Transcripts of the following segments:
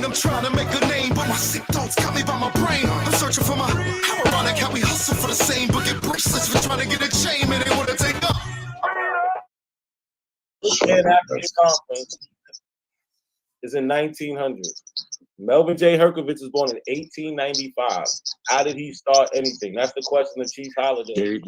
I'm trying to make a name, but my sick thoughts got me by my brain. I'm searching for my, how ironic how we hustle for the same, but get bracelets for trying to get a chain, and they want to take up. This Pan-African conference is in 1900. Melvin J. Herkovich was born in 1895. How did he start anything? That's the question of Chief Holiday.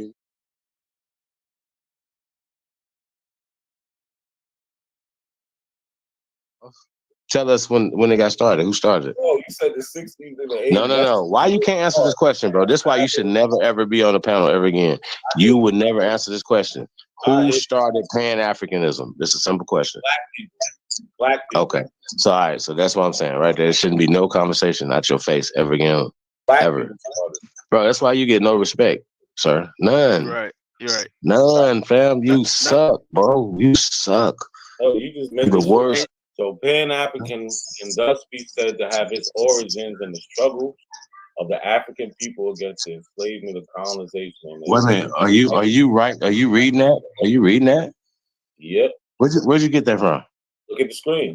Tell us when it got started. Who started it? Oh, you said the 60s and the 80s. No. Why you can't answer this question, bro? This is why you should never, ever be on a panel ever again. You would never answer this question. Who started Pan-Africanism? This is a simple question. Black people. Okay. So, all right. So that's what I'm saying, right? There shouldn't be no conversation out your face ever again. Ever. Bro, that's why you get no respect, sir. None. Right. You're right. None, fam. You suck, bro. You suck. Oh, you just made the worst. So Pan-African can thus be said to have its origins in the struggle of the African people against the enslavement of colonization. Wait a minute. Are you right? Are you reading that? Are you reading that? Yep. Where'd you get that from? Look at the screen.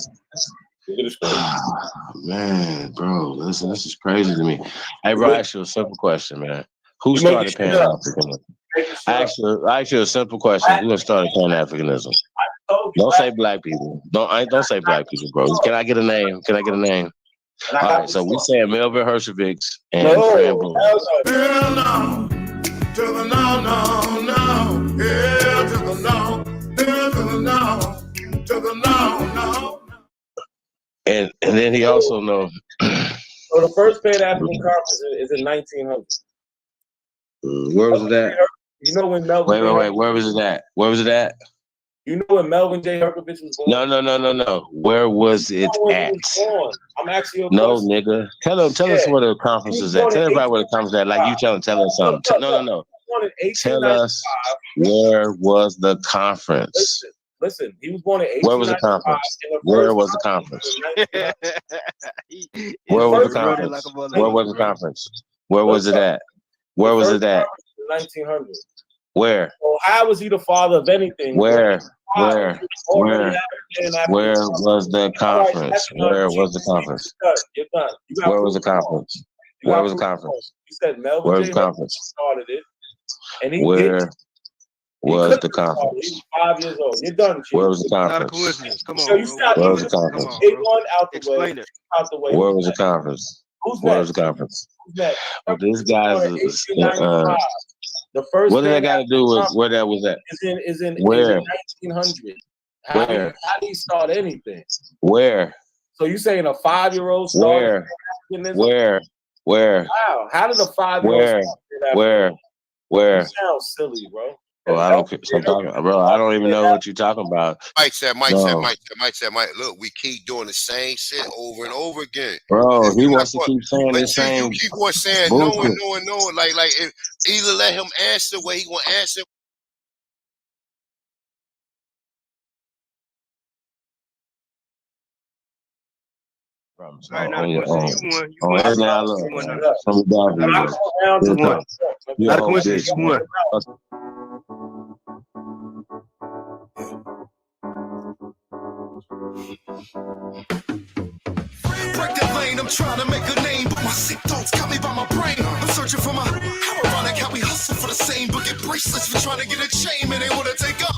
Look at the screen. Man, bro, listen, this is crazy to me. Hey, bro, I ask you a simple question, man. Who started Pan-Africanism? I ask you a simple question. Who started Pan-Africanism? Don't say black people. Don't say black people, bro. Can I get a name? Can I get a name? All right, so we saying Melvin Hershevich and Fran Blue. Hell no. To the no, no, no. Yeah, to the no. Yeah, to the no. To the no, no. And then he also knows. So the first Pan-African conference is in 1900. Where was it at? You know when Melvin? Wait. Where was it at? Where was it at? You know when Melvin J. Herkovich was born? No. Where was it at? I'm asking you a no, question. Nigga. Tell us where the conference is at. Tell everybody where the conference is at. Like you tell us something. No. Tell us where was the conference. Listen, he was born in 1895. Where was the conference? Where was the conference? Where was the conference? Where was the conference? Where was it at? Where was it at? 1900. Where? Well, how was he the father of anything? Where was the conference? Where was the conference? You're done. Where was the conference? Where was the conference? You said Melvin Where was the conference? started it. And where was the conference? He was 5 years old. You're done, Chief. Where was the conference? Not a coincidence. Come on. Where was the conference? Explain it. Out the way. Where was the conference? Where was the conference? Who's next? Well, this guy's the first. What did that got to do with where that was at? Is in where? 1900. Where? How do you start anything? Where? So you saying a 5-year-old started? Where? Wow. How did a 5-year-old? Where? You sound silly, bro. Well, I don't care. Bro, I don't even know what you're talking about. Mike said, look, we keep doing the same shit over and over again. Bro, he wants to keep saying the same. You keep on saying no. Like either let him answer what he gonna answer. Right now, you won. Let Yo, Coincidence, bitch. one. Break that lane, I'm trying to make a name, but my sick thoughts got me by my brain. I'm searching for my how ironic how we hustle for the same, but get bracelets for trying to get a chain, and they wanna take up.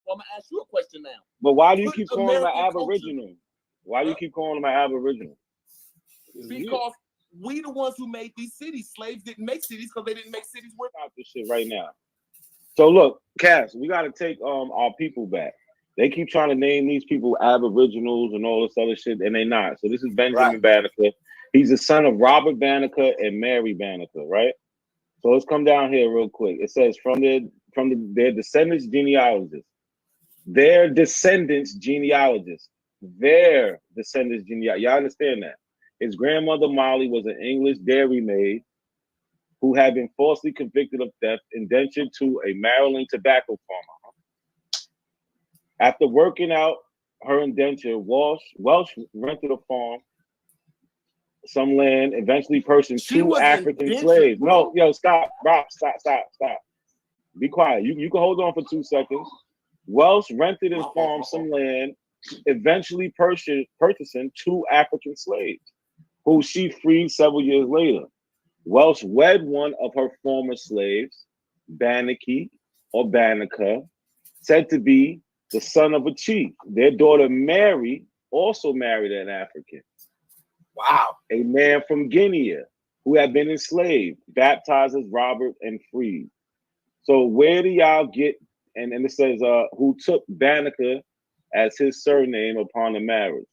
Well, I'm gonna ask you a question now. But why do you keep calling them an Aboriginal? Why do you keep calling them an Aboriginal? Because we the ones who made these cities. Slaves didn't make cities because they didn't make cities work out this shit right now. So look, Cass, we gotta take our people back. They keep trying to name these people Aboriginals and all this other shit, and they not. So this is Benjamin Banneker. He's the son of Robert Banneker and Mary Banneker, right? So let's come down here real quick. It says from their descendants genealogists. Their descendants genealogists. Their descendants genealogists. Y'all understand that? His grandmother Molly was an English dairymaid who had been falsely convicted of theft, indentured to a Maryland tobacco farmer. After working out her indenture, Welsh rented a farm, some land, eventually purchased two African slaves. No, yo, stop, Rob, stop. Be quiet. You can hold on for 2 seconds. Welsh rented his farm, some land, eventually purchasing two African slaves, who she freed several years later. Welsh wed one of her former slaves, Banneker or Banneker, said to be the son of a chief. Their daughter Mary also married an African. Wow. A man from Guinea who had been enslaved, baptized as Robert and freed. So where do y'all get, and it says who took Banneker as his surname upon the marriage.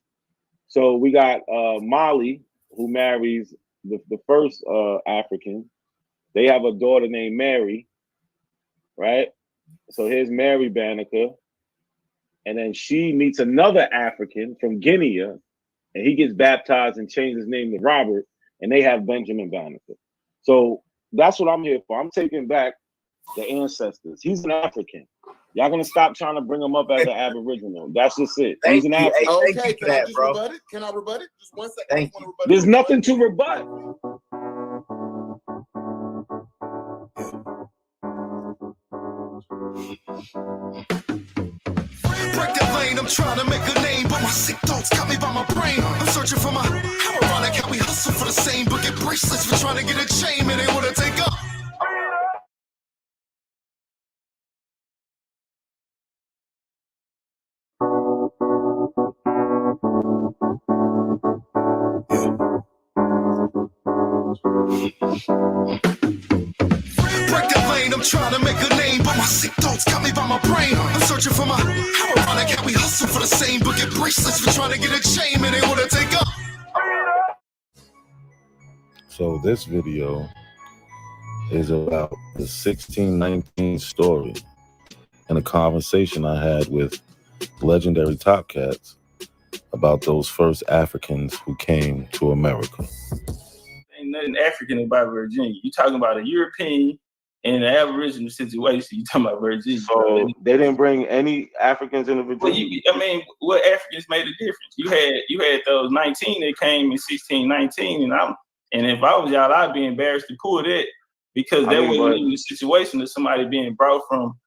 So we got Molly, who marries the first African. They have a daughter named Mary, right? So here's Mary Banneker. And then she meets another African from Guinea, and he gets baptized and changes his name to Robert, and they have Benjamin Banneker. So that's what I'm here for. I'm taking back the ancestors. He's an African. Y'all gonna stop trying to bring him up as an Aboriginal. That's just it. He's an African. Okay, can I just rebut it? Can I rebut it? Just 1 second. There's nothing to rebut. Break that lane, I'm trying to make a name, but my sick thoughts got me by my brain. I'm searching for my how ironic how we hustle for the same, but get bracelets for trying to get a chain, and they wanna take up. Break that lane, I'm trying to make a name, but my sick thoughts got me by my brain. I'm searching for my how ironic how we hustle for the same, but get bracelets for trying to get a chain, and they wanna take up. So this video is about the 1619 story and a conversation I had with legendary Top Cats about those first Africans who came to America. Ain't nothing African about Virginia. You talking about a European and an Aboriginal situation. You talking about Virginia. So they didn't bring any Africans into Virginia. Well, what Africans made a difference? You had those 19 that came in 1619, and if I was y'all, I'd be embarrassed to pull that because that wasn't even the situation of somebody being brought from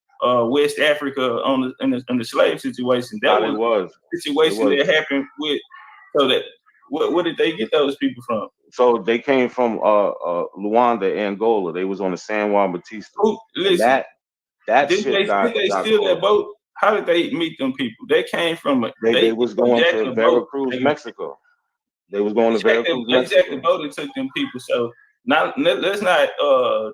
West Africa in the slave situation. That was a situation that happened with. So that where did they get those people from? So they came from Luanda, Angola. They was on the San Juan Batista. Listen, that did shit they steal that boat? How did they meet them people? They came from they was going to Veracruz, Mexico. They was going to Veracruz, Mexico. They jacked the boat and took them people. So let's not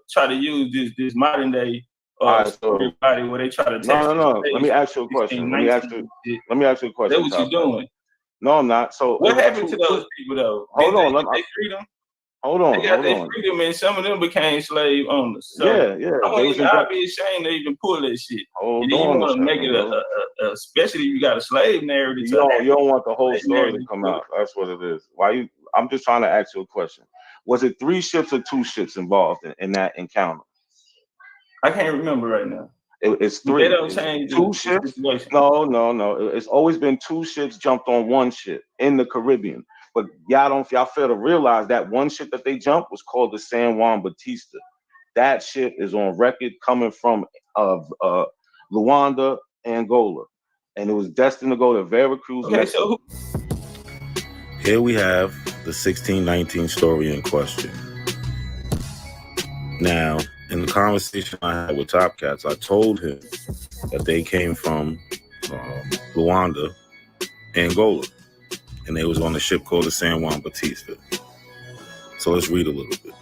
try to use this modern day everybody where they try to No. Let me ask you a question. Let me ask you a question. That's what you're doing. No, I'm not. So what happened to those people though? Hold on. They freed them. Hold on. They got their freedom, and some of them became slave owners. So I'd be ashamed to even pull that shit. Hold you on. Want to make it especially if you got a slave narrative. You don't want the whole story to come out. That's what it is. I'm just trying to ask you a question. Was it 3 ships or 2 ships involved in that encounter? I can't remember right now. It's three. They don't change Two ships. No. It's always been two ships jumped on one ship in the Caribbean. But y'all fail to realize that one ship that they jumped was called the San Juan Bautista. That ship is on record coming from Luanda, Angola, and it was destined to go to Veracruz, Mexico. Here we have the 1619 story in question. Now, in the conversation I had with Top Cats, I told him that they came from Luanda, Angola, and they was on a ship called the San Juan Bautista. So let's read a little bit.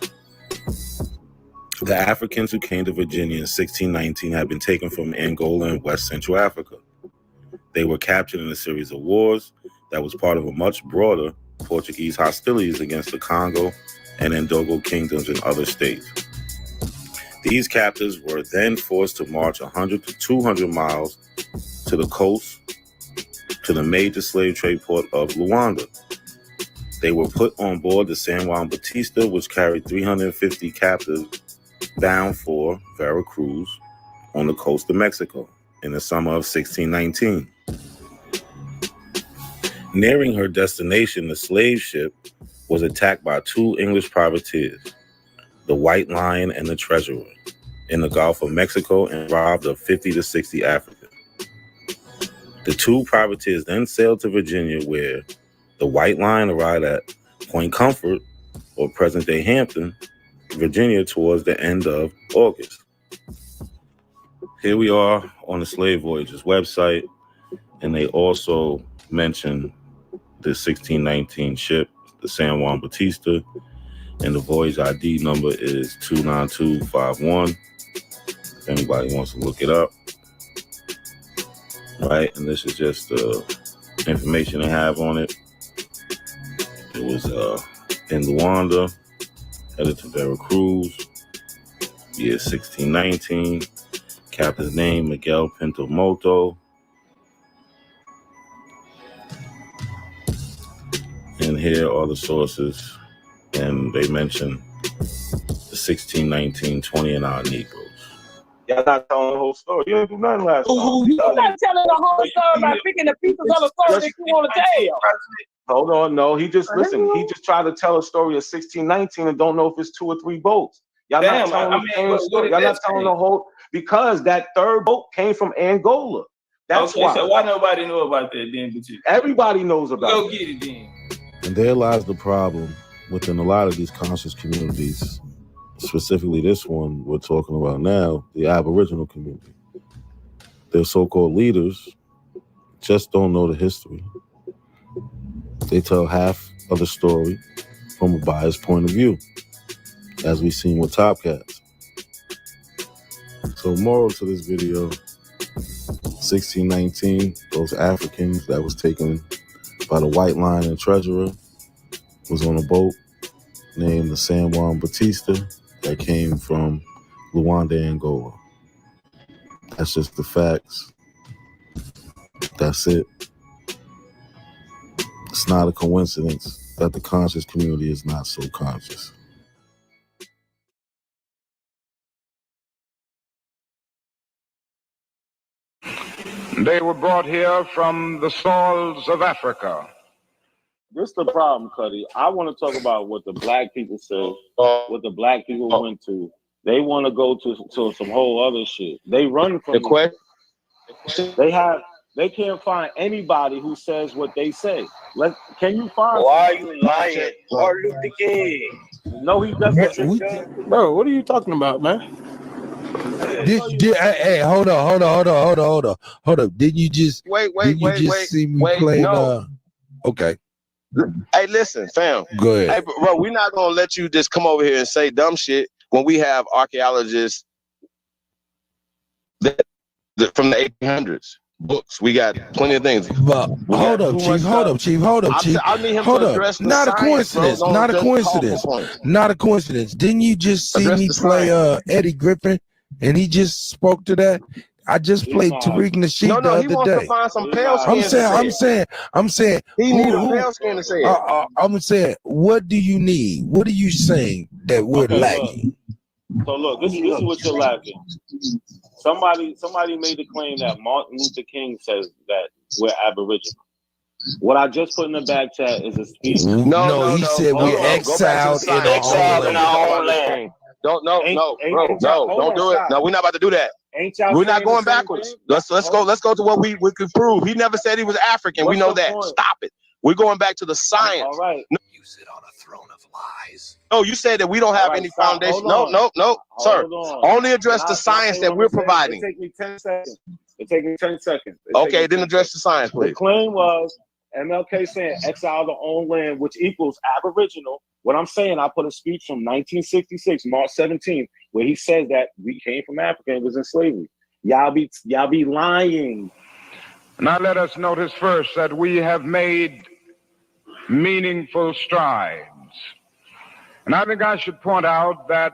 The Africans who came to Virginia in 1619 had been taken from Angola and West Central Africa. They were captured in a series of wars that was part of a much broader Portuguese hostilities against the Congo and Ndogo kingdoms in other states. These captives were then forced to march 100 to 200 miles to the coast to the major slave trade port of Luanda. They were put on board the San Juan Bautista, which carried 350 captives bound for Veracruz on the coast of Mexico in the summer of 1619. Nearing her destination, the slave ship was attacked by two English privateers, the White Lion and the Treasurer, in the Gulf of Mexico and robbed of 50 to 60 Africans. The two privateers then sailed to Virginia, where the White Lion arrived at Point Comfort, or present-day Hampton, Virginia, towards the end of August. Here we are on the Slave Voyages website, and they also mention the 1619 ship, the San Juan Bautista, and the voyage ID number is 29251. If anybody wants to look it up. Right, and this is just the information I have on it. It was in Luanda, headed to Veracruz, year 1619. Captain's name, Miguel Pinto Moto. And here are the sources, and they mention the 1619 20 and our Negroes. Y'all not telling the whole story. You didn't do nothing last time. You're not telling the whole story by picking the pieces of the story that you want to tell. Hold on, no. He just tried to tell a story of 1619 and don't know if it's 2 or 3 boats. Y'all not telling the story. Y'all not telling the whole, because that third boat came from Angola. That's why. So why nobody know about that then? Everybody knows about it. Go get it then. And there lies the problem within a lot of these conscious communities, specifically this one we're talking about now, the Aboriginal community. Their so-called leaders just don't know the history. They tell half of the story from a biased point of view, as we've seen with Top Cats. So moral to this video, 1619, those Africans that was taken by the White Lion and Treasurer was on a boat named the San Juan Bautista that came from Luanda, Angola. That's just the facts. That's it. It's not a coincidence that the conscious community is not so conscious. They were brought here from the soils of Africa. This is the problem, Cuddy. I want to talk about what the black people said, what the black people went to. They want to go to some whole other shit. They run from the question. They can't find anybody who says what they say. Can you find? Why are you lying? Martin Luther King. No, he doesn't. Bro, what are you talking about, man? Hey, hold on. Didn't you just see me play? Okay. Hey, listen, fam. Go ahead. Hey, bro, we're not gonna let you just come over here and say dumb shit when we have archaeologists from the 1800s. Books. We got plenty of things. But hold up, Chief. I need him to address the Not a science, coincidence. bro. Not a coincidence. Not a coincidence. Didn't you just see me play Eddie Griffin, and he just spoke to that? I just played Tariq Nasheed the other day. To find some pale skin I'm saying. He needs a pale skin to say it. I'm saying, what do you need? What are you saying that we're lacking? So look, this is what you're lacking. Somebody made the claim that Martin Luther King says that we're Aboriginal. What I just put in the back chat is a speech. No, he said we're exiled in our own land. Don't do it. No, we're not about to do that. We're not going backwards. Let's go to what we can prove. He never said he was African. We know that. Stop it. We're going back to the science. All right. You sit on a throne of lies. No, you said that we don't have any foundation. No, sir. Only address the science that we're providing. It take me 10 seconds. It take me 10 seconds. Okay, then address the science, please. The claim was MLK saying exile the own land, which equals Aboriginal. What I'm saying, I put a speech from 1966, March 17th, where he says that we came from Africa and was in slavery. Y'all be lying. Now let us notice first that we have made meaningful strides. And I think I should point out that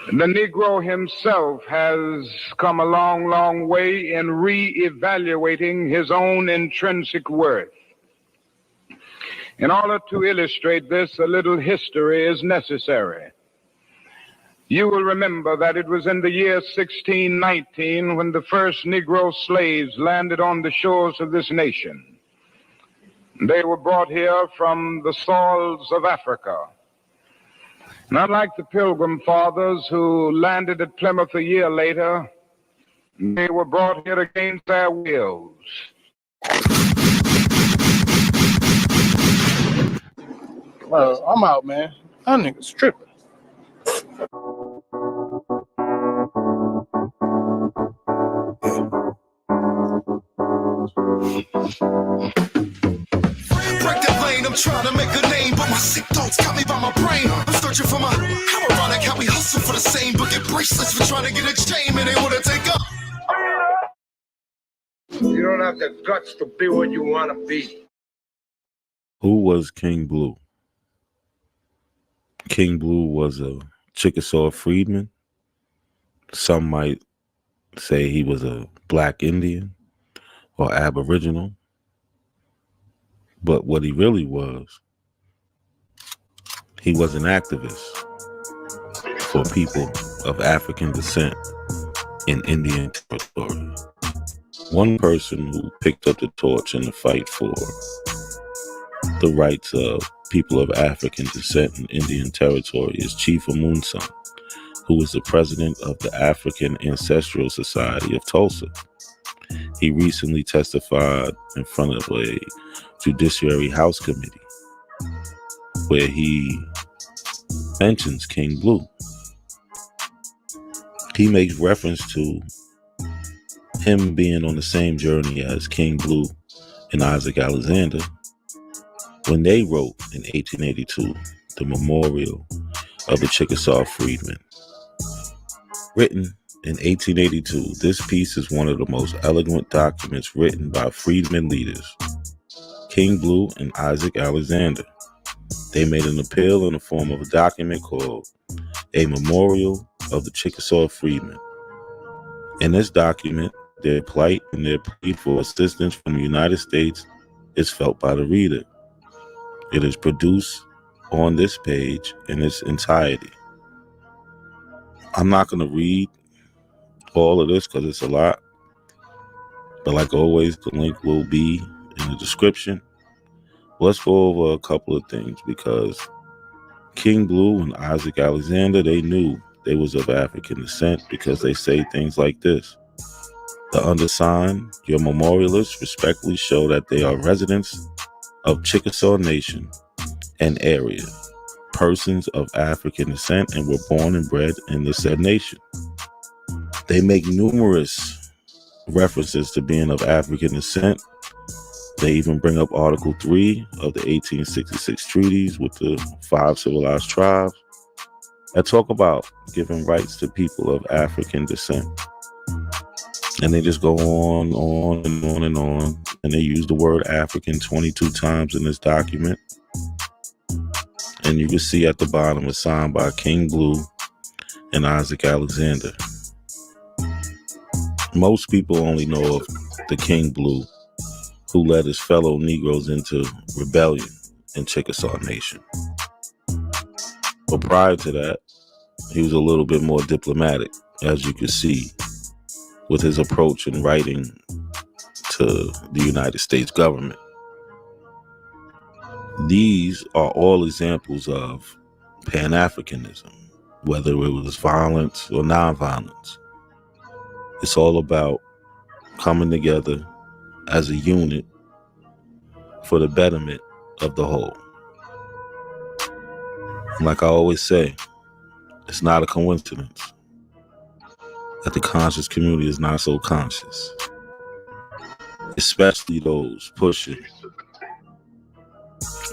the Negro himself has come a long, long way in re-evaluating his own intrinsic worth. In order to illustrate this, a little history is necessary. You will remember that it was in the year 1619 when the first Negro slaves landed on the shores of this nation. They were brought here from the soils of Africa. And unlike the Pilgrim Fathers who landed at Plymouth a year later, they were brought here against their wills. Well, I'm out, man. That nigga's tripping. Break the lane, I'm trying to make a name, but my sick thoughts got me by my brain. I'm searching for my, how ironic how we hustle for the same, but get bracelets for trying to get a chain, and they want to take up. You don't have the guts to be what you want to be. Who was King Blue? King Blue was a Chickasaw freedman. Some might say he was a black Indian or Aboriginal. But what he really was, he was an activist for people of African descent in Indian territory. One person who picked up the torch in the fight for the rights of people of African descent in Indian territory is Chief Amunson, who was the president of the African Ancestral Society of Tulsa. He recently testified in front of a Judiciary House Committee where he mentions King Blue. He makes reference to him being on the same journey as King Blue and Isaac Alexander when they wrote in 1882 the Memorial of the Chickasaw Freedmen. Written in 1882, this piece is one of the most eloquent documents written by freedmen leaders, King Blue and Isaac Alexander. They made an appeal in the form of a document called A Memorial of the Chickasaw Freedmen. In this document, their plight and their plea for assistance from the United States is felt by the reader. It is produced on this page in its entirety. I'm not going to read all of this because it's a lot, but like always, the link will be in the description. Let's go over a couple of things because King Blue and Isaac Alexander, they knew they was of African descent because they say things like this. The undersigned, your memorialists respectfully show that they are residents of Chickasaw Nation and area, persons of African descent, and were born and bred in the said nation. They make numerous references to being of African descent. They even bring up Article 3 of the 1866 treaties with the 5 civilized tribes that talk about giving rights to people of African descent. And they just go on and on and on. And they use the word African 22 times in this document. And you can see at the bottom it's signed by King Blue and Isaac Alexander. Most people only know of the King Blue who led his fellow Negroes into rebellion in Chickasaw Nation. But prior to that, he was a little bit more diplomatic. as you can see, with his approach in writing to the United States government. These are all examples of pan-africanism, whether it was violence or nonviolence. It's all about coming together as a unit for the betterment of the whole. And like I always say, it's not a coincidence that the conscious community is not so conscious, especially those pushing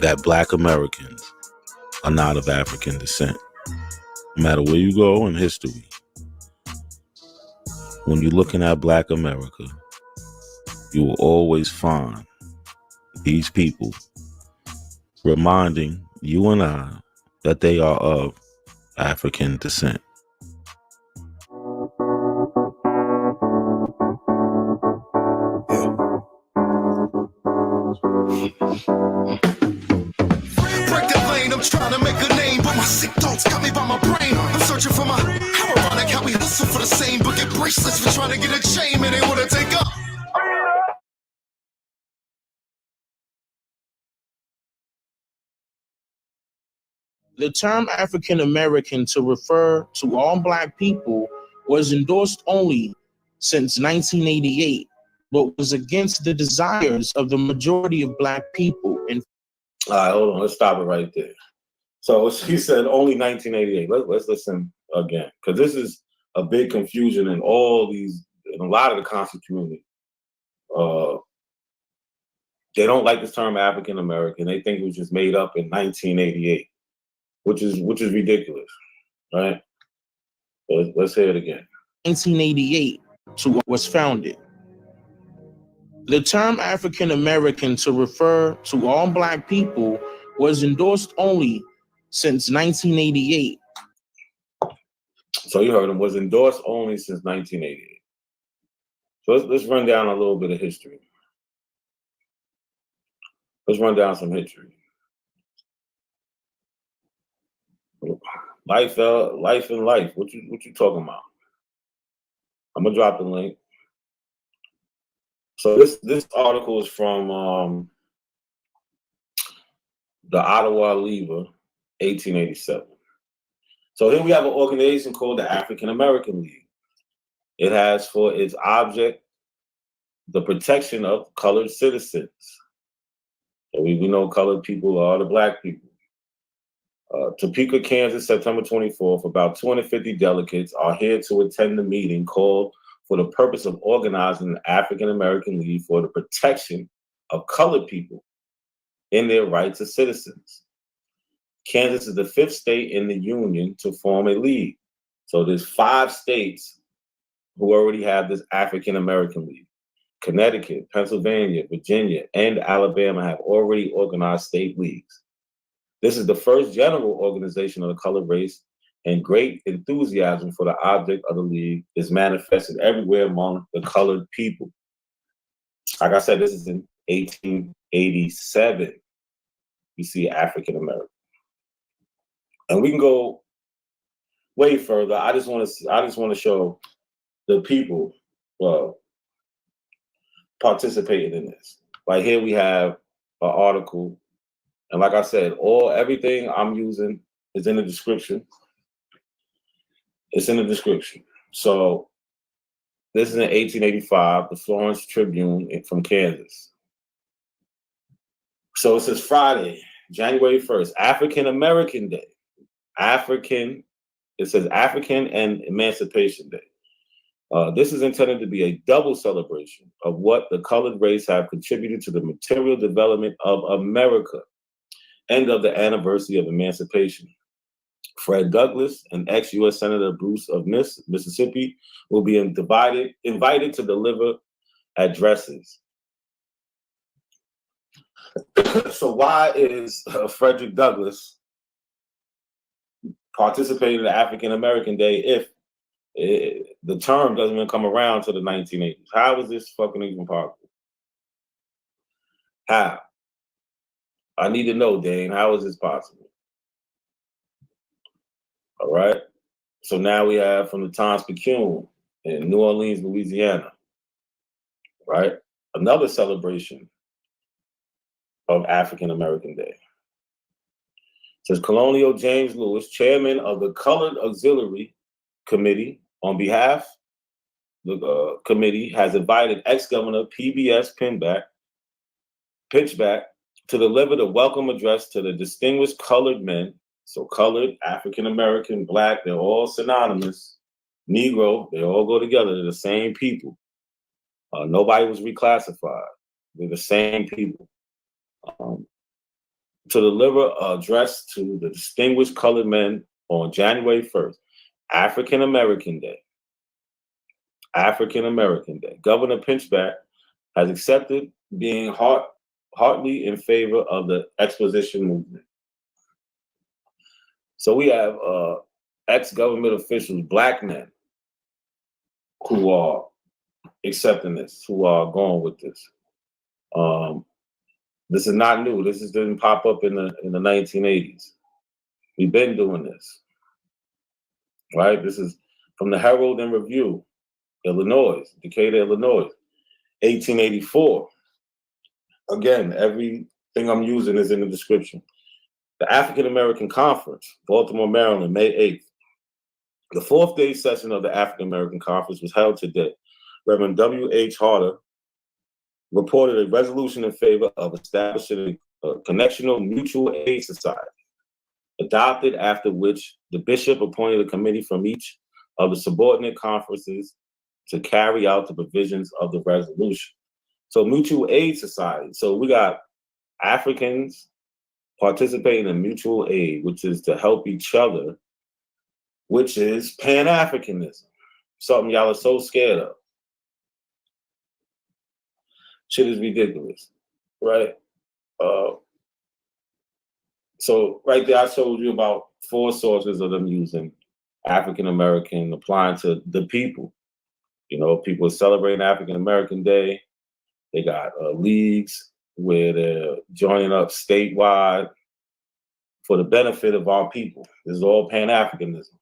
that Black Americans are not of African descent. No matter where you go in history, when you're looking at Black America, you will always find these people reminding you and I that they are of African descent. Break the lane, I'm trying to make a name, but my sick thoughts got me by my brain. I'm searching for my, how ironic how we hustle for the same, but get bracelets for trying to get a chain, man, they wanna take up. The term African American to refer to all Black people was endorsed only since 1988, but was against the desires of the majority of Black people. All right, hold on. Let's stop it right there. So she said only 1988. Let's listen again, because this is a big confusion in all these, in a lot of the conscious community. They don't like this term African American. They think it was just made up in 1988, which is ridiculous, right? Let's hear it again. 1988 was founded. The term African American to refer to all Black people was endorsed only since 1988. So you heard him, was endorsed only since 1988. So let's run down a little bit of history. Let's run down some history. Life and life. What you talking about? I'm gonna drop the link. So this article is from the Ottawa Lever, 1887. So here we have an organization called the African American League. It has for its object the protection of colored citizens. So we know colored people are the Black people. Topeka, Kansas, September 24th, about 250 delegates are here to attend the meeting called for the purpose of organizing the African American League for the protection of colored people in their rights as citizens. Kansas is the 5th state in the union to form a league. So there's 5 states who already have this African American League. Connecticut, Pennsylvania, Virginia, and Alabama have already organized state leagues. This is the first general organization of the colored race, and great enthusiasm for the object of the league is manifested everywhere among the colored people. Like I said, this is in 1887. You see African American. And we can go way further. I just want to show the people participating in this. Like here we have an article, and like I said, everything I'm using is in the description. It's in the description. So this is in 1885, the Florence Tribune from Kansas. So it says Friday, January 1st, African American Day. It says African and Emancipation Day. This is intended to be a double celebration of what the colored race have contributed to the material development of America and of the anniversary of emancipation. Fred Douglass and ex-U.S. Senator Bruce of Mississippi will be invited to deliver addresses. So why is Frederick Douglass participating in the African American Day if the term doesn't even come around to the 1980s? How is this fucking even possible? How? I need to know, Dane. How is this possible? All right. So now we have from the Times Picayune in New Orleans, Louisiana, right? Another celebration of African American Day. It says Colonial James Lewis, chairman of the Colored Auxiliary Committee, on behalf of the committee, has invited ex-governor PBS Pinchback to deliver the welcome address to the distinguished colored men. So colored, African American, Black, they're all synonymous. Negro, they all go together. They're the same people. Nobody was reclassified. They're the same people. To deliver an address to the distinguished colored men on January 1st, African American Day. African American Day. Governor Pinchback has accepted being heartily in favor of the exposition movement. So we have ex-government officials, Black men, who are accepting this, who are going with this. This is not new. This didn't pop up in the 1980s. We've been doing this, right? This is from the Herald and Review, Illinois, Decatur, Illinois, 1884. Again, everything I'm using is in the description. The African American Conference, Baltimore, Maryland, May 8th. The fourth day session of the African American Conference was held today. Reverend W.H. Harder reported a resolution in favor of establishing a connectional mutual aid society, adopted after which the bishop appointed a committee from each of the subordinate conferences to carry out the provisions of the resolution. So mutual aid society. So we got Africans participating in mutual aid, which is to help each other, which is pan-africanism, something y'all are so scared of. Shit is ridiculous, right? So right there, I showed you about 4 sources of them using African American, applying to the people. You know, people are celebrating African American Day. They got leagues where they're joining up statewide for the benefit of our people. This is all pan-africanism,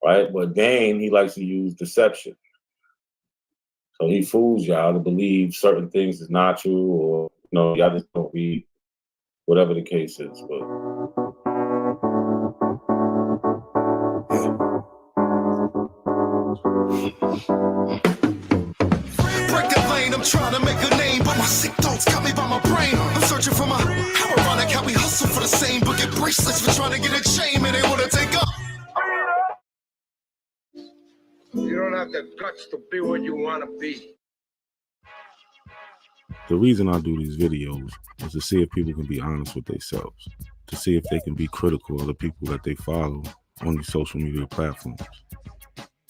right? But Dane, he likes to use deception. So he fools y'all to believe certain things is not true, or y'all just don't read, whatever the case is. But Break the lane, I'm trying to make a name, but my sick thoughts got me by my brain. I'm searching for my how ironic how we hustle for the same, but get bracelets for trying to get a chain, and they want to take up. You don't have the guts to be what you want to be. The reason I do these videos is to see if people can be honest with themselves, to see if they can be critical of the people that they follow on these social media platforms.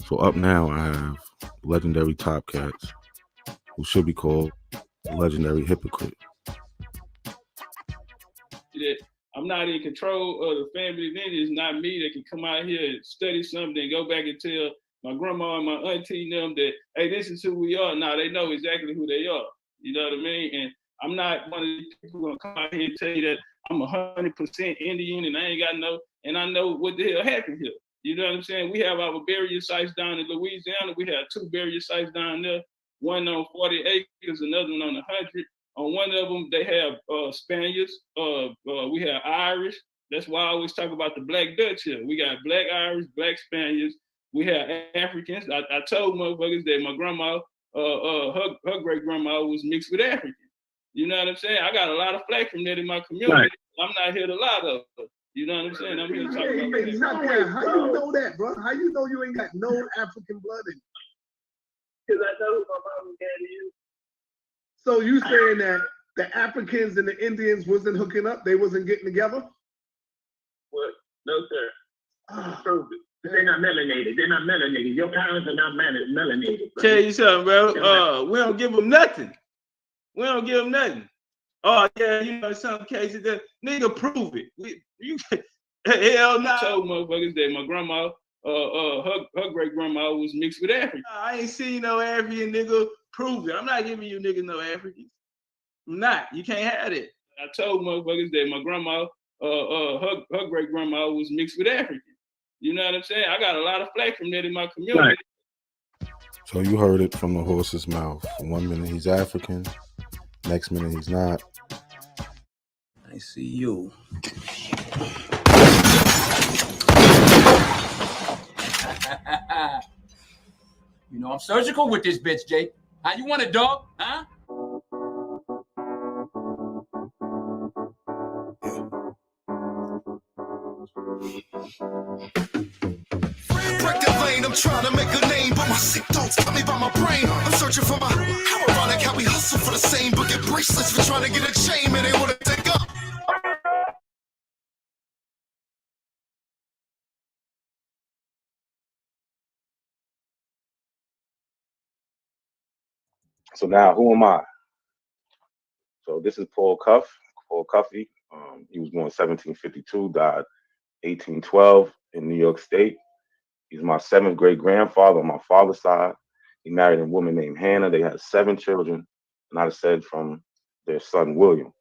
So up now I have legendary Top Cats, who should be called legendary hypocrite. I'm not in control of the family lineage. It's not me that can come out here and study something and go back and tell my grandma and my auntie them that, hey, this is who we are. Now they know exactly who they are. You know what I mean? And I'm not one of these people gonna come out here and tell you that I'm 100% Indian and I ain't got no, and I know what the hell happened here. You know what I'm saying? We have our burial sites down in Louisiana. We have 2 burial sites down there, one on 40 acres, another one on 100. On one of them, they have Spaniards. We have Irish. That's why I always talk about the Black Dutch here. We got Black Irish, Black Spaniards. We have Africans. I told motherfuckers that my grandma, her great grandma was mixed with African. You know what I'm saying? I got a lot of flack from that in my community. Right. I'm not here to lie though. You know what I'm saying? I'm here to talk about that. Exactly. How you know that, bro? How you know you ain't got no African blood in you? Because I know who my mom and daddy is. So you saying that the Africans and the Indians wasn't hooking up? They wasn't getting together? What? No, sir. Prove it. They're not melanated. They're not melanated. Your parents are not melanated. Bro. Tell you something, bro. We don't give them nothing. We don't give them nothing. Oh yeah, you know, in some cases, that nigga prove it. Hell no. I told motherfuckers that my grandma, her great grandma was mixed with African. I ain't seen no African nigga. Prove it. I'm not giving you niggas no Africans. I'm not. You can't have it. I told motherfuckers that my grandma, her great grandma was mixed with African. You know what I'm saying? I got a lot of flack from that in my community. So you heard it from the horse's mouth. 1 minute he's African, next minute he's not. I see you. You know I'm surgical with this bitch, Jake. How you want it, dog? Huh? Break the lane, I'm trying to make a name, but my sick thoughts got me by my brain. I'm searching for my how ironic how we hustle for the same, but get bracelets for trying to get a chain, and they wanna take up. So now, who am I? So this is Paul Cuffey. He was born 1752, died 1812 in New York State. He's my 7th great grandfather on my father's side. He married a woman named Hannah. They had 7 children, and I said from their son William.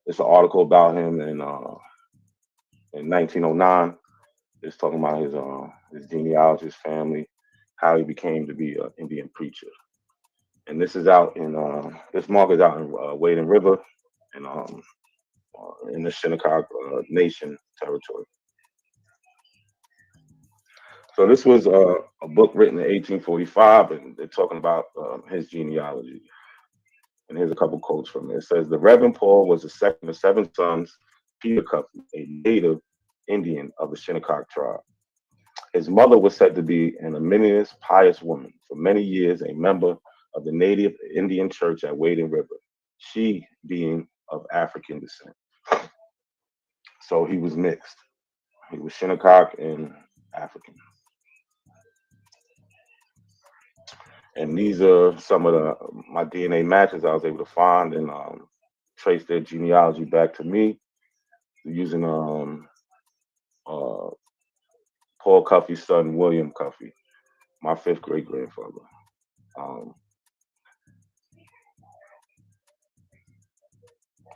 There's an article about him in 1909. It's talking about his genealogy, his family, how he became to be an Indian preacher. And this is out in this mark is out in Wading River, and in the Shinnecock Nation territory. So this was a book written in 1845, and they're talking about his genealogy. And here's a couple quotes from it. It says, "The Reverend Paul was the second of 7 sons, Peter Cuffey, a native Indian of the Shinnecock tribe. His mother was said to be an Arminian pious woman, for many years a member of the native Indian church at Wading River, she being of African descent." So he was mixed. He was Shinnecock and African. And these are some of my DNA matches I was able to find and trace their genealogy back to me using Paul Cuffey's son, William Cuffey, my 5th great grandfather.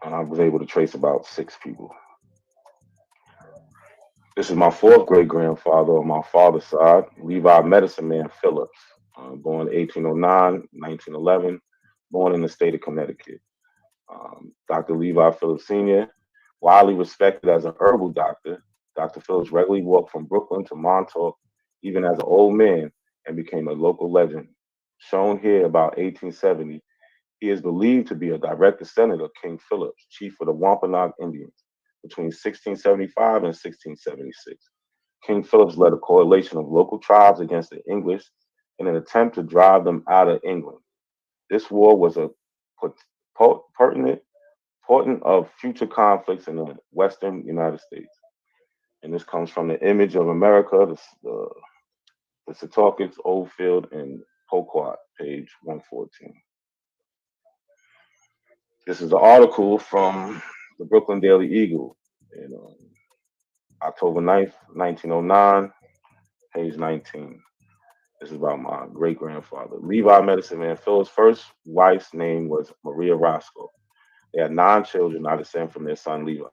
And I was able to trace about 6 people. This is my 4th great grandfather on my father's side, Levi Medicine Man Phillips, born 1809, 1911, born in the state of Connecticut. Dr. Levi Phillips Sr., widely respected as an herbal doctor, Dr. Phillips regularly walked from Brooklyn to Montauk, even as an old man, and became a local legend. Shown here about 1870, he is believed to be a direct descendant of King Phillips, chief of the Wampanoag Indians, between 1675 and 1676. King Phillips led a coalition of local tribes against the English in an attempt to drive them out of England. This war was a portent of future conflicts in the western United States. And this comes from the Image of America, the Setauket, Oldfield, and Poquat, page 114. This is an article from the Brooklyn Daily Eagle in October 9th, 1909, page 19. This is about my great-grandfather. Levi Medicine Man Phillips' first wife's name was Maria Roscoe. They had 9 children, I descend from their son Levi.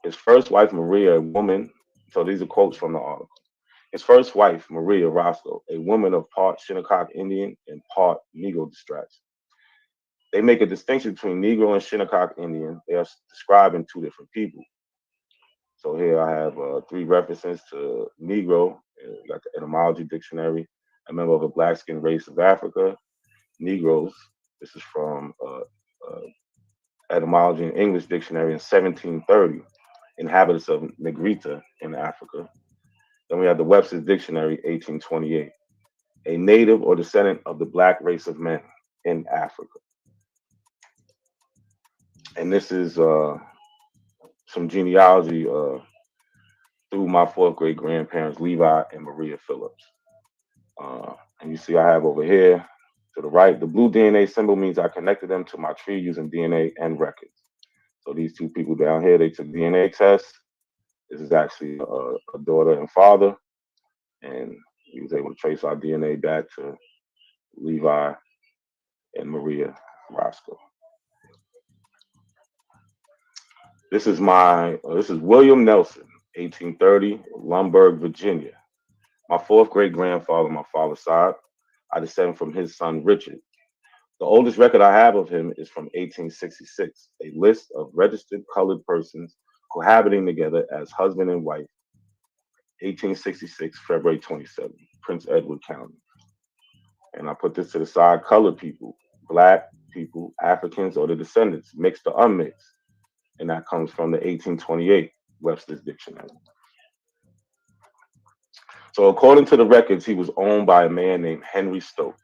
His first wife, Maria, a woman, so these are quotes from the article. His first wife, Maria Roscoe, a woman of part Shinnecock Indian and part Negro extraction. They make a distinction between Negro and Shinnecock Indian. They are describing 2 different people. So here I have 3 references to Negro, like the etymology dictionary, a member of a black-skinned race of Africa. Negroes, this is from etymology and English dictionary in 1730, inhabitants of Negrita in Africa. Then we have the Webster's Dictionary, 1828, a native or descendant of the black race of men in Africa. And this is some genealogy through my 4th great grandparents, Levi and Maria Phillips. And you see I have over here to the right, the blue DNA symbol means I connected them to my tree using DNA and records. So these 2 people down here, they took DNA tests. This is actually a daughter and father. And he was able to trace our DNA back to Levi and Maria Roscoe. This is William Nelson, 1830, Lumberg, Virginia. My fourth great grandfather, my father's side, I descend from his son Richard. The oldest record I have of him is from 1866, a list of registered colored persons cohabiting together as husband and wife, 1866, February 27, Prince Edward County. And I put this to the side, colored people, black people, Africans, or the descendants, mixed or unmixed. And that comes from the 1828 Webster's Dictionary. So according to the records, he was owned by a man named Henry Stokes.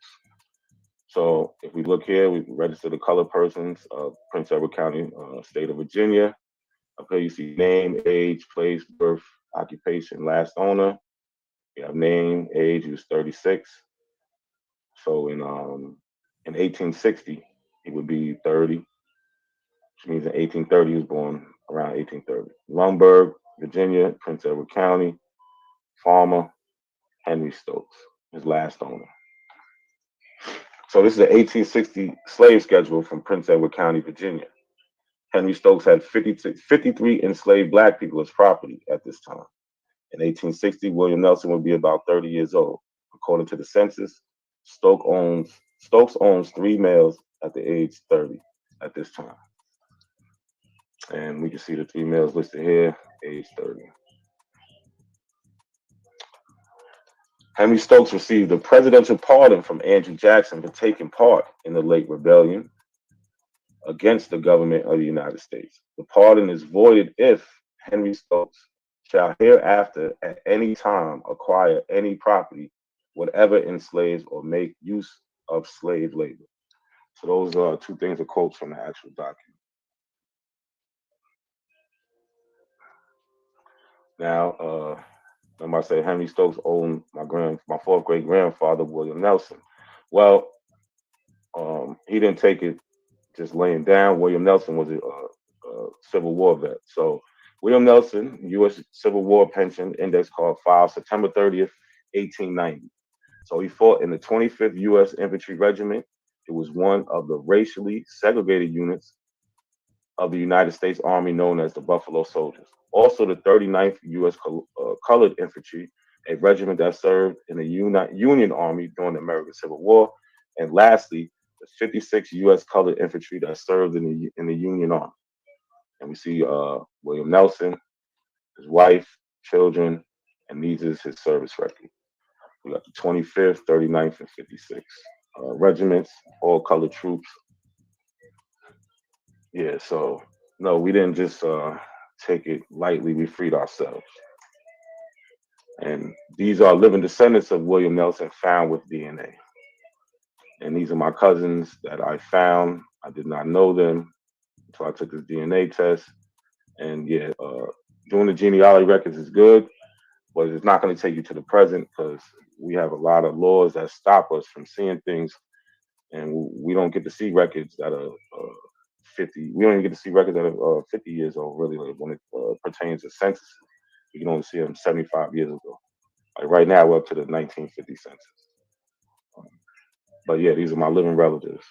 So if we look here, we register the colored persons of Prince Edward County, state of Virginia. Up here you see name, age, place, birth, occupation, last owner. You have name, age, he was 36. So in 1860, he would be 30, which means in 1830 he was born around 1830. Lumberg, Virginia, Prince Edward County, farmer, Henry Stokes, his last owner. So this is the 1860 slave schedule from Prince Edward County, Virginia. Henry Stokes had 53 enslaved black people as property at this time. In 1860, William Nelson would be about 30 years old. According to the census, Stokes owns 3 males at the age 30 at this time. And we can see the 3 males listed here, age 30. Henry Stokes received a presidential pardon from Andrew Jackson for taking part in the late rebellion against the government of the United States. The pardon is voided if Henry Stokes shall hereafter at any time acquire any property, whatever enslaves or make use of slave labor. So those are 2 things of quotes from the actual document. Now, I say Henry Stokes owned my fourth great grandfather, William Nelson. Well, he didn't take it just laying down. William Nelson was a Civil War vet. So William Nelson, U.S. Civil War pension index card filed September 30th, 1890. So he fought in the 25th U.S. Infantry Regiment. It was one of the racially segregated units of the United States Army known as the Buffalo Soldiers. Also the 39th U.S. Colored Infantry, a regiment that served in the Union Army during the American Civil War. And lastly, the 56th U.S. Colored Infantry that served in the Union Army. And we see William Nelson, his wife, children, and these is his service record. We got the 25th, 39th, and 56th regiments, all colored troops. Yeah, so no, we didn't just take it lightly. We freed ourselves. And these are living descendants of William Nelson found with DNA. And these are my cousins that I found. I did not know them until I took this DNA test. And yeah, doing the genealogy records is good, but it's not going to take you to the present because we have a lot of laws that stop us from seeing things. And we don't get to see records that are 50. We don't even get to see records that are 50 years old, really, like when it pertains to census. You can only see them 75 years ago. Like right now, we're up to the 1950 census. But yeah, these are my living relatives.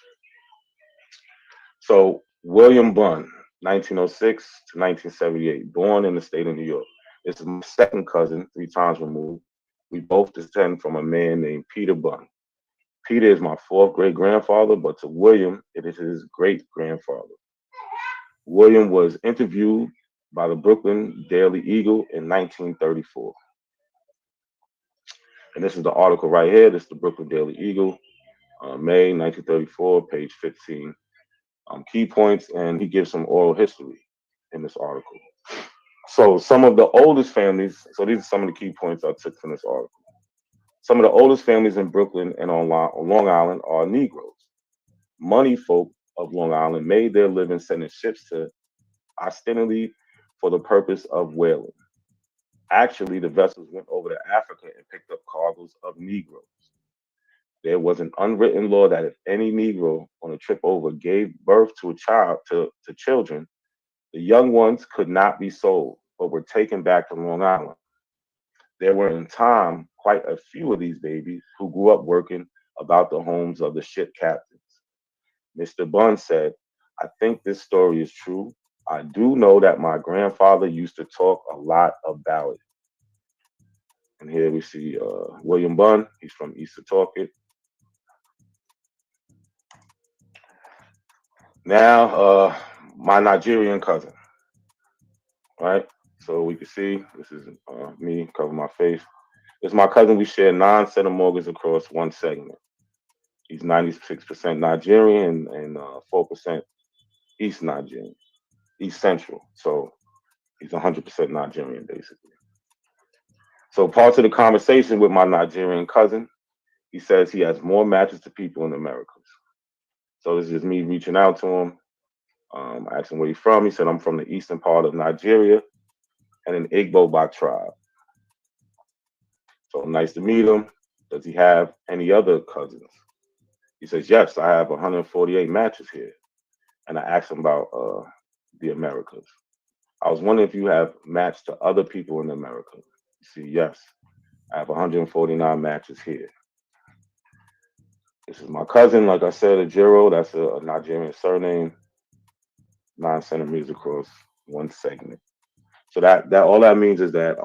So William Bunn, 1906 to 1978, born in the state of New York. This is my second cousin, 3 times removed. We both descend from a man named Peter Bunn. Peter is my fourth great grandfather, but to William, it is his great grandfather. William was interviewed by the Brooklyn Daily Eagle in 1934. And this is the article right here. This is the Brooklyn Daily Eagle, May 1934, page 15. Key points, and he gives some oral history in this article. So some of the oldest families, so these are some of the key points I took from this article. Some of the oldest families in Brooklyn and on Long Island are Negroes. Money folk of Long Island made their living sending ships to ostensibly for the purpose of whaling. Actually, the vessels went over to Africa and picked up cargoes of Negroes. There was an unwritten law that if any Negro on a trip over gave birth to a child, to children, the young ones could not be sold, but were taken back to Long Island. There were in time quite a few of these babies who grew up working about the homes of the ship captains. Mr. Bunn said, "I think this story is true, I do know that my grandfather used to talk a lot about it. And here we see William Bunn. He's from East Setauket. Now, my Nigerian cousin, right? So we can see, this is me, cover my face. This is my cousin. We share 9 centimorgans across one segment. He's 96% Nigerian and 4% East Nigerian, East Central. So he's 100% Nigerian, basically. So parts of the conversation with my Nigerian cousin, he says he has more matches to people in the Americas. So this is just me reaching out to him. I asked him where he's from. He said, I'm from the eastern part of Nigeria and an Igbo by tribe. So nice to meet him. Does he have any other cousins? He says, yes, I have 148 matches here. And I asked him about the Americas. I was wondering if you have matched to other people in America. You see, yes, I have 149 matches here. This is my cousin, like I said, Ajiro. That's a Nigerian surname, 9 centimeters across one segment. So that all that means is that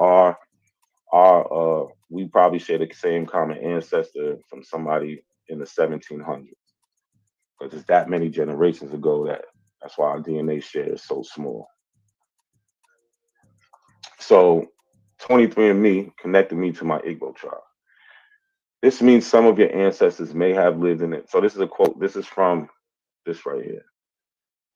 we probably share the same common ancestor from somebody in the 1700s, because it's that many generations ago that's why our DNA share is so small. So 23andMe connected me to my Igbo tribe. This means some of your ancestors may have lived in it. So this is a quote. This is from this right here.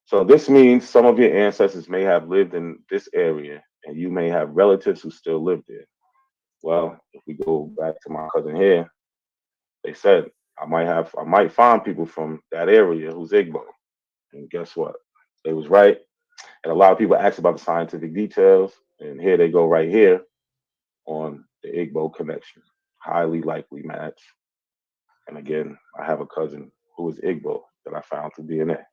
So this means some of your ancestors may have lived in this area, and you may have relatives who still live there. Well, if we go back to my cousin here, they said I might find people from that area who's Igbo. And guess what? They was right. And a lot of people ask about the scientific details, and here they go right here on the Igbo connection. Highly likely match. And again, I have a cousin who is Igbo that I found through DNA.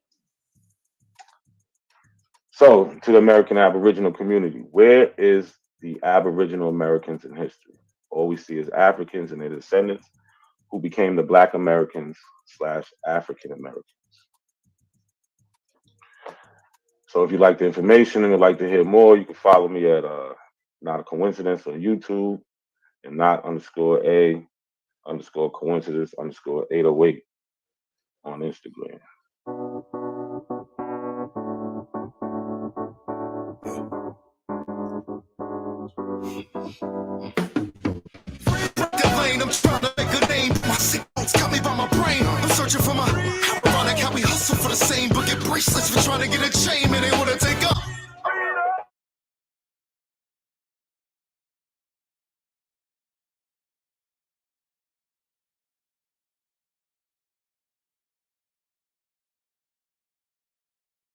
So, to the American Aboriginal community, where is the Aboriginal Americans in history? All we see is Africans and their descendants who became the Black Americans / African Americans. So if you like the information and would like to hear more, you can follow me at Not a Coincidence on YouTube and not_A_coincidence_808 on Instagram. I'm trying to make a name. My signals got me by my brain. I'm searching for my ironic how we hustle for the same, but get bracelets for trying to get a chain, and they want to take up.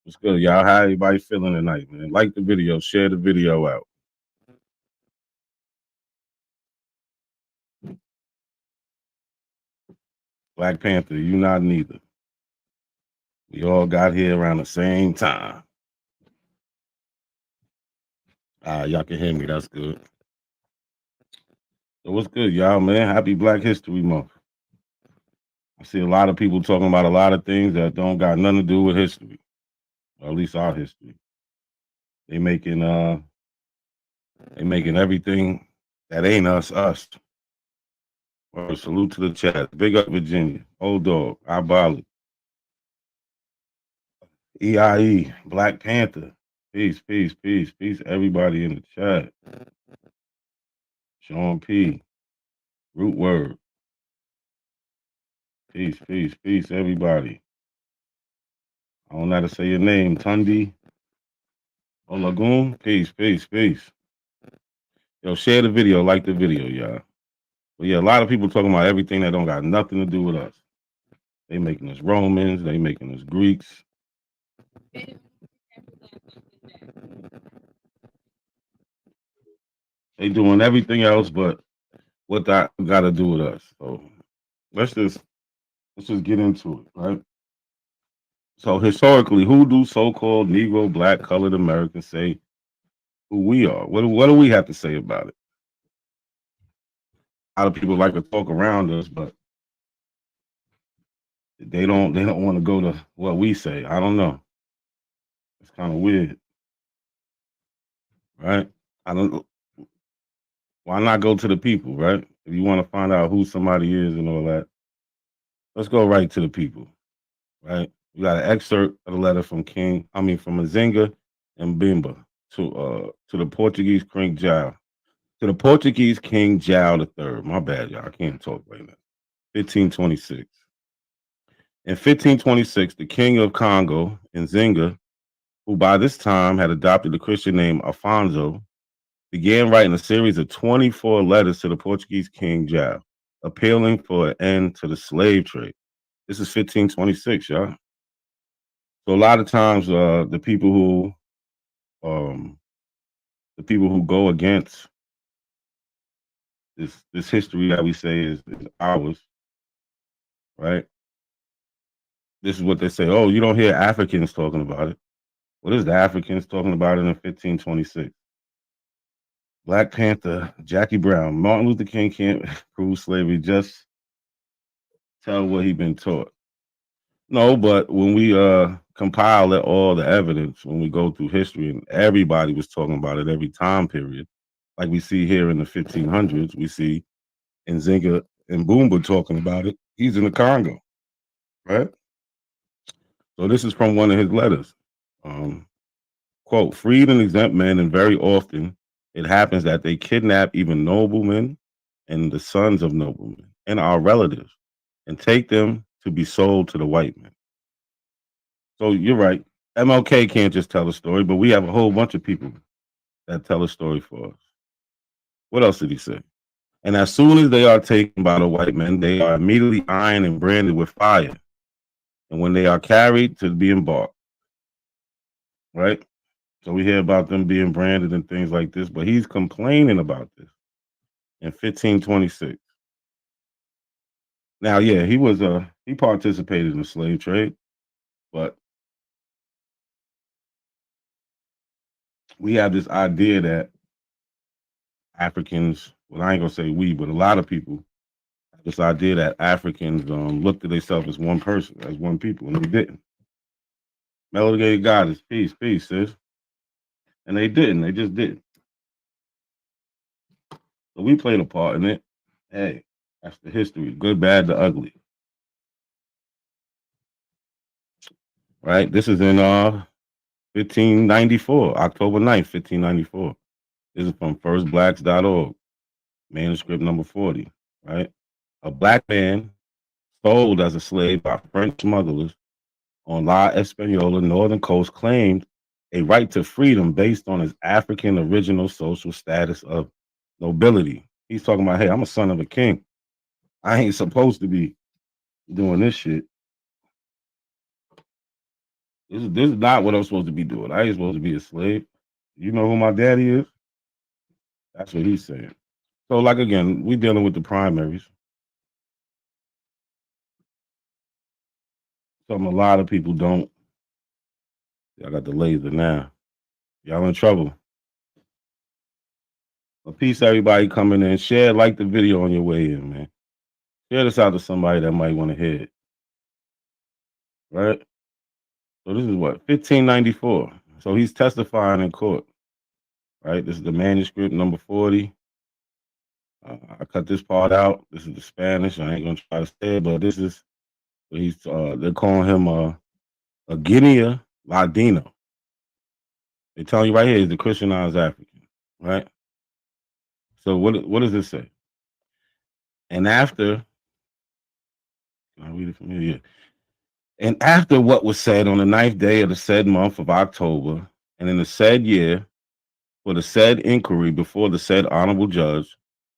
What's good, y'all? How everybody feeling tonight, man? Like the video, share the video out. Black Panther, you not neither. We all got here around the same time. Y'all can hear me. That's good. So what's good, y'all, man? Happy Black History Month. I see a lot of people talking about a lot of things that don't got nothing to do with history, or at least our history. They making everything that ain't us. Well, salute to the chat. Big up Virginia. Old dog. Abolitionist. EIE. Black Panther. Peace, peace, peace, peace. Everybody in the chat. Sean P. Root word. Peace, peace, peace, everybody. I don't know how to say your name. Tundi. Olagoon. Peace, peace, peace. Yo, share the video. Like the video, y'all. But yeah, a lot of people talking about everything that don't got nothing to do with us. They making us Romans. They making us Greeks. They doing everything else, but what that got to do with us. So let's just get into it, right? So historically, who do so-called Negro, Black, colored Americans say who we are? What do we have to say about it? A lot of people like to talk around us, but they don't want to go to what we say. I don't know. It's kind of weird. right? I don't. Why not go to the people, right? If you want to find out who somebody is and all that, let's go right to the people, right? We got an excerpt of the letter from from Mazinga and Bimba to the Portuguese King Jao. To the Portuguese King Jao III. My bad, y'all. I can't talk right now. 1526. In 1526, the king of Congo, Nzinga, who by this time had adopted the Christian name Afonso, began writing a series of 24 letters to the Portuguese King Jao, appealing for an end to the slave trade. This is 1526, y'all. So a lot of times, the people who go against this history that we say is ours, right? This is what they say. Oh, you don't hear Africans talking about it. What is the Africans talking about it in 1526? Black Panther, Jackie Brown, Martin Luther King can't prove slavery. Just tell what he been taught. No, but when we compile all the evidence, when we go through history, and everybody was talking about it every time period, like we see here in the 1500s, we see Nzinga and Boomba talking about it. He's in the Congo, right? So this is from one of his letters. Quote, freed and exempt men, and very often it happens that they kidnap even noblemen and the sons of noblemen and our relatives and take them to be sold to the white men. So you're right. MLK can't just tell a story, but we have a whole bunch of people that tell a story for us. What else did he say? And as soon as they are taken by the white men, they are immediately ironed and branded with fire. And when they are carried to be embarked, right? So we hear about them being branded and things like this, but he's complaining about this in 1526. Now, yeah, he participated in the slave trade, but we have this idea that Africans, well, I ain't gonna say we, but a lot of people have this idea that Africans looked at themselves as one person, as one people, and they didn't. Melody God is peace, sis. And they didn't, they just didn't. So we played a part in it. Hey, that's the history. Good, bad, the ugly. Right? This is in 1594, October 9th, 1594. This is from firstblacks.org, manuscript number 40, right? A black man sold as a slave by French smugglers on La Española northern coast claimed a right to freedom based on his African original social status of nobility. He's talking about, hey, I'm a son of a king. I ain't supposed to be doing this shit. This is not what I'm supposed to be doing. I ain't supposed to be a slave. You know who my daddy is? That's what he's saying. So, like, again, we dealing with the primaries. Something a lot of people don't. Y'all got the laser now. Y'all in trouble. A peace, everybody coming in. Share, like the video on your way in, man. Share this out to somebody that might want to hear it. Right? So this is what? 1594. So he's testifying in court. Right? This is the manuscript number 40. I cut this part out. This is the Spanish. I ain't gonna try to say it, but this is what he's they're calling him a Guinea Ladino. They tell you right here he's the Christianized African, right? So what does this say? And after, can I read it from here? Yeah. And after what was said on the 9th day of the said month of October, and in the said year, for the said inquiry before the said honorable judge,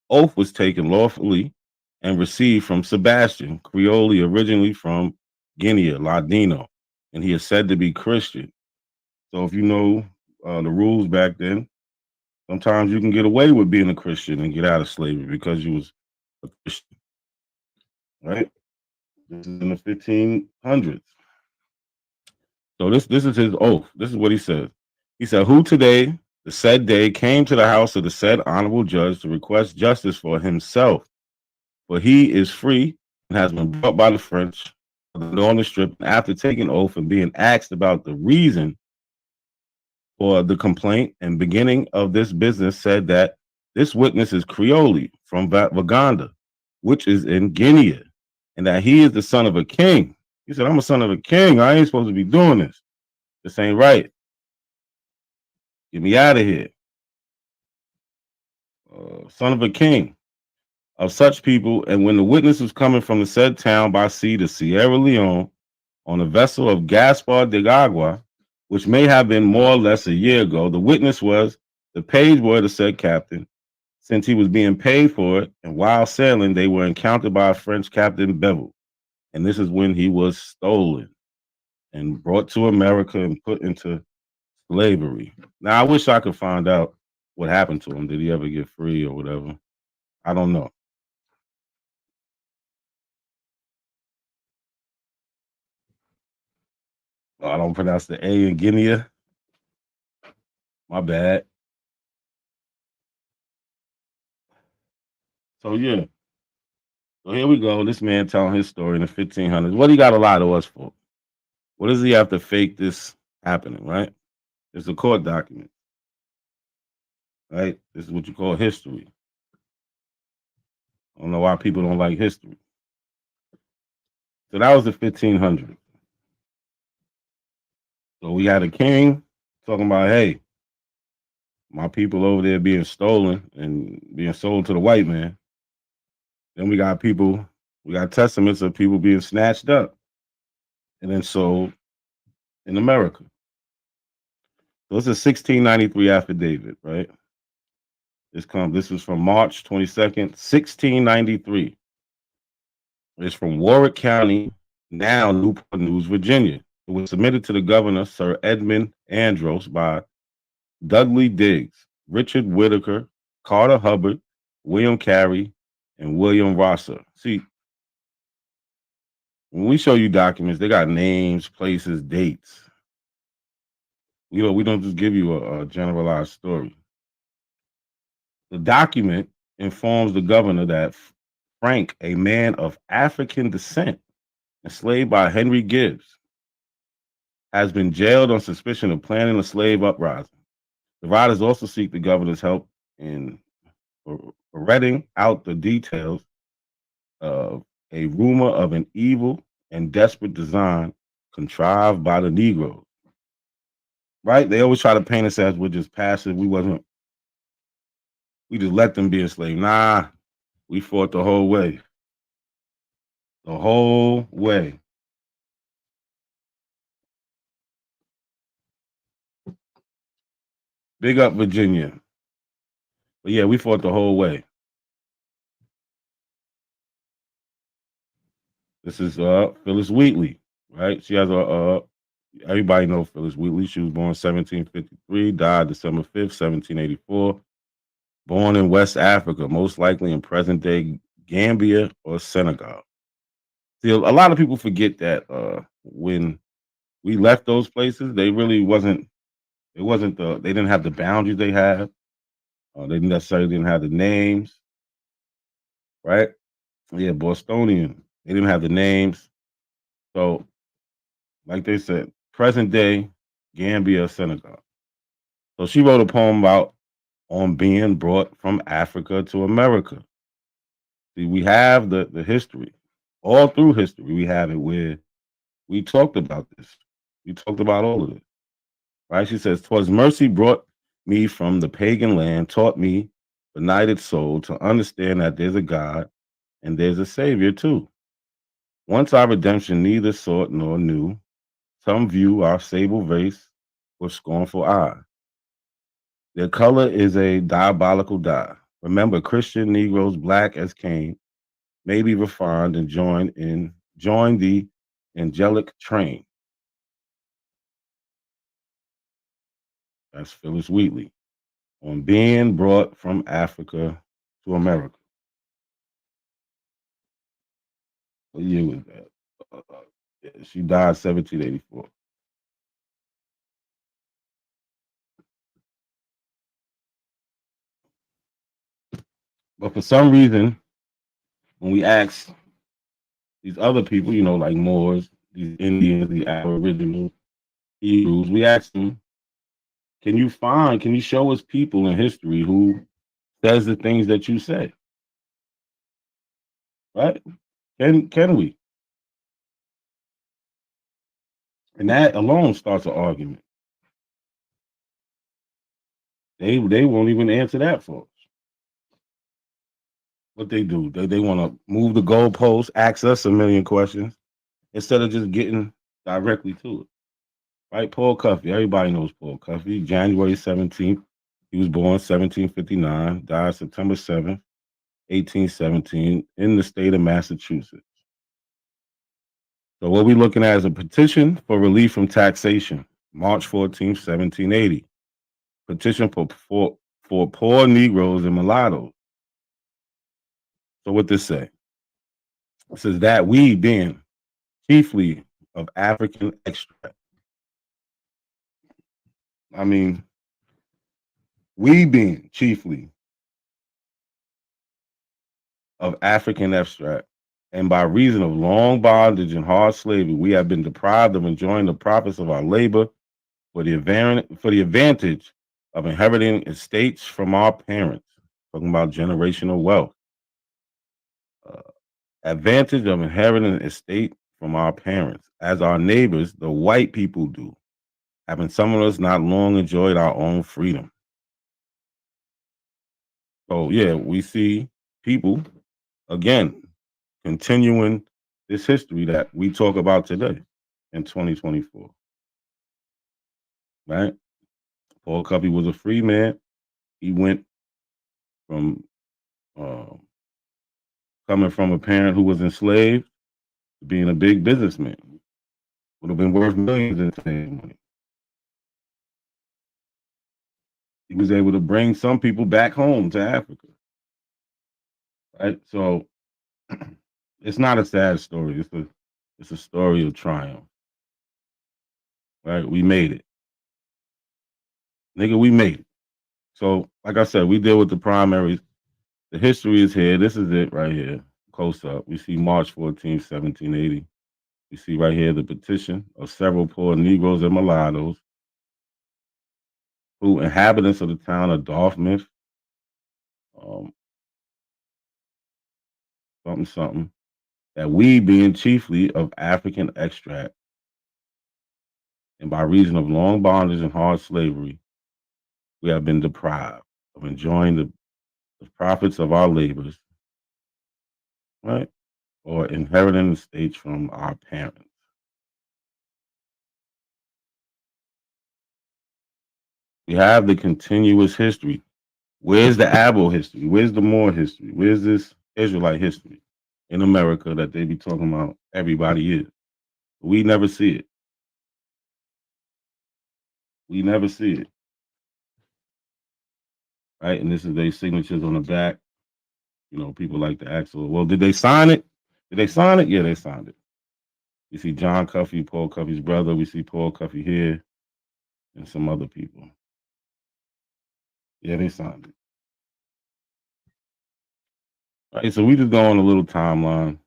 oath was taken lawfully and received from Sebastian, Creole, originally from Guinea, Ladino, and he is said to be Christian. So if you know the rules back then, sometimes you can get away with being a Christian and get out of slavery because you was a Christian, right? This is in the 1500s. So this is his oath. This is what he says. He said, who today, the said day, came to the house of the said honorable judge to request justice for himself, for he is free and has been brought by the French on the strip after taking oath and being asked about the reason for the complaint and beginning of this business said that this witness is Creole from Vaganda, which is in Guinea, and that he is the son of a king. He said, I'm a son of a king. I ain't supposed to be doing this. This ain't right. Get me out of here. Son of a king of such people. And when the witness was coming from the said town by sea to Sierra Leone on a vessel of Gaspar de Agua, which may have been more or less a year ago, the witness was the page boy of the said captain, since he was being paid for it, and while sailing, they were encountered by a French Captain Bevel. And this is when he was stolen and brought to America and put into slavery. Now, I wish I could find out what happened to him. Did he ever get free or whatever? I don't know. Oh, I don't pronounce the A in Guinea. My bad. So, yeah. So here we go. This man telling his story in the 1500s. What he got to lie to us for? What does he have to fake this happening, right? It's a court document, right? This is what you call history. I don't know why people don't like history. So that was the 1500s. So we had a king talking about, hey, my people over there being stolen and being sold to the white man. Then we got testaments of people being snatched up and then sold in America. So it's a 1693 affidavit, right? This is from March 22nd, 1693. It's from Warwick County, now Newport News, Virginia. It was submitted to the governor, Sir Edmund Andros, by Dudley Diggs, Richard Whitaker, Carter Hubbard, William Carey, and William Rosser. See, when we show you documents, they got names, places, dates. We don't just give you a generalized story. The document informs the governor that Frank, a man of African descent, enslaved by Henry Gibbs, has been jailed on suspicion of planning a slave uprising. The riders also seek the governor's help in reading out the details of a rumor of an evil and desperate design contrived by the Negroes. Right? They always try to paint us as we're just passive. We just let them be enslaved. Nah, we fought the whole way. The whole way. Big up Virginia. But yeah, we fought the whole way. This is Phyllis Wheatley, right? She has everybody knows Phyllis Wheatley. She was born 1753, died December 5th, 1784. Born in West Africa, most likely in present-day Gambia or Senegal. See, a lot of people forget that when we left those places, they really wasn't. They didn't have the boundaries they have. They necessarily didn't have the names, right? Yeah, Bostonian. They didn't have the names. So, like they said, present day Gambia, Senegal. So she wrote a poem about on being brought from Africa to America. See, we have the history. All through history, we have it where we talked about this. We talked about all of it. Right? She says, "'Twas mercy brought me from the pagan land, taught me, benighted soul, to understand that there's a God and there's a Savior too. Once our redemption neither sought nor knew, some view our sable race with scornful eye. Their color is a diabolical dye. Remember, Christian Negroes, black as Cain, may be refined and join the angelic train." That's Phyllis Wheatley on being brought from Africa to America. What year was that? She died 1784. But for some reason, when we ask these other people, like Moors, these Indians, the Aboriginals, Hebrews, we ask them, Can you show us people in history who says the things that you say? Right? Can we? And that alone starts an argument. They won't even answer that for us. What they do, they want to move the goalposts, ask us a million questions instead of just getting directly to it. Right? Paul Cuffey, everybody knows Paul Cuffey. January 17th, he was born 1759, died September 7th, 1817, in the state of Massachusetts. So what we're looking at is a petition for relief from taxation, March 14th, 1780. Petition for poor Negroes and mulattoes. So what this say? It says that we, being chiefly of African extract. I mean, we being chiefly of African extract, and by reason of long bondage and hard slavery, we have been deprived of enjoying the profits of our labor for the advantage of inheriting estates from our parents. Talking about generational wealth. Advantage of inheriting an estate from our parents, as our neighbors, the white people, do, having some of us not long enjoyed our own freedom. So yeah, we see people again continuing this history that we talk about today in 2024. Right? Paul Cuffey was a free man. He went from coming from a parent who was enslaved to being a big businessman. Would have been worth millions in today's money. He was able to bring some people back home to Africa. Right? So it's not a sad story. It's a story of triumph. Right? We made it. Nigga, we made it. So, like I said, we deal with the primaries. The history is here. This is it right here. Close up. We see March 14th, 1780. We see right here the petition of several poor Negroes and mulattoes who inhabitants of the town of Dartmouth, something, that we, being chiefly of African extract, and by reason of long bondage and hard slavery, we have been deprived of enjoying the profits of our labors, right? Or inheriting estates from our parents. We have the continuous history. Where's the Abo history? Where's the Moor history? Where's this Israelite history in America that they be talking about everybody is? We never see it. We never see it. Right? And this is their signatures on the back. You know, people like to ask, well, did they sign it? Did they sign it? Yeah, they signed it. You see John Cuffey, Paul Cuffey's brother. We see Paul Cuffey here and some other people. Yeah, they signed it. All right, so we just go on a little timeline.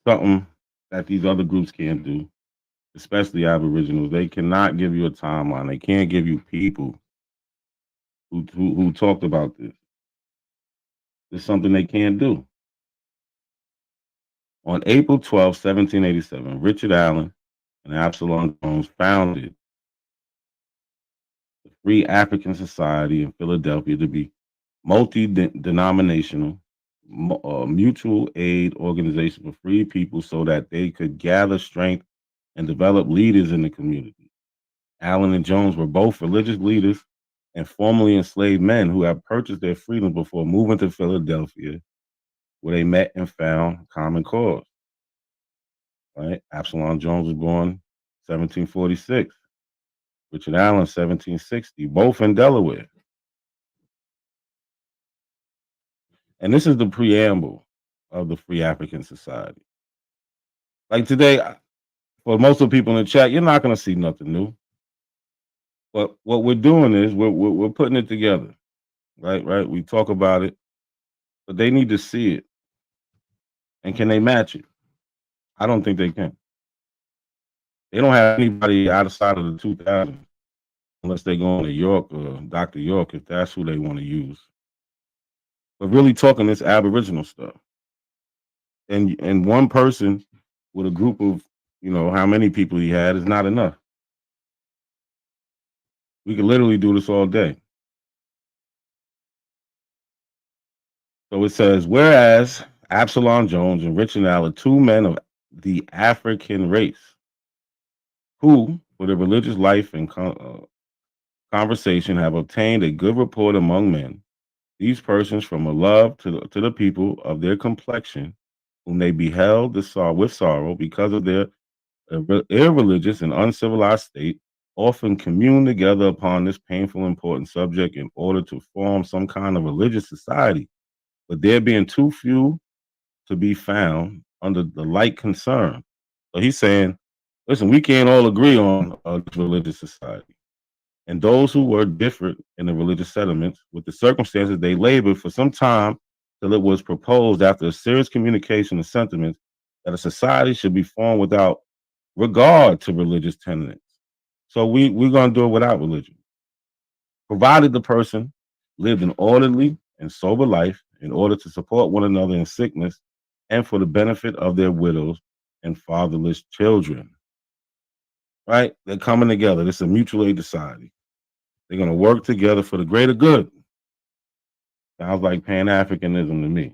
Something that these other groups can't do, especially Aboriginals. They cannot give you a timeline. They can't give you people who talked about this. It's something they can't do. On April 12, 1787, Richard Allen and Absalom Jones founded the Free African Society in Philadelphia to be multi-denominational, mutual aid organization for free people so that they could gather strength and develop leaders in the community. Allen and Jones were both religious leaders and formerly enslaved men who had purchased their freedom before moving to Philadelphia, where they met and found common cause. Right? Absalom Jones was born 1746. Richard Allen, 1760, both in Delaware. And this is the preamble of the Free African Society. Like today, for most of the people in the chat, you're not going to see nothing new. But what we're doing is we're putting it together, right? We talk about it, but they need to see it. And can they match it? I don't think they can. They don't have anybody outside of the 2000s unless they go to York or Dr. York, if that's who they want to use. But really talking this Aboriginal stuff. And one person with a group of, how many people he had is not enough. We could literally do this all day. So it says, whereas Absalom Jones and Richard Allen, two men of the African race, who, for their religious life and conversation, have obtained a good report among men, these persons, from a love to the people of their complexion, whom they beheld with sorrow because of their irreligious and uncivilized state, often commune together upon this painful, important subject in order to form some kind of religious society. But there being too few to be found under the like concern. So he's saying, listen, we can't all agree on this religious society. And those who were different in the religious settlements, with the circumstances, they labored for some time till it was proposed, after a serious communication of sentiments, that a society should be formed without regard to religious tenets. So we're going to do it without religion, provided the person lived an orderly and sober life in order to support one another in sickness and for the benefit of their widows and fatherless children. Right? They're coming together. This is a mutual aid society. They're going to work together for the greater good. Sounds like pan-africanism to me.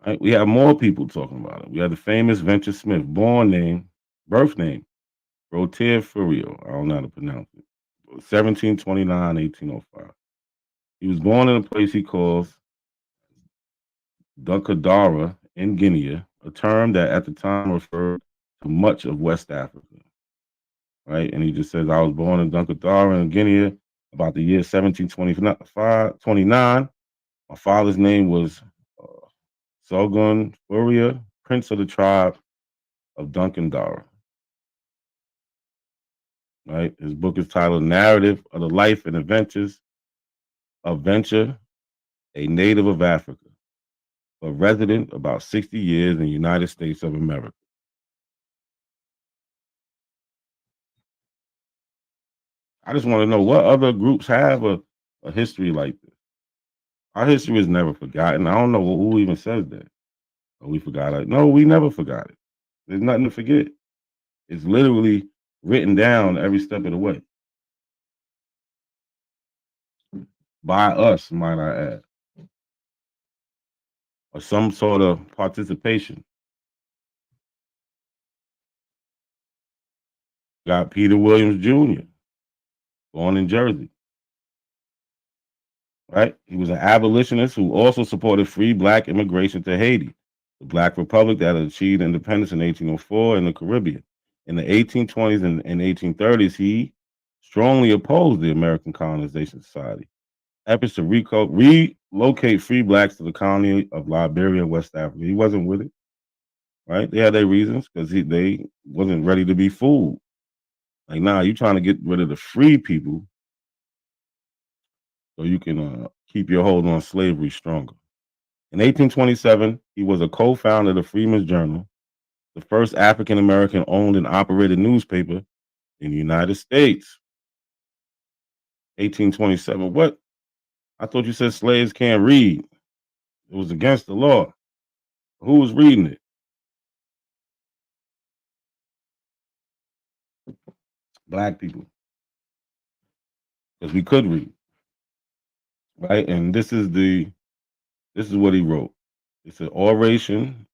Right? We have more people talking about it. We have the famous Venture Smith, birth name, Rotier Furio. I don't know how to pronounce it. 1729, 1805. He was born in a place he calls Dunkadara in Guinea, a term that at the time referred to much of West Africa. Right? And he just says, I was born in Dunkadara in Guinea about the year 1729. My father's name was Sogun Furia, prince of the tribe of Dunkandara. Right? His book is titled Narrative of the Life and Adventures of Venture, a native of Africa, a resident about 60 years in the United States of America. I just want to know what other groups have a history like this. Our history is never forgotten. I don't know who even says that. Oh, we forgot it. No, we never forgot it. There's nothing to forget. It's literally written down every step of the way. By us, might I add. Or some sort of participation. Got Peter Williams Jr., born in Jersey. Right? He was an abolitionist who also supported free black immigration to Haiti, the Black Republic that had achieved independence in 1804 in the Caribbean. In the 1820s and 1830s, he strongly opposed the American Colonization Society, efforts to relocate free blacks to the colony of Liberia and West Africa. He wasn't with it, right? They had their reasons because they wasn't ready to be fooled. Like, nah, you trying to get rid of the free people so you can keep your hold on slavery stronger. In 1827, he was a co-founder of the Freeman's Journal, the first African American owned and operated newspaper in the United States. 1827. What? I thought you said slaves can't read. It was against the law. Who was reading it? Black people. Because we could read. Right? And this is what he wrote. It's an oration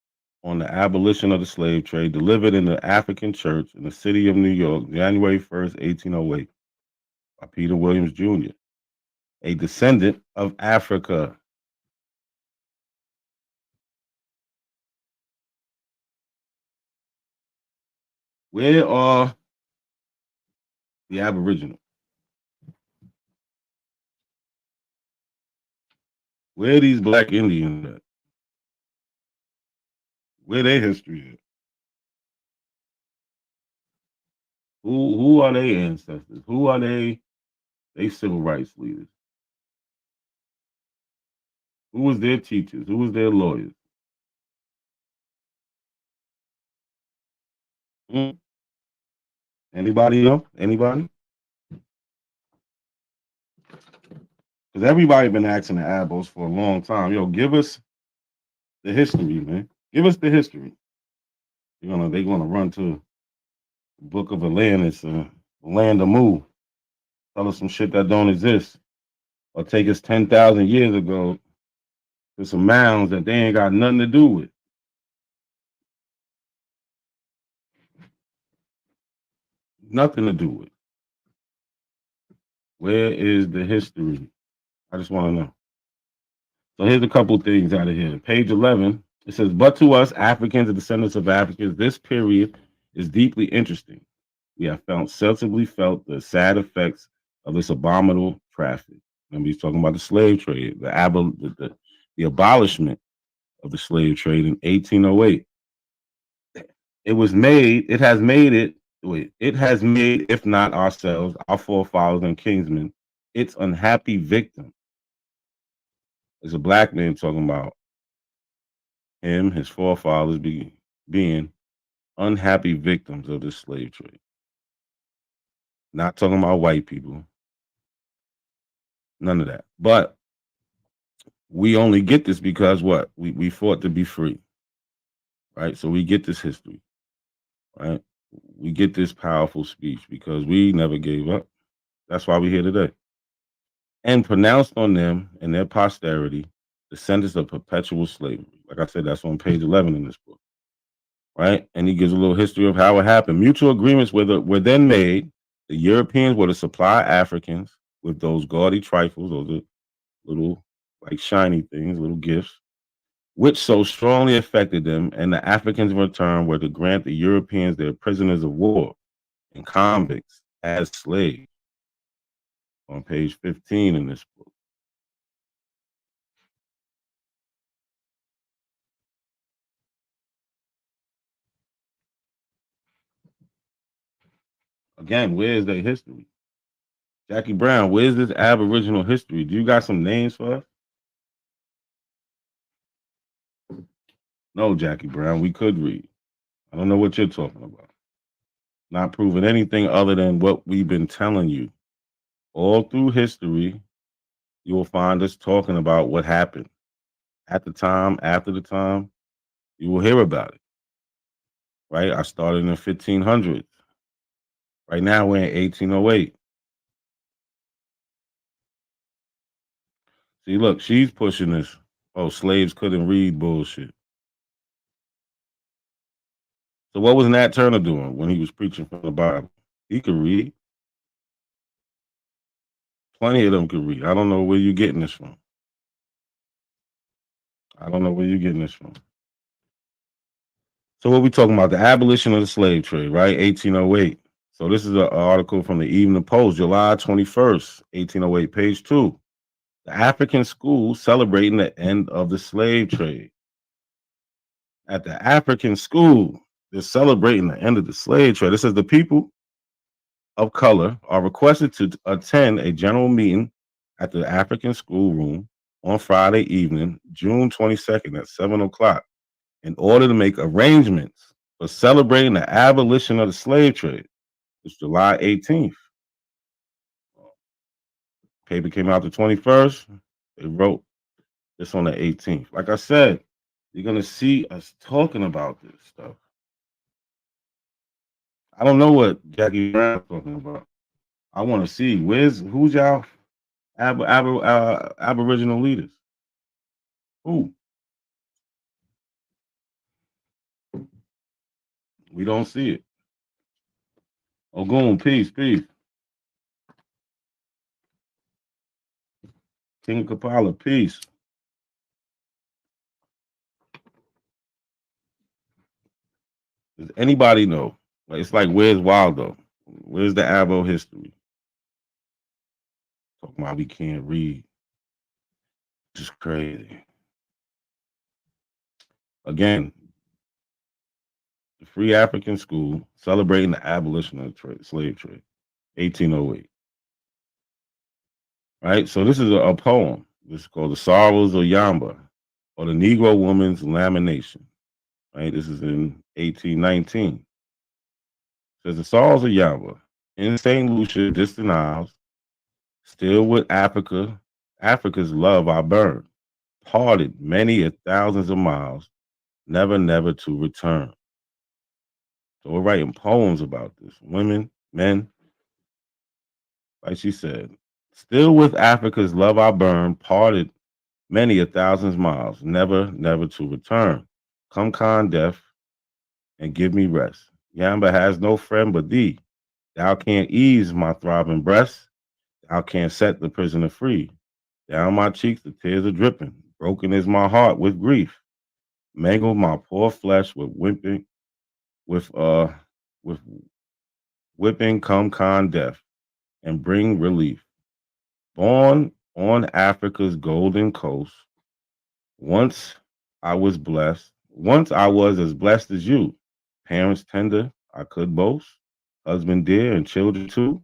on the abolition of the slave trade delivered in the African church in the city of New York, January 1st, 1808, by Peter Williams Jr., a descendant of Africa. Where are the Aboriginal? Where are these black Indians at? Where their history at? Who are their ancestors? Who are they civil rights leaders? Who was their teachers? Who was their lawyers? Anybody know? Anybody? Because everybody been asking the Abos for a long time. Yo, give us the history, man. Give us the history. They're gonna run to the Book of Atlantis, Land of Mu. Tell us some shit that don't exist. Or take us 10,000 years ago to some mounds that they ain't got nothing to do with. Nothing to do with. Where is the history? I just want to know. So here's a couple things out of here. Page 11, it says, but to us, Africans and descendants of Africans, this period is deeply interesting. We have sensibly felt the sad effects of this abominable traffic. And he's talking about the slave trade, the abolishment of the slave trade in 1808. It has made, if not ourselves, our forefathers and kinsmen, its unhappy victim. There's a black man talking about him, his forefathers being unhappy victims of this slave trade. Not talking about white people. None of that. But we only get this because what? We fought to be free. Right? So we get this history. Right? We get this powerful speech because we never gave up. That's why we're here today. And pronounced on them and their posterity the sentence of perpetual slavery. Like I said, that's on page 11 in this book. Right? And he gives a little history of how it happened. Mutual agreements were then made. The Europeans were to supply Africans with those gaudy trifles, those little like shiny things, little gifts, which so strongly affected them, and the Africans in return were to grant the Europeans their prisoners of war and convicts as slaves. On page 15 in this book. Again, where's their history? Jackie Brown, where's this Aboriginal history? Do you got some names for us? No, Jackie Brown, we could read. I don't know what you're talking about. Not proving anything other than what we've been telling you. All through history, you will find us talking about what happened. At the time, after the time, you will hear about it. Right? I started in the 1500s. Right now, we're in 1808. See, look, she's pushing this. Oh, slaves couldn't read bullshit. So what was Nat Turner doing when he was preaching from the Bible? He could read. Plenty of them could read. I don't know where you're getting this from. So what we talking about? The abolition of the slave trade, right? 1808. So this is an article from the Evening Post, July 21st, 1808, page 2. The African school celebrating the end of the slave trade. At the African school, they're celebrating the end of the slave trade. It says the people of color are requested to attend a general meeting at the African schoolroom on Friday evening, June 22nd at 7 o'clock, in order to make arrangements for celebrating the abolition of the slave trade. It's July 18th. Paper came out the 21st. They wrote this on the 18th. Like I said, you're going to see us talking about this stuff. I don't know what Jackie Brown's talking about. I want to see who's y'all Aboriginal leaders. Who? We don't see it. Ogun, peace. King Kapala, peace. Does anybody know? It's like, where's Waldo? Where's the Abo history? Talking about we can't read. Just crazy. Again, the Free African School celebrating the abolition of the slave trade, 1808. Right? So this is a poem. This is called The Sorrows of Yamba, or the Negro Woman's Lamentation. Right? This is in 1819. Says the Sauls of Yamba in St. Lucia, distant isles, still with Africa, Africa's love I burn, parted many a thousands of miles, never, never to return. So we're writing poems about this. Women, men, like she said, still with Africa's love I burn, parted many a thousands miles, never, never to return. Come con death and give me rest. Yamba has no friend but thee. Thou can't ease my throbbing breast. Thou can't set the prisoner free. Down my cheeks the tears are dripping. Broken is my heart with grief. Mangled my poor flesh with whipping, with whipping come con death, and bring relief. Born on Africa's golden coast, once I was blessed. Once I was as blessed as you. Parents tender, I could boast. Husband dear and children too.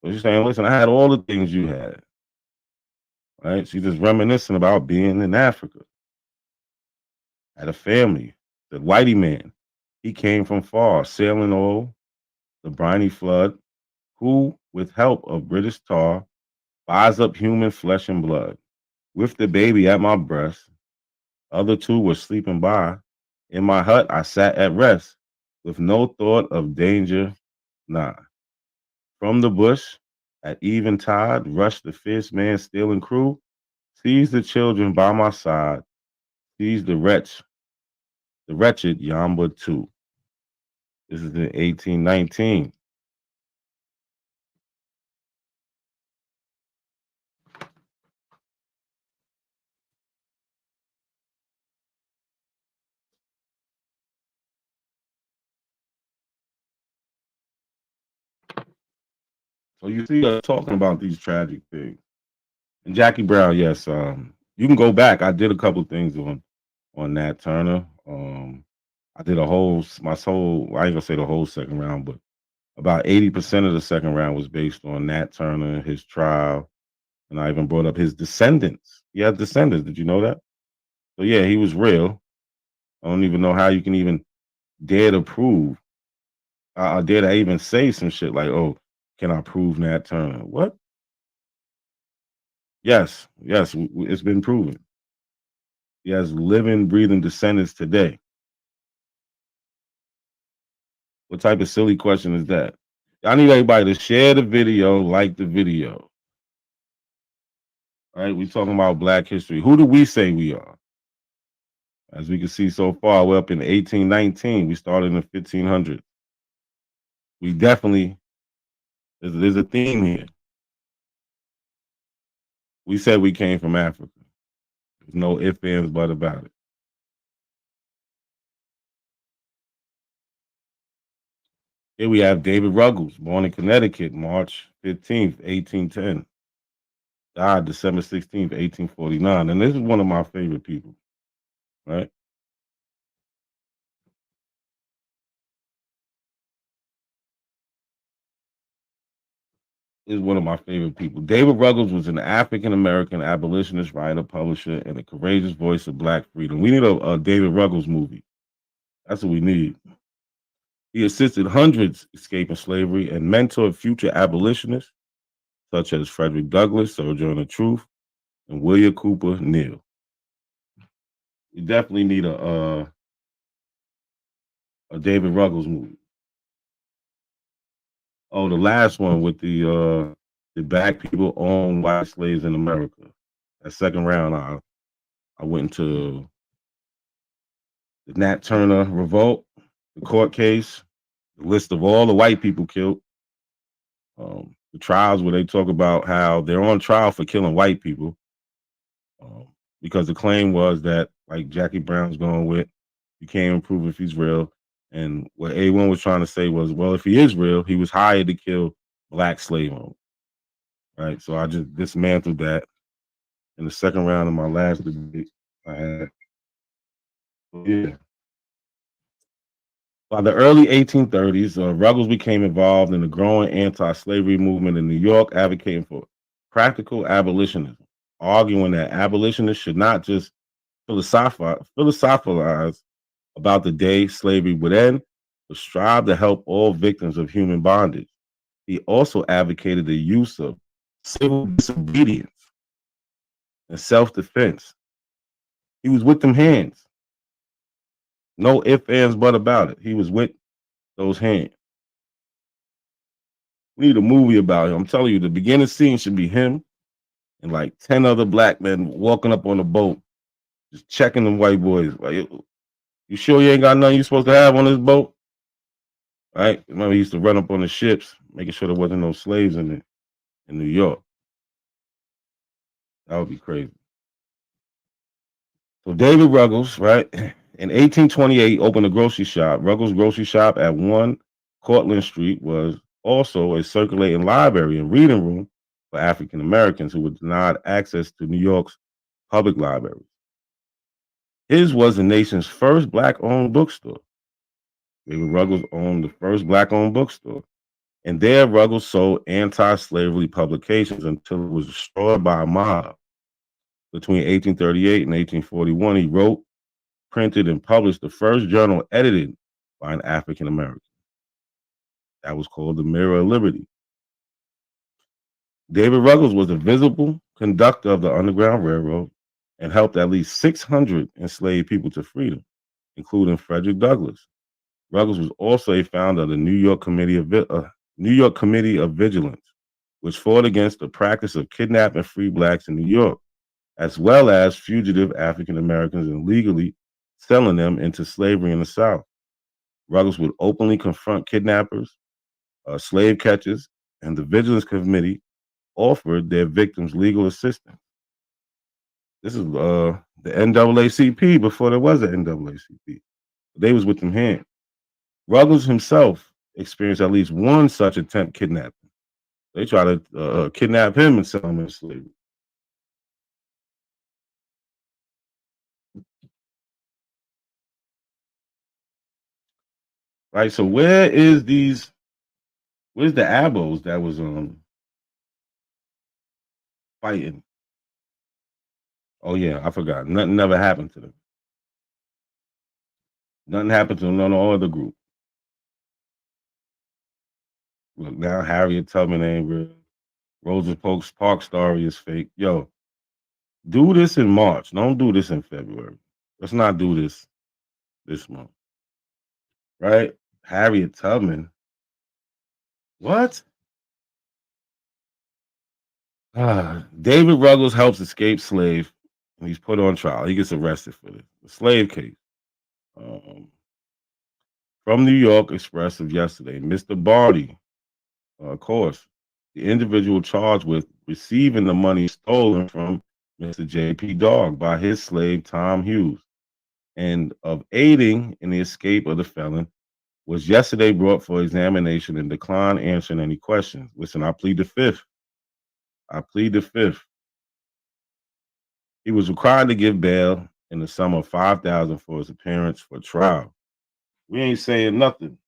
So she's saying, listen, I had all the things you had. Right? She's just reminiscing about being in Africa. Had a family. The whitey man. He came from far, sailing o'er the briny flood, who, with help of British tar, buys up human flesh and blood. With the baby at my breast, other two were sleeping by. In my hut I sat at rest, with no thought of danger nigh. From the bush, at eventide, rushed the fierce man stealing crew, seized the children by my side, seized the wretched Yamba too. This is in 1819. So you see us talking about these tragic things. And Jackie Brown, yes, you can go back. I did a couple things on Nat Turner. I did my whole, I ain't gonna say the whole second round, but about 80% of the second round was based on Nat Turner, his trial, and I even brought up his descendants. He had descendants. Did you know that? So yeah, he was real. I don't even know how you can even dare to prove. I dare to even say some shit like, "Oh, can I prove Nat Turner?" What? Yes, it's been proven. He has living, breathing descendants today. What type of silly question is that? I need everybody to share the video, like the video. All right, we're talking about Black history. Who do we say we are? As we can see so far, we're up in 1819. We started in the 1500s. We definitely, there's a theme here. We said we came from Africa. There's no ifs, ands, but about it. Here we have David Ruggles, born in Connecticut, March 15th, 1810. Died December 16th, 1849. And this is one of my favorite people, right? Is one of my favorite people. David Ruggles was an African American abolitionist writer, publisher, and a courageous voice of Black freedom. We need a David Ruggles movie. That's what we need. He assisted hundreds escaping slavery and mentored future abolitionists such as Frederick Douglass, Sojourner Truth, and William Cooper Neal. We definitely need a David Ruggles movie. Oh, the last one with the Black people own white slaves in America. That second round, I went into the Nat Turner revolt, the court case, the list of all the white people killed, the trials where they talk about how they're on trial for killing white people, because the claim was that, like Jackie Brown's going with, you can't even prove if he's real. And what A1 was trying to say was, well, if he is real, he was hired to kill Black slave owners. Right. So I just dismantled that in the second round of my last debate I had. Yeah. By the early 1830s, Ruggles became involved in the growing anti-slavery movement in New York, advocating for practical abolitionism, arguing that abolitionists should not just philosophize about the day slavery would end, but strived to help all victims of human bondage. He also advocated the use of civil disobedience and self-defense. He was with them hands. No ifs, ands, but about it. He was with those hands. We need a movie about him. I'm telling you, the beginning scene should be him and like 10 other black men walking up on a boat, just checking them white boys. Like, you sure you ain't got nothing you supposed to have on this boat? Right? Remember, he used to run up on the ships, making sure there wasn't no slaves in it in New York. That would be crazy. So David Ruggles, right? In 1828, opened a grocery shop. Ruggles' grocery shop at 1 Cortlandt Street was also a circulating library and reading room for African Americans who were denied access to New York's public libraries. His was the nation's first black-owned bookstore. David Ruggles owned the first black-owned bookstore. And there, Ruggles sold anti-slavery publications until it was destroyed by a mob. Between 1838 and 1841, he wrote, printed, and published the first journal edited by an African American. That was called the Mirror of Liberty. David Ruggles was a visible conductor of the Underground Railroad and helped at least 600 enslaved people to freedom, including Frederick Douglass. Ruggles was also a founder of the New York Committee of Vigilance, which fought against the practice of kidnapping free blacks in New York, as well as fugitive African Americans and legally selling them into slavery in the South. Ruggles would openly confront kidnappers, slave catchers, and the Vigilance Committee offered their victims legal assistance. This is the NAACP before there was an NAACP. They was with them hands. Ruggles himself experienced at least one such attempt kidnapping. They tried to kidnap him and sell him into slavery. Right, so where's the abos that was fighting? Oh yeah, I forgot. Nothing never happened to them. Nothing happened to them, no other group. Look, now Harriet Tubman ain't real. Rosa Parks story is fake. Yo, do this in March. Don't do this in February. Let's not do this month. Right? Harriet Tubman. What? David Ruggles helps escape slave, and he's put on trial. He gets arrested for this. The slave case. From New York Express of yesterday, Mr. Barty, of course, the individual charged with receiving the money stolen from Mr. J.P. Dog by his slave Tom Hughes, and of aiding in the escape of the felon, was yesterday brought for examination and declined answering any questions. Listen, I plead the fifth. He was required to give bail in the sum of $5,000 for his appearance for trial. We ain't saying nothing.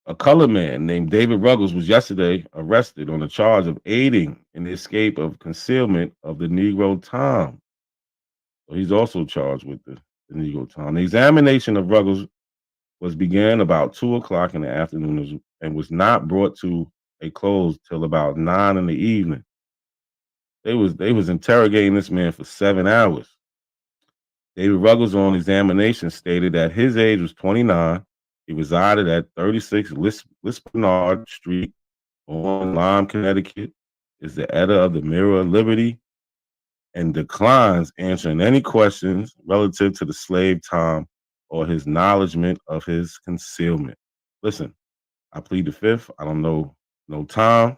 A colored man named David Ruggles was yesterday arrested on a charge of aiding in the escape of concealment of the Negro Tom. So he's also charged with the Negro Tom. The examination of Ruggles began about 2:00 in the afternoon and was not brought to a close till about 9 in the evening. They was interrogating this man for 7 hours. David Ruggles on examination stated that his age was 29. He resided at 36 Lispinard Street on Lyme, Connecticut, is the editor of the Mirror of Liberty, and declines answering any questions relative to the slave Tom or his acknowledgement of his concealment. Listen, I plead the fifth. I don't know no Tom.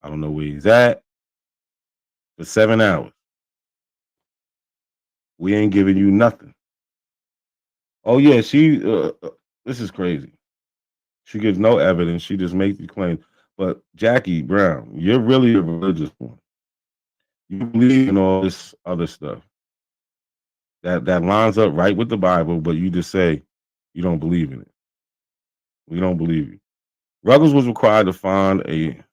I don't know where he's at. For 7 hours. We ain't giving you nothing. Oh yeah, she this is crazy. She gives no evidence. She just makes the claim. But Jackie Brown, you're really a religious one. You believe in all this other stuff. That lines up right with the Bible, but you just say you don't believe in it. We don't believe you. Ruggles was required to find bail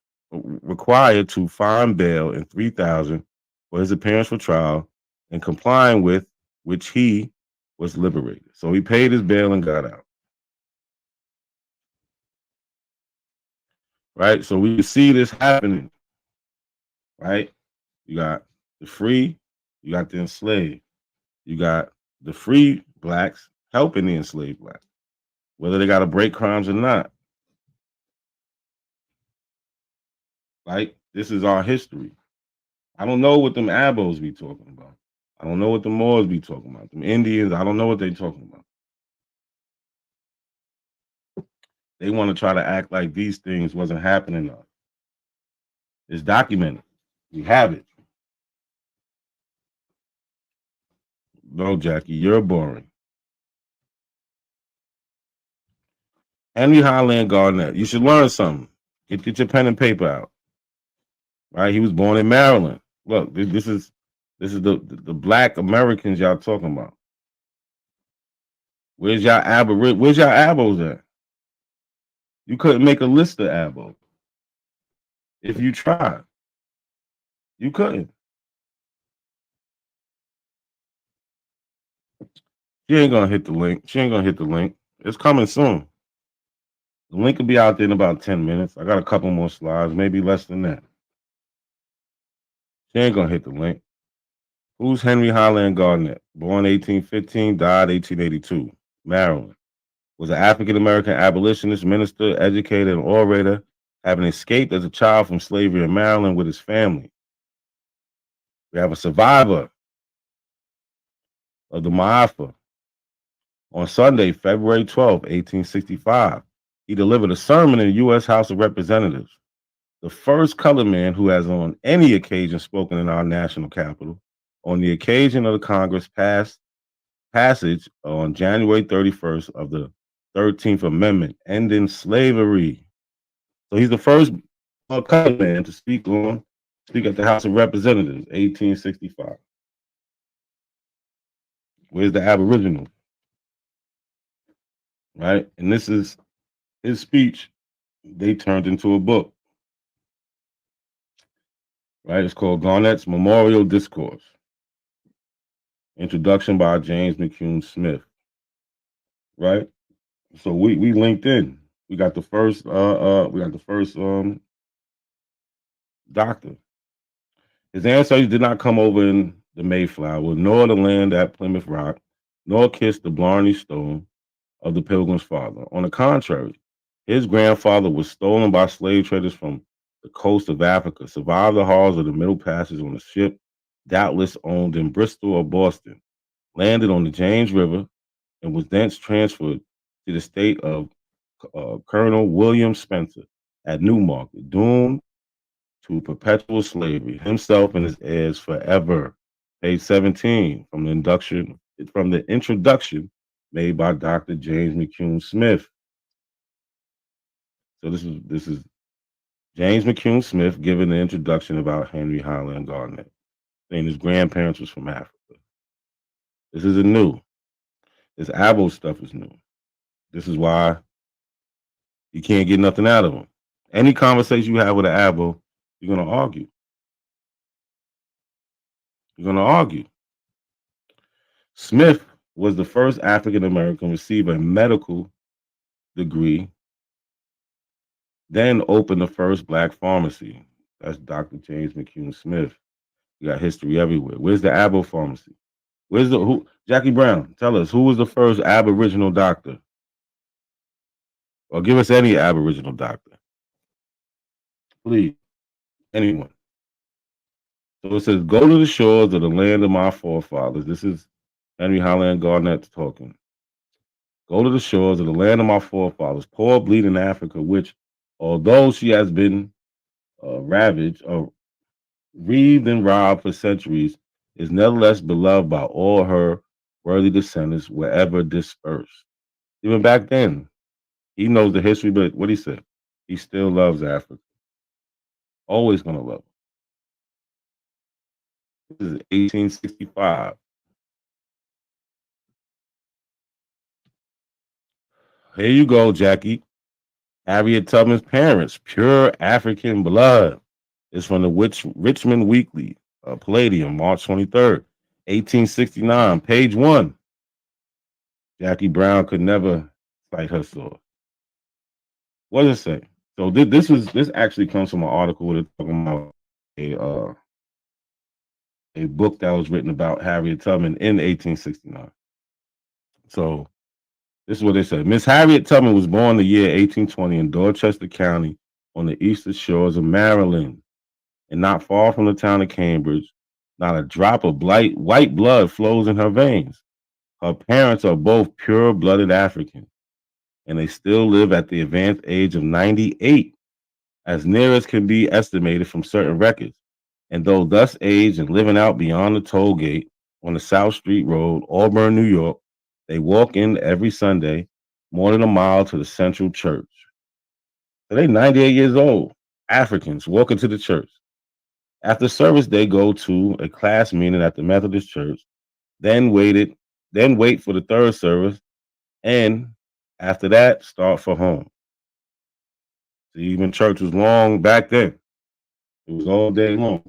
and $3,000 for his appearance for trial and complying with which he was liberated. So he paid his bail and got out. Right? So we see this happening. Right? You got the free, you got the enslaved. You got the free blacks helping the enslaved blacks, whether they got to break crimes or not. Like, this is our history. I don't know what them Abos be talking about. I don't know what the Moors be talking about. Them Indians, I don't know what they talking about. They want to try to act like these things wasn't happening though. It's documented. We have it. No, Jackie, you're boring. Henry Highland Garnett. You should learn something. Get your pen and paper out. Right? He was born in Maryland. Look, this is the black Americans y'all talking about. Where's y'all Abos at? You couldn't make a list of Abos. If you tried. You couldn't. She ain't gonna hit the link. She ain't gonna hit the link. It's coming soon. The link will be out there in about 10 minutes. I got a couple more slides, maybe less than that. She ain't gonna hit the link. Who's Henry Highland Garnett? Born 1815, died 1882. Maryland. Was an African American abolitionist, minister, educator, and orator, having escaped as a child from slavery in Maryland with his family. We have a survivor of the Maafa. On Sunday, February 12, 1865, he delivered a sermon in the U.S. House of Representatives. The first colored man who has on any occasion spoken in our national capital on the occasion of the Congress passage on January 31st of the 13th Amendment, ending slavery. So he's the first colored man to speak at the House of Representatives, 1865. Where's the Aboriginal? Right? And this is his speech. They turned into a book. Right? It's called Garnett's Memorial Discourse. Introduction by James McCune Smith. Right? So we linked in. We got the first doctor. His ancestors did not come over in the Mayflower, nor the land at Plymouth Rock, nor kiss the Blarney Stone of the Pilgrim's father. On the contrary, his grandfather was stolen by slave traders from the coast of Africa, survived the horrors of the Middle Passage on a ship doubtless owned in Bristol or Boston, landed on the James River, and was thence transferred to the state of Colonel William Spencer at Newmarket, doomed to perpetual slavery, himself and his heirs forever. Page 17 from the introduction made by Dr. James McCune Smith. So this is James McCune Smith giving the introduction about Henry Highland Garnett, saying his grandparents was from Africa. This isn't new. This Abo stuff is new. This is why you can't get nothing out of them. Any conversation you have with an Abo, you're going to argue. You're going to argue. Smith was the first African American to receive a medical degree, then opened the first black pharmacy. That's Dr. James McCune Smith. You got history everywhere. Where's the Abo pharmacy? Jackie Brown, tell us, who was the first Aboriginal doctor? Or give us any Aboriginal doctor. Please. Anyone. So it says, go to the shores of the land of my forefathers. This is Henry Highland Garnett talking. Go to the shores of the land of my forefathers, poor bleeding Africa, which, although she has been ravaged or reaved and robbed for centuries, is nevertheless beloved by all her worthy descendants wherever dispersed. Even back then, he knows the history, but what he said, he still loves Africa. Always gonna love it. This is 1865. Here you go, Jackie. Harriet Tubman's parents, pure African blood. It's from the Richmond Weekly, Palladium, March 23rd, 1869, page 1. Jackie Brown could never cite her source. What does it say? So this actually comes from an article that's talking about a book that was written about Harriet Tubman in 1869. So this is what they said. Miss Harriet Tubman was born the year 1820 in Dorchester County on the eastern shores of Maryland, and not far from the town of Cambridge. Not a drop of white blood flows in her veins. Her parents are both pure-blooded Africans, and they still live at the advanced age of 98, as near as can be estimated from certain records. And though thus aged and living out beyond the toll gate on the South Street Road, Auburn, New York, they walk in every Sunday, more than a mile to the Central Church. So they 98 years old, Africans walking to the church. After service, they go to a class meeting at the Methodist Church, then wait for the third service, and after that, start for home. So even church was long back then. It was all day long.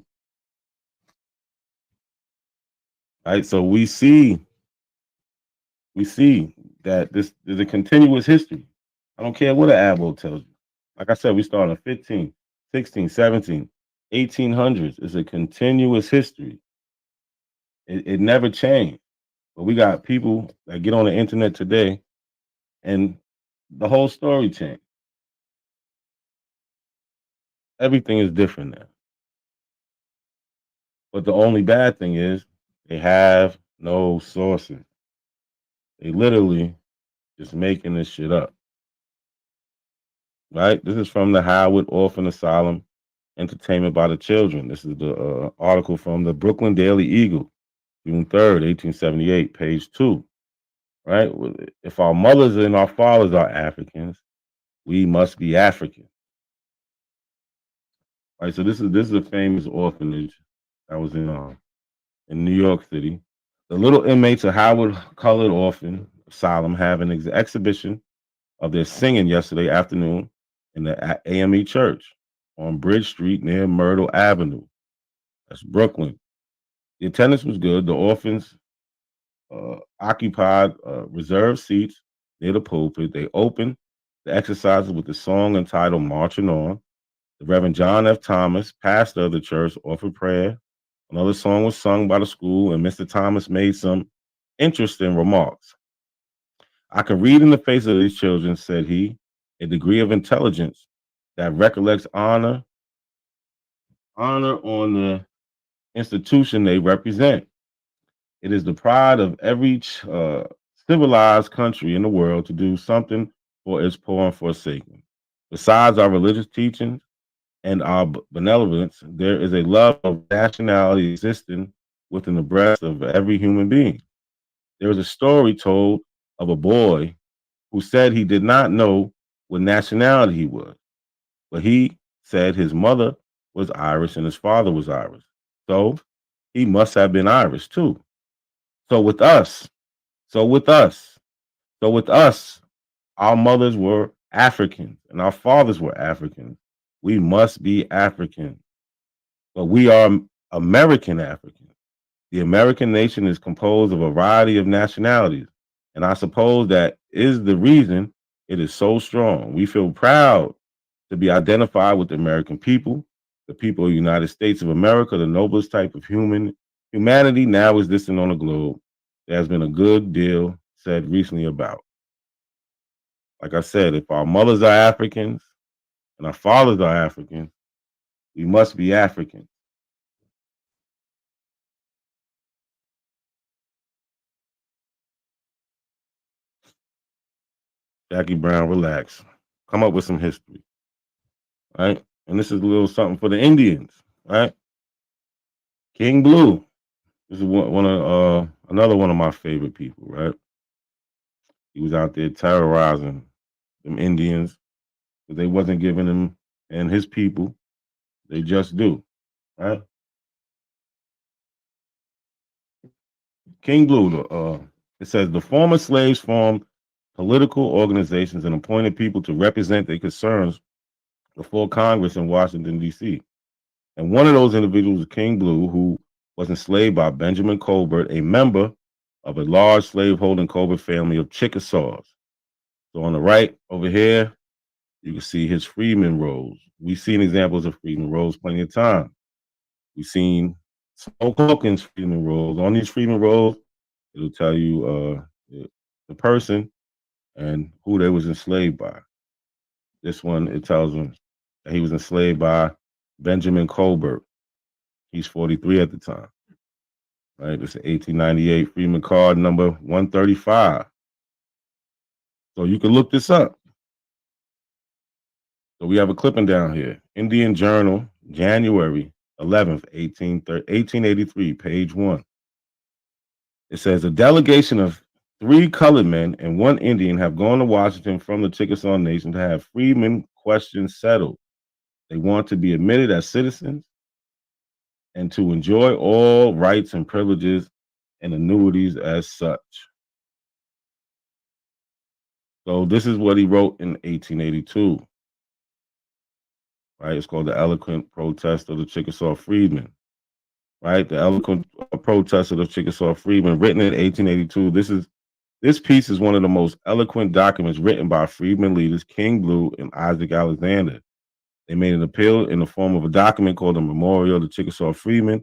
Right, so we see that this is a continuous history. I don't care what an Abo tells you. Like I said, we started in 15, 16, 17, 1800s. It's a continuous history. It never changed. But we got people that get on the internet today and the whole story changed. Everything is different now. But the only bad thing is they have no sources. They literally just making this shit up. Right? This is from the Howard Orphan Asylum, Entertainment by the Children. This is the article from the Brooklyn Daily Eagle, June 3rd, 1878, page 2. Right? If our mothers and our fathers are Africans, we must be African. Right? So this is a famous orphanage that was in New York City. The little inmates of Howard Colored Orphan Asylum have an exhibition of their singing yesterday afternoon in the AME Church on Bridge Street near Myrtle Avenue. That's Brooklyn. The attendance was good. The orphans occupied reserved seats near the pulpit. They opened the exercises with the song entitled Marching On. The Reverend John F. Thomas, pastor of the church, offered prayer. Another song was sung by the school, and Mr. Thomas made some interesting remarks. I can read in the face of these children, said he, a degree of intelligence that recollects honor on the institution they represent. It is the pride of every civilized country in the world to do something for its poor and forsaken. Besides our religious teachings and our benevolence, there is a love of nationality existing within the breast of every human being. There is a story told of a boy who said he did not know what nationality he was, but he said his mother was Irish and his father was Irish. So he must have been Irish too. So with us, our mothers were Africans and our fathers were Africans. We must be African, but we are American Africans. The American nation is composed of a variety of nationalities, and I suppose that is the reason it is so strong. We feel proud to be identified with the American people, the people of the United States of America, the noblest type of humanity now existing on the globe. There has been a good deal said recently about. Like I said, if our mothers are Africans and our fathers are African, we must be African. Jackie Brown, relax. Come up with some history. Right? And this is a little something for the Indians, right? King Blue. This is another one of my favorite people, right? He was out there terrorizing them Indians, but they wasn't giving him and his people. They just do, right? King Blue. It says the former slaves formed political organizations and appointed people to represent their concerns before Congress in Washington, D.C. And one of those individuals was King Blue, who was enslaved by Benjamin Colbert, a member of a large slaveholding Colbert family of Chickasaws. So on the right over here, you can see his freedman rolls. We've seen examples of freedman rolls plenty of time. We've seen Smoke Hawkins freedman rolls. On these freedman rolls, it'll tell you the person and who they was enslaved by. This one, it tells him that he was enslaved by Benjamin Colbert. He's 43 at the time. Right, this is 1898 Freeman card number 135. So you can look this up. So we have a clipping down here. Indian Journal, January 11th, 1883, page 1. It says a delegation of 3 colored men and 1 Indian have gone to Washington from the Chickasaw Nation to have freedmen questions settled. They want to be admitted as citizens and to enjoy all rights and privileges and annuities as such. So this is what he wrote in 1882. Right, it's called the Eloquent Protest of the Chickasaw Freedmen. Right, the Eloquent Protest of the Chickasaw Freedmen, written in 1882. This piece is one of the most eloquent documents written by freedmen leaders King Blue and Isaac Alexander. They made an appeal in the form of a document called the Memorial of the Chickasaw Freedmen.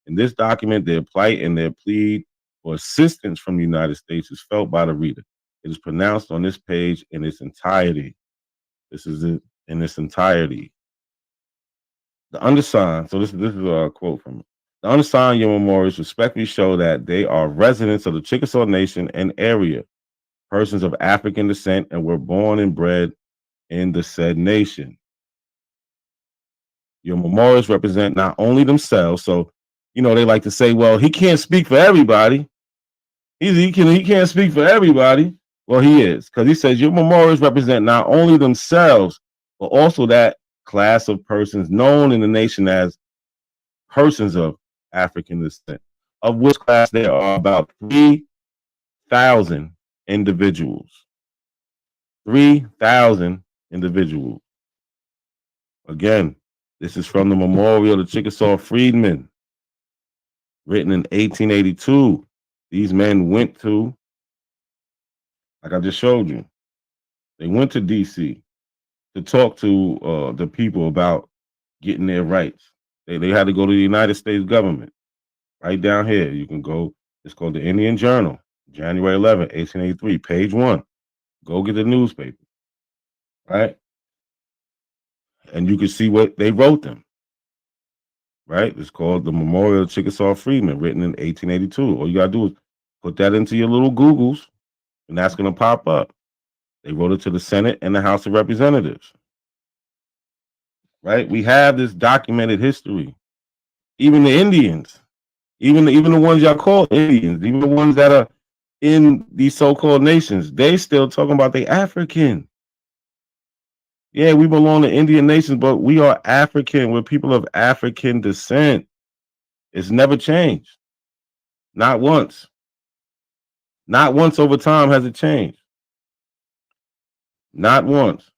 In this document, their plight and their plea for assistance from the United States is felt by the reader. It is pronounced on this page in its entirety. This is it in its entirety. The undersigned, so this is a quote from it. The undersigned your memorials respectfully show that they are residents of the Chickasaw Nation and area, persons of African descent, and were born and bred in the said nation. Your memorials represent not only themselves, so they like to say, well, he can't speak for everybody. He can't speak for everybody. Well, he is, because he says your memorials represent not only themselves, but also that class of persons known in the nation as persons of African descent, of which class there are about 3,000 individuals. 3,000 individuals. Again, this is from the Memorial of the Chickasaw Freedmen, written in 1882. These men went to, like I just showed you, they went to D.C. to talk to the people about getting their rights. They had to go to the United States government. Right down here, you can go. It's called the Indian Journal, January 11th, 1883, page 1. Go get the newspaper, right? And you can see what they wrote them, right? It's called the Memorial of Chickasaw Freedmen, written in 1882. All you got to do is put that into your little Googles, and that's going to pop up. They wrote it to the Senate and the House of Representatives, right? We have this documented history. Even the Indians, even the ones y'all call Indians, even the ones that are in these so-called nations, they still talking about they African. Yeah, we belong to Indian nations, but we are African. We're people of African descent. It's never changed. Not once. Not once over time has it changed. Not once.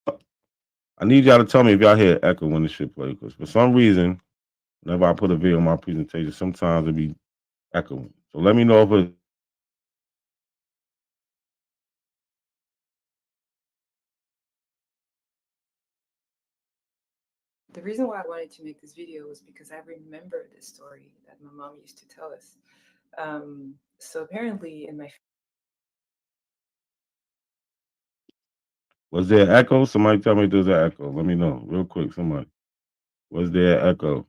I need y'all to tell me if y'all hear echo when this shit plays, because for some reason, whenever I put a video on my presentation, sometimes it be echoing. So let me know if it. The reason why I wanted to make this video was because I remember this story that my mom used to tell us. So apparently in my... Was there echo? Somebody tell me there's an echo. Let me know real quick. Somebody. Was there echo?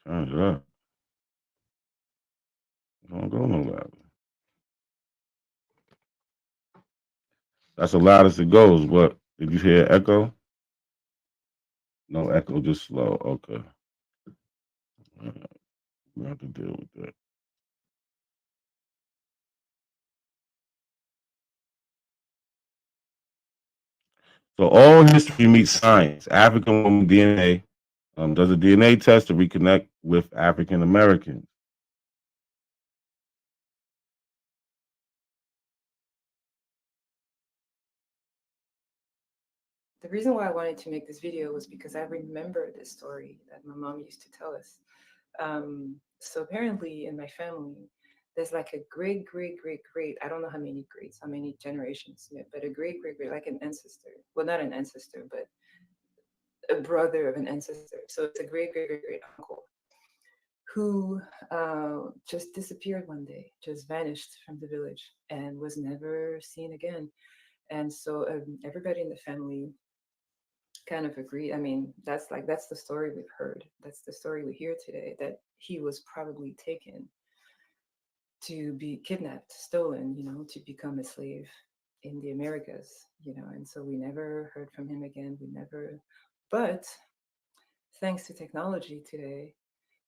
Turn it up. Don't go no louder. That's the loudest it goes. But did you hear echo? No echo, just slow. Okay. We have to deal with that. So all history meets science. African woman DNA does a DNA test to reconnect with African Americans. The reason why I wanted to make this video was because I remember this story that my mom used to tell us. So apparently in my family, there's like a great, I don't know how many greats, how many generations, but a great, like an ancestor. Well, not an ancestor, but a brother of an ancestor. So it's a great, great uncle who just disappeared one day, just vanished from the village and was never seen again. And so everybody in the family kind of agreed. I mean, that's the story we've heard. That's the story we hear today, that he was probably taken to be kidnapped, stolen, to become a slave in the Americas, and so we never heard from him again. But thanks to technology today,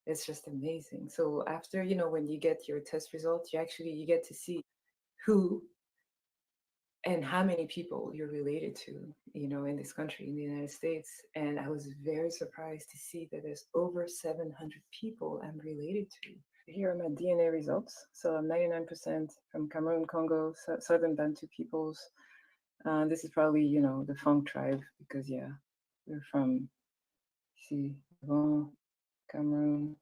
it's just amazing. So after, when you get your test results, you get to see who and how many people you're related to, in this country, in the United States. And I was very surprised to see that there's over 700 people I'm related to. Here are my DNA results. So I'm 99% from Cameroon, Congo, Southern Bantu peoples. This is probably, the Funk tribe, because we're from, Cameroon,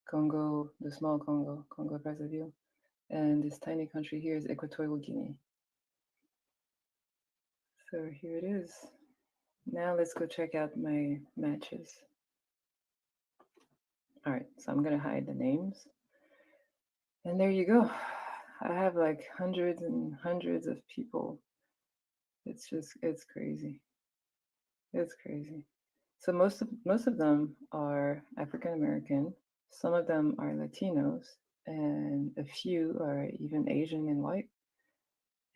Congo, the small Congo, Brazzaville. And this tiny country here is Equatorial Guinea. So here it is. Now let's go check out my matches. All right, so I'm gonna hide the names. And there you go. I have like hundreds and hundreds of people. It's crazy. It's crazy. So most of them are African American. Some of them are Latinos, and a few are even Asian and white.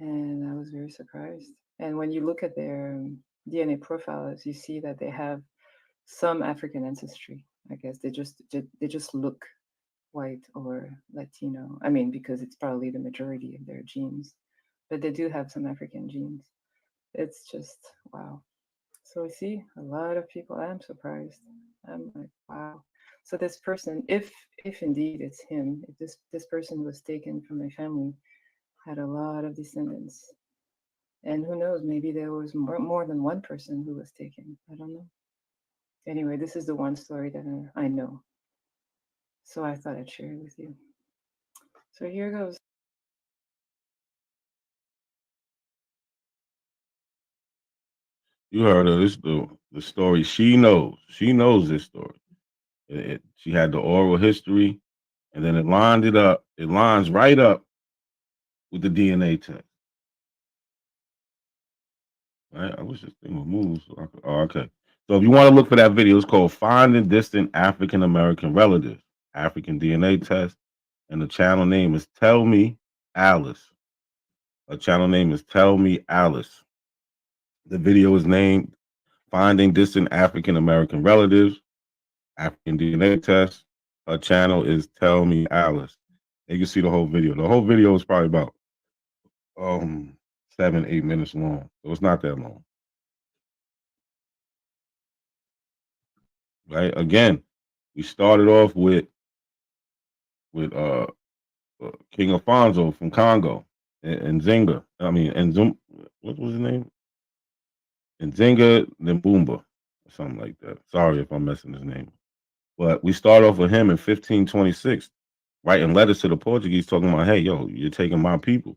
And I was very surprised. And when you look at their DNA profiles, you see that they have some African ancestry. I guess they just look white or Latino. I mean, because it's probably the majority of their genes, but they do have some African genes. It's just wow. So we see a lot of people. I'm surprised. I'm like, wow. So this person, if indeed it's him, if this person was taken from my family, had a lot of descendants. And who knows, maybe there was more than one person who was taken. I don't know. Anyway, this is the one story that I know. So I thought I'd share it with you. So here goes. You heard her. This the story. She knows. She knows this story. She had the oral history, and then it lined it up. It lines right up with the DNA test. Right? I wish this thing would move. Okay. So if you want to look for that video, it's called Finding Distant African American Relatives, African DNA Test. And the channel name is Tell Me Alice. The channel name is Tell Me Alice. The video is named Finding Distant African American Relatives, African DNA Test. Her channel is Tell Me Alice. And you can see the whole video. The whole video is probably about 7-8 minutes long. So it's not that long. Right? Again, we started off with King Alfonso from Congo and Zinga. I mean, and what was his name? And Zinga Nbumba, or something like that. Sorry if I'm messing his name. But we start off with him in 1526, writing letters to the Portuguese talking about, hey, yo, you're taking my people.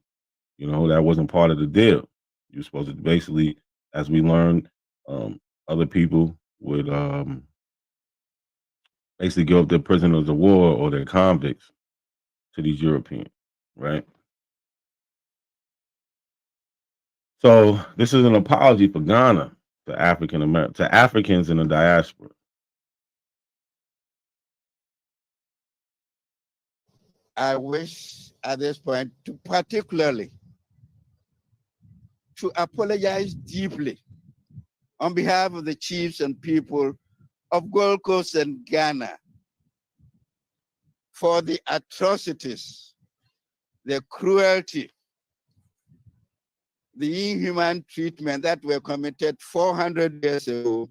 That wasn't part of the deal. You're supposed to basically, as we learned, other people would basically give up their prisoners of war or their convicts to these Europeans, right? So this is an apology for Ghana to Africans in the diaspora. I wish at this point to particularly to apologize deeply on behalf of the chiefs and people of Gold Coast and Ghana for the atrocities, the cruelty, the inhuman treatment that were committed 400 years ago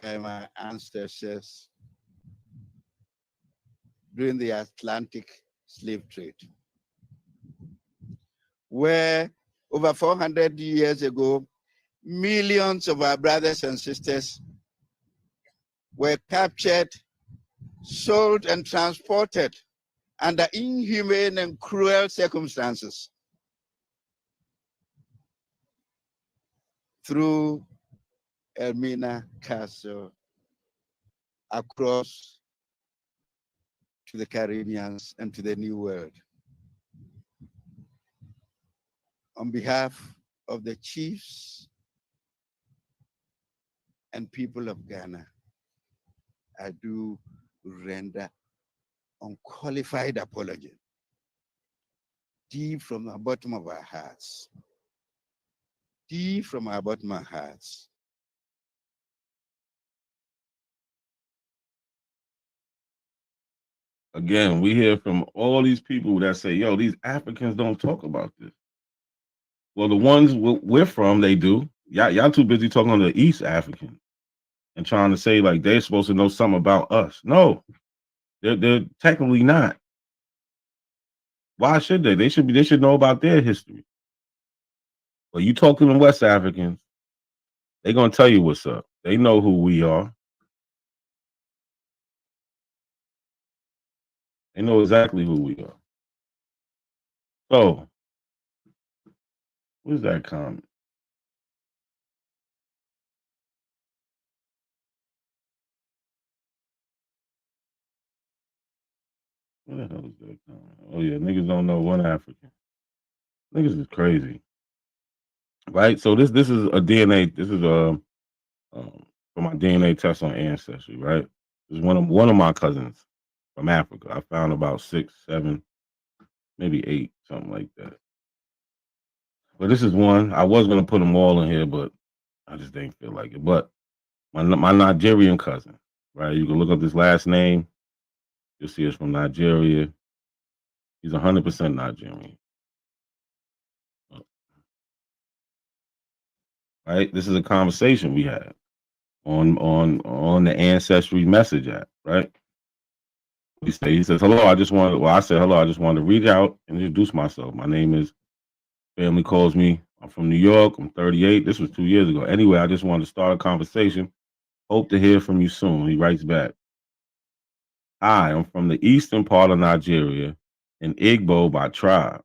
by my ancestors during the Atlantic slave trade, where over 400 years ago, millions of our brothers and sisters were captured, sold, and transported under inhumane and cruel circumstances through Elmina Castle across to the Caribbeans and to the New World. On behalf of the chiefs and people of Ghana, I do render unqualified apology, deep from the bottom of our hearts, deep from our bottom of our hearts. Again, we hear from all these people that say, yo, these Africans don't talk about this. Well, the ones we're from, they do. Y'all too busy talking on the East African and trying to say like they're supposed to know something about us. No, they're technically not. Why should they? They should know about their history. But you talk to them West Africans, they're gonna tell you what's up. They know who we are. They know exactly who we are. So, what's that comment? What the hell is that comment? Oh yeah, niggas don't know one African. Niggas is crazy, right? So this is a DNA. This is for my DNA test on Ancestry, right? This is one of my cousins from Africa. I found about 6, 7, maybe 8, something like that. But this is one. I was gonna put them all in here, but I just didn't feel like it. But my Nigerian cousin, right? You can look up this last name. You'll see it's from Nigeria. He's 100% Nigerian. Right? This is a conversation we had on the Ancestry message app, right? He says, hello, I said, hello, I just wanted to reach out and introduce myself. My name is, family calls me, I'm from New York, I'm 38. This was 2 years ago. Anyway, I just wanted to start a conversation. Hope to hear from you soon. He writes back, hi, I'm from the eastern part of Nigeria, an Igbo by tribe.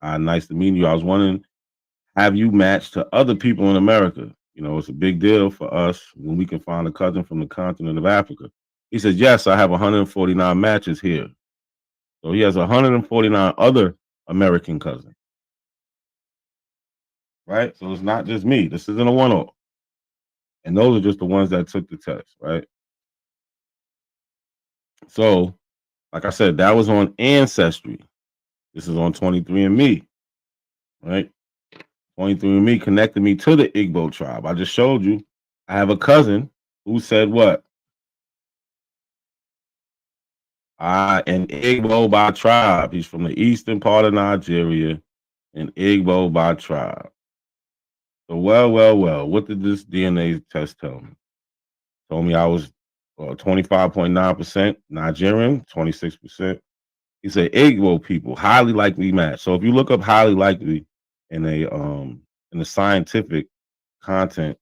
Nice to meet you. I was wondering, have you matched to other people in America? You know, it's a big deal for us when we can find a cousin from the continent of Africa. He says, yes, I have 149 matches here. So he has 149 other American cousins. Right? So it's not just me. This isn't a one-off. And those are just the ones that took the test, right? So, like I said, that was on Ancestry. This is on 23andMe, right? 23andMe connected me to the Igbo tribe. I just showed you. I have a cousin who said what? An Igbo by tribe. He's from the eastern part of Nigeria, an Igbo by tribe. So, well. What did this DNA test tell me? Told me I was 25.9% Nigerian, 26%. He said Igbo people highly likely match. So if you look up highly likely in the scientific content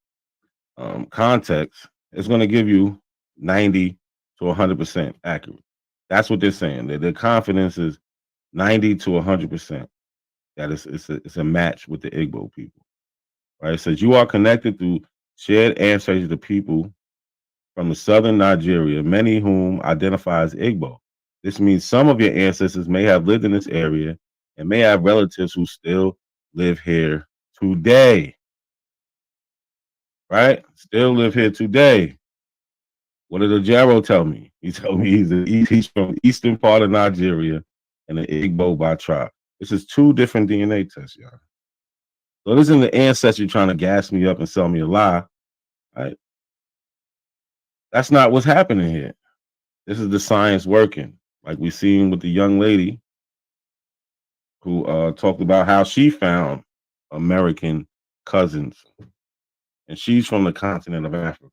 context, it's going to give you 90 to 100% accurate. That's what they're saying. Their confidence is 90 to 100% that it's a match with the Igbo people. Right? It says you are connected through shared ancestry to people from the southern Nigeria, many whom identify as Igbo. This means some of your ancestors may have lived in this area and may have relatives who still live here today. Right? Still live here today. What did Ojaro tell me? He told me he's from the eastern part of Nigeria and an Igbo by tribe. This is 2 different DNA tests, y'all. So this isn't the ancestry trying to gas me up and sell me a lie. Right? That's not what's happening here. This is the science working. Like we seen with the young lady who talked about how she found American cousins. And she's from the continent of Africa.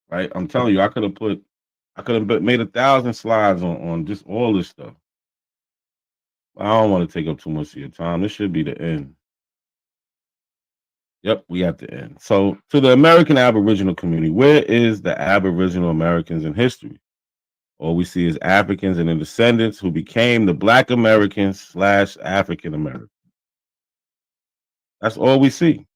Right? I'm telling you, I could have made 1,000 slides on just all this stuff. I don't want to take up too much of your time. This should be the end. Yep, we have to end. So, to the American Aboriginal community, where is the Aboriginal Americans in history? All we see is Africans and their descendants who became the Black Americans / African Americans. That's all we see.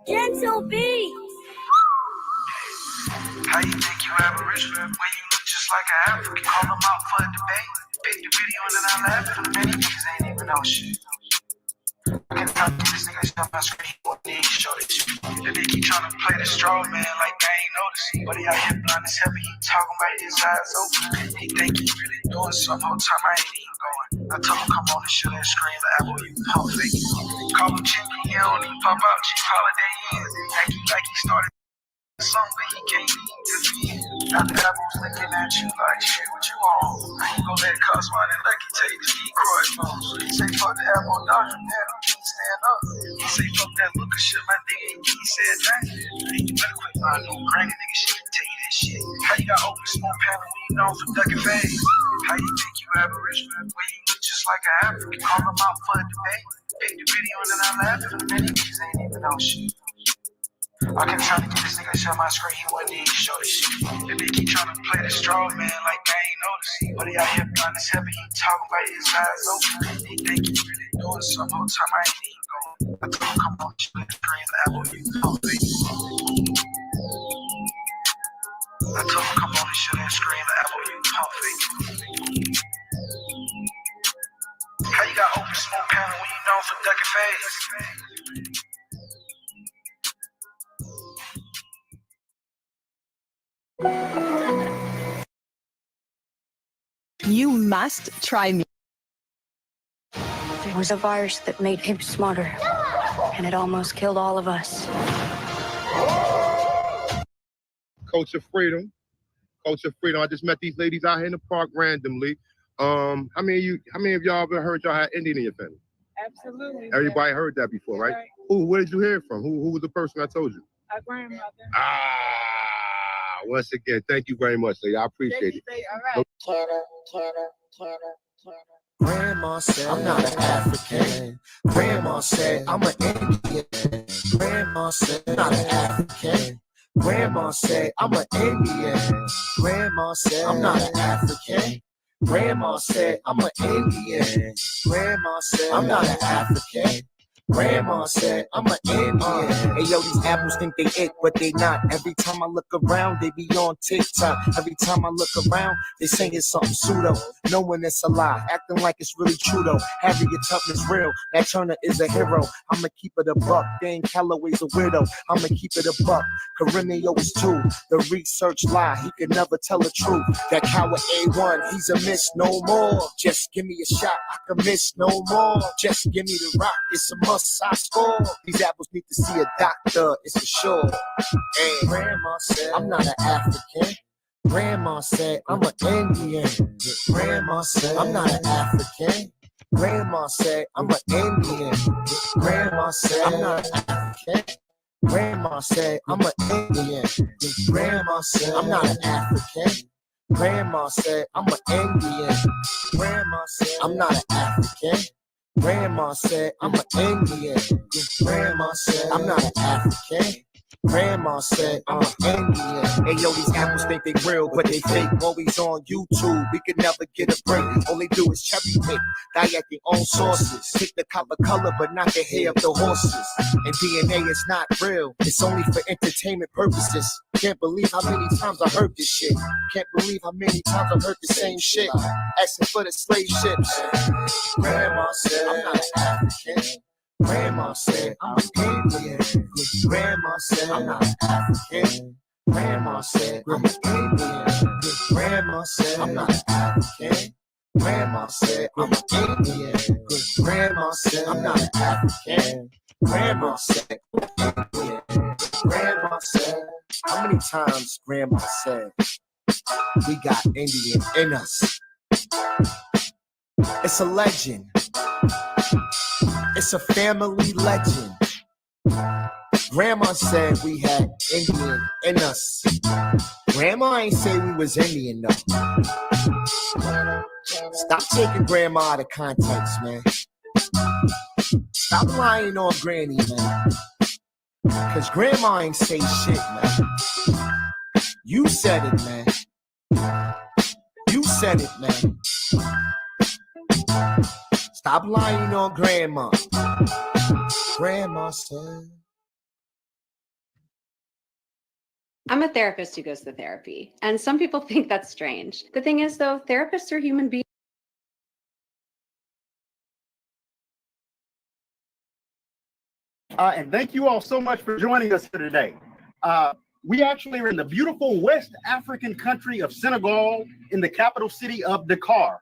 Gentle beats. How you think you Aboriginal when you look just like an African? Call them out for a debate. Pick the video and then I laugh at them. Many niggas ain't even know shit. I can tell you this nigga stuff my screen. They ain't show this shit. And they keep trying to play the straw man like I ain't noticing. But he out here blind as hell, but he talking about his eyes open. He think he really doing some whole time I ain't even going. I told him come on and show that screen like Apple, you pump fake. Call him Chinky, he don't even pop out. Cheap holiday ends. Act like he started song, but he can't even defend. Now the Apple's looking at you like shit, what you on? I ain't gon' let cuss mine and lucky take the ski crossbones. He say fuck the Apple doctor, man, I can't stand up. He say fuck that look of shit, my nigga, he said that. Hey, you better quit lying, no cranky nigga shit, tell you that shit. How you got open small panel when you known for ducking phase? How you think you Aboriginal when you look just like an African? Call them out for a debate. Pick the video and then I laugh at them. Many niggas ain't even know shit. I kept trying to get this nigga to show my screen, he wasn't even show this shit. And they keep trying to play the straw man like I ain't noticing. But he out here blind as hell, he talking about his eyes open. He think he really doing some whole time I ain't even going. I told him come on, show that screen, the Apple, you pump fake. I told him come on and show that screen, the Apple, you pump fake. How you got open smoke panel when you known for ducking phase? You must try me. There was a virus that made him smarter, and it almost killed all of us. Culture freedom. Culture freedom. I just met these ladies out here in the park randomly. How many of y'all ever heard y'all had Indian in your family? Absolutely. Everybody heard that before, right? Right. Who? Where did you hear it from? Who was the person I told you? Our grandmother. Once again, thank you very much, lady. I appreciate it. All right. Grandma said I'm not an African. Grandma said I'm an Indian. Grandma said I'm not an African. Grandma said I'm an Indian. Grandma said I'm not an African. Grandma said I'm an Indian. Grandma said I'm not an African. Grandma said I'm an Indian. Hey yo, these apples think they it, but they not. Every time I look around, they be on TikTok. Every time I look around, they saying something pseudo, knowing it's a lie, acting like it's really true though. Harriet Tubman's real, that Turner is a hero. I'ma keep it a buck. Dan Calloway's a weirdo. I'ma keep it a buck. Carinio is too. The research lie, he can never tell the truth. That coward A1, he's a miss no more. Just give me a shot, I can miss no more. Just give me the rock, it's a must. I score. These apples need to see a doctor, it's for sure. And Grandma said I'm not an African. Grandma said I'm an Indian. Grandma said I'm not an African. Grandma said I'm an Indian. Grandma said I'm not an African. Grandma said I'm an Indian. Grandma said I'm not an African. Grandma said I'm an Indian. Grandma said I'm not an African. Grandma said I'm an Indian. Grandma said I'm not an African. Grandma said I'm an Indian. Hey yo, these apples think they real, but they fake. Always on YouTube, we could never get a break. All they do is cherry pick, dissect their own sources. Pick the copper color, but not the hair of the horses. And DNA is not real, it's only for entertainment purposes. Can't believe how many times I heard this shit. Can't believe how many times I heard the same shit. Asking for the slave ships. Grandma said I'm not African. Grandma said I'm an Indian. Grandma said I'm not African. Grandma said I'm an Indian. Grandma said I'm not African. Grandma said I'm an Indian. Grandma said I'm not African. Grandma said I'm Indian. Grandma said, how many times Grandma said we got Indian in us? It's a legend. It's a family legend. Grandma said we had Indian in us. Grandma ain't say we was Indian though. Stop taking Grandma out of context, man. Stop lying on Granny, man. Cause Grandma ain't say shit, man. You said it, man. You said it, man. Stop lying on Grandma. Grandma said. I'm a therapist who goes to therapy, and some people think that's strange. The thing is, though, therapists are human beings. And thank you all so much for joining us here today. We actually are in the beautiful West African country of Senegal in the capital city of Dakar.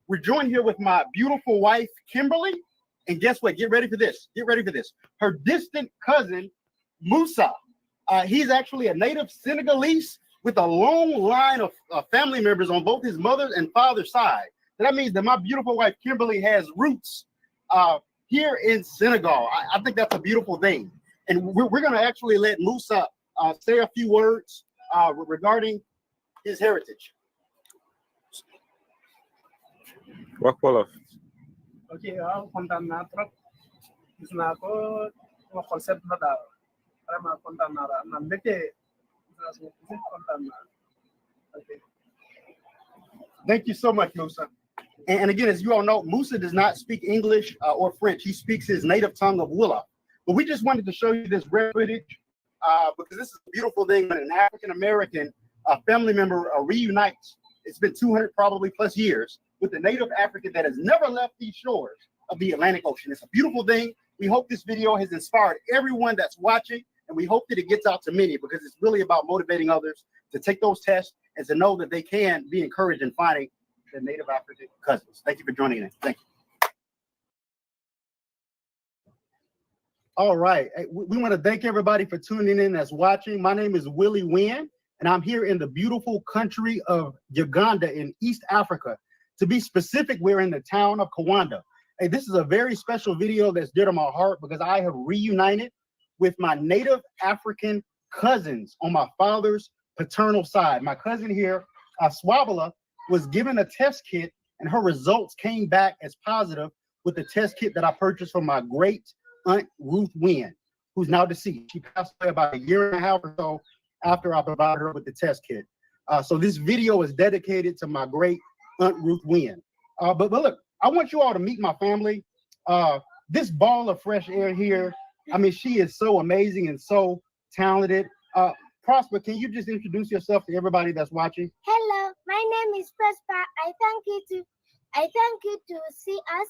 We're joined here with my beautiful wife, Kimberly. And guess what? Get ready for this. Get ready for this. Her distant cousin, Musa. He's actually a native Senegalese with a long line of family members on both his mother's and father's side. So that means that my beautiful wife, Kimberly, has roots here in Senegal. I think that's a beautiful thing. And we're going to actually let Musa say a few words regarding his heritage. Okay, kontaan naa trop gis naa ko ma xol set na daal vraiment kontaan naa daal am na mbégte kontaan naa. Okay. Thank you so much, Musa. And again, as you all know, Musa does not speak English or French. He speaks his native tongue of Wolof. But we just wanted to show you this rare footage because this is a beautiful thing when an African American family member reunites. It's been 200 probably plus years with a native African that has never left these shores of the Atlantic Ocean. It's a beautiful thing. We hope this video has inspired everyone that's watching, and we hope that it gets out to many because it's really about motivating others to take those tests and to know that they can be encouraged in finding their native African cousins. Thank you for joining us. Thank you. All right. We want to thank everybody for tuning in that's watching. My name is Willie Wynn, and I'm here in the beautiful country of Uganda in East Africa. To be specific, we're in the town of Kawanda. Hey, this is a very special video that's dear to my heart because I have reunited with my native African cousins on my father's paternal side. My cousin here, Swabala, was given a test kit and her results came back as positive with the test kit that I purchased from my great aunt Ruth Wynn, who's now deceased. She passed away about a year and a half or so after I provided her with the test kit. So this video is dedicated to my great aunt Ruth Wynn. But look, I want you all to meet my family. This ball of fresh air here, I mean, she is so amazing and so talented. Prosper, can you just introduce yourself to everybody that's watching? Hello, my name is Prosper. I thank you to see us.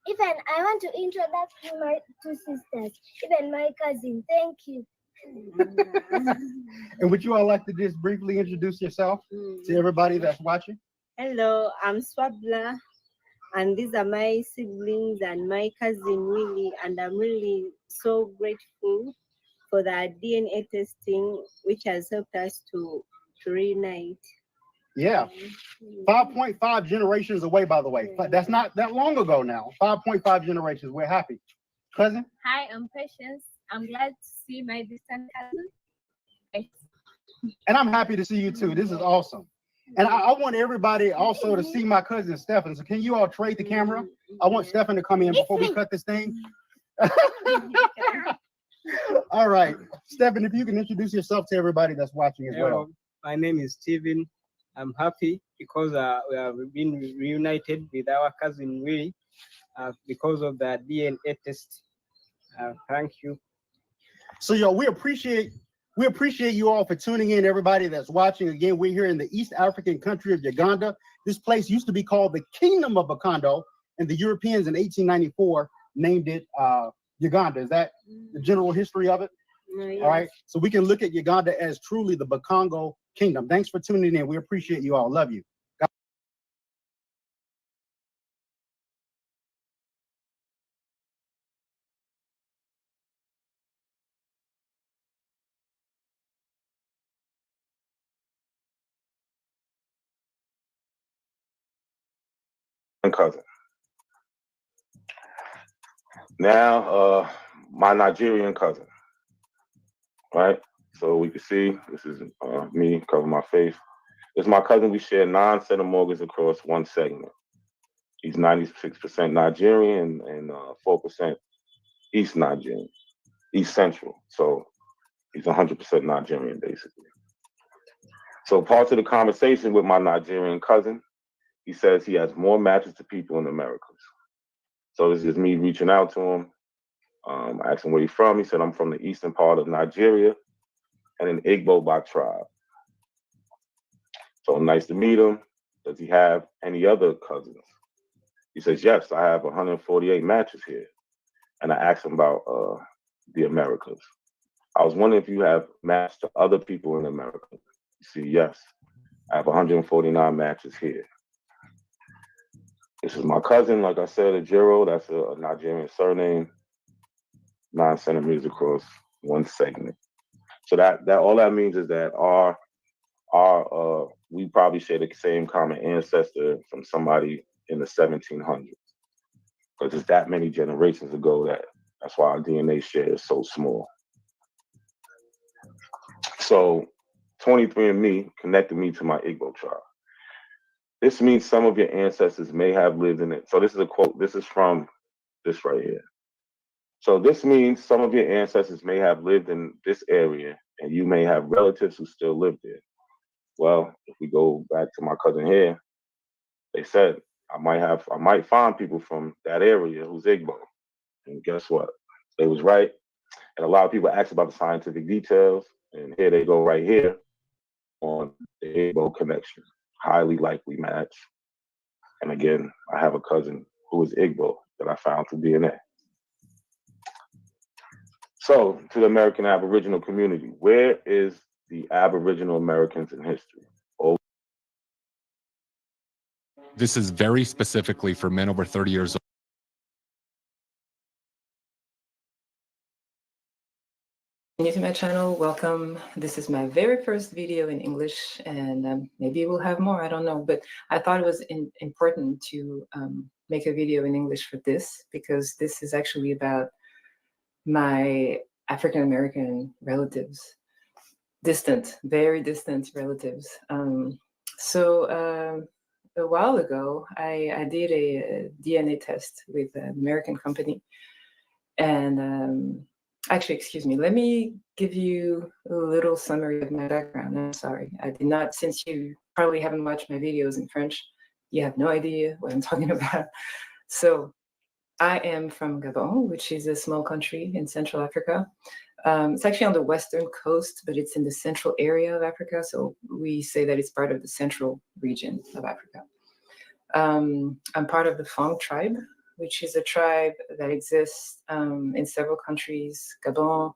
Even I want to introduce my two sisters, even my cousin. Thank you. And would you all like to just briefly introduce yourself to everybody that's watching? Hello, I'm Swabla, and these are my siblings and my cousin Willie, and I'm really so grateful for the DNA testing, which has helped us to reunite. Yeah, 5.5 generations away, by the way. But that's not that long ago now. 5.5 generations. We're happy. Cousin? Hi, I'm Patience. I'm glad to see my distant cousin. And I'm happy to see you too. This is awesome. And I want everybody also to see my cousin Stefan. So can you all trade the camera? I want Stefan to come in before we cut this thing. All right, Stephen, if you can introduce yourself to everybody that's watching as well. Hello, my name is Stephen. I'm happy because we have been reunited with our cousin Willie because of the DNA test. Thank you. So, yo, we appreciate you all for tuning in, everybody that's watching. Again, we're here in the East African country of Uganda. This place used to be called the Kingdom of Bakondo, and the Europeans in 1894 named it Uganda. Is that the general history of it? Yes. All right. So we can look at Uganda as truly the Bakongo Kingdom. Thanks for tuning in. We appreciate you all. Love you. Cousin. Now, my Nigerian cousin, right? So we can see, this is me covering my face. This is my cousin. We share 9 centimorgans across one segment. He's 96% Nigerian and 4% East Nigerian, East Central. So he's 100% Nigerian, basically. So parts of the conversation with my Nigerian cousin, he says he has more matches to people in the Americas. So this is me reaching out to him. I asked him where he's from. He said, I'm from the eastern part of Nigeria and an Igbo by tribe. So nice to meet him. Does he have any other cousins? He says, yes, I have 148 matches here. And I asked him about the Americas. I was wondering if you have matched to other people in America. You see, yes, I have 149 matches here. This is my cousin, like I said, Ajiro. That's a Nigerian surname, 9 centimeters across one segment. So that all that means is that we probably share the same common ancestor from somebody in the 1700s, because it's that many generations ago that's why our DNA share is so small. So 23andMe connected me to my Igbo tribe. This means some of your ancestors may have lived in it. So this is a quote. This is from this right here. So this means some of your ancestors may have lived in this area, and you may have relatives who still live there. Well, if we go back to my cousin here, they said I might find people from that area who's Igbo. And guess what? They was right. And a lot of people ask about the scientific details, and here they go right here on the Igbo connection. Highly likely match. And again, I have a cousin who is Igbo that I found through DNA. So, to the American Aboriginal community, where is the Aboriginal Americans in history? Oh. This is very specifically for men over 30 years old. New to my channel, welcome. This is my very first video in English, and maybe we'll have more, I don't know, but I thought it was important to make a video in English for this, because this is actually about my African American relatives, distant, very distant relatives. So a while ago, I did a DNA test with an American company, and actually, excuse me, let me give you a little summary of my background. I'm sorry, I did not, since you probably haven't watched my videos in French, you have no idea what I'm talking about. So I am from Gabon, which is a small country in Central Africa. It's actually on the western coast, but it's in the central area of Africa. So we say that it's part of the central region of Africa. I'm part of the Fang tribe, which is a tribe that exists in several countries: Gabon,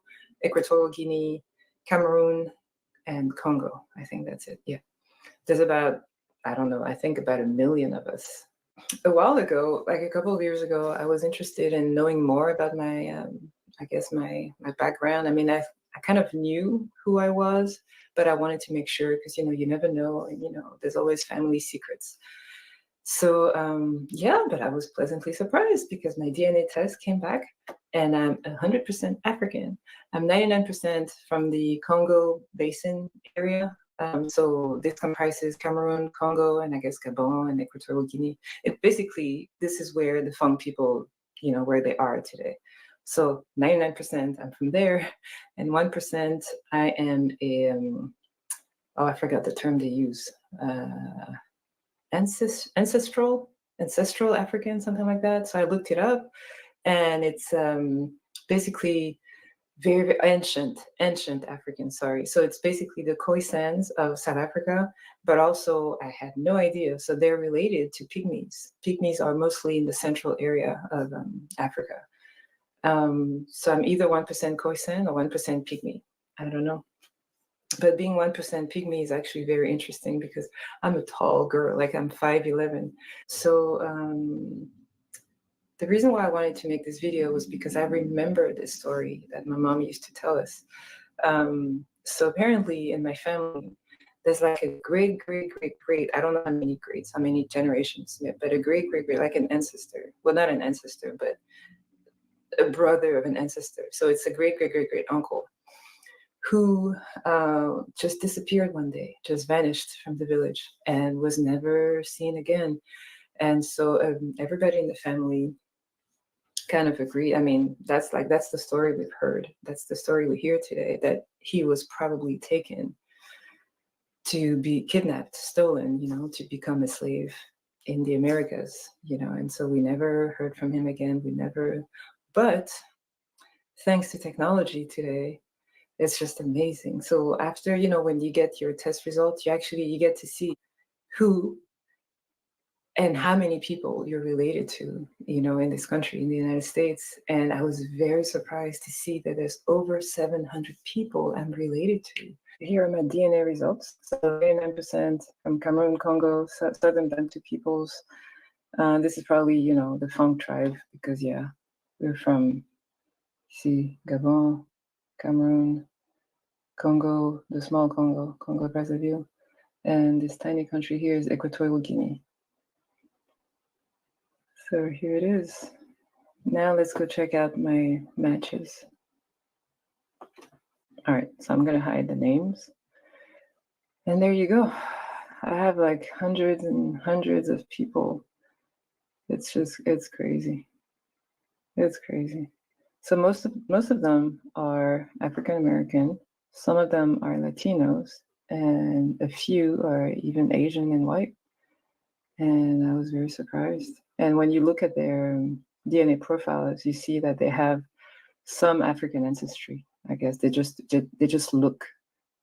Equatorial Guinea, Cameroon, and Congo. I think that's it. Yeah. There's about, I don't know, I think about 1 million of us. A while ago, like a couple of years ago, I was interested in knowing more about my, I guess my background. I mean, I kind of knew who I was, but I wanted to make sure, because, you never know, and, there's always family secrets. So yeah, but I was pleasantly surprised because my DNA test came back and I'm 100% African. I'm 99% from the Congo Basin area. So this comprises Cameroon, Congo, and I guess Gabon and Equatorial Guinea. It basically, this is where the Fang people, where they are today. So 99% I'm from there, and 1% I am a, oh, I forgot the term they use, ancestral African, something like that. So I looked it up, and it's basically very ancient African, sorry. So it's basically the Khoisans of South Africa, but also I had no idea. So they're related to Pygmies. Pygmies are mostly in the central area of Africa. So I'm either 1% Khoisan or 1% Pygmy. I don't know. But being 1% Pygmy is actually very interesting because I'm a tall girl, like I'm 5'11". So the reason why I wanted to make this video was because I remember this story that my mom used to tell us. So apparently in my family, there's like a great, I don't know how many greats, how many generations, but a great, like an ancestor. Well, not an ancestor, but a brother of an ancestor. So it's a great uncle who just disappeared one day, just vanished from the village and was never seen again. And so everybody in the family kind of agreed. I mean, that's the story we've heard. That's the story we hear today, that he was probably taken to be kidnapped, stolen, to become a slave in the Americas, and so we never heard from him again. But thanks to technology today, it's just amazing. So after, when you get your test results, you get to see who and how many people you're related to, in this country, in the United States. And I was very surprised to see that there's over 700 people I'm related to. Here are my DNA results. So 89% from Cameroon, Congo, Southern Bantu peoples. This is probably, the Funk tribe, because we're from, Gabon, Cameroon, Congo, the small Congo, Congo-Brazzaville. And this tiny country here is Equatorial Guinea. So here it is. Now let's go check out my matches. All right, so I'm gonna hide the names. And there you go. I have like hundreds and hundreds of people. It's crazy. It's crazy. So most of them are African American. Some of them are Latinos, and a few are even Asian and white. And I was very surprised. And when you look at their DNA profiles, you see that they have some African ancestry. I guess they just look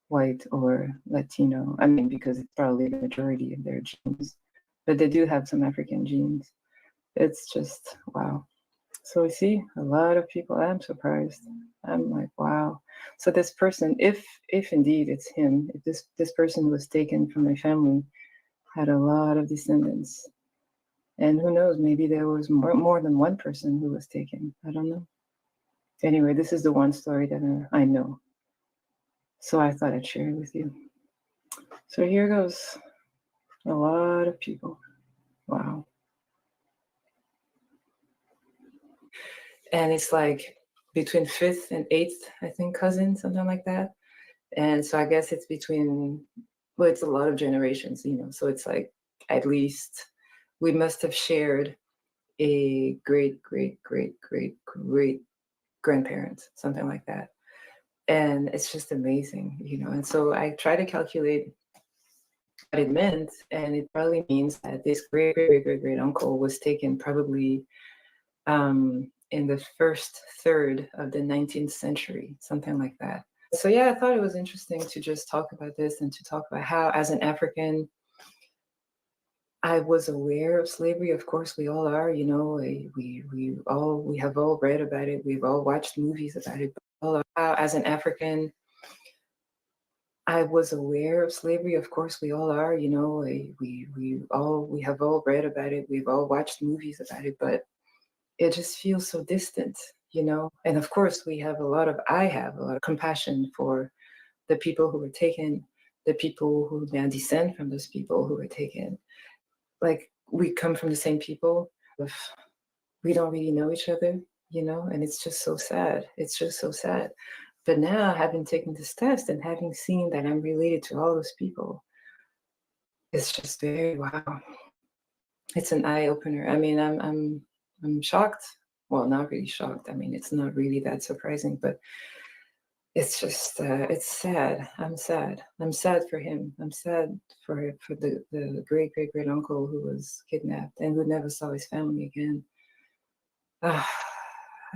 white or Latino. I mean, because it's probably the majority of their genes, but they do have some African genes. It's just, wow. So we see a lot of people. I'm surprised. I'm like, wow. So this person, if indeed it's him, if this person was taken from my family, had a lot of descendants. And who knows, maybe there was more than one person who was taken. I don't know. Anyway, this is the one story that I know. So I thought I'd share it with you. So here goes. A lot of people. Wow. And it's like between 5th and 8th, I think, cousin, something like that. And so I guess it's between, well, it's a lot of generations, so it's like at least we must have shared a great grandparents, something like that. And it's just amazing, and so I try to calculate what it meant, and it probably means that this great uncle was taken probably in the first third of the 19th century, something like that. So I thought it was interesting to just talk about this and to talk about how, as an African, I was aware of slavery. Of course, we all are. We have all read about it. We've all watched movies about it. But as an African, I was aware of slavery. Of course, we all are. We have all read about it. We've all watched movies about it. But it just feels so distant, And of course, I have a lot of compassion for the people who were taken, the people who now descend from those people who were taken. Like, we come from the same people, we don't really know each other, and it's just so sad. It's just so sad. But now, having taken this test and having seen that I'm related to all those people, it's just very, wow. It's an eye opener. I mean, I'm shocked. Well, not really shocked. I mean, it's not really that surprising, but it's just, it's sad. I'm sad. I'm sad for him. I'm sad for the great uncle who was kidnapped and who never saw his family again. I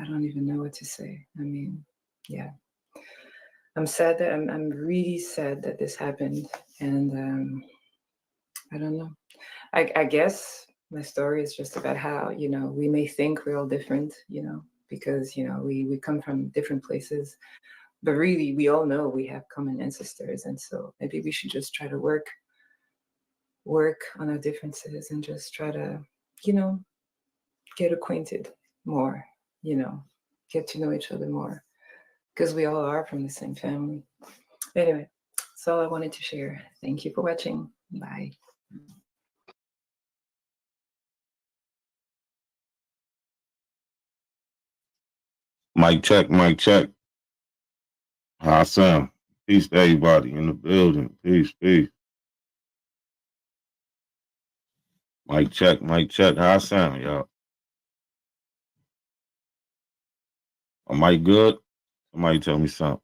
don't even know what to say. I mean, yeah. I'm sad that I'm really sad that this happened, and I don't know. I guess my story is just about how, you know, we may think we're all different, you know, because, you know, we come from different places, but really we all know we have common ancestors, and so maybe we should just try to work on our differences and just try to, you know, get acquainted more, you know, get to know each other more, because we all are from the same family. Anyway, that's all I wanted to share. Thank you for watching. Bye. Mic check, mic check. How I sound? Peace to everybody in the building. Peace, peace. Mic check, mic check. How I sound, y'all? Am I good? Somebody tell me something.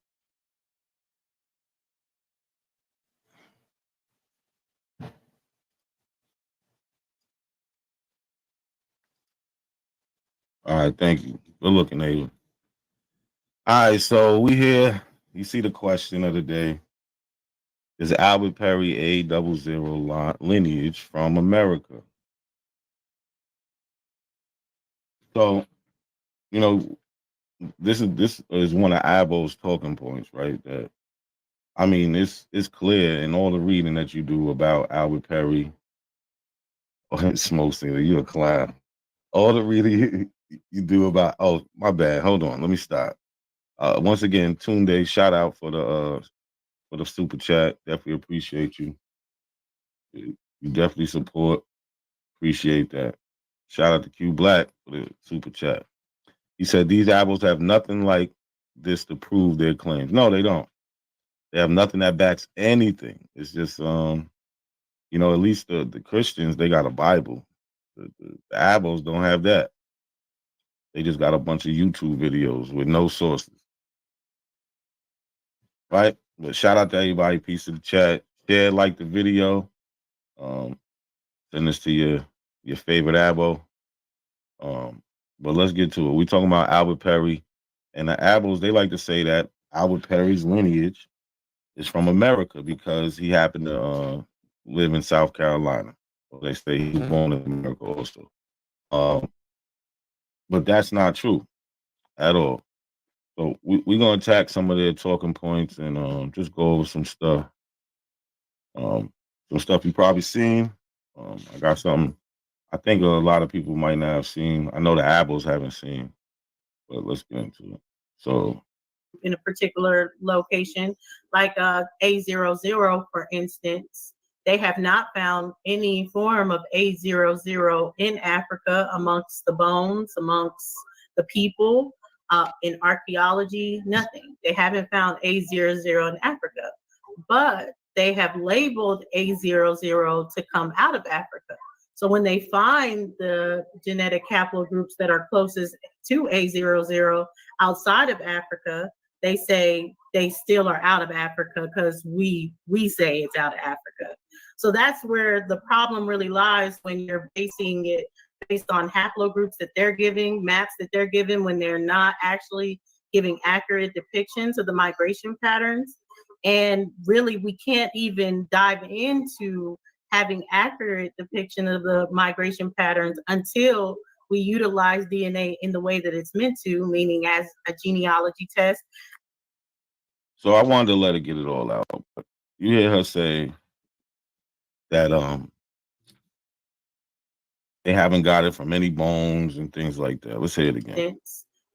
All right, thank you. Good looking, Ava. All right, so we here. You see the question of the day. Is Albert Perry A00 lineage from America? So, you know, this is one of Abo's talking points, right? That I mean, it's clear in all the reading that you do about Albert Perry. Oh, Smoke Singer, you a clown. All the reading you do about, oh, my bad. Hold on, let me stop. Once again, Tunde, shout out for the super chat. Definitely appreciate you. You definitely support. Appreciate that. Shout out to Q Black for the super chat. He said these apples have nothing like this to prove their claims. No, they don't. They have nothing that backs anything. It's just you know, at least the Christians, they got a Bible. The Abos don't have that. They just got a bunch of YouTube videos with no sources. Right? But shout out to everybody. Peace to the chat. Share, like the video. Send this to your favorite Abo. But let's get to it. We're talking about Albert Perry. And the Abos, they like to say that Albert Perry's lineage is from America because he happened to live in South Carolina. So they say he was born in America also. But that's not true at all. So we're going to attack some of their talking points and just go over some stuff. Some stuff you probably seen. I got something I think a lot of people might not have seen. I know the Abos haven't seen, but let's get into it. So in a particular location, like A00, for instance, they have not found any form of A00 in Africa amongst the bones, amongst the people, in archaeology, nothing. They haven't found A00 in Africa, but they have labeled A00 to come out of Africa. So when they find the genetic haplogroups that are closest to A00 outside of Africa, they say they still are out of Africa because we say it's out of Africa. So that's where the problem really lies when you're basing it based on haplogroups that they're giving, maps that they're giving, when they're not actually giving accurate depictions of the migration patterns. And really, we can't even dive into having accurate depiction of the migration patterns until we utilize DNA in the way that it's meant to, meaning as a genealogy test. So I wanted to let her get it all out. But you hear her say that they haven't got it from any bones and things like that. Let's say it again.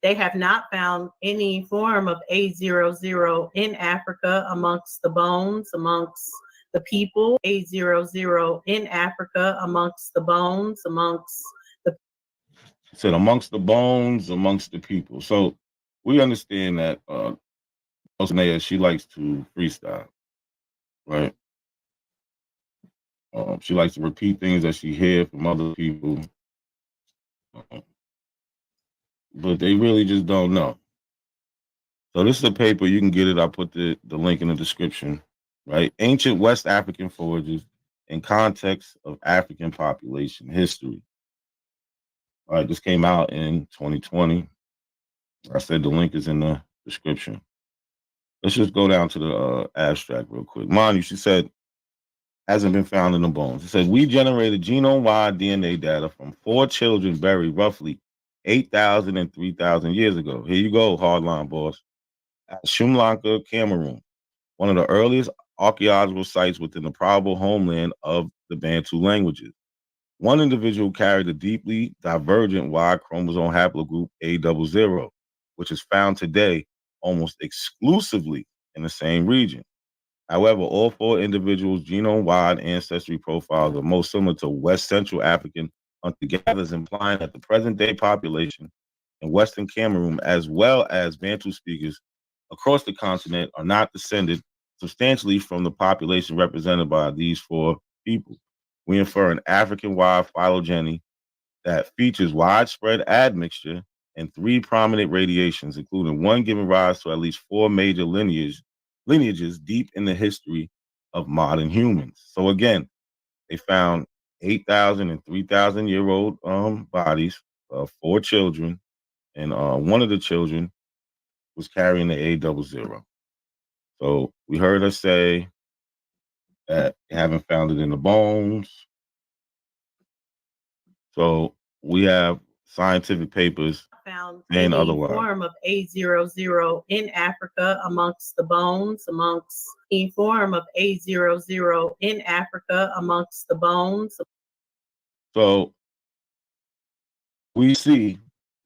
They have not found any form of A00 in Africa amongst the bones, amongst the people. A00 in Africa amongst the bones, amongst the. It said amongst the bones, amongst the people. So we understand that she likes to freestyle, right? She likes to repeat things that she hears from other people. but they really just don't know. So this is a paper, you can get it. I'll put the link in the description, right? Ancient West African Forages in Context of African Population History. All right, this came out in 2020. I said the link is in the description. Let's just go down to the abstract real quick. Manu, she said, hasn't been found in the bones. It said, we generated genome-wide DNA data from 4 children buried roughly 8,000 and 3,000 years ago. Here you go, hardline boss. At Shumlanka, Cameroon, one of the earliest archaeological sites within the probable homeland of the Bantu languages. One individual carried a deeply divergent Y chromosome haplogroup A00, which is found today almost exclusively in the same region. However, all 4 individuals' genome-wide ancestry profiles are most similar to West Central African hunter-gatherers, implying that the present-day population in Western Cameroon, as well as Bantu speakers across the continent, are not descended substantially from the population represented by these 4 people. We infer an African-wide phylogeny that features widespread admixture and 3 prominent radiations, including one giving rise to at least 4 major lineages deep in the history of modern humans. So again, they found 8,000 and 3,000 year old bodies of 4 children, and one of the children was carrying the A00. So we heard her say that they haven't found it in the bones. So we have scientific papers found saying any otherwise. form of A00 in Africa amongst the bones, amongst any form of A00 in Africa amongst the bones. So we see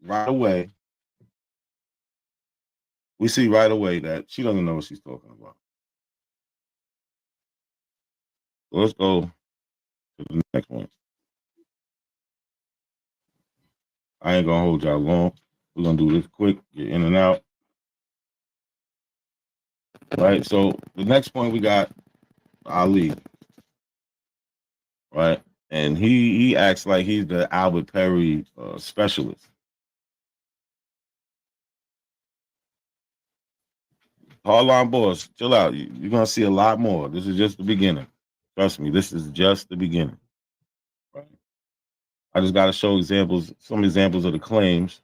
right away that she doesn't know what she's talking about. So let's go to the next one. I ain't gonna hold y'all long. We're gonna do this quick, get in and out. Right. So the next point we got Ali. Right. And he acts like he's the Albert Perry specialist. Hardline boys, chill out. You're gonna see a lot more. This is just the beginning. Trust me, this is just the beginning. Right. I just gotta show some examples of the claims,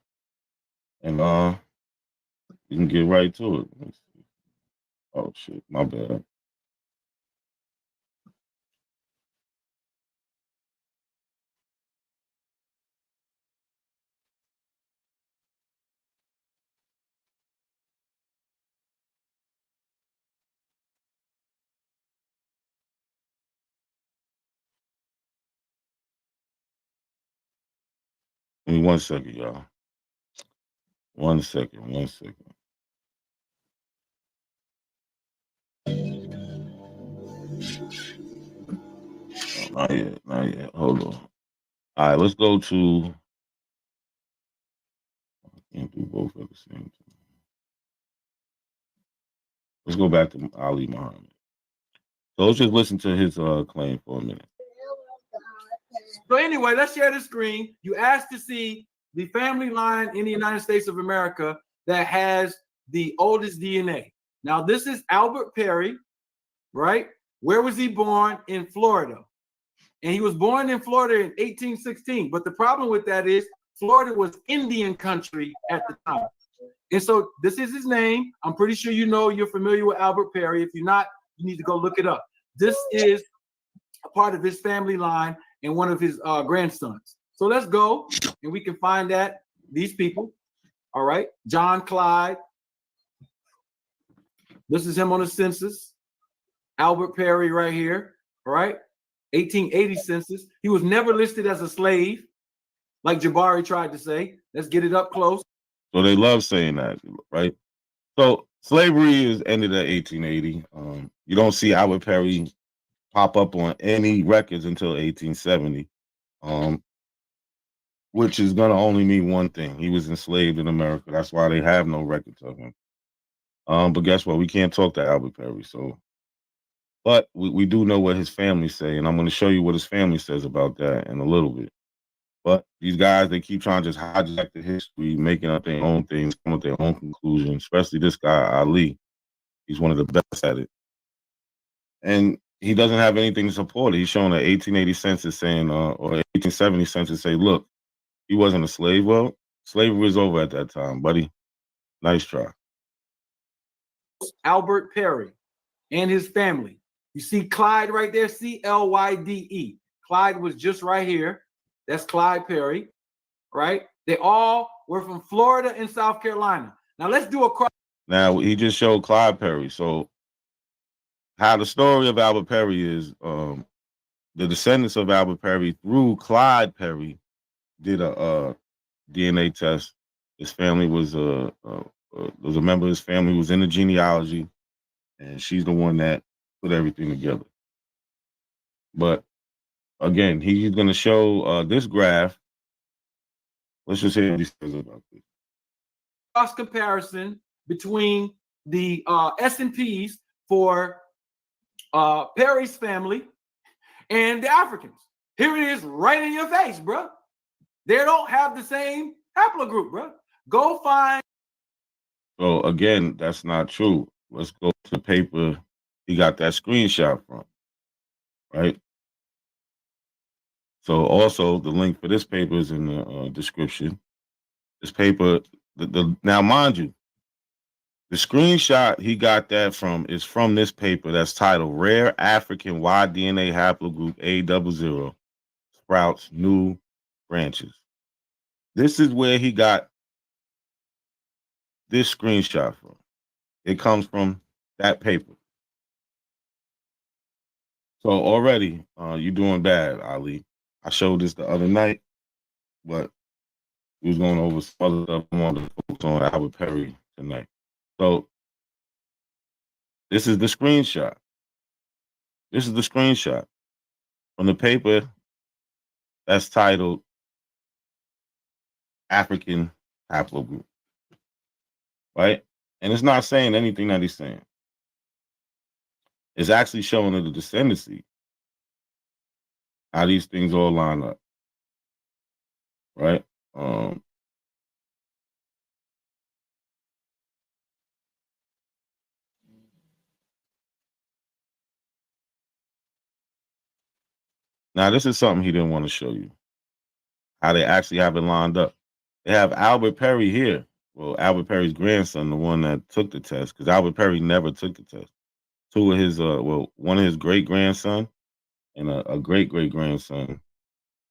and you can get right to it. Oh shit, my bad. Give me 1 second, y'all. 1 second, 1 second. Oh, not yet, not yet. Hold on. All right, let's go to. I can't do both at the same time. Let's go back to Ali Muhammad. So let's just listen to his claim for a minute. So anyway, let's share the screen. You asked to see the family line in the United States of America that has the oldest DNA. Now, this is Albert Perry, right? Where was he born? In Florida. And he was born in Florida in 1816. But the problem with that is Florida was Indian country at the time. And so this is his name. I'm pretty sure you're familiar with Albert Perry. If you're not, you need to go look it up. This is a part of his family line and one of his grandsons. So let's go and we can find these people. All right. John Clyde. This is him on the census. Albert Perry right here. All right. 1880 census. He was never listed as a slave, like Jabari tried to say. Let's get it up close. So they love saying that, right? So slavery is ended at 1880. You don't see Albert Perry pop up on any records until 1870, which is going to only mean one thing. He was enslaved in America. That's why they have no records of him. But guess what? We can't talk to Albert Perry. But we do know what his family say, and I'm going to show you what his family says about that in a little bit. But these guys, they keep trying to just hijack the history, making up their own things, come with their own conclusions, especially this guy, Ali. He's one of the best at it. And he doesn't have anything to support it. He's showing an 1880 census saying, or 1870 census say, look, he wasn't a slave. Well, slavery was over at that time, buddy. Nice try. Albert Perry and his family. You see Clyde right there, C-L-Y-D-E. Clyde was just right here. That's Clyde Perry, right? They all were from Florida and South Carolina. Now let's do a cross. Now, he just showed Clyde Perry. So how the story of Albert Perry is, the descendants of Albert Perry through Clyde Perry did a DNA test. His family was a member of his family who was in the genealogy, and she's the one that put everything together. But again, he's going to show this graph. Let's just hear what he says about this. Cross comparison between the S&Ps for Perry's family and the Africans. Here it is right in your face, bro. They don't have the same haplogroup, bro. Go find. So again, that's not true. Let's go to the paper he got that screenshot from, right? So also the link for this paper is in the description. This paper, now mind you, the screenshot he got that from is from this paper that's titled Rare African Y-DNA Haplogroup A00 Sprouts New Branches. This is where he got this screenshot from. It comes from that paper. So already, you're doing bad, Ali. I showed this the other night, but we was going over some other stuff. I wanted to focus on Albert Perry tonight. So this is the screenshot. This is the screenshot from the paper that's titled African Haplogroup, right? And it's not saying anything that he's saying. It's actually showing the descendancy, how these things all line up, right? Now, this is something he didn't want to show you, how they actually have it lined up. They have Albert Perry here. Well, Albert Perry's grandson, the one that took the test, because Albert Perry never took the test. Two of his, one of his great-grandson and a great-great-grandson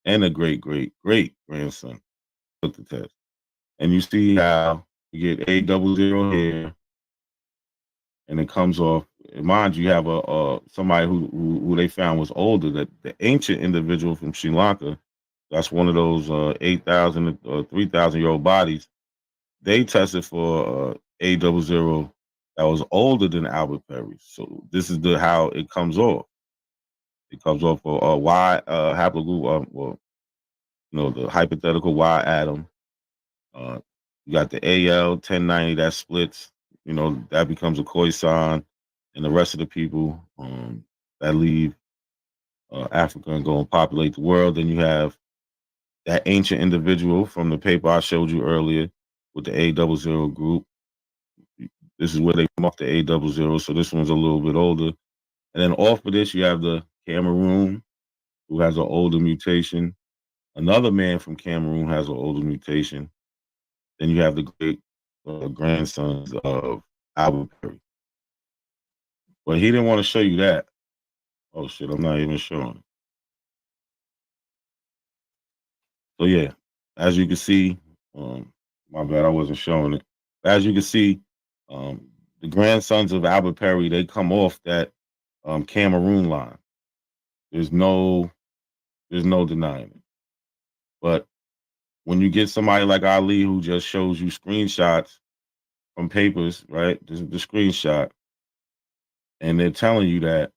and a great-great-great-grandson took the test. And you see how you get A00 here, and it comes off. Mind you, have somebody who they found was older. That the ancient individual from Sri Lanka, that's one of those 8,000 or 3,000-year-old bodies. They tested for A00 that was older than Albert Perry. So this is how it comes off. It comes off for Y haplogroup. The hypothetical Y atom. You got the AL 1090 that splits. That becomes a Khoisan, and the rest of the people that leave Africa and go and populate the world. Then you have that ancient individual from the paper I showed you earlier with the A00 group. This is where they come off the A00. So this one's a little bit older. And then off of this, you have the Cameroon, who has an older mutation. Another man from Cameroon has an older mutation. Then you have the great grandsons of Albert Perry. But he didn't want to show you that. Oh, shit, I'm not even showing it. So, yeah, as you can see, my bad, I wasn't showing it. As you can see, the grandsons of Albert Perry, they come off that Cameroon line. There's no denying it. But when you get somebody like Ali who just shows you screenshots from papers, right? This is the screenshot, and they're telling you that.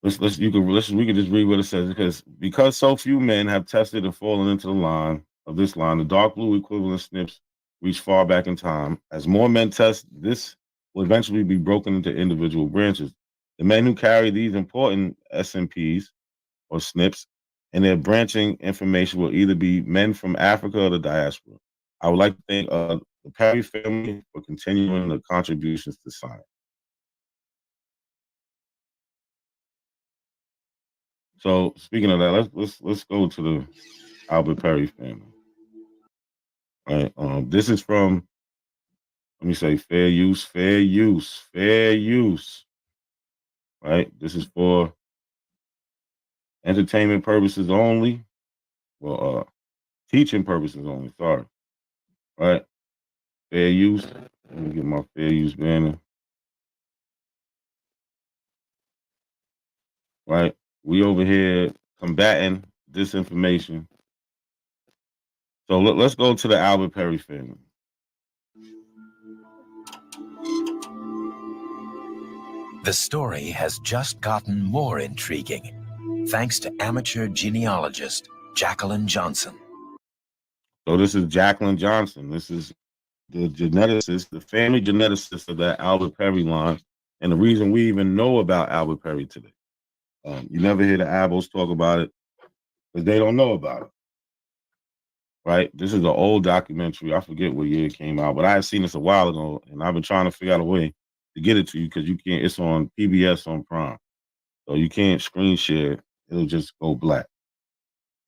We can just read what it says, because so few men have tested and fallen into the line of this line, the dark blue equivalent SNPs reach far back in time. As more men test, this will eventually be broken into individual branches. The men who carry these important SNPs or SNPs and their branching information will either be men from Africa or the diaspora. I would like to thank the Perry family for continuing the contributions to science. So speaking of that, let's go to the Albert Perry family. All right, this is from, let me say, fair use. Right, this is for entertainment purposes only. Well, teaching purposes only. Sorry. Right, fair use. Let me get my fair use banner. Right, we over here combating disinformation. So let's go to the Albert Perry family. The story has just gotten more intriguing thanks to amateur genealogist Jacqueline Johnson. So this is Jacqueline Johnson. This is the geneticist, the family geneticist of that Albert Perry line, and the reason we even know about Albert Perry today. You never hear the Abos talk about it because they don't know about it. Right? This is an old documentary. I forget what year it came out, but I had seen this a while ago, and I've been trying to figure out a way to get it to you because you can't. It's on PBS on Prime, so you can't screen share. It'll just go black.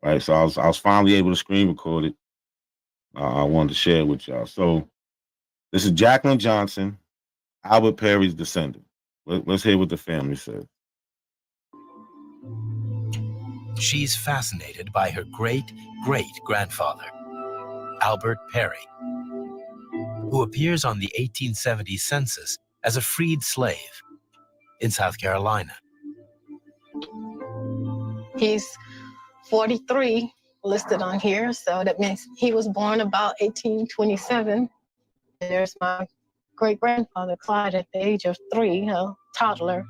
Right? So I was finally able to screen record it. I wanted to share it with y'all. So this is Jacqueline Johnson, Albert Perry's descendant. Let's hear what the family says. She's fascinated by her great-great-grandfather, Albert Perry, who appears on the 1870 census as a freed slave in South Carolina. He's 43 listed on here, so that means he was born about 1827. There's my great-grandfather, Clyde, at the age of 3, a toddler.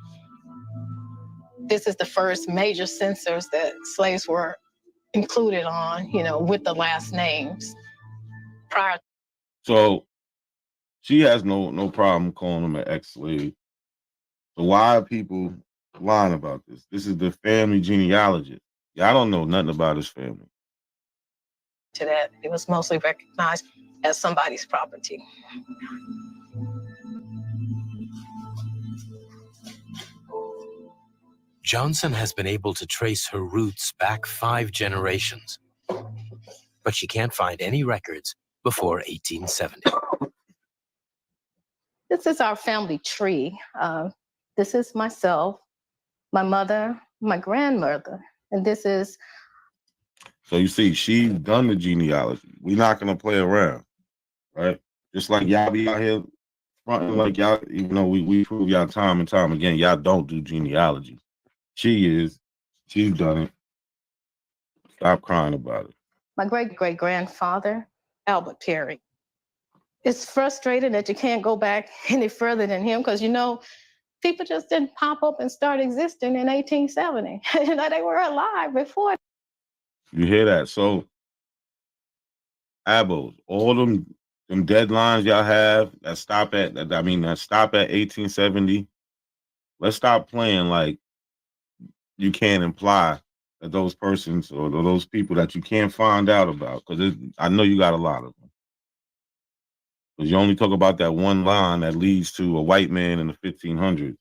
This is the first major census that slaves were included on, with the last names. Prior. So she has no problem calling him an ex-slave. So why are people lying about this? This is the family genealogist. Y'all don't know nothing about his family. To that, it was mostly recognized as somebody's property. Johnson has been able to trace her roots back 5 generations, but she can't find any records before 1870. This is our family tree. This is myself, my mother, my grandmother, and this is... So you see, she's done the genealogy. We're not going to play around, right? Just like y'all be out here fronting like y'all, we prove y'all time and time again, y'all don't do genealogy. She's done it. Stop crying about it. My great-great-grandfather, Albert Perry. It's frustrating that you can't go back any further than him because, people just didn't pop up and start existing in 1870. They were alive before. You hear that? So, Abos, all them deadlines y'all have that stop at 1870. Let's stop playing like you can't imply that those persons or those people that you can't find out about, because I know you got a lot of them. Because you only talk about that one line that leads to a white man in the 1500s.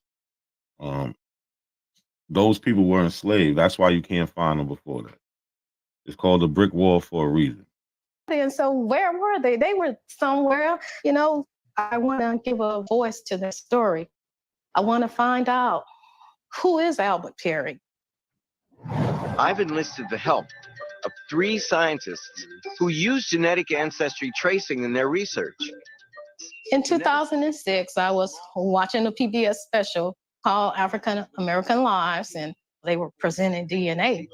Those people were enslaved. That's why you can't find them before that. It's called a brick wall for a reason. And so where were they? They were somewhere. I want to give a voice to their story. I want to find out, who is Albert Perry? I've enlisted the help of 3 scientists who use genetic ancestry tracing in their research. In 2006, I was watching a PBS special called African American Lives, and they were presenting DNA.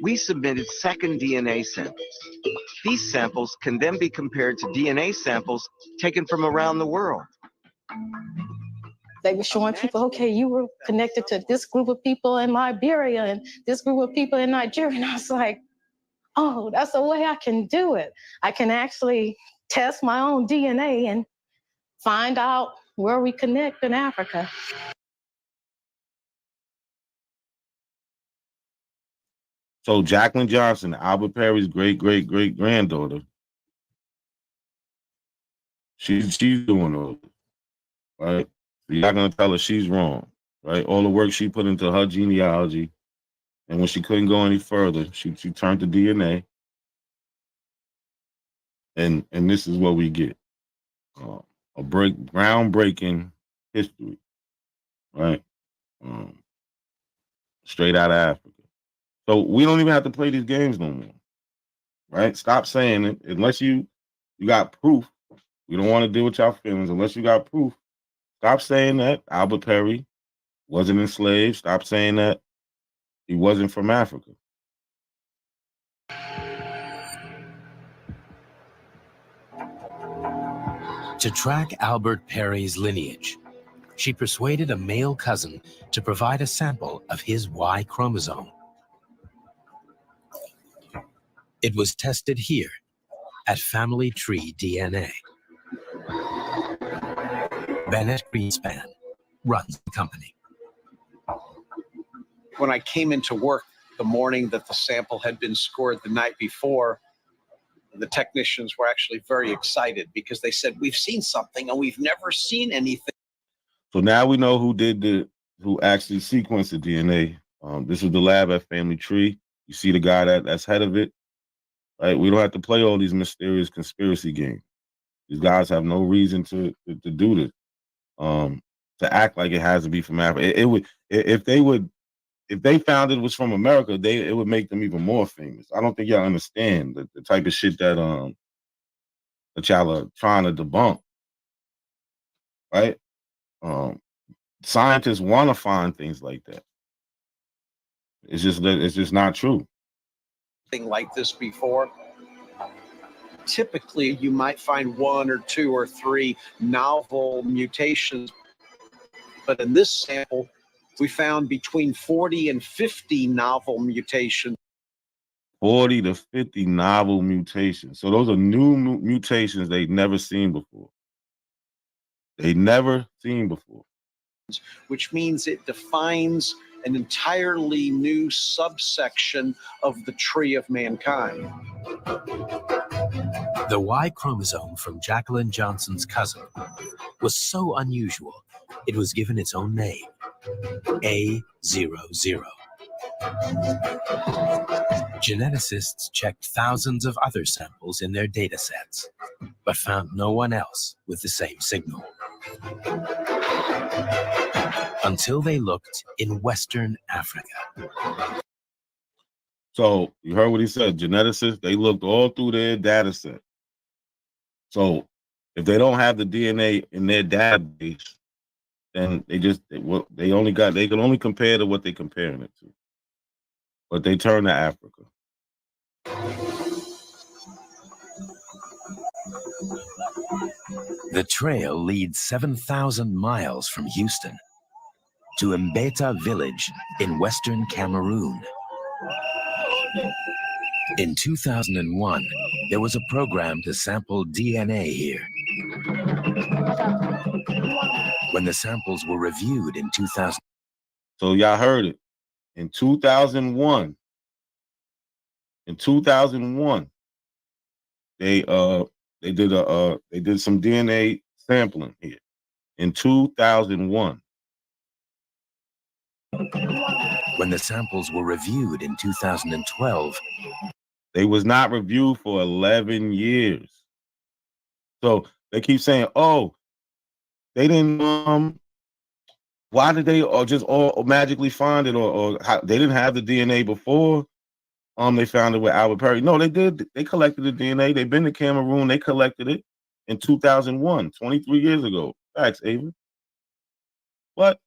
We submitted second DNA samples. These samples can then be compared to DNA samples taken from around the world. They were showing people, okay, you were connected to this group of people in Liberia and this group of people in Nigeria. And I was like, oh, that's a way I can do it. I can actually test my own DNA and find out where we connect in Africa. So Jacqueline Johnson, Albert Perry's great-great-great-granddaughter, she's doing all this, right? So you're not gonna tell her she's wrong, right? All the work she put into her genealogy, and when she couldn't go any further, she turned to DNA, and this is what we get: a groundbreaking history, right? Straight out of Africa. So we don't even have to play these games no more, right? Stop saying it unless you got proof. We don't want to deal with your feelings unless you got proof. Stop saying that Albert Perry wasn't enslaved. Stop saying that he wasn't from Africa. To track Albert Perry's lineage, she persuaded a male cousin to provide a sample of his Y chromosome. It was tested here at Family Tree DNA. Bennett Greenspan runs the company. When I came into work the morning that the sample had been scored the night before, the technicians were actually very excited because they said, we've seen something and we've never seen anything. So now we know who actually sequenced the DNA. This is the lab at Family Tree. You see the guy that's head of it, right? We don't have to play all these mysterious conspiracy games. These guys have no reason to do this. To act like it has to be from Africa. It would if they found it was from America, it would make them even more famous. I don't think y'all understand the type of shit that y'all are trying to debunk, right? Scientists want to find things like that. It's just not true. Thing like this before. Typically, you might find 1 or 2 or 3 novel mutations, but in this sample, we found between 40 and 50 novel mutations. 40 to 50 novel mutations. So those are new mutations they've never seen before. Which means it defines an entirely new subsection of the tree of mankind. The Y chromosome from Jacqueline Johnson's cousin was so unusual, it was given its own name, A00. Geneticists checked thousands of other samples in their data sets, but found no one else with the same signal. Until they looked in Western Africa. So you heard what he said. Geneticists, they looked all through their data set. So if they don't have the DNA in their database, then they can only compare to what they're comparing it to. But they turn to Africa. The trail leads 7,000 miles from Houston to Mbeta village in western Cameroon. In 2001, there was a program to sample DNA here. When the samples were reviewed in 2000. So y'all heard it. In 2001, they did some DNA sampling here. In 2001. When the samples were reviewed in 2012. They was not reviewed for 11 years. So they keep saying, oh, they didn't, why did they just all magically find it? Or how, they didn't have the DNA before they found it with Albert Perry. No, they did. They collected the DNA. They've been to Cameroon. They collected it in 2001, 23 years ago. Facts, Ava. But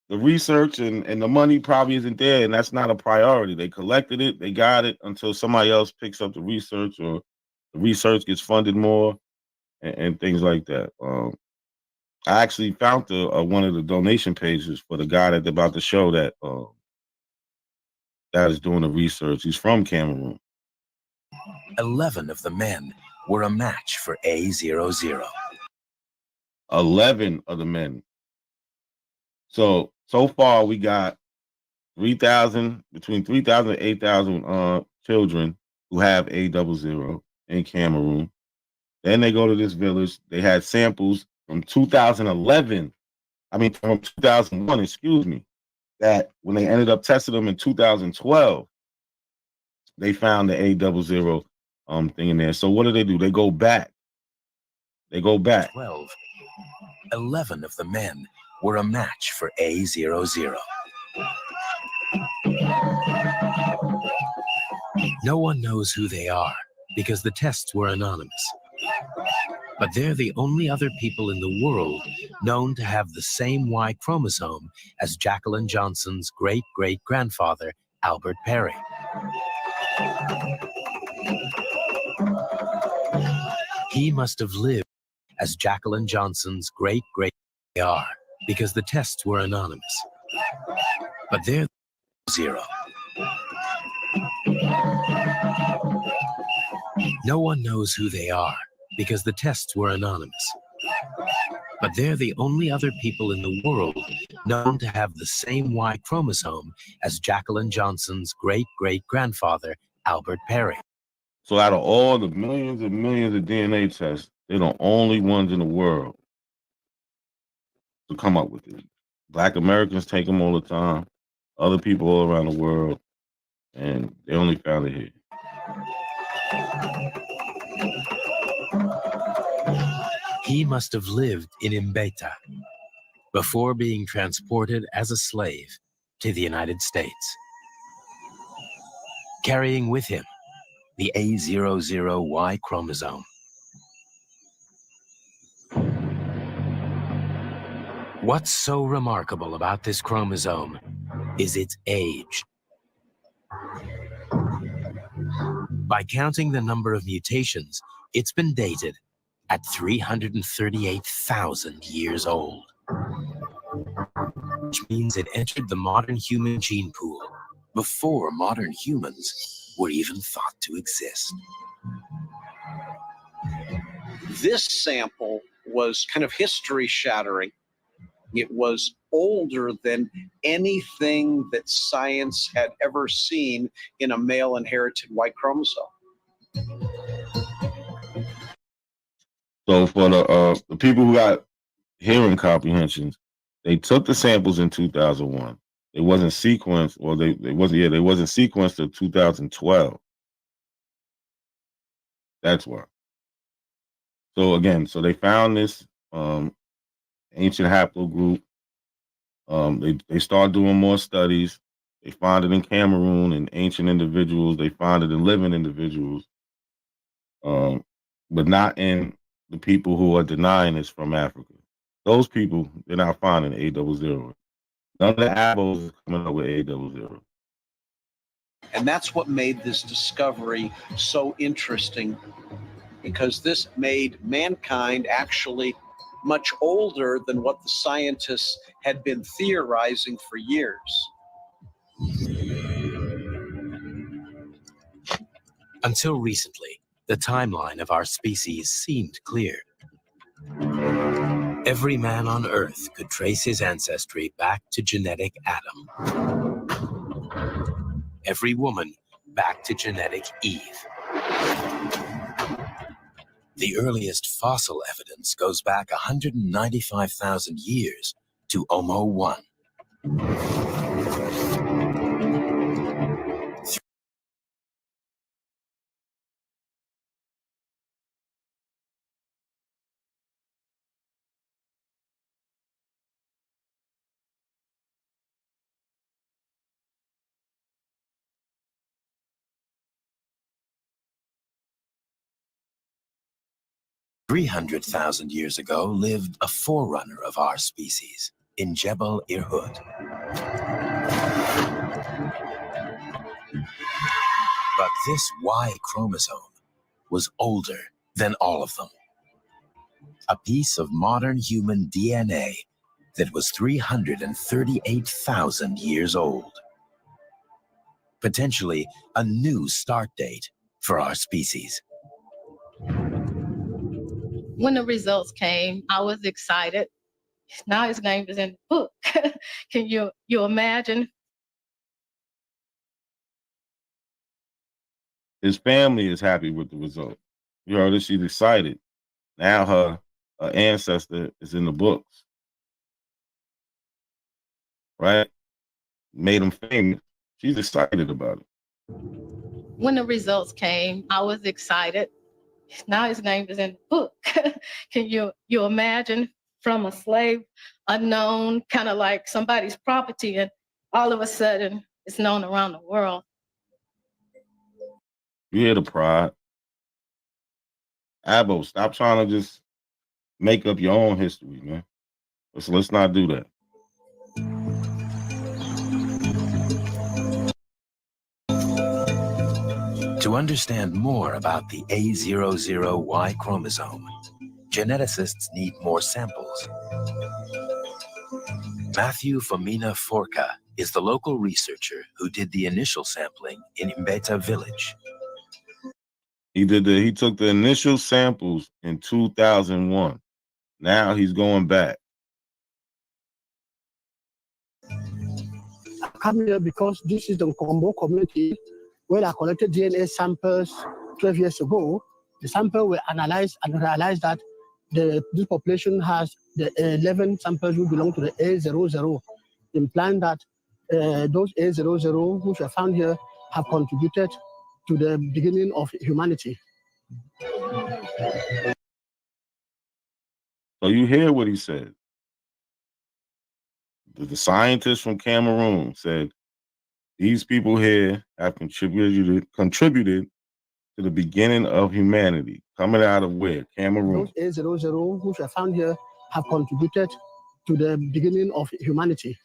the research and the money probably isn't there, and that's not a priority. They collected it, they got it until somebody else picks up the research or the research gets funded more and things like that. I actually found one of the donation pages for the guy that's about to show that that is doing the research. He's from Cameroon. 11 of the men were a match for A00. 11 of the men. So far we got between 3,000 and 8,000 children who have A00 in Cameroon. Then they go to this village. They had samples from 2011. I mean, from 2001, excuse me, that when they ended up testing them in 2012, they found the A00 thing in there. So what do? They go back. 12. 11 of the men were a match for A00. No one knows who they are because the tests were anonymous. But they're the only other people in the world known to have the same Y chromosome as Jacqueline Johnson's great-great-grandfather, Albert Perry. He must have lived as Jacqueline Johnson's great-great-are because the tests were anonymous. But they're 0. No one knows who they are because the tests were anonymous. But they're the only other people in the world known to have the same Y chromosome as Jacqueline Johnson's great-great-grandfather, Albert Perry. So out of all the millions and millions of DNA tests, they're the only ones in the world to come up with it. Black Americans take them all the time, other people all around the world, and they only found it here. He must have lived in Mbeta before being transported as a slave to the United States, carrying with him the A00Y chromosome. What's so remarkable about this chromosome is its age. By counting the number of mutations, it's been dated at 338,000 years old, which means it entered the modern human gene pool before modern humans were even thought to exist. This sample was kind of history-shattering. It was older than anything that science had ever seen in a male inherited Y chromosome. So for the people who got hearing comprehensions, they took the samples in 2001. It wasn't sequenced, or they wasn't sequenced till 2012. That's why. So again, so they found this ancient haplogroup. They start doing more studies. They find it in Cameroon in ancient individuals. They find it in living individuals, but not in the people who are denying it's from Africa. Those people, they're not finding A00. None of the Abos is coming up with A00. And that's what made this discovery so interesting, because this made mankind actually much older than what the scientists had been theorizing for years. Until recently, the timeline of our species seemed clear. Every man on Earth could trace his ancestry back to genetic Adam. Every woman back to genetic Eve. The earliest fossil evidence goes back 195,000 years to Homo 1. $300,000 years ago lived a forerunner of our species in Jebel Irhoud. But this Y chromosome was older than all of them. A piece of modern human DNA that was 338,000 years old. Potentially a new start date for our species. When the results came, I was excited. Now his name is in the book. Can you imagine His family is happy with the result. You heard her, she's excited. Now her ancestor is in the books, right? Made him famous. She's excited about it. When the results came, I was excited. Now his name is in the book. Can you imagine, from a slave, unknown, kind of like somebody's property, and all of a sudden it's known around the world. You hear the pride. Abo, stop trying to just make up your own history, man. Let's not do that. To understand more about the A00Y chromosome, geneticists need more samples. Matthew Famina Forca is the local researcher who did the initial sampling in Mbeta village. He took the initial samples in 2001. Now he's going back. I come here because this is the Congo community where I collected DNA samples 12 years ago. The sample were analyzed and realized that this population has the 11 samples who belong to the A00, implying that those A00 which were found here have contributed to the beginning of humanity. So you hear what he said. The scientist from Cameroon said these people here have contributed to the beginning of humanity. Coming out of where? Cameroon. Those A00 which were found here have contributed to the beginning of humanity.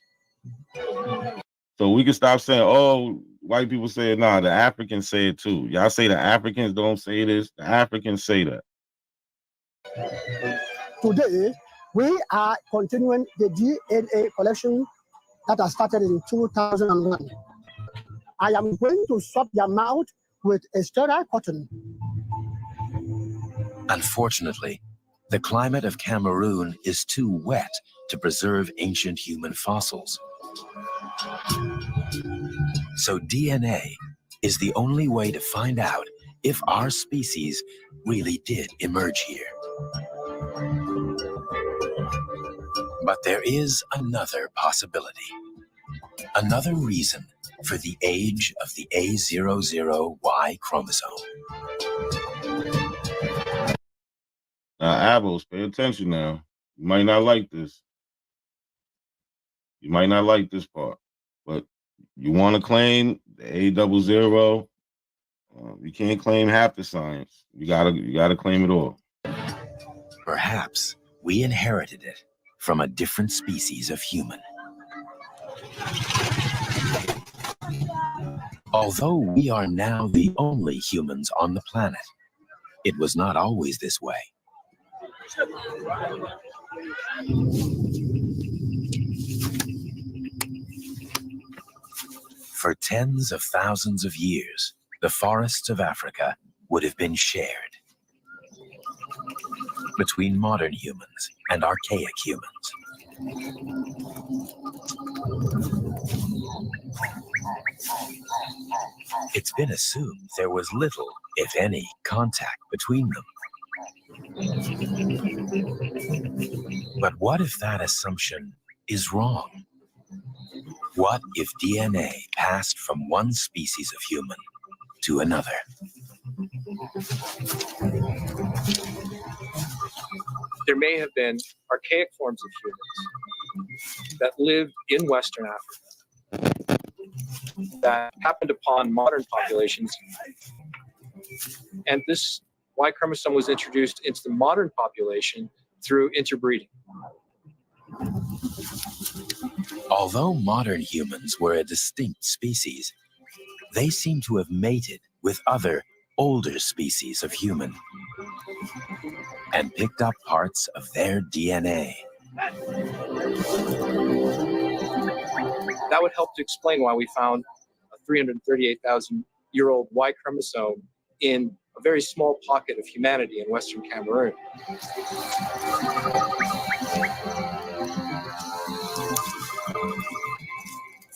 So we can stop saying, oh, white people say it. Nah, the Africans say it too. Y'all say the Africans don't say this. The Africans say that. Today, we are continuing the DNA collection that has started in 2001. I am going to swab their mouth with a sterile cotton. Unfortunately, the climate of Cameroon is too wet to preserve ancient human fossils. So DNA is the only way to find out if our species really did emerge here. But there is another possibility, another reason for the age of the A00Y chromosome. Now, Abos, pay attention now. You might not like this. You might not like this part, but you want to claim the A00. You can't claim half the science. You gotta claim it all. Perhaps we inherited it from a different species of human. Although we are now the only humans on the planet, it was not always this way. For tens of thousands of years, the forests of Africa would have been shared between modern humans and archaic humans. It's been assumed there was little, if any, contact between them. But what if that assumption is wrong? What if DNA passed from one species of human to another? There may have been archaic forms of humans that lived in Western Africa that happened upon modern populations. And this Y chromosome was introduced into the modern population through interbreeding. Although modern humans were a distinct species, they seem to have mated with other, older species of human and picked up parts of their DNA. That would help to explain why we found a 338,000-year-old Y chromosome in a very small pocket of humanity in Western Cameroon.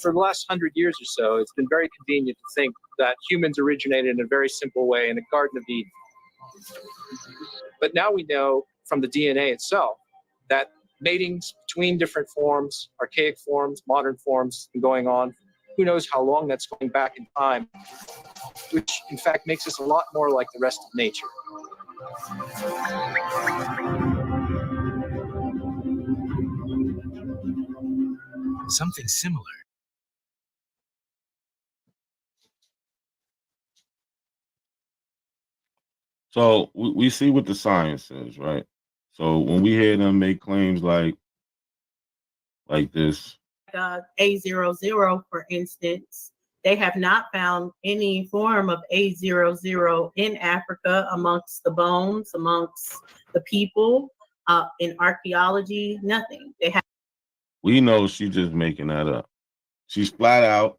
for the last 100 years or so, it's been very convenient to think that humans originated in a very simple way in the Garden of Eden. But now we know from the DNA itself that matings between different forms, archaic forms, modern forms, going on, who knows how long that's going back in time, which in fact makes us a lot more like the rest of nature. Something similar. So we see what the science says, right? So when we hear them make claims like this, A00, for instance, they have not found any form of A00 in Africa amongst the bones, amongst the people, in archaeology, nothing. They have. we know she's just making that up. She's flat out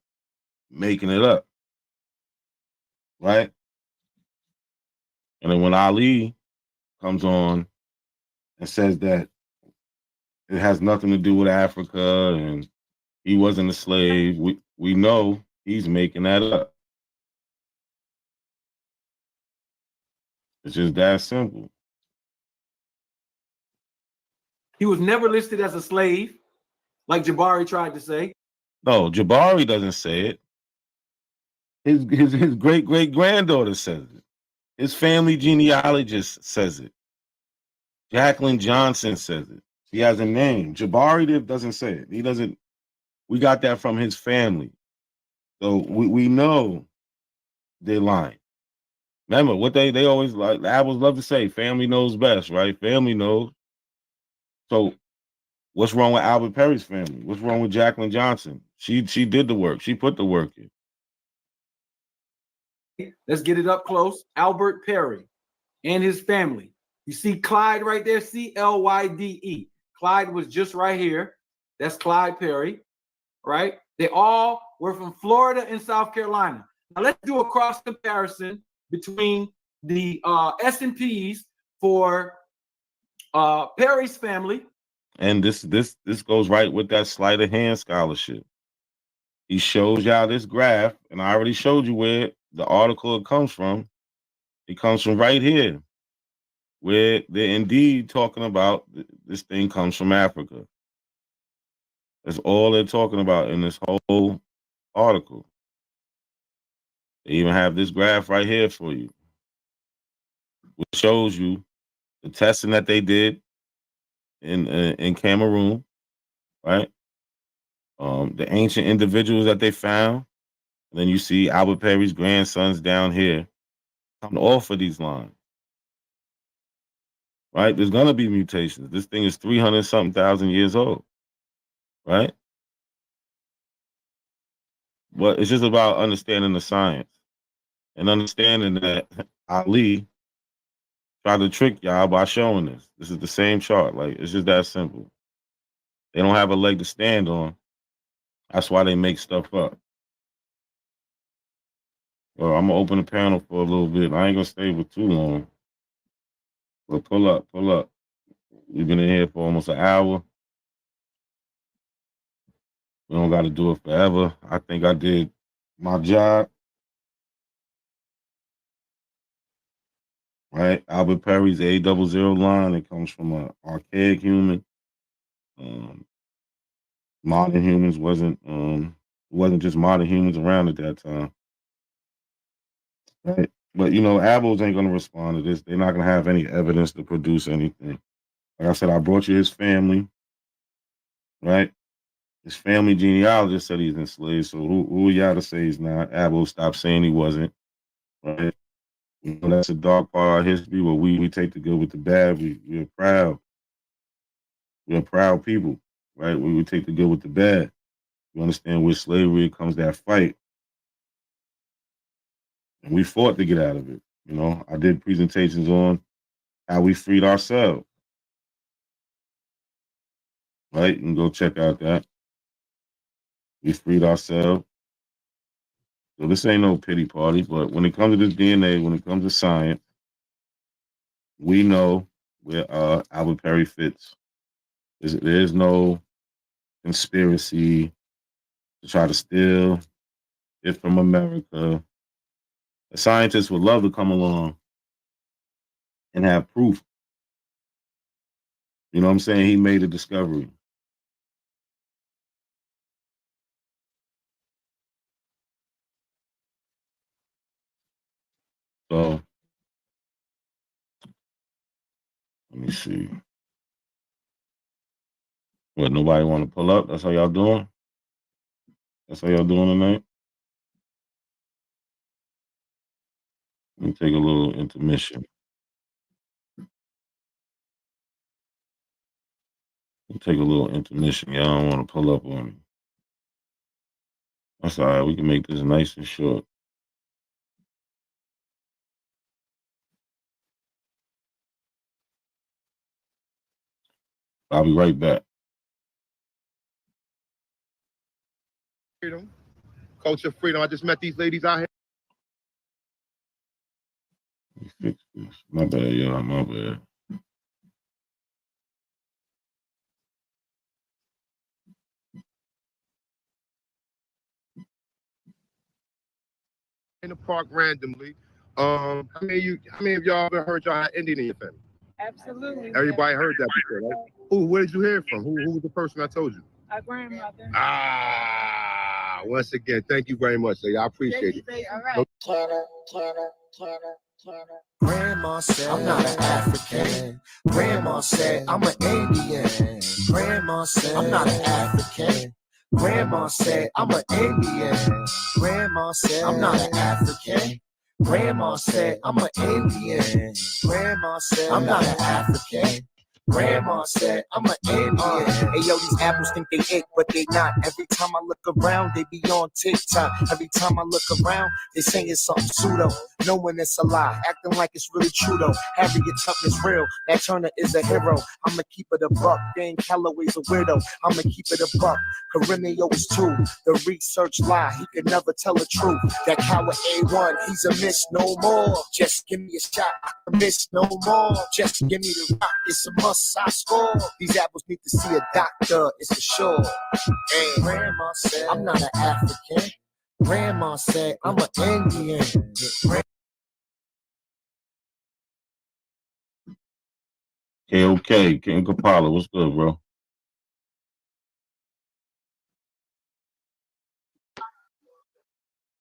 making it up, right? And then when Ali comes on and says that it has nothing to do with Africa and he wasn't a slave, we know he's making that up. It's just that simple. He was never listed as a slave, like Jabari tried to say. No, Jabari doesn't say it. His great great granddaughter says it. His family genealogist says it. Jacqueline Johnson says it. He has a name. Jabari doesn't say it. He doesn't. We got that from his family. So we know they're lying. Remember what they always like. The Apples love to say, family knows best, right? Family knows. So what's wrong with Albert Perry's family? What's wrong with Jacqueline Johnson? She did the work. She put the work in. Let's get it up close. Albert Perry and his family. You see Clyde right there, Clyde. Clyde was just right here. That's Clyde Perry, right? They all were from Florida and South Carolina. Now let's do a cross comparison between the S&Ps for Perry's family. And this goes right with that sleight of hand scholarship. He shows y'all this graph, and I already showed you where the article comes from. It comes from right here, where they're indeed talking about this thing comes from Africa. That's all they're talking about in this whole article. They even have this graph right here for you, which shows you the testing that they did in Cameroon, right? The ancient individuals that they found. And then you see Albert Perry's grandsons down here coming off of these lines, right? There's gonna be mutations. This thing is 300-something thousand years old, right? But it's just about understanding the science and understanding that Ali tried to trick y'all by showing this. This is the same chart. Like, it's just that simple. They don't have a leg to stand on. That's why they make stuff up. Well, I'm gonna open the panel for a little bit. I ain't gonna stay for too long. But pull up. We've been in here for almost an hour. We don't got to do it forever. I think I did my job. Right? Albert Perry's A00 line. It comes from an archaic human. Modern humans wasn't just modern humans around at that time. Right? But Abels ain't gonna respond to this. They're not gonna have any evidence to produce anything. Like I said, I brought you his family, right? His family genealogist said he's enslaved. So who are y'all to say he's not? Abel stopped saying he wasn't. Right? That's a dark part of our history where we take the good with the bad. We're proud. We're proud people, right? We take the good with the bad. You understand with slavery it comes that fight. And we fought to get out of it. I did presentations on how we freed ourselves. Right? You can go check out that. We freed ourselves. So this ain't no pity party, but when it comes to this DNA, when it comes to science, we know where Albert Perry fits. There's no conspiracy. to try to steal it from America. The scientists would love to come along and have proof. You know what I'm saying? He made a discovery. So let me see. What, nobody want to pull up? That's how y'all doing? That's how y'all doing tonight? Let me take a little intermission. Take a little intermission. Y'all don't want to pull up on me. That's all right. We can make this nice and short. I'll be right back. Freedom, culture freedom. I just met these ladies out here. Let me fix this. My bad, y'all. My bad. In the park randomly. How many of y'all ever heard y'all had Indian in your family? Absolutely. Everybody heard that before, right? Who? Where did you hear it from? Who was the person I told you? Our grandmother. Once again, thank you very much. I appreciate it. All right. Grandma said, I'm not an African. Grandma said, I'm an Indian. Grandma said, I'm not an African. Grandma said, I'm an Indian. Grandma said, I'm not an African. Grandma said, I'm an Indian. Grandma said, I'm not an African. Grandma said, I'm an Indian. Hey, yo, these apples think they it, but they not. Every time I look around, they be on TikTok. Every time I look around, they saying something pseudo. Knowing it's a lie, acting like it's really true though. Harriet Tubman's real, Nat Turner is a hero. I'ma keep it a buck, Dan Calloway's a weirdo. I'ma keep it a buck, Carinio is too. The research lie, he could never tell the truth. That coward A1, he's a miss no more. Just give me a shot, I can miss no more. Just give me the rock, it's a must, I score. These apples need to see a doctor, it's for sure. And Grandma said, I'm not an African. Grandma said, I'm an Indian. Okay, King Kapala, what's good, bro?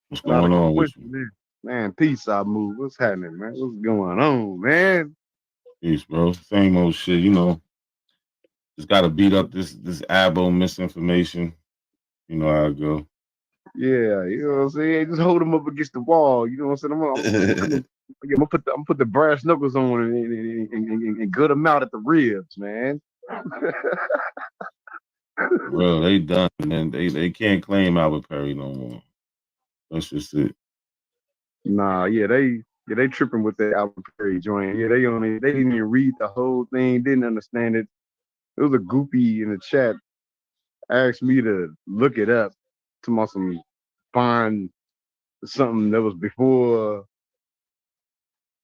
What's going on with you? Man, peace out, move. What's happening, man? What's going on, man? Peace, bro. Same old shit, you know. Just gotta beat up this abo misinformation. You know how it go. Yeah, you know what I'm saying? Just hold them up against the wall. You know what I'm saying? I'm gonna put the brass knuckles on and gut them out at the ribs, man. Bro, they done, man. They can't claim Albert Perry no more. That's just it. Nah, they tripping with the Albert Perry joint. Yeah, they didn't even read the whole thing, didn't understand it. It was a goopy in the chat asked me to look it up to find something that was before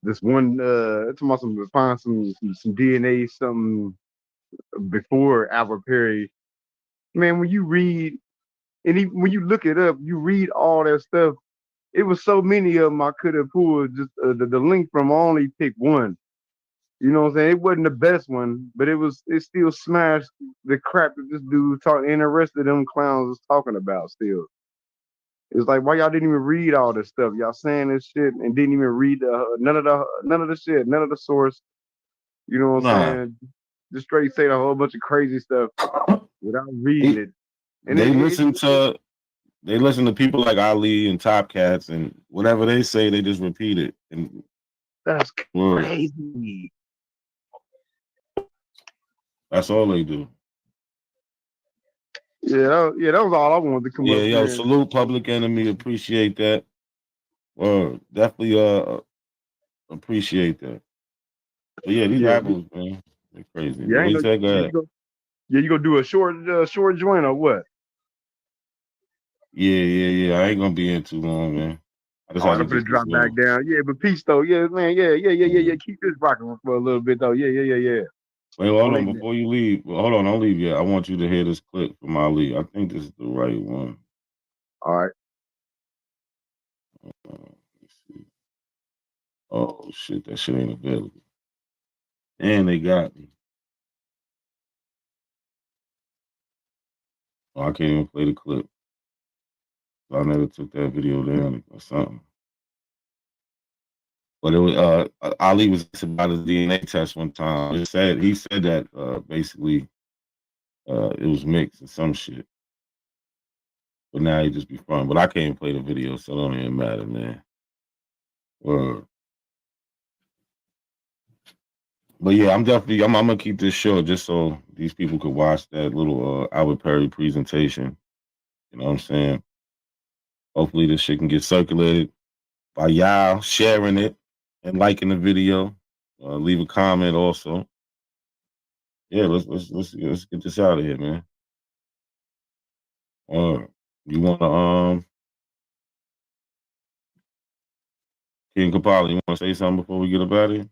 this one to find some DNA, something before Albert Perry. Man, when you read and when you look it up, you read all that stuff. It was so many of them I could have pulled just the link from. I only picked one. You know what I'm saying? It wasn't the best one, but it still smashed the crap that this dude talking and the rest of them clowns was talking about still. It's like, why y'all didn't even read all this stuff? Y'all saying this shit and didn't even read none of the shit, none of the source. You know what I'm saying? Just straight saying a whole bunch of crazy stuff without reading it. And they listen to people like Ali and Top Cats, and whatever they say, they just repeat it. And that's crazy. That's all they do. Yeah, that was all I wanted to come up Yeah, yo, here. salute Public Enemy. Appreciate that. Definitely appreciate that. But yeah, these apples, man, they're crazy. Yeah, you gonna do a short joint or what? Yeah. I ain't gonna be in too long, man. I just I'm gonna drop back down. Yeah, but peace though. Yeah, man. Yeah. Keep this rocking for a little bit though. Yeah. Wait, hold on. Before you leave, hold on. Don't leave yet. I want you to hear this clip from Ali. I think this is the right one. All right. Let's see. Oh shit, that shit ain't available. And they got me. Oh, I can't even play the clip. I never took that video down or something. But it was Ali was about his DNA test one time. He said that basically it was mixed and some shit. But now he just be fun. But I can't play the video, so it don't even matter, man. But yeah, I'm gonna keep this short just so these people could watch that little Albert Perry presentation. You know what I'm saying? Hopefully this shit can get circulated by y'all sharing it and liking the video. Leave a comment also. Yeah, let's get this out of here, man. You wanna King Kapali, you wanna say something before we get up out of here?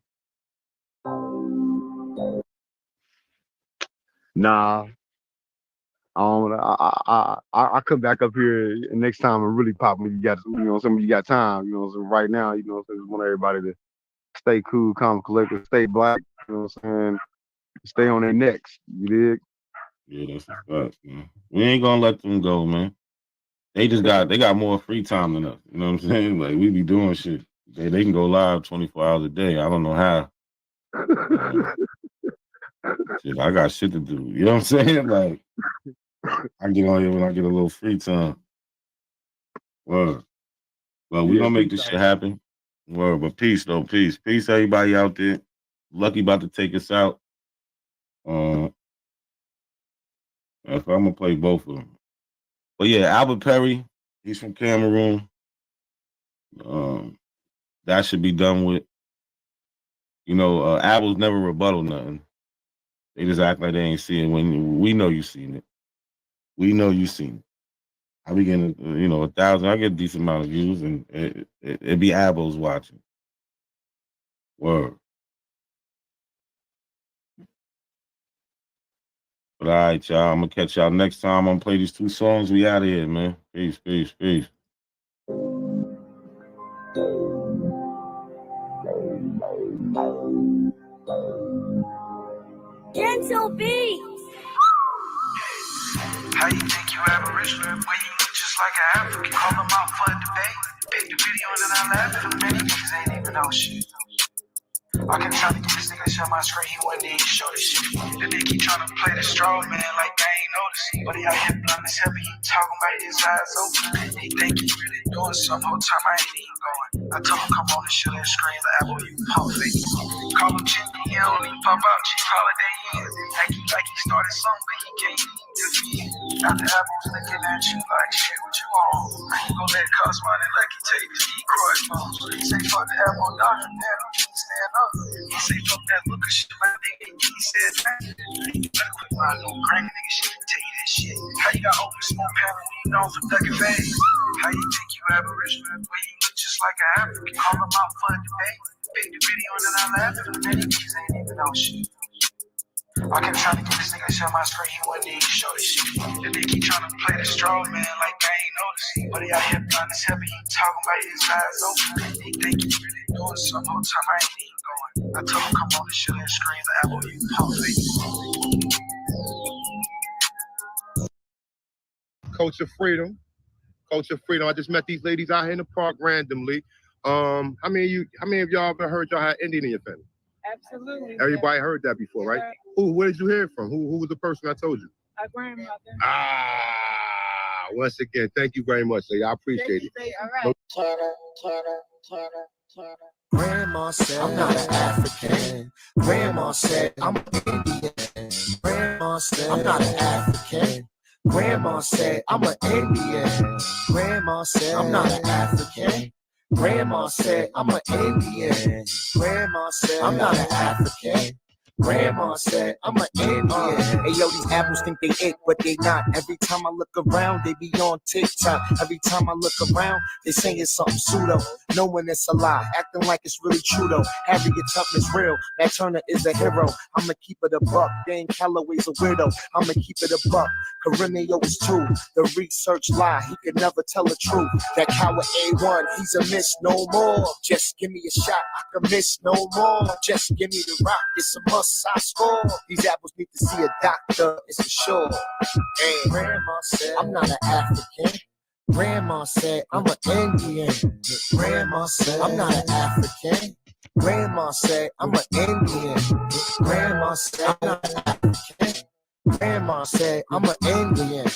Nah, I come back up here next time and really pop when you got, some of you got time, so right now, I just want everybody to stay cool, calm, collected, stay black, what I'm saying? Stay on their necks, you dig? Yeah, that's a fact, man. We ain't gonna let them go, man. They got more free time than us. You know what I'm saying? Like we be doing shit. They can go live 24 hours a day. I don't know how. Shit, I got shit to do. You know what I'm saying? Like I get on here when I get a little free time. Word. Well, we gonna make this shit happen. Word, but peace though, peace. Peace everybody out there. Lucky about to take us out. If I'm gonna play both of them. But yeah, Albert Perry, he's from Cameroon. That should be done with. Apples never rebuttal nothing. They just act like they ain't seeing when we know you seen it. We know you seen it. I be getting, 1,000. I get a decent amount of views, and it be apples watching. Word. But all right, y'all. I'm gonna catch y'all next time. I'm gonna play these 2 songs. We out of here, man. Peace, peace, peace. Gentle beats. How you think you Aboriginal when you look just like an African? Call them out for a debate. Pick the video and then I laugh at them. Many niggas ain't even know shit. I can tell you this nigga shut my screen, he wasn't even show this shit. The nigga keep trying to play the straw man like they ain't noticing. But he out here blind as hell, he talking about his eyes open. He think he really doing some whole time I ain't even going. I told him come on and show that screen, the apple you pump face. Call him Jimmy, he don't even pop out, cheap holiday in. Acting like he started something, but he can't even defeat. Now the apple's looking at you like shit, what you on? I ain't gon' let cost money like he take the decoy phones. He say fuck the apple, doctor, man, he can't stand up. He say fuck that look of shit, my nigga, he said that. You better quit my little crank nigga shit, tell you that shit. How you got open smoke panel when you known for ducking phase? How you think you Aboriginal when you look just like an African? Call them out for a debate. Pick the video and then I laugh at them. Many niggas ain't even know shit. I kept trying to get this nigga to shut my screen, he wasn't even show this shit. The nigga keep trying to play the straw man like they ain't noticing. But he out here blind as hell, he talking about his eyes open. He think he really doing some whole time I ain't even going. I told him come on and show that screen, the apple you pump face. Culture freedom. Culture freedom. I just met these ladies out here in the park randomly. How many of y'all ever heard y'all had Indian in your family? Absolutely. Everybody heard that before, right? Yeah. Where did you hear it from? Who was the person I told you? Our grandmother. Once again, thank you very much, lady. I appreciate it. All right. Grandma said I'm not an African. Grandma said I'm an Indian. Grandma said I'm not an African. Grandma said I'm an Indian. Grandma said I'm not an African. Grandma said I'm an Indian. Grandma said I'm not an African. Grandma said, I'm an Indian. Hey, yo, these apples think they it, but they not. Every time I look around, they be on TikTok. Every time I look around, they saying something pseudo. Knowing it's a lie, acting like it's really true though. Harriet Tubman is real, Nat Turner is a hero. I'ma keep it a buck, Dan Calloway's a weirdo. I'ma keep it a buck, Caremio is too. The research lie, he could never tell the truth. That coward A1, he's a miss no more. Just give me a shot, I can miss no more. Just give me the rock, it's a must, I score. These apples need to see a doctor, it's for sure. And Grandma said, I'm not an African. Grandma said, I'm an Indian. Grandma said, I'm not an African. Grandma said, I'm an Indian. Grandma said, I'm not an African. Grandma said, I'm an Indian.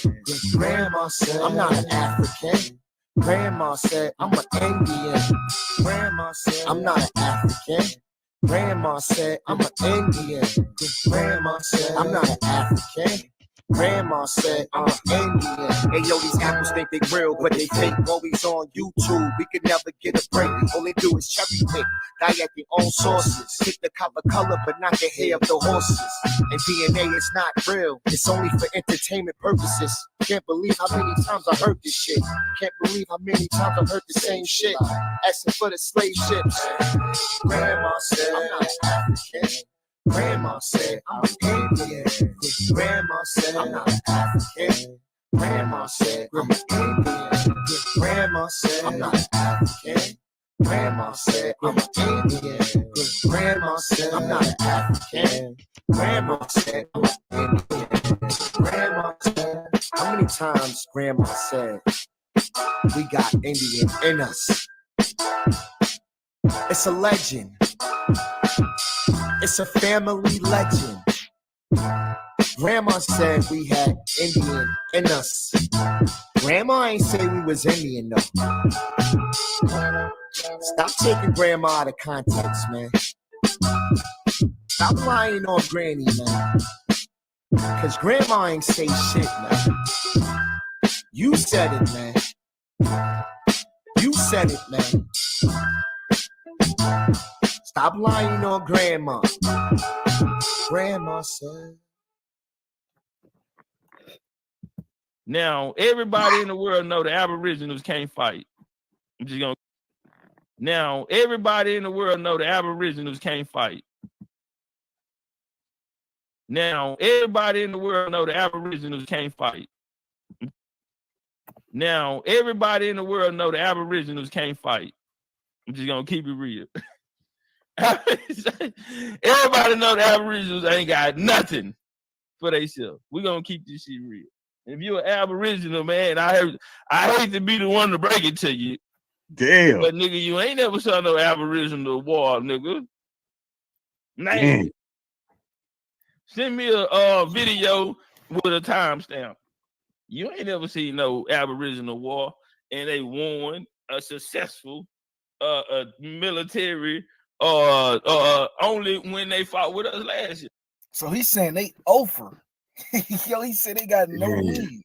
Grandma said, I'm not an African. Grandma said, I'm an Indian. Grandma said, I'm not an African. Grandma said, I'm an Indian. Grandma said, I'm not an African. Grandma said, I'm an Indian. Hey, yo, these apples think they real, but they fake. Always on YouTube, we could never get a break. All they do is cherry pick, die at their own sources. Pick the copper color, but not the hair of the horses. And DNA is not real, it's only for entertainment purposes. Can't believe how many times I heard this shit. Can't believe how many times I heard the same shit. Asking for the slave ships. Grandma said, I'm not African. Grandma said, I'm an Indian. Grandma said, I'm not an African. Grandma said, I'm an Indian. Grandma said, I'm not an African. Grandma said, I'm an Indian. Grandma said, I'm not an African. Grandma said, I'm an Indian. Grandma said, how many times Grandma said, we got Indian in us? It's a legend. It's a family legend. Grandma said we had Indian in us. Grandma ain't say we was Indian though. Stop taking Grandma out of context, man. Stop lying on Granny, man. Cause Grandma ain't say shit, man. You said it, man. You said it, man. Stop lying on Grandma. Grandma said. Now, everybody in the world know the Aboriginals can't fight. I'm just gonna. Now, everybody in the world know the Aboriginals can't fight. Now, everybody in the world know the Aboriginals can't fight. Now, everybody in the world know the Aboriginals can't fight. I'm just gonna keep it real. Everybody know the Aboriginals ain't got nothing for themselves. We're gonna keep this shit real. If you're an Aboriginal, man, I hate to be the one to break it to you. Damn. But nigga, you ain't never saw no Aboriginal war, nigga. Name it. Send me a video with a timestamp. You ain't never seen no Aboriginal war, and they won a successful military only when they fought with us last year. So he's saying they over. Yo, he said they got no lead.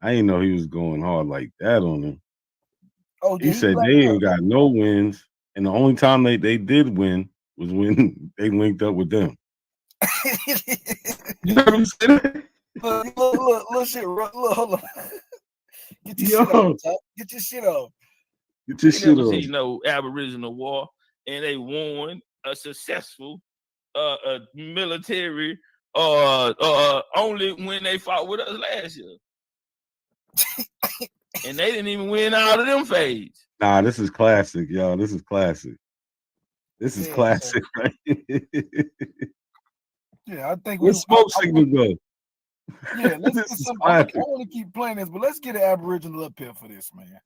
I didn't know he was going hard like that on them. Oh, he said they ain't got no wins, and the only time they did win was when they linked up with them. You heard him say that? Look, shit, look, hold on. Get your shit off. Get your shit off. Get your shit off. See no Aboriginal war, and they won a successful military only when they fought with us last year. And they didn't even win out of them phase. Nah, this is classic, y'all. This is classic. This is classic, right? Yeah, I think Let's smoke signal go. Yeah, let's get some. I want to keep playing this, but let's get an Aboriginal up here for this, man.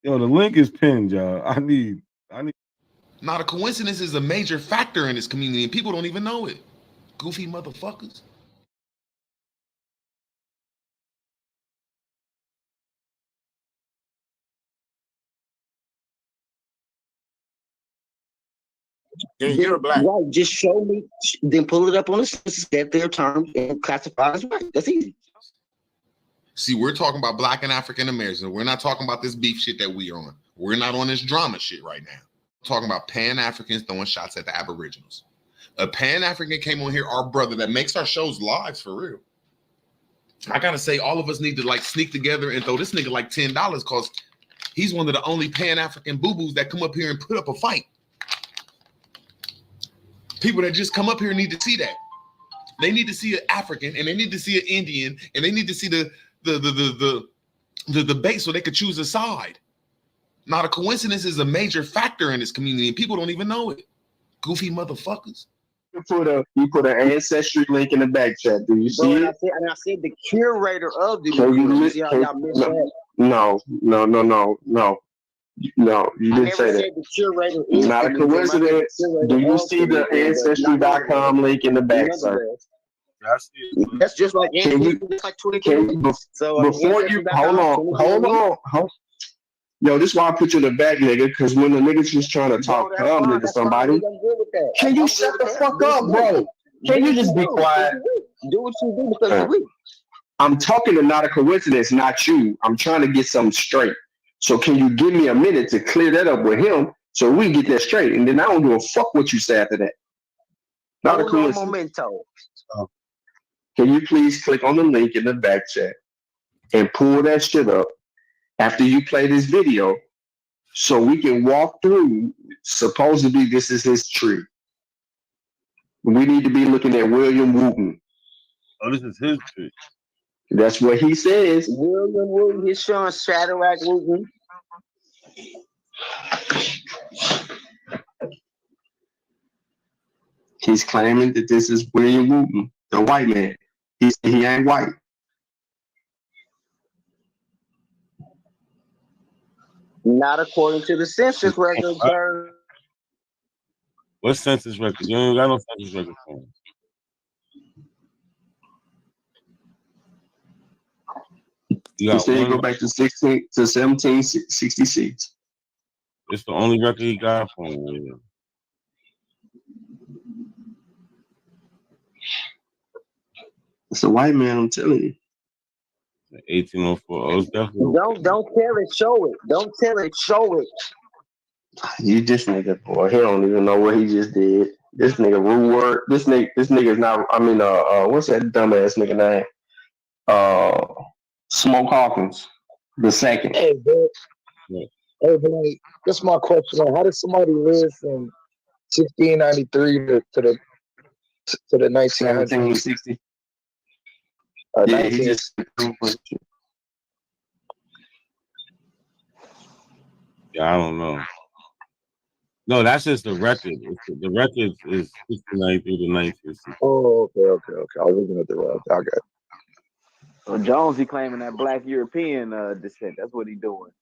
Yo, the link is pinned, y'all. I need. Now, the coincidence is a major factor in this community, and people don't even know it. Goofy motherfuckers. You're black. Right, just show me, then pull it up on the census, get their term, and classify as white. That's easy. See, we're talking about Black and African Americans. We're not talking about this beef shit that we are on. We're not on this drama shit right now. talking about Pan-Africans throwing shots at the Aboriginals. A Pan-African came on here, our brother that makes our shows live for real. I gotta say, all of us need to like sneak together and throw this nigga like $10 because he's one of the only Pan-African boo-boos that come up here and put up a fight. People that just come up here need to see that. They need to see an African and they need to see an Indian and they need to see the debate so they could choose a side. Not a coincidence is a major factor in this community and people don't even know it. Goofy motherfuckers. You put an ancestry link in the back chat. Do you see it? I said the curator of the No, you didn't say that. The curator not a coincidence. Do you see the ancestry.com link in the back, sir? That's just like before you hold on. Yo, this is why I put you in the back, nigga, because when the niggas just trying to talk calmly to somebody, can you shut the fuck up, bro? Can you just be quiet? Do what you do because you're weak. I'm talking to not a coincidence, not you. I'm trying to get something straight. So can you give me a minute to clear that up with him so we get that straight? And then I don't give a fuck what you say after that. Not a coincidence. Can you please click on the link in the back chat and pull that shit up after you play this video so we can walk through, supposedly this is his tree. We need to be looking at William Wooten. Oh, this is his tree. That's what he says. William Wooten, he's showing Shadrach Wooten. He's claiming that this is William Wooten, the white man. He ain't white. Not according to the census records, sir. What census record? You ain't got no census record for him. You said you go back to 1766. It's the only record he got for him. Yeah. It's a white man, I'm telling you. 1804. Oh, it's definitely. Don't tell it, show it. Don't tell it, show it. You this nigga, boy, he don't even know what he just did. This nigga rude word. This nigga's not. I mean, what's that dumbass nigga name? Smoke Hawkins, the second. Hey, bro. Yeah. Hey, but like, that's my question. How did somebody live from 1693 to the 1900s? 1760. Yeah, he just. Yeah, I don't know. No, that's just the record. The record is 69 through the 1960. Oh, okay. I was looking at the record. Okay. So Jones, he claiming that Black European descent. That's what he doing.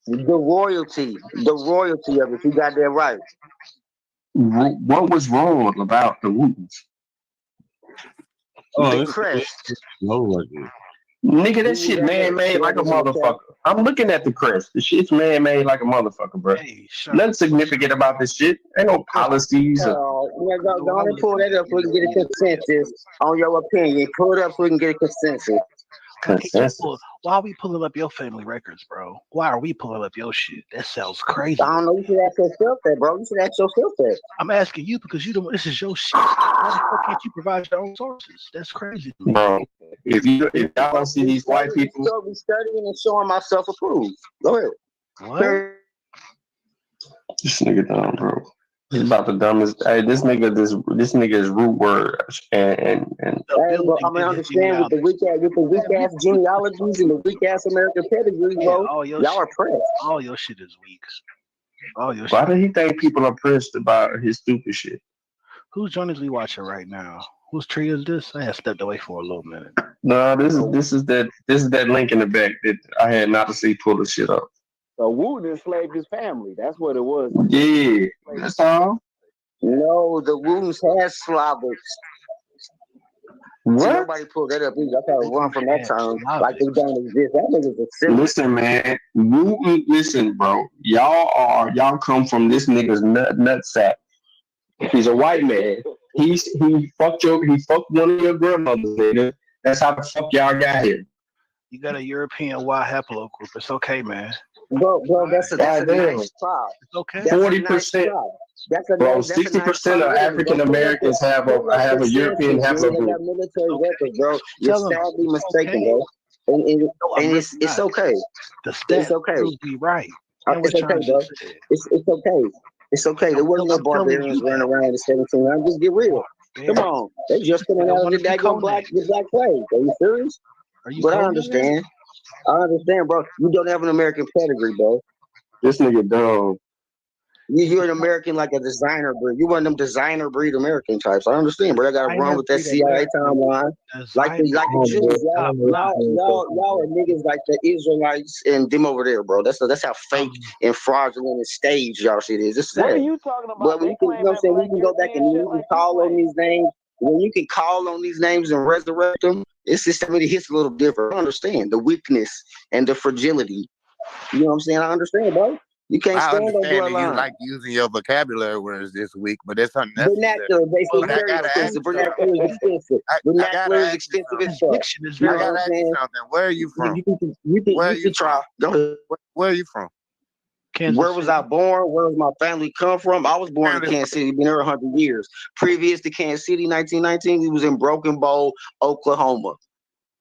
The royalty of it. You got that right. What was wrong about the Wootens? The crest. No record. Nigga, that shit man-made like a motherfucker. I'm looking at the crest. The shit's man-made like a motherfucker, bro. Nothing significant about this shit. Ain't no policies. Go pull that up so we can get a consensus on your opinion. Pull it up so we can get a consensus. Why are we pulling up your family records, bro? Why are we pulling up your shit? That sounds crazy. I don't know. You should ask yourself that, bro. You should ask yourself that. I'm asking you because this is your shit. Why the fuck can't you provide your own sources? That's crazy. Bro, if y'all don't see these white people. So be studying and showing myself approved. Go ahead. What? This nigga dumb, bro. He's about the dumbest. Hey, this nigga is root word and. Hey, bro, I mean, understand with the weak ass genealogies and the weak ass American pedigree, bro. Y'all are pressed. All your shit is weak. Why do he think people are pressed about his stupid shit? Whose joint we watching right now? Whose tree is this? I had stepped away for a little minute. No, this is that link in the back that I had not to see pull the shit up. So Wooten enslaved his family. That's what it was. Yeah, that's all. No, the Wootens had Slavics. What? See, nobody pulled that up. I gotta run from that term like they don't exist. That nigga's a silly. Listen, man. Wooten, listen, bro. Y'all come from this nigga's nut sack. He's a white man. He fucked one of your grandmothers, nigga. That's how the fuck y'all got here. You got a European white haplogroup. It's okay, man. Bro, that's a nice tribe. It's okay. That's a nice 40%. tribe. That's a Bro, nice. That's a nice 60% of tribe. African Americans have a European They haplogroup. got military records, bro. You're Tell them sadly it's mistaken, okay. bro. And No, I'm really it's not. okay. The It's stats okay. prove me right. And It's what okay, Charles bro. just said. It's okay. It's okay. There wasn't no I'm telling barbarians you running that. around in the 1700s. Just get real. Come on. They just coming They out of want the to be daggone black plague. Are you serious? Are you But I cold? understand. I understand, bro. You don't have an American pedigree, bro. This nigga dumb. You're an American, like a designer breed. You one of them designer breed American types. I understand, but I got to run with that CIA timeline. Like the Jews, y'all are niggas like the Israelites and them over there, bro. That's how fake and fraudulent and staged y'all shit is. It's What are sad. you talking about? But when They you can, you know what I'm saying, we can go back and you can call on these names. When you can call on these names and resurrect them, it's just somebody hits a little different. I understand the weakness and the fragility. You know what I'm saying? I understand, bro. You can't I stand on understand that you bloodline. like using your vocabulary words this week, but it's unnecessary. Vernacular, basically, But I very gotta ask expensive. you Vernacular is something. expensive. I Vernacular gotta is ask you expensive something. as fuck. Diction is You I know what gotta I'm ask you saying? something. Where are you from? You can try. Go ahead. Where are you from? Where was I born? Where was my family come from? I was born in Kansas City. Been there 100 years. Previous to Kansas City, 1919, he was in Broken Bow, Oklahoma.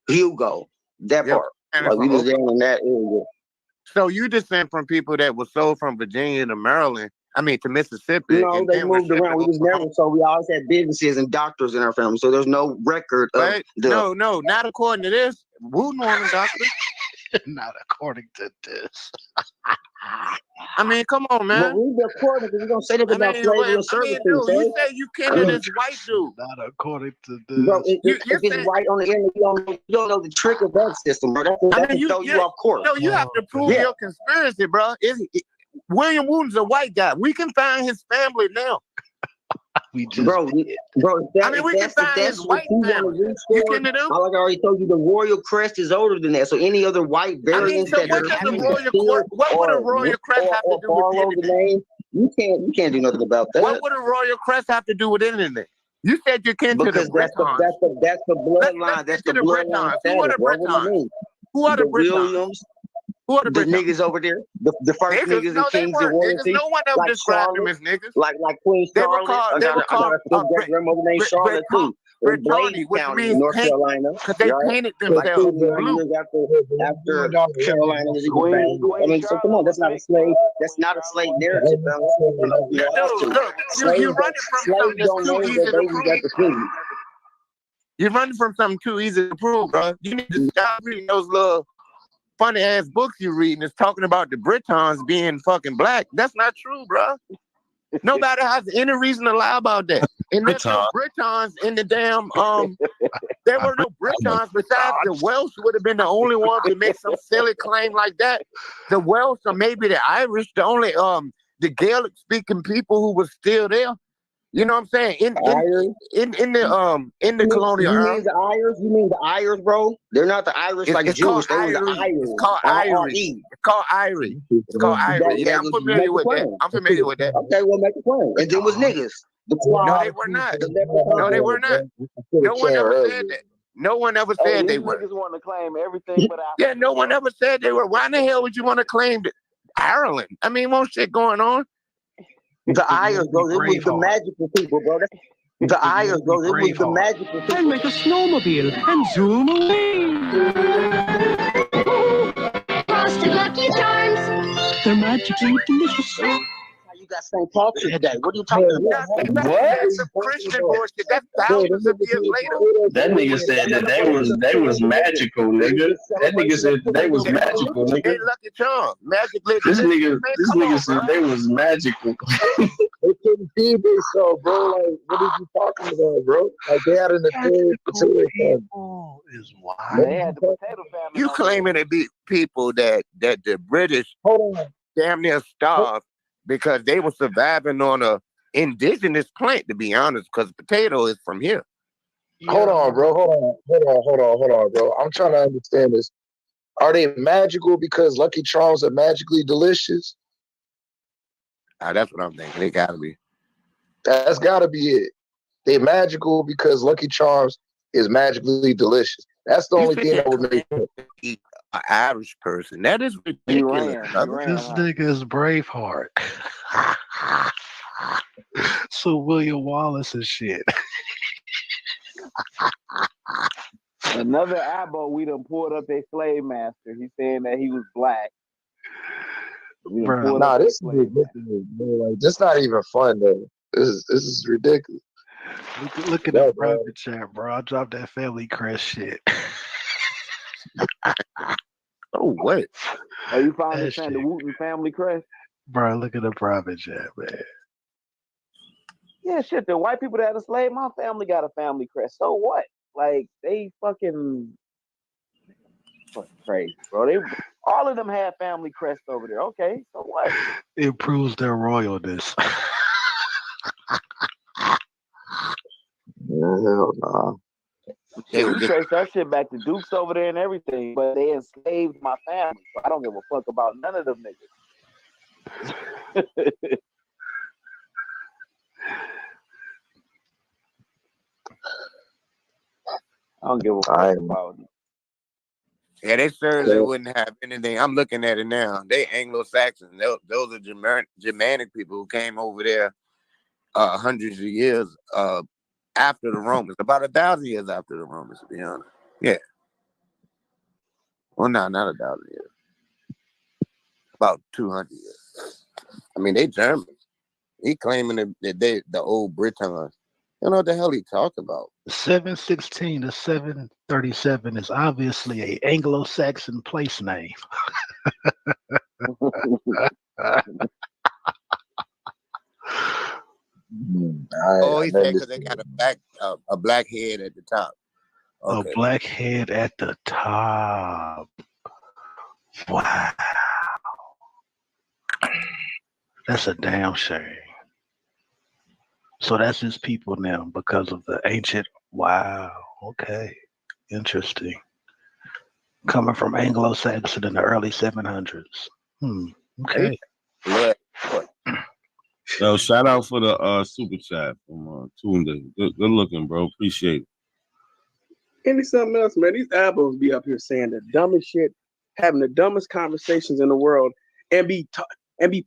Hugo, that part. Like we was down in that area. So you descend from people that were sold from Virginia to Maryland. I mean to Mississippi. No, and they then were moved shipped around. to We was never, so we always had businesses and doctors in our family. So there's no record of Wait, no, not according to this. Wooden on them, doctor. Not according to this. I mean, come on, man. Well, we according because we don't say that about slavery and servitude. Dude, you say you kin to this white dude. Not according to this. Bro, if it's right on the end, you don't know the trick of that system, bro. That can throw you off course. No, you have to prove your conspiracy, bro. William Wooten's a white guy. We can find his family now. Bro, I mean, we can find his white family. You kin to them? Like I already told you, the royal crest is older than that. So any other white variants what would a royal crest have to do with anything? You can't do nothing about that. What would a royal crest have to do with anything? You said you kin to the Britons. That's the bloodline. That's the bloodline. Who are the Britons? Who are the Britons? Williams. Who are the niggas over there? The first niggas and kings of royalty. No one ever like described them as niggas. Like Queen Charlotte. I got a great grandmother named Charlotte too. In Blaine County, North Carolina. Because they painted themselves blue. After Carolina was Queen. I mean, so come on, that's not a slave. That's not a slave narrative, bro. You're running from something that's too easy to prove. You're running from something too easy to prove, bro. You need to stop reading those little funny ass books you're reading. It's talking about the Britons being fucking black. That's not true, bro. Nobody has any reason to lie about that. And there's no Britons in the damn there were no Britons besides the Welsh would have been the only one to make some silly claim like that. The Welsh or maybe the Irish, the only the Gaelic speaking people who were still there. You know what I'm saying? In the colonial era. You mean the Irish? You mean the Irish, bro? They're not the Irish like Jewish. They were the Irish. It's called Irish. It's called Irish. It's called Irish. Yeah, I'm familiar with that. I'm familiar with that. Okay, well, make a claim. And then was niggas. No, they were not. No, they were not. No one ever said that. No one ever said they were. Niggas want to claim everything but yeah, no one ever said they were. Why in the hell would you want to claim Ireland? I mean, more shit going on. The Irish, bro, it was the magical people, bro. The Irish, bro, it was the magical people. I'll make a snowmobile and zoom away. Frosted Lucky Charms. They're magically delicious. You got St. Patrick's Day. What are you talking about? That's some Christian bullshit. That's thousands of years later. That nigga said that they was magical, nigga. That nigga said that they was magical, nigga. They Lucky Charms. Magically. This nigga said they was magical. They couldn't feed themselves, bro. Like, what are you talking about, bro? Like, they had an affair people is wild. They had the potato famine. You claiming to be people that the British damn near starved because they were surviving on a indigenous plant, to be honest, because potato is from here. Hold on, bro. Hold on, bro. I'm trying to understand this. Are they magical because Lucky Charms are magically delicious? That's what I'm thinking. They gotta be. That's gotta be it. They magical because Lucky Charms is magically delicious. That's the only thing that would make sense. an Irish person. That is You ridiculous, ran, brother. This nigga is Braveheart. So William Wallace and shit. Another Abo we done pulled up a slave master. He's saying that he was black. We done pulled Nah, up this is a slave master. ridiculous, man. Like, this not even fun though. This is ridiculous. Look at Yeah, that bro. private chat, bro. I dropped that family crest shit. Oh, what? Oh, you finally That found the shit. Wooten family crest? Bro, look at the private chat, man. Yeah, shit. The white people that enslaved my family got a family crest. So what? Like they fucking crazy, bro. They all of them had family crest over there. Okay, so what? It proves their royalness. Hell nah. They Shit, were we just traced that shit back to Dukes over there and everything, but they enslaved my family. So I don't give a fuck about none of them niggas. I don't give a fuck about them. yeah, they certainly wouldn't have anything. I'm looking at it now. They Anglo-Saxons. Those are Germanic people who came over there hundreds of years after the Romans, about 1,000 years after the Romans, to be honest. Yeah. Well, no, not 1,000 years. About 200 years. I mean, they Germans. He claiming that they the old Britons. You know what the hell he talking about? 716 to 737 is obviously a Anglo-Saxon place name. Oh, he said because they got a black head at the top. Okay. A black head at the top. Wow. That's a damn shame. So that's his people now because of the ancient. Wow. Okay. Interesting. Coming from Anglo-Saxon in the early 700s. Okay. Yo, shout out for the super chat from Tunda. Good looking, bro. Appreciate it. Give me something else, man. These albums be up here saying the dumbest shit, having the dumbest conversations in the world, and be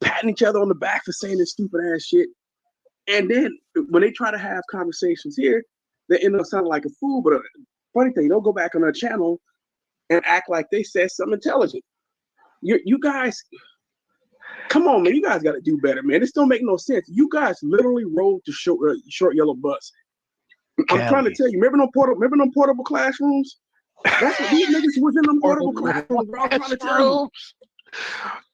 patting each other on the back for saying this stupid ass shit. And then when they try to have conversations here, they end up sounding like a fool. But funny thing, they'll go back on their channel and act like they said something intelligent. You guys, come on, man. You guys got to do better, man. This don't make no sense. You guys literally rode the short yellow bus. I'm trying to tell you. Remember them portable classrooms? That's what these niggas was in them portable classrooms, bro. I'm trying to tell you.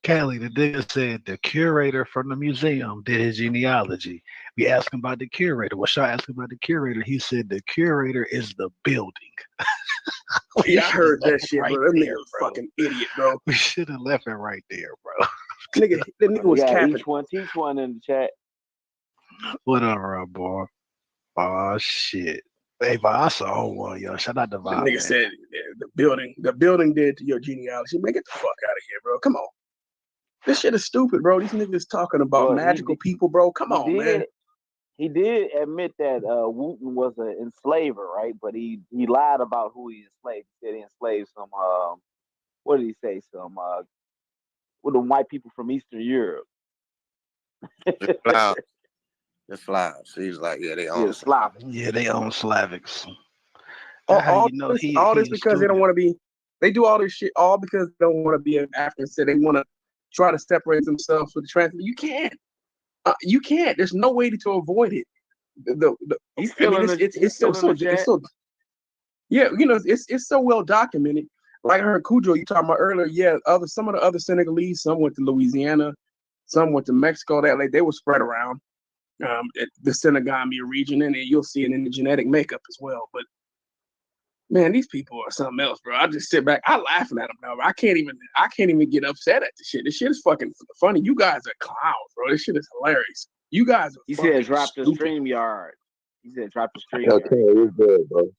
Callie, the nigga said the curator from the museum did his genealogy. We asked him about the curator. Well, Shaw asked him about the curator. He said the curator is the building. Yeah, I heard that shit, bro. That nigga was fucking idiot, bro. We should have left it right there, bro. Nigga, the nigga was capping. Teach one in the chat. Whatever, boy. Oh shit. Hey, but I saw one, yo. Shout out to The Bob. nigga said the building did to your genealogy. Man, get the fuck out of here, bro. Come on. This shit is stupid, bro. These niggas talking about magical people, bro. Come on, man. He did admit that Wooten was an enslaver, right? But he lied about who he enslaved. He said he enslaved some what did he say? Some with the white people from Eastern Europe. The Slavs. He's like, yeah, they own Slavic. Yeah, they own Slavics. All this because they don't want to be. They do all this shit all because they don't want to be an African. So they want to try to separate themselves with the trans. You can't. You can't. There's no way to avoid it. It's so. Yeah, you know, it's so well documented. Like I heard Cujo, you talking about earlier. Yeah, some of the other Senegalese, some went to Louisiana, some went to Mexico. They were spread around the Senegambia region, and then you'll see it in the genetic makeup as well. But man, these people are something else, bro. I just sit back, I laughing at them now. I can't even get upset at the shit. This shit is fucking funny. You guys are clowns, bro. This shit is hilarious. You guys are. He said drop the StreamYard. He said drop the StreamYard. Okay, it's good, bro.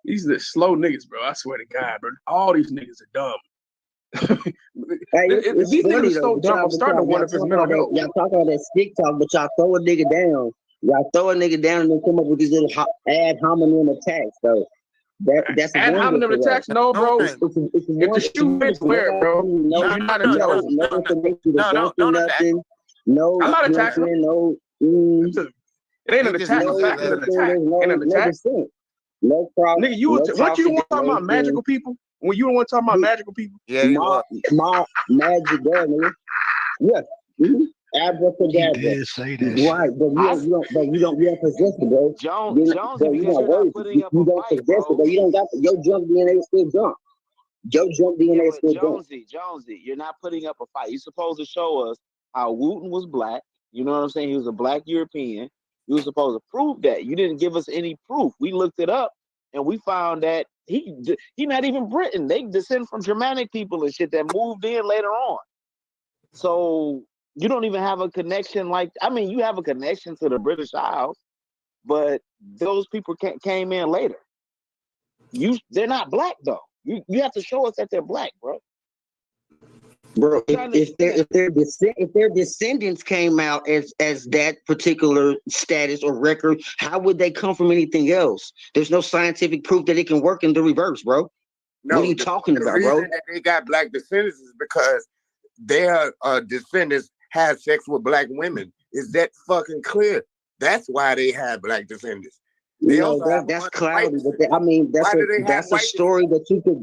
These are the slow niggas, bro. I swear to God, bro. All these niggas are dumb. Hey, these niggas are so dumb. I'm starting to wonder if it's mental health. Y'all talk all that stick talk, but y'all throw a nigga down. Y'all throw a nigga down and then come up with these little ad hominem attacks, though. That's Ad one hominem different attacks? No, bro. It's If one. the shoe fits, wear it, bro. No, You're not no attacking. information to gone through don't attack. nothing. No, I'm not you know what I'm attacking him. saying? No, It ain't an He just attack. no, I'm you know asking what an I'm saying? attack. There's Ain't an no attack. dissent. No cross, Nigga, you no weren't you the one talking about cross-examination. magical people? When you the one talking about magical people? Yeah, he My was. magic there, nigga. Yes. Mm-hmm. He Abracadabra. did say that shit. Right, but you don't possess it, bro. Jonesy, Bro, you're because not you're not worthy. putting up You a don't fight, possess it, bro. but you don't got your junk DNA is still junk. Your junk Yeah, DNA is but still junk. Jonesy, you're not putting up a fight. You're supposed to show us how Wooten was black. You know what I'm saying? He was a black European. You were supposed to prove that. You didn't give us any proof. We looked it up, and we found that he not even Britain. They descend from Germanic people and shit that moved in later on. So you don't even have a connection. You have a connection to the British Isles, but those people came in later. They're not black though. You have to show us that they're black, bro. Bro, if their descendants came out as that particular status or record, how would they come from anything else? There's no scientific proof that it can work in the reverse, bro. No, what are you talking about, bro? The reason that they got black descendants is because their descendants had sex with black women. Is that fucking clear? That's why they had black descendants. That's cloudy, but that's a story that you could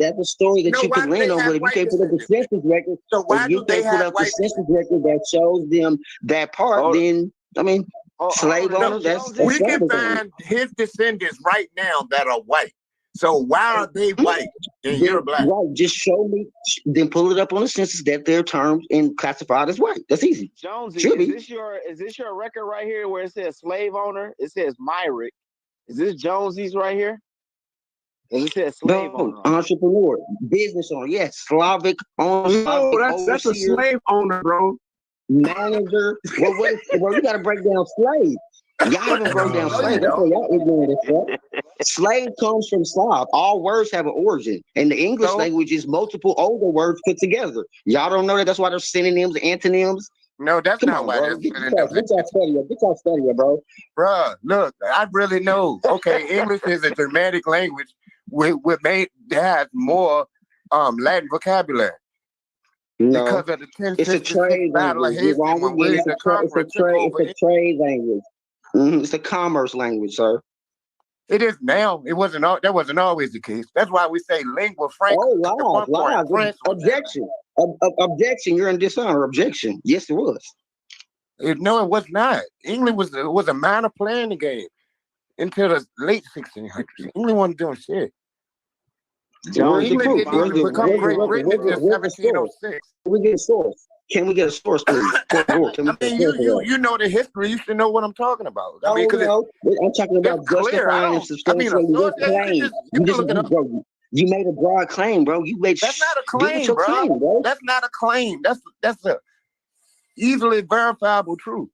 land on. But if you can't put up the census record, if you can't put up the census record that shows them that part, then slave owners. We can find his descendants right now that are white. So why are they white and you're black? Right, just show me. Then pull it up on the census that they're termed and classified as white. That's easy. Jonesy, is this your record right here where it says slave owner? It says Myrick. Is this Jonesy's right here? Does it say slave owner? Entrepreneur, business owner, yes, Slavic owner. No, that's a slave owner, bro. Manager. Well, you got to break down slave. Y'all haven't broke down slave. That's why y'all ignorant as fuck. Slave comes from Slav. All words have an origin, and the English language is multiple older words put together. Y'all don't know that. That's why there's synonyms, antonyms. No, that's not why there's synonyms. Get y'all studying, bro. Bruh, look, I really know. Okay, English is a Germanic language that has more Latin vocabulary. No, because of the it's a trade language. You're wrong again. It's a trade language. It's a commerce language, sir. It is now. It wasn't. That wasn't always the case. That's why we say lingua franca. Oh, lies. Objection. Objection. You're in dishonor. Objection. Yes, it was. No, it was not. England was a minor player in the game until the late 1600s. England wasn't doing shit. Where's the proof? England didn't even become Great Britain until 1706. We get a source. Can we get a source, please? You know the history. You should know what I'm talking about. I'm talking about justifying and substantiating your claim. You made a broad claim, bro. That's not a claim, bro. That's not a claim. That's a easily verifiable truth.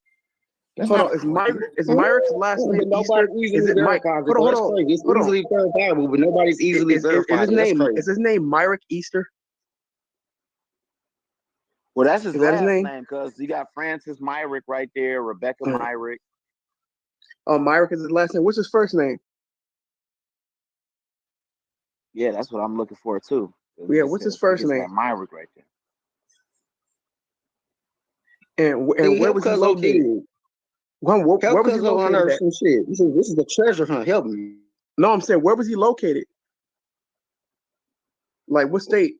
Hold on, is Myrick's last name Easter? Is it Mike? Hold on. It's easily verifiable, but nobody's easily verifiable. Is his name Myrick Easter? Well, that's his last name because you got Francis Myrick right there, Rebecca Myrick. Oh, Myrick is his last name. What's his first name? Yeah, that's what I'm looking for too. Yeah, what's his first name? Myrick right there. And where was he located? Where was he located? Some shit. This is the treasure hunt. Help me. No, I'm saying, where was he located? Like what state?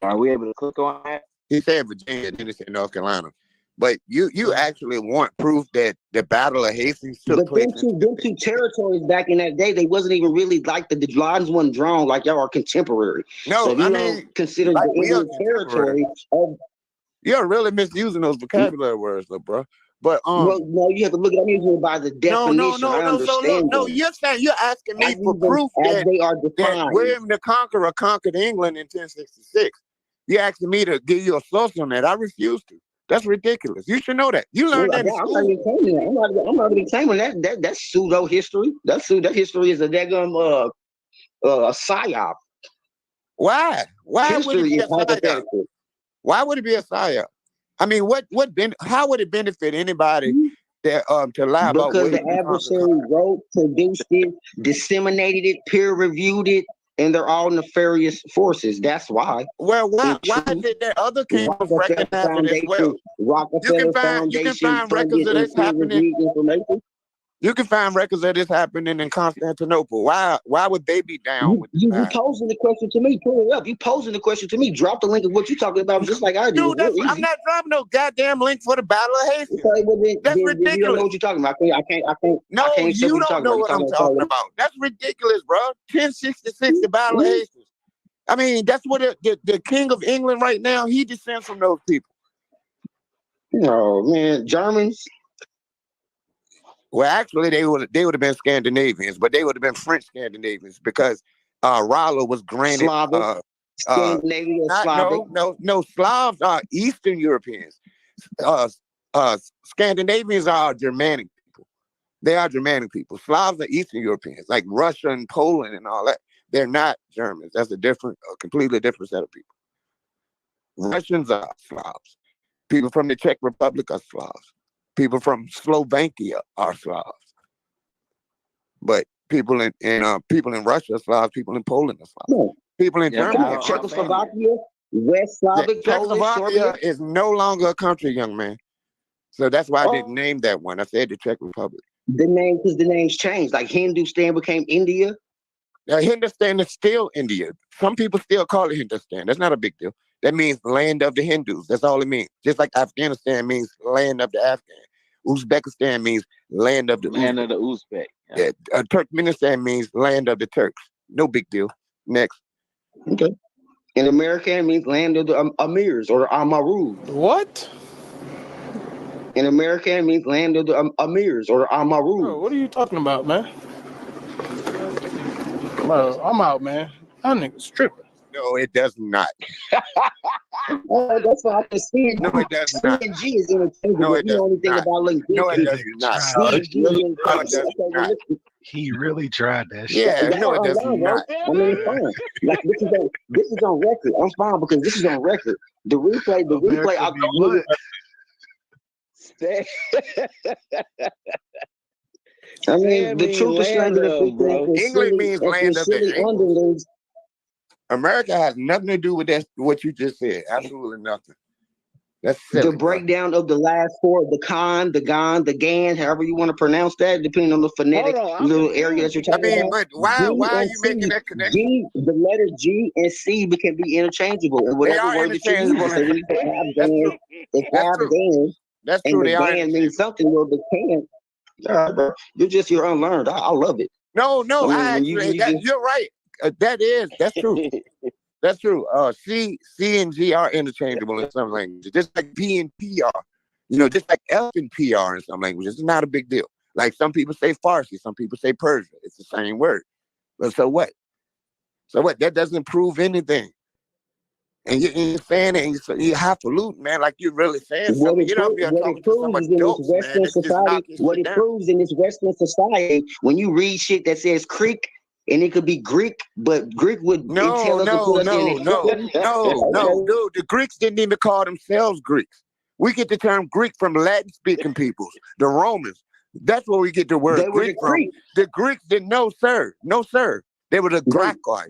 Are we able to click on that? He said Virginia, then he said North Carolina. But you actually want proof that the Battle of Hastings took place. Them two territories back in that day, they wasn't even really like the lines wasn't drawn like y'all are contemporary. No, so consider the English territory. You're really misusing those vocabulary words, though, bro. But well, no, you have to look at them by the definition. No, you're asking me for proof that they are defined. That William the Conqueror conquered England in 1066. You're asking me to give you a source on that. I refuse to. That's ridiculous. You should know that. You learned that in school. I'm not even claiming that. That's pseudo history. That history is a daggum psyop. Why? Why would it be a psyop? Why would it be a psyop? I mean, how would it benefit anybody to lie about Because where the you come from. adversary wrote, produced it, disseminated it, peer reviewed it, and they're all nefarious forces. That's why. Well, why In is truth, it that other kingdoms Rockefeller recognize it as well? Foundation You can find records of funded this and peer happening. reviewed information. You can find records of this happening in Constantinople. Why would they be down with You this? posing the question to me. Pull it up. You posing the question to me. Drop the link of what you're talking about, just like I do. Dude, It's real I'm easy. not dropping no goddamn link for the Battle of Hastings. Okay, well That's then you don't know ridiculous. what you're talking about. I can't No, accept you what you're don't talking know about. what I'm talking about. That's ridiculous, bro. 1066, the Battle of Hastings. I mean, that's what the King of England right now, he descends from those people. No, man, Germans. Well, actually, they would have been Scandinavians, but they would have been French Scandinavians because Rollo was granted Slavic. Scandinavian, Slavic. no. Slavs are Eastern Europeans. Scandinavians are Germanic people. They are Germanic people. Slavs are Eastern Europeans, like Russia and Poland and all that. They're not Germans. That's a completely different set of people. Russians are Slavs. People from the Czech Republic are Slavs. People from Slovakia are Slavs. But people in Russia are Slavs. People in Poland are Slavs. No. People in Germany are Czechoslovakia, West Slavic, Polish, Czechoslovakia Soviet. is no longer a country, young man. So that's why I didn't name that one. I said the Czech Republic. Because the names changed. Like Hindustan became India. Now, Hindustan is still India. Some people still call it Hindustan. That's not a big deal. That means land of the Hindus. That's all it means. Just like Afghanistan means land of the Afghan. Uzbekistan means land of the Uzbek. Yeah. Turkmenistan means land of the Turks. No big deal. Next. Okay. In America, it means land of the Amirs or Amaru. What? In America, it means land of the Amirs or Amaru. Bro, what are you talking about, man? Bro, I'm out, man. That nigga's tripping. No, it does not. Oh, that's why I can see it. No, it does not. CNG is interchangeable. No, it You know does anything not. about LinkedIn? No, it does not. He really tried that shit. Yeah, no, it does not. I mean, it's fine. Like this is on record. I'm fine because this is on record. The replay. I mean, the truth is stranger than fiction. England means land of the English. America has nothing to do with that. What you just said, absolutely nothing. That's silly, the breakdown of the last four, the con, the gon, the gan, however you want to pronounce that, depending on the phonetic little area that you're talking about. But why are you making that connection? G, the letter G and C can be interchangeable, and whatever word that you use. So when you say Afghan, it's Afghan. That's and true. The gan means something. Well, the can. Bro, you're unlearned. I love it. No, I mean, you're right. That's true. That's true. C and G are interchangeable in some languages, just like P and P are. Just like F and P are in some languages. It's not a big deal. Like some people say Farsi, some people say Persian. It's the same word. But so what? So what? That doesn't prove anything. And you're saying it, and you're highfalutin, man, like you're really saying something. You don't be talking to some adults, man. What it proves in this Western society, when you read shit that says Creek, and it could be Greek, but Greek would No, dude. The Greeks didn't even call themselves Greeks. We get the term Greek from Latin-speaking peoples, the Romans. That's where we get the word Greek from. The Greeks didn't know, sir. No, sir. They were the Graikoi.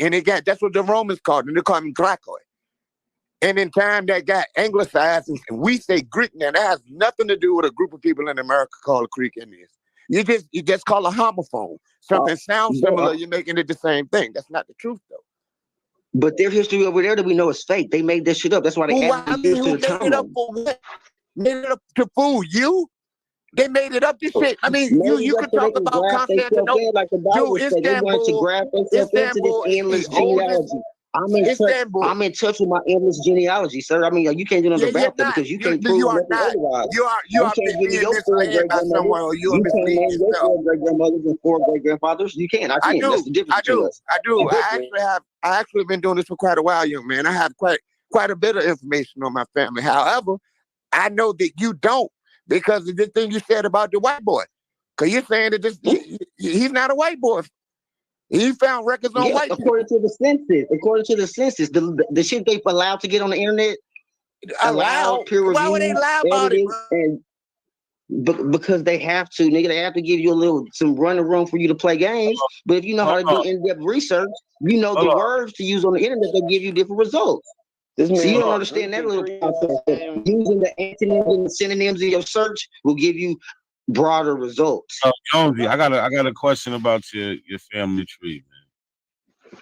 And that's what the Romans called them. They called them Graikoi. And in time that got anglicized, and we say Greek now. That has nothing to do with a group of people in America called Creek Indians. You just call a homophone. Something sounds similar, you're making it the same thing. That's not the truth, though. But their history over there that we know is fake. They made this shit up. That's why they added this to the made it up for what? Made it up to fool you? They made it up to shit. I mean, you could talk about Constantinople. Like the Bible said, they wanted to grab themselves into this endless genealogy. I'm in touch with my endless genealogy, sir. I mean, you can't do nothing about that because you can't prove nothing otherwise. You are can't give me your four great-grandmothers. You can't name your four great-grandmothers and four great-grandfathers. You can't. I can't. That's the difference between us. I do. I actually been doing this for quite a while, young man. I have quite a bit of information on my family. However, I know that you don't because of the thing you said about the white boy. Because you're saying that he's not a white boy. He found records on white people. According to the census, the shit they allowed to get on the internet, allowed. Why would they lie about it? Because they have to, nigga. They have to give you some running room for you to play games. But if you know how to do in-depth research, you know the words to use on the internet. They give you different results. So you don't understand that little concept. Using the antonyms and the synonyms in your search will give you broader results. Jonesy, I got a question about your family tree,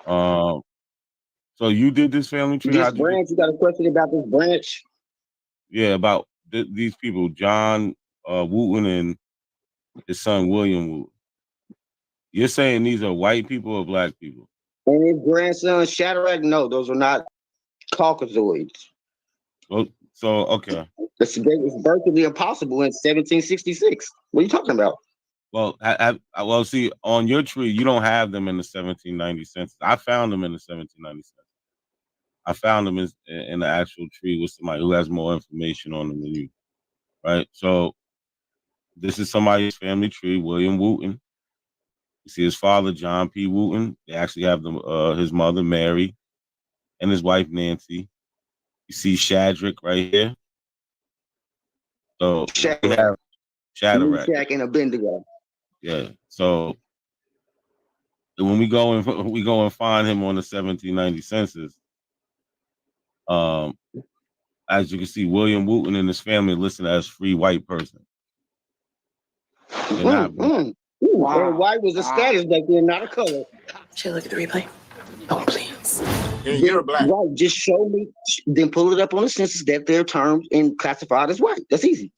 man. So you did this family tree? This branch, you got a question about this branch? Yeah, about these people, John Wooten and his son William Wooten. You're saying these are white people or black people? And his grandson Shadrach? No, those are not Caucasoids. Oh, so okay. It's virtually impossible in 1766. What are you talking about? Well, well, see, on your tree, you don't have them in the 1790 census. I found them in the 1790 census. I found them in the actual tree with somebody who has more information on them than you, right? So this is somebody's family tree, William Wooten. You see his father, John P. Wooten. They actually have his mother, Mary, and his wife, Nancy. You see Shadrach right here. So we have Shadrach. Meshach and Abednego. Yeah. So when we go and find him on the 1790 census, as you can see, William Wooten and his family listed as free white person. They're not. Wow. And white was a status back then, not a color. Should I look at the replay? Oh, please. You're black. Right, just show me, then pull it up on the census that they're termed and classified as white. That's easy.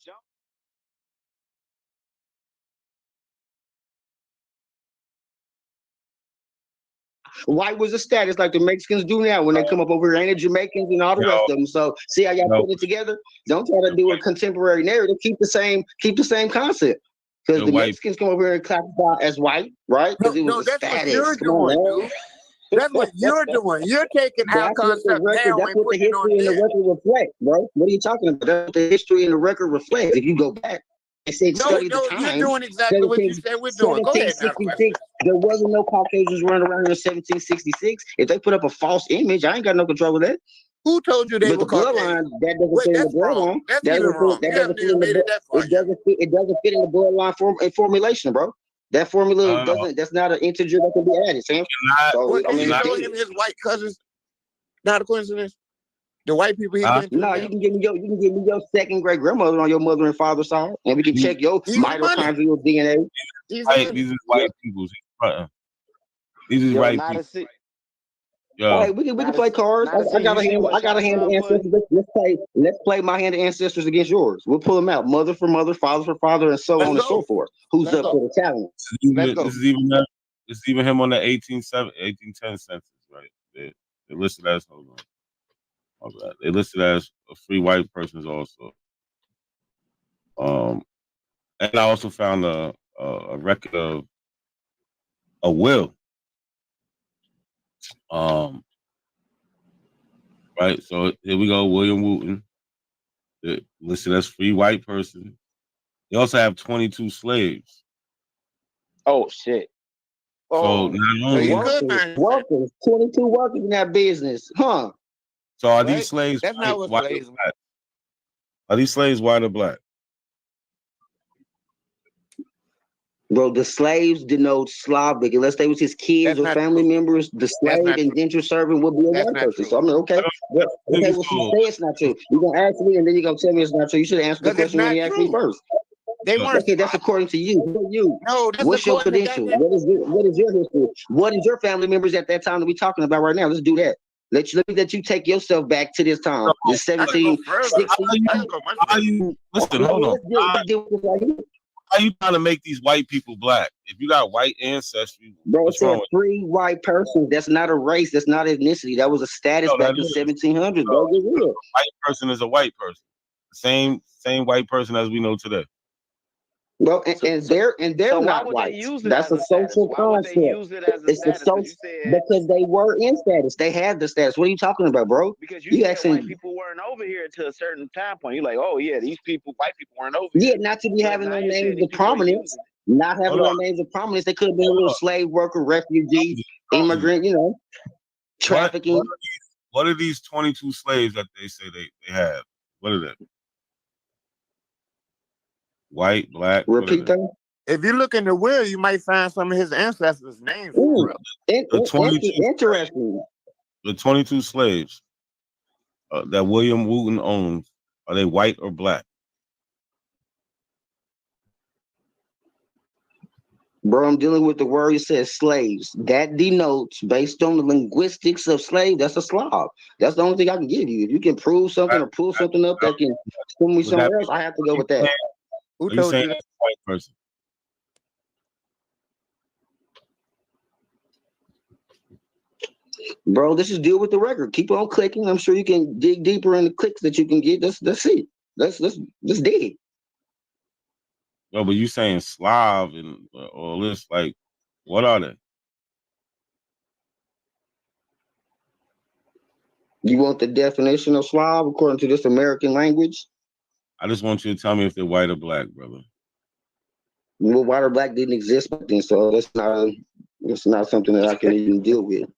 White was a status like the Mexicans do now when they come up over here, ain't it Jamaicans and all the rest of them. So see how y'all put it together? Don't try to do a contemporary narrative. Keep the same concept. Because the Mexicans come over here and classify as white, right? Because it was a status. What you're doing, dude. That's what you're doing. You're taking our concept down and putting it on the record reflect, bro. What are you talking about? That's what the history and the record reflects. If you go back and say study the times, you're doing exactly what you said we're doing. Go ahead, 1766. There wasn't no Caucasians running around in 1766. If they put up a false image, I ain't got no control of that. Who told you they were Caucasian? That doesn't fit in the bloodline. That doesn't fit in the bloodline formulation, bro. That formula doesn't. That's not an integer that can be added, Sam. Did you show him his white cousins? Not a coincidence. The white people. No, you can give me your second great grandmother on your mother and father's side, and we can check your mitochondrial DNA. These is white people. These is white people. All right, we can play cards. I got a hand of ancestors. Let's play my hand of ancestors against yours. We'll pull them out, mother for mother, father for father, and so on and so forth. Who's up for the challenge? This is even him on the 1810 census, right? They listed as they listed as free white persons also. And I also found a record of a will. Right, so here we go. William Wooten, listed as free white person. They also have 22 slaves. Oh shit! Oh, workers, 22 workers in that business, huh? So are these slaves? That's not what slaves. Are these slaves white or black? Bro, the slaves denote Slavic. Unless they was his kids or family members, the slave indentured servant would be a white person. So I mean, okay. Well, you say it's not true. You're gonna ask me and then you're gonna tell me it's not true. You should answer the question when you asked me first. They weren't. Okay, that's according to you. Who are you? No, that's what's your credentials? What is your history? What is your family members at that time that we're talking about right now? Let's do that. Let you take yourself back to this time. This 1760. Listen, hold on. How you trying to make these white people black? If you got white ancestry, bro, it's a free white person. That's not a race. That's not ethnicity. That was a status back in 1700s. Bro, get real. White person is a white person. Same white person as we know today. Well, and they're not white. That's a social concept. It's a social because they were in status. They had the status. What are you talking about, bro? Because you said white people weren't over here to a certain time point. You're like, oh yeah, white people weren't over here. Yeah, not to be having no names of prominence. Not having no names of prominence. They could have been a little slave worker, refugee, immigrant, trafficking. What are these 22 slaves that they say they have? What are they? white, black. Repeat that. If you look in the will, you might find some of his ancestors' names. Ooh, The 22, interesting. the 22 slaves that William Wooten owns, are they white or black? Bro, I'm dealing with the word it says slaves. That denotes, based on the linguistics of slave, that's a Slav. That's the only thing I can give you. If you can prove something or pull something up that can send me somewhere else, I have to go with that. Who Are you told saying you that? that's a white person? Bro, this is deal with the record. Keep on clicking. I'm sure you can dig deeper in the clicks that you can get. Let's see. Let's dig. No, but you saying Slav and all this, like, what are they? You want the definition of Slav according to this American language? I just want you to tell me if they're white or black, brother. Well, white or black didn't exist back then, so that's not something that I can even deal with.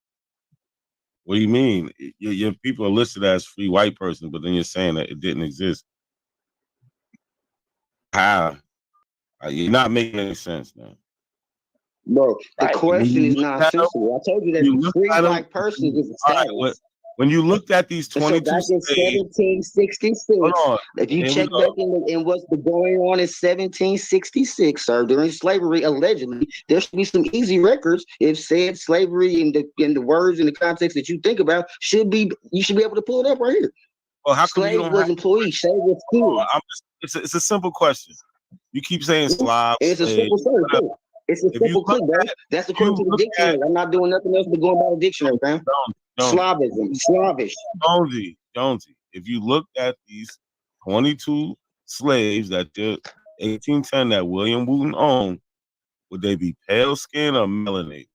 What do you mean? Your people are listed as free white person, but then you're saying that it didn't exist. How? You're not making any sense now. Bro, the Right. question is nonsensical. I told you that free white person is a status. When you looked at these 22 So back in slaves, 1766, if you check back in what's been going on in 1766, sir, during slavery, allegedly, there should be some easy records. If said slavery in the words in the context that you think about you should be able to pull it up right here. Well, how come slave you don't was have employee, slave was killed. it's a simple question. You keep saying Slav, It's a slave, simple search. whatever. It's a If you simple click, bro. That's according to the dictionary. I'm not doing nothing else but going by the dictionary, fam. Slavism, Slavish. Jonesy, if you look at these 22 slaves that 1810 that William Wooten owned, would they be pale skin or melanated?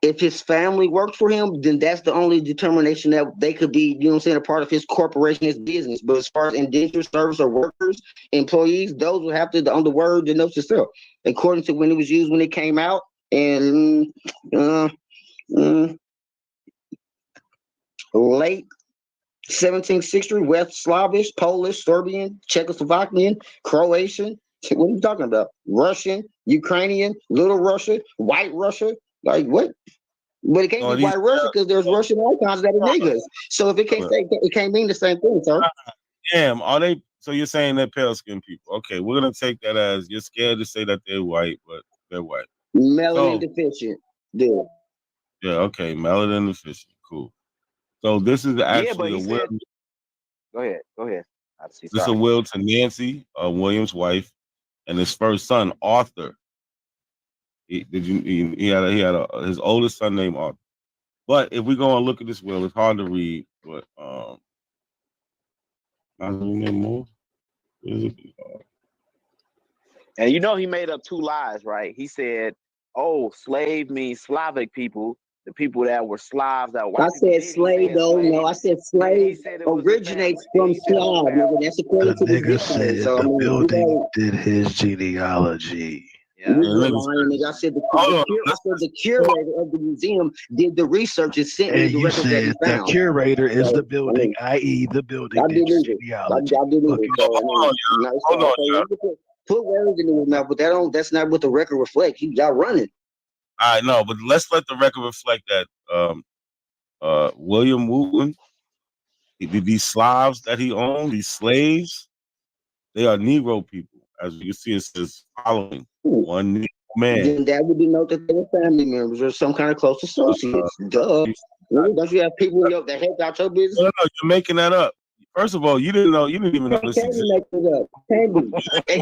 If his family worked for him, then that's the only determination that they could be, you know what I'm saying, a part of his corporation, his business. But as far as indentured service or workers, employees, those would have to, on the word denotes itself. According to when it was used, when it came out, and late 17th century, West Slavish, Polish, Serbian, Czechoslovakian, Croatian. What are you talking about? Russian, Ukrainian, Little Russia, White Russia. Like what? But it can't be White Russia because there's Russian icons that are niggas. So if it can't say, it can't mean the same thing, sir. Damn, are they? So you're saying they're pale skinned people? Okay, we're gonna take that as you're scared to say that they're white, but they're white. Melanin deficient. Yeah. Yeah. Okay, melanin deficient. Cool. So this is actually a will. Go ahead. I see. This is a will to Nancy, William's wife, and his first son, Arthur. He had his oldest son named Arthur. But if we go and look at this will, it's hard to read. But more. And you know he made up two lies, right? He said, "Oh, slave means Slavic people, the people that were Slavs that white." I said slave though. No, I said slave originates from Slav. Nigga. That's according to the Nigga said dictionary. So I the mean, building did his genealogy. I said the curator of the museum did the research and sent me And the you records that he said the found. curator is So, the building, i.e. the building I did did his it. genealogy. I did it. Hold on, put words in his mouth, but that's not what the record reflects. Y'all running. I know, but let's let the record reflect that William Wooten, these Slavs that he owned, these slaves, they are Negro people. As you can see, it says following one Negro man. Then that would denote that they were family members or some kind of close associates. Duh. Don't you have people that help out your business? No, you're making that up. First of all, you didn't even know this existed. Make it up. Can't be.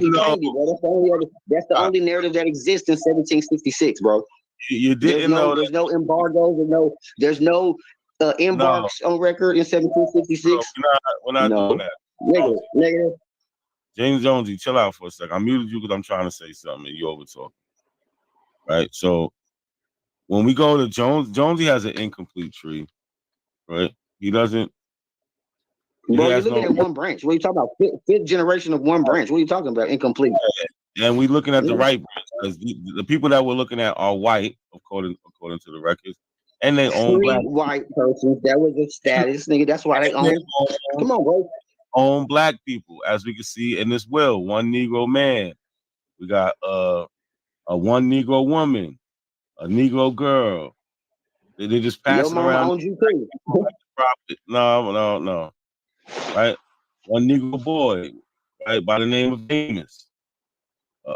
Bro. That's the only narrative that exists in 1766, bro. You didn't know. There's no embargoes and there's no embarks on record in 1766. No, we're not doing that. Negative. James Jonesy, chill out for a second. I muted you because I'm trying to say something and you over talking. Right. So when we go to Jonesy has an incomplete tree, right? He doesn't. Bro, you're looking at one branch. What are you talking about? Fifth generation of one branch. What are you talking about? Incomplete. And we're looking at the right branch because the people that we're looking at are white, according to the records, And they own Free black white persons. That was a status, nigga. That's why they own. Come on, bro. Own black people, as we can see in this will. One Negro man. We got a one Negro woman, a Negro girl. They just Your passing mama around. owns you too. No. Right? One Negro boy, right, by the name of Amos.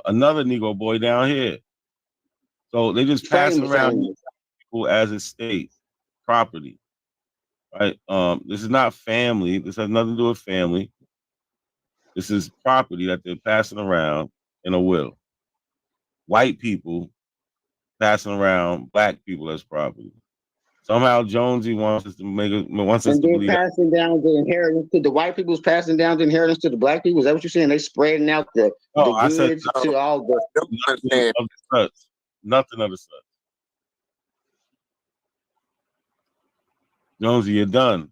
Another Negro boy down here. So they just passing around people as estate property. Right? This is not family. This has nothing to do with family. This is property that they're passing around in a will. White people passing around black people as property. Somehow Jonesy wants us to believe that. Passing down the inheritance to the white people's passing down the inheritance to the black people. Is that what you're saying? They spreading out the goods to all the nothing of the such. Jonesy, you're done.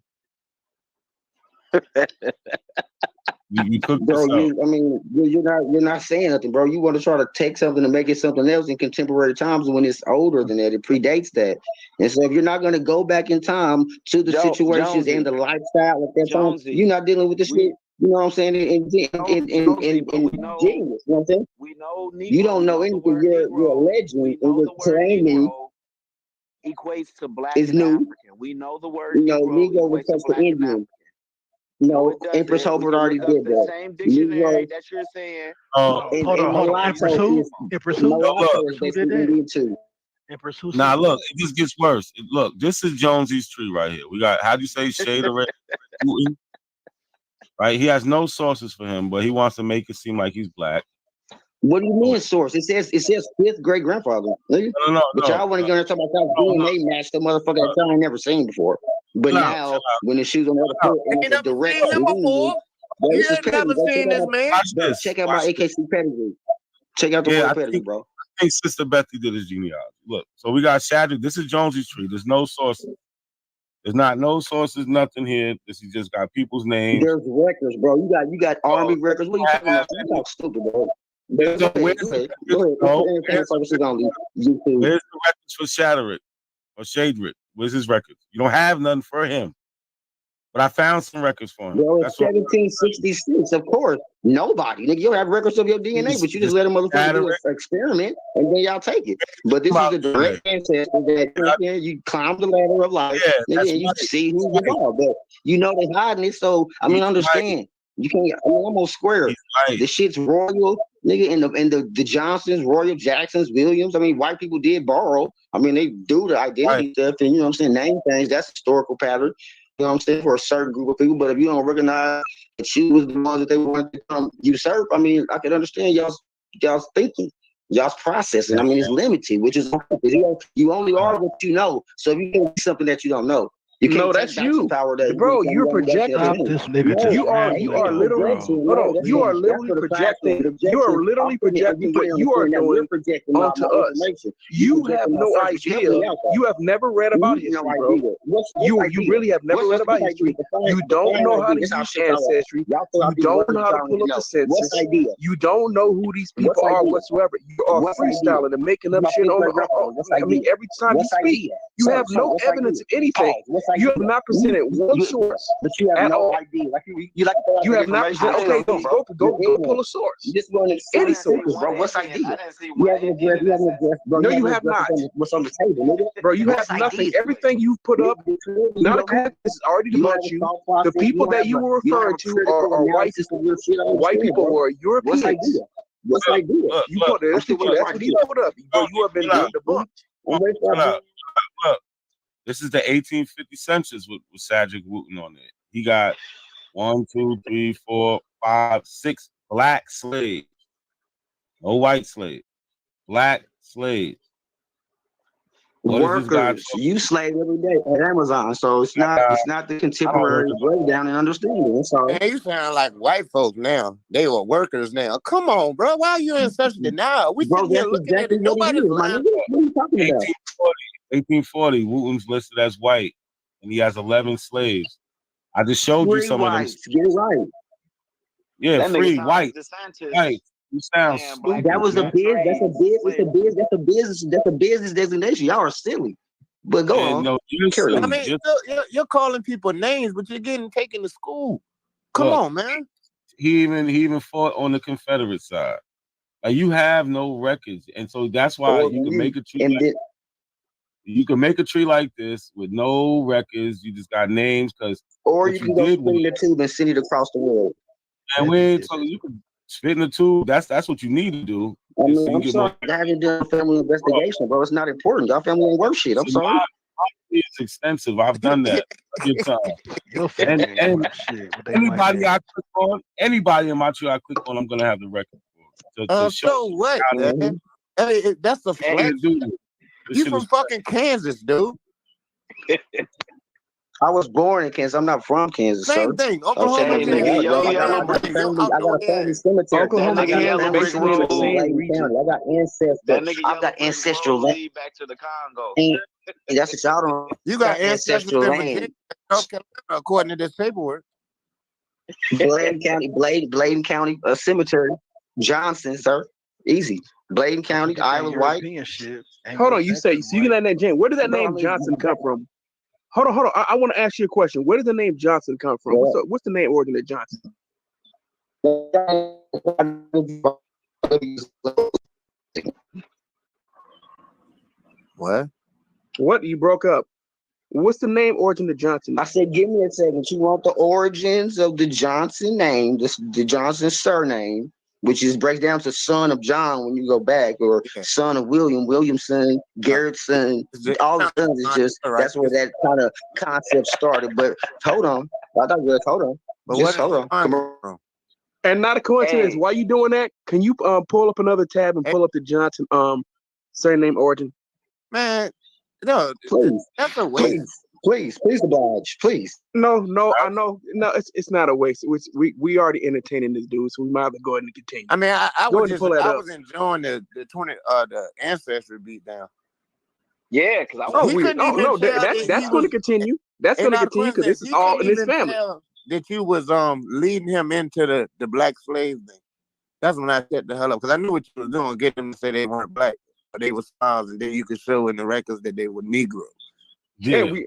You cooked bro. yourself. You're not saying nothing, bro. You want to try to take something and make it something else in contemporary times when it's older than that. It predates that. And so if you're not going to go back in time to the situations and the lifestyle at that time, you're not dealing with the shit. You know what I'm saying? In genius. You know what I'm saying? We know Negro, you don't know anything. You're alleging and you're claiming equates to black is and new. African. We know the word Negro refers to Indian. No, Empress Hobart already did that. Same dictionary that you're saying. Hold on. Empress who? Mulatto is basically Indian too. Now look, it just gets worse. Look, this is Jonesy's tree right here. We got, how do you say, shade of red? Right? He has no sources for him, but he wants to make it seem like he's black. What do you mean source? It says fifth great grandfather. No. But y'all want to go and talk about that DNA match the motherfucker that y'all ain't never seen before. But now when the shoes on the other foot, and it's a direct never seen this man. Check out my AKC pedigree. Check out the royal pedigree, bro. I think Sister Betty did his genealogy. Look, so we got Shadrach. This is Jonesy's tree. There's no sources. There's not no sources, nothing here. This is just got people's names. There's records, bro. You got army records. What are you talking about? You talk stupid, bro. Where's the records for Shadrach or Shadrach? Where's his records? You don't have none for him. But I found some records for him. Bro, it's 1766, of course. Nobody. Nigga, you don't have records of your DNA, but you just let a motherfucker do an experiment and then y'all take it. But this is a direct ancestor that you climb the ladder of life, nigga, and you see who you are. But you know they hiding it, so understand. You can't. I'm almost square. The shit's royal, nigga, and the Johnsons, Royal Jacksons, Williams. White people did borrow. They do the identity stuff and name things. That's historical pattern. You know what I'm saying, for a certain group of people. But if you don't recognize that you was the ones that they wanted to come usurp, I can understand y'all's thinking, y'all's processing. It's limited, which is you only are what you know. So if you can do something that you don't know, you can't. No, that's you, bro. You're projecting. You are literally. Hold on. You are literally projecting. You are literally projecting what you are doing onto us. You have no idea. You have never read about history, bro. You really have never read about history. You don't know how to use ancestry. You don't know how to pull up the census. You don't know who these people are whatsoever. You are freestyling and making up shit on. Every time you speak, you have no evidence of anything. You have not presented one source, but you have no idea. You have not presented. Okay, go pull a source. Any source, bro. What's idea? You haven't addressed, bro. No, you have not. What's on the table, bro? You have nothing. Everything you've put up, not a this is already about you. The people that you were referring to are white people. White people were Europeans. What's idea? You put it. That's what you put up. You have been debunked. Look. This is the 1850 census with Shadrach Wooten on it. He got 1, 2, 3, 4, 5, 6 black slaves. No white slaves. Black slaves. Workers. You slave every day at Amazon, so it's not the contemporary breakdown and understanding. Man, you sound like white folks now. They were workers now. Come on, bro. Why are you in such denial? We sitting here looking at it. Nobody's lying. What are you talking about? 1840, Wooten's listed as white, and he has 11 slaves. I just showed you some of them. Get it right. Yeah, free white. Right. You sound stupid. That was a biz. That's a business designation. Y'all are silly. But go And on. no, Carry I on. mean, you're calling people names, but you're getting taken to school. Come look, on, man. he even fought on the Confederate side. Like, you have no records, and so that's why Or you can make a tree. and Like, then you can make a tree like this with no records. You just got names because or what you you can go did spin was, the tube and send it across the world. and we ain't talking. You can spit in the tube. That's what you need to do. I Just mean, so you I'm get more. sorry, I haven't done a family investigation, bro. It's not important. Y'all family ain't worth shit. I'm See, sorry. it's extensive. I've done that plenty of time. Your family ain't And worth shit. But they might anybody be. I click on, anybody in my tree I click on, I'm gonna have the record for to show So what, how man? to Hey, that's a flex. do this. This You shit from is fucking Kansas, dude. I was born in Kansas. I'm not from Kansas, Same sir. thing. I'm Oklahoma, changing nigga, that, yo bro. I yellow got a brick. family. I got a family cemetery. Oklahoma, That nigga I got a Kansas, yellow family brick basically in the cemetery in road. same Bladen region. County. I got ancestors. That nigga I've got yellow brick ancestral road land. lead back to the Congo. And that's what y'all don't. You got Got ancestors ancestral in land. Virginia, North Carolina, according to this paperwork. Bladen County, Bladen County Cemetery, Johnson, sir. Easy. Bladen County, Get that Isle of Wight. European shit. Hold on, you say Anglo-Saxon so you white. get that name. Where did that Bro, I name mean, Johnson come from? Hold on. I want to ask you a question. Where did the name Johnson come from? What's the name origin of Johnson? What? What? You broke up. What's the name origin of Johnson? I said, give me a second. You want the origins of the Johnson name, the Johnson surname, which is breaks down to son of John when you go back, or son of William, Williamson, Garrettson. All the sons is just that's where that kind of concept started. But hold on, I thought you hold on. But Just what hold on. Come on. on. And not a coincidence. Hey. Why you doing that? Can you pull up another tab and pull up the Johnson surname origin? Man, no, Please, that's a waste. please oblige, please. No, I know. No, it's not a waste. We already entertaining this dude, so we might as well go ahead and continue. I mean, I Go was ahead and pull that up. was enjoying the ancestry beat down. Yeah, because I Oh, was. that's going to continue. That's going to continue because this is all in his family. That you was leading him into the black slave thing. That's when I set the hell up because I knew what you was doing, get them to say they weren't black, but they were Smiles, and then you could show in the records that they were Negroes. Yeah, we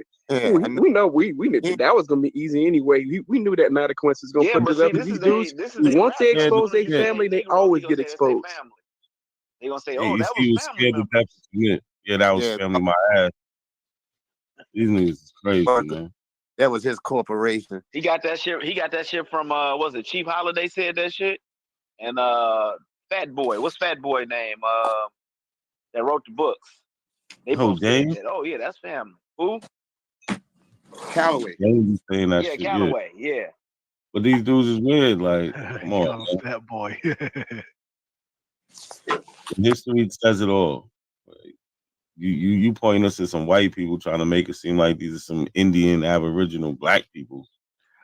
know we knew that was gonna be easy anyway. We knew that not a coincidence was gonna put this up. These dudes, once they expose their family, they always get exposed. They gonna say, Yeah, "Oh, you that see, he was was family scared to member." death to commit. Yeah, that was family my ass. These niggas is crazy, man. That was his corporation. He got that shit. He got that shit from was it Chief Holiday said that shit, and Fat Boy. What's Fat Boy name? That wrote the books. They both said James? that. Oh yeah, that's family. Who? Callaway. James is saying that Yeah, shit. Callaway. Yeah. But these dudes is weird. Like, come on, man. Fat boy. History says it all. Like, you point us to some white people trying to make it seem like these are some Indian, Aboriginal, black people.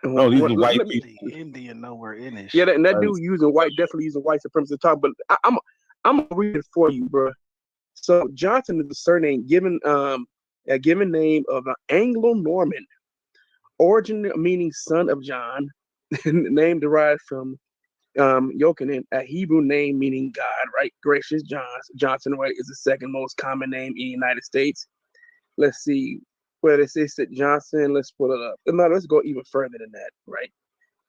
No, these are white people. Indian nowhere in it. Yeah, that dude definitely using white supremacy to talk. But I'm gonna read it for you, bro. So Johnson is the surname given a given name of an Anglo-Norman origin, meaning son of John. The name derived from Yochanan, a Hebrew name meaning God, right? Gracious Johnson, right, is the second most common name in the United States. Let's see where it says that Johnson. Let's pull it up. No, let's go even further than that, right?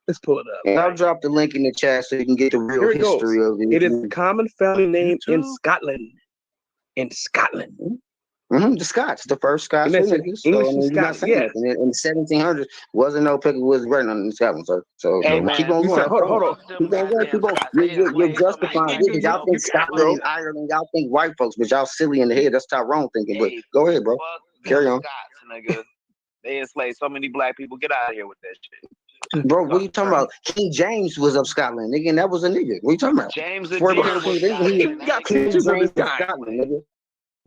Let's pull it up. And I'll drop the link in the chat so you can get the real history of it. It is a common family name in Scotland. In Scotland. The Scots, the first Scots. And that's Niggas. English So, and Scots, yeah. In the 1700s, wasn't no pick was written on in Scotland, sir. So Hey, man, keep on you going. said, hold on. Keep on going. Keep on. You're justifying it because y'all think Scotland is Ireland. Y'all think white folks, but y'all silly in the head. That's Tyrone thinking. But go ahead, bro. Carry on. Scots, nigga. They enslaved so many black people. Get out of here with that shit. Bro, what are you talking about? King James was of Scotland, nigga, and that was a nigga. What are you talking about? James the Swear Deer behind was King James, You got King pictures of James this was guy. Scotland, nigga.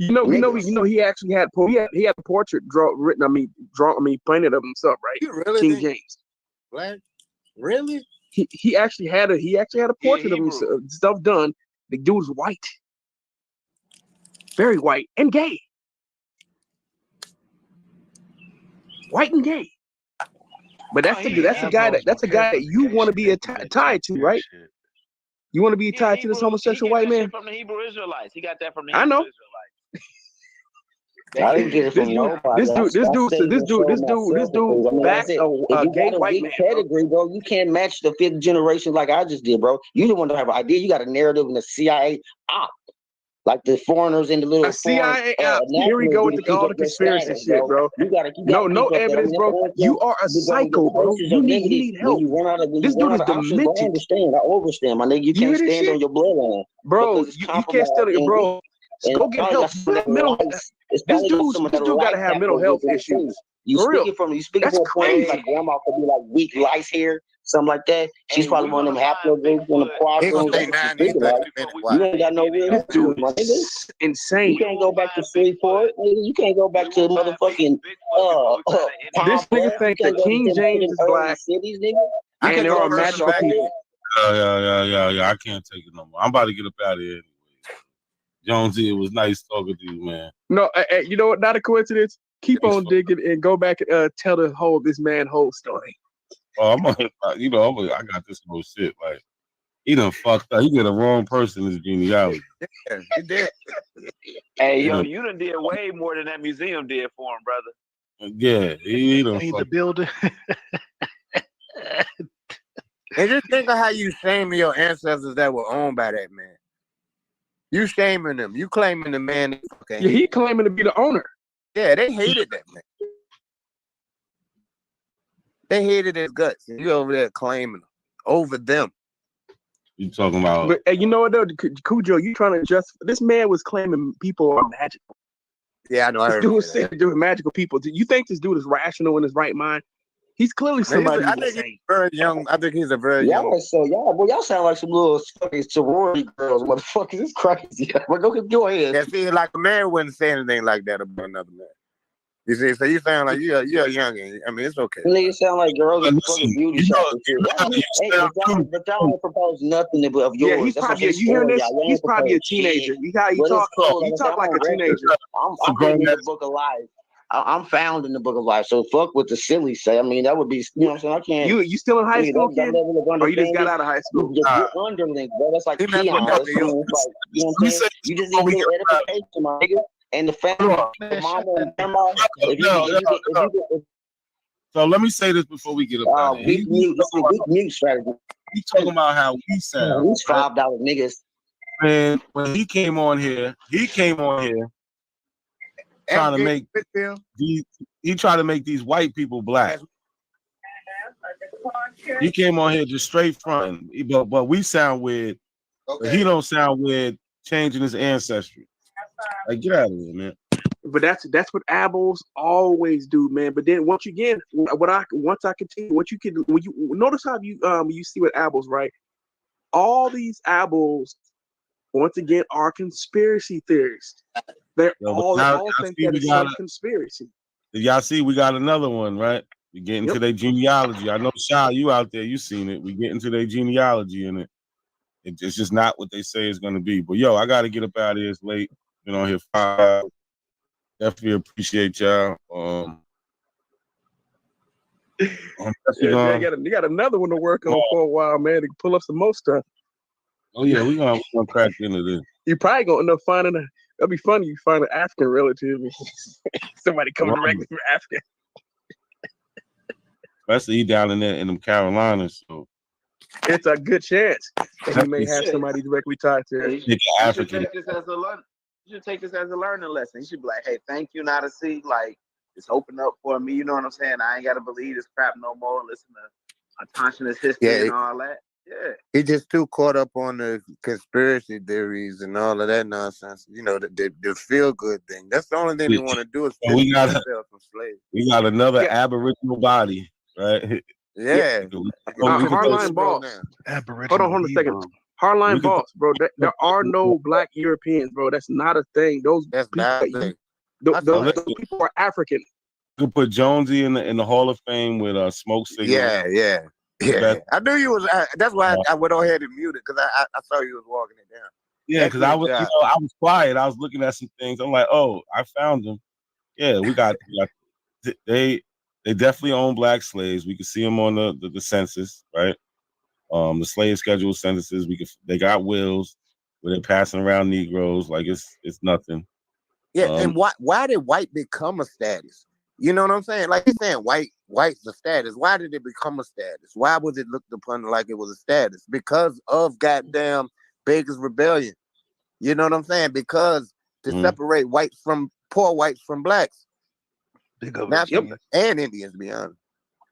You know, he actually had he had a portrait painted of himself, right? You really King think James. Black? Really? He actually had a portrait of himself, stuff done. The dude was white, very white and gay, white and gay. But that's a guy that you want to be tied to, right? You want to be tied to this homosexual white man? From the Hebrew Israelites. He got that from the I Hebrew know. Israelites. I didn't get it from nobody. This dude backs a gay white man. Pedigree, bro. You can't match the fifth generation like I just did, bro. You the one to have an idea. You got a narrative in the CIA op. Like the foreigners in the little CIA out. Here we go with all the conspiracy shit, bro. You gotta no evidence, bro. You are a psycho, bro. You need help. This dude is demented. I understand. I overstand, my nigga. You can't stand on your bloodline, bro. You can't stand on your bro. Go get help. This dude gotta have mental health issues. You speaking from a point like grandma could be like weak lice hair, something like that. She's probably one of them haplogroups in the quadroons. You ain't got no real history, my nigga. Insane. You can't go back to Freeport. You can't go back to motherfucking this nigga think that King James is black cities, nigga. And there are magical people. Yeah. I can't take it no more. I'm about to get up out of here. Jonesy, it was nice talking to you, man. No, you know what? Not a coincidence. Keep on digging and go back and tell this man whole story. Oh, I got this whole shit. Like, he done fucked up. He got the wrong person in his genealogy. Yeah, he did. Hey, yo, you done did way more than that museum did for him, brother. Yeah, he done Paint fucked the building. And just think of how you shame your ancestors that were owned by that man. You shaming them. You claiming the man. Yeah, he claiming to be the owner. Yeah, they hated that man. They hated his guts. And you over there claiming them over them. You talking about? But you know what though, Cujo? You trying to just? This man was claiming people are magical. Yeah, I know. This dude was saying magical people. Do you think this dude is rational in his right mind? He's clearly somebody. I think he's very young. I think he's a very young. Y'all sound like some little fucking sorority girls, motherfuckers. It's crazy. But go ahead. Yeah, see, like a man wouldn't say anything like that about another man. You see, so you sound like you're a youngin'. I mean, it's okay. Niggas sound like girls in fucking beauty shops. But y'all don't propose nothing of yours. Yeah, he's probably. You hearing this? He's probably a teenager. You talk like a teenager. I'm in the book of life. I'm found in the book of life, so fuck what the silly say. I mean, that would be, you know what I'm saying? I can't. You still in high school, kid? Or you just got out of high school? You're underling, bro. That's like peon. You know what I'm saying? You just need a little edification, my nigga. And the family, the mama and grandma. So let me say this before we get up. Weak mute strategy. He's talking about how we sound. These $5 niggas. Man, when he came on here trying to make he tried to make these white people black. He came on here just straight front, but we sound weird. But he don't sound weird changing his ancestry. Like, get out of here, man. But that's what Abels always do, man. But then once I continue, when you notice how you see with Abels, right? All these Abels, once again, are conspiracy theorists. They're all think that it's some conspiracy. Y'all see, we got another one, right? We get into their genealogy. I know, Sha, you out there, you seen it. We get into their genealogy, and it's just not what they say it's going to be. But yo, I got to get up out of here. It's late. Been on here 5 hours. Definitely appreciate y'all. You got another one to work on for a while, man. To pull up some more stuff. Oh yeah, we're gonna crack into this. You probably gonna end up finding that'd be funny. You find an African relative, somebody coming directly from Africa. Especially he down in there in them Carolinas, so it's a good chance that he may have somebody directly tied to it. African. You should take this as a learning lesson. You should be like, hey, thank you, not to see. Like, it's opened up for me. You know what I'm saying? I ain't got to believe this crap no more. Listen to autonomous history and all that. Yeah. He just too caught up on the conspiracy theories and all of that nonsense. You know, the feel good thing. That's the only thing they want to do is we got another Aboriginal body, right? Yeah. Hardline boss. Hold on a second. Hardline boss, bro. There are no black Europeans, bro. That's not a thing. Those people are African. You could put Jonesy in the Hall of Fame with Smoke Signal. Yeah. I knew you was. That's why I went ahead and muted because I saw you was walking it down. Yeah, because I was, I was quiet. I was looking at some things. I'm like, oh, I found them. Yeah, we got they definitely own black slaves. We can see them on the census, right? The slave schedule censuses. They got wills where they're passing around Negroes like it's nothing. Yeah, and why did white become a status? You know what I'm saying? Like you're saying, white's a status. Why did it become a status? Why was it looked upon like it was a status? Because of goddamn Baker's Rebellion. You know what I'm saying? Because to separate poor whites from blacks, and Indians, to be honest.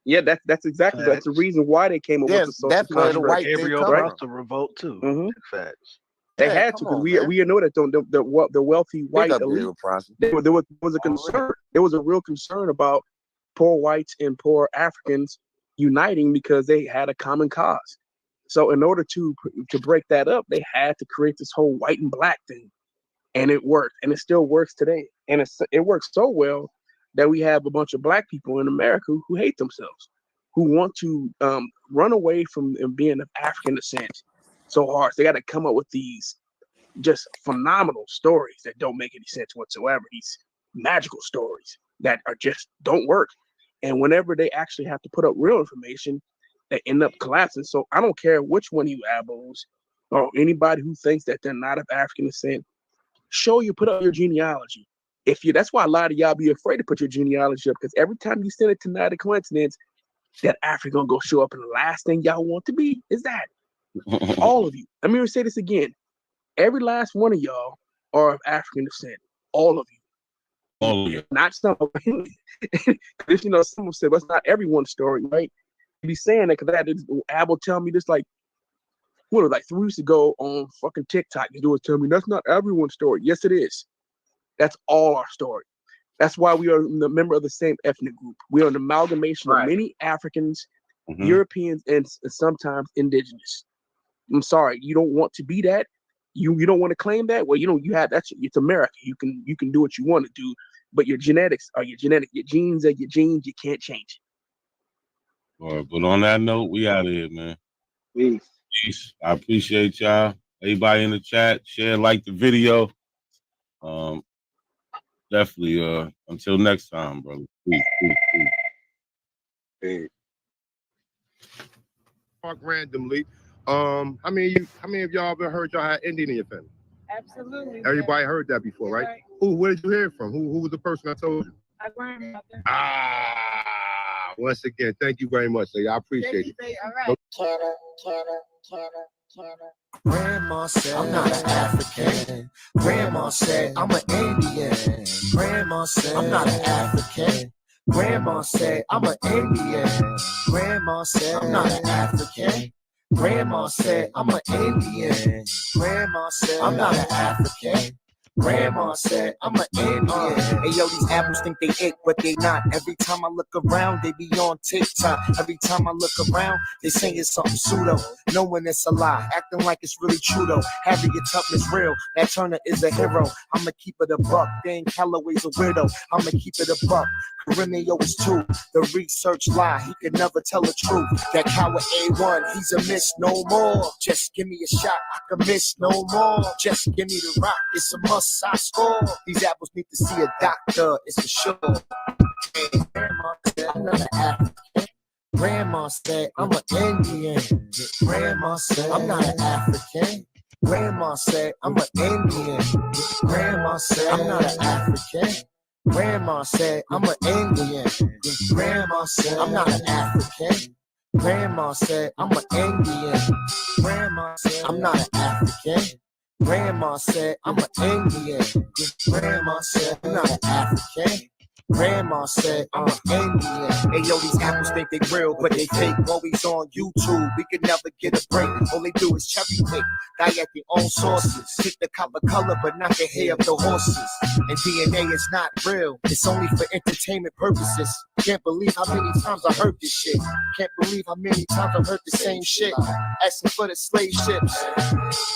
Yeah, that's exactly that's the reason why they came up with the social that's where the contract. white thing Gabriel come brought from. the revolt too. Mhm. Facts. They Yeah, had come to because on, we know that the wealthy white up elite. Gabriel Prosser. There was a concern. There was a real concern about poor whites and poor Africans uniting because they had a common cause. So in order to break that up, they had to create this whole white and black thing, and it worked, and it still works today. And it works so well that we have a bunch of black people in America who hate themselves, who want to run away from being of African descent so hard. So they got to come up with these just phenomenal stories that don't make any sense whatsoever. These magical stories that are just don't work. And whenever they actually have to put up real information, they end up collapsing. So I don't care which one of you abos or anybody who thinks that they're not of African descent, put up your genealogy. That's why a lot of y'all be afraid to put your genealogy up, because every time you send it to not a coincidence, that Africa gonna go show up, and the last thing y'all want to be is that. All of you. Let me say this again. Every last one of y'all are of African descent. All of you. All of you. Not some of them. Because someone said, that's not everyone's story, right? You be saying that because Abel tell me this like 3 weeks ago on fucking TikTok. He was telling me that's not everyone's story. Yes, it is. That's all our story. That's why we are a member of the same ethnic group. We are an amalgamation of many Africans, Europeans, and sometimes indigenous. I'm sorry, you don't want to be that. You don't want to claim that. Well, it's America. You can do what you want to do, but your genetics are your genetic. Your genes are your genes. You can't change it. All right, but on that note, we out of here, man. Peace. I appreciate y'all. Everybody in the chat, share, like the video. Definitely. Until next time, brother. Peace. Talk randomly. How many of y'all ever heard y'all had Indian in your family? Absolutely. Everybody heard that before, right? Where did you hear it from? Who was the person that told you? My grandmother. Once again, thank you very much, lady. I appreciate it. All right. Grandma said, I'm not an African. Grandma said, I'm an Indian. Grandma said, I'm not an African. Grandma said, I'm an Indian. Grandma said, I'm not an African. Grandma said, I'm an Indian. Grandma said, I'm not an African. Grandma said, I'm an Indian. Hey, yo, these apples think they it, but they not. Every time I look around, they be on TikTok. Every time I look around, they saying it's something pseudo. Knowing it's a lie, acting like it's really true though. Harriet Tubman's real, Nat Turner is a hero. I'ma keep it a buck, Dan Calloway's a weirdo. I'ma keep it a buck, Carino is too. The research lie, he could never tell the truth. That coward A1, he's a miss no more. Just give me a shot, I can miss no more. Just give me the rock, it's a must. I score. These apples need to see a doctor, it's for sure. Hey, Grandma said, I'm not an African. Grandma said, I'm an Indian. Grandma said, I'm not an African. Grandma said, I'm an Indian. Grandma said, I'm not an African. Grandma said, I'm an Indian. Grandma said, I'm not an African. Grandma said, I'm an Indian. Grandma said, I'm not an African. Grandma said, I'm an Indian. Grandma said, I'm not an African. Grandma said, I'm an Indian. Hey, yo, these apples think they real, but they fake. Always on YouTube, we could never get a break. All they do is cherry pick, die at their own sources. Pick the copper color, but not the hair of the horses. And DNA is not real, it's only for entertainment purposes. Can't believe how many times I heard this shit. Can't believe how many times I heard the same shit. Asking for the slave ships.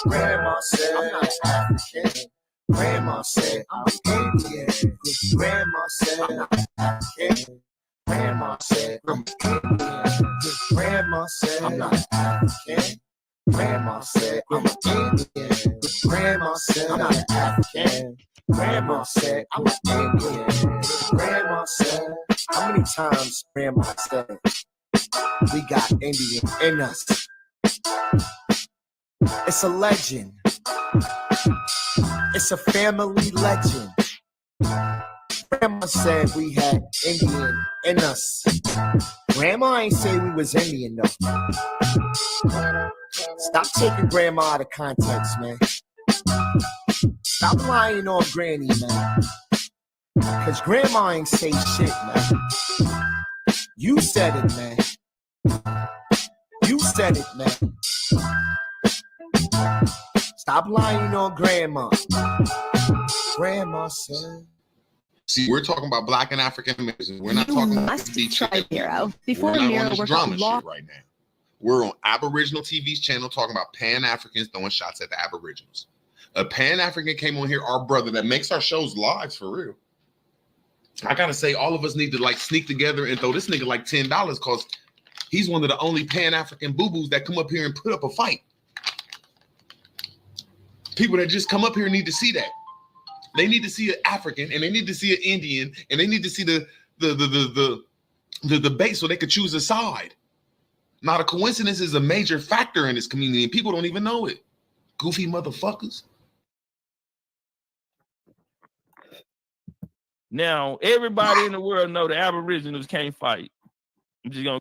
Grandma said, I'm not an African. Grandma said, I'm an Indian. Grandma said, I'm not an African. Grandma said, I'm an Indian. Grandma said, I'm not an African. Grandma said, I'm an Indian. Grandma said, I'm not an African. Grandma said, I'm an Indian. Grandma said, how many times Grandma said, we got Indian in us? It's a legend. It's a family legend. Grandma said we had Indian in us. Grandma ain't say we was Indian though. Stop taking grandma out of context, man. Stop lying on granny, man. Cause grandma ain't say shit, man. You said it, man. You said it, man. Stop lying on grandma. Grandma said. See, we're talking about Black and African Americans. We're not talking about try Miro. Before we're not Miro on this worked drama on law. shit right now. We're on Aboriginal TV's channel talking about Pan-Africans throwing shots at the Aboriginals. A Pan-African came on here, our brother that makes our shows live for real. I gotta say, all of us need to like sneak together and throw this nigga like $10 because he's one of the only Pan-African boo-boos that come up here and put up a fight. People that just come up here need to see that. They need to see an African and they need to see an Indian and they need to see the debate so they could choose a side. Not a coincidence is a major factor in this community and people don't even know it. Goofy motherfuckers. Now, everybody in the world know the Aboriginals can't fight. I'm just gonna.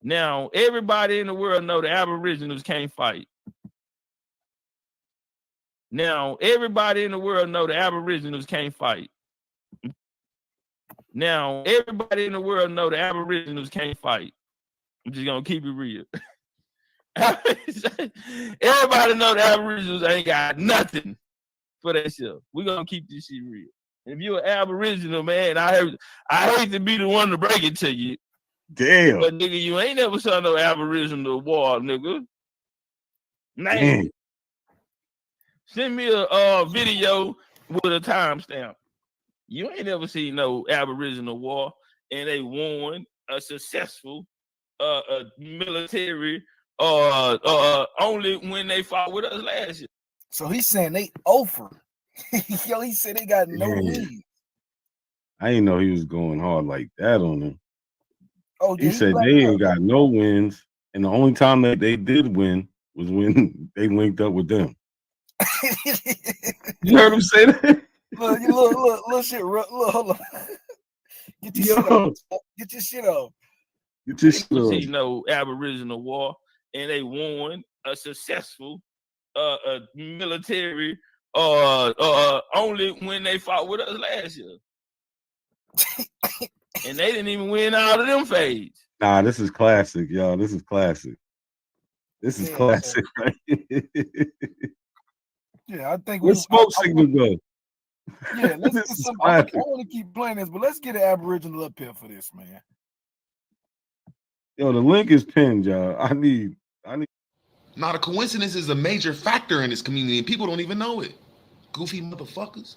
Now, everybody in the world know the Aboriginals can't fight. Now, everybody in the world know the Aboriginals can't fight. Now, everybody in the world know the Aboriginals can't fight. I'm just gonna keep it real. Everybody know the Aboriginals ain't got nothing for that shit. We're gonna keep this shit real. If you're an Aboriginal, man, I hate to be the one to break it to you. Damn. But nigga, you ain't never saw no Aboriginal war, nigga. Name it. Send me a video with a timestamp. You ain't never seen no Aboriginal war, and they won a successful military only when they fought with us last year. So he's saying they over. Yo, he said they got no wins. I didn't know he was going hard like that on them. Oh, he said they ain't got no wins, and the only time that they did win was when they linked up with them. You heard him say that? Look, shit. Look, hold on. Get your shit off. Get your shit off. Get your shit off. See no Aboriginal war, and they won a successful military only when they fought with us last year. And they didn't even win all of them phase. Nah, this is classic, y'all. This is classic. This is classic, right? Yeah, I think Let's smoke signal go. Yeah, let's get some. I want to keep playing this, but let's get an Aboriginal up here for this, man. Yo, the link is pinned, y'all. I need. Not a coincidence is a major factor in this community and people don't even know it. Goofy motherfuckers.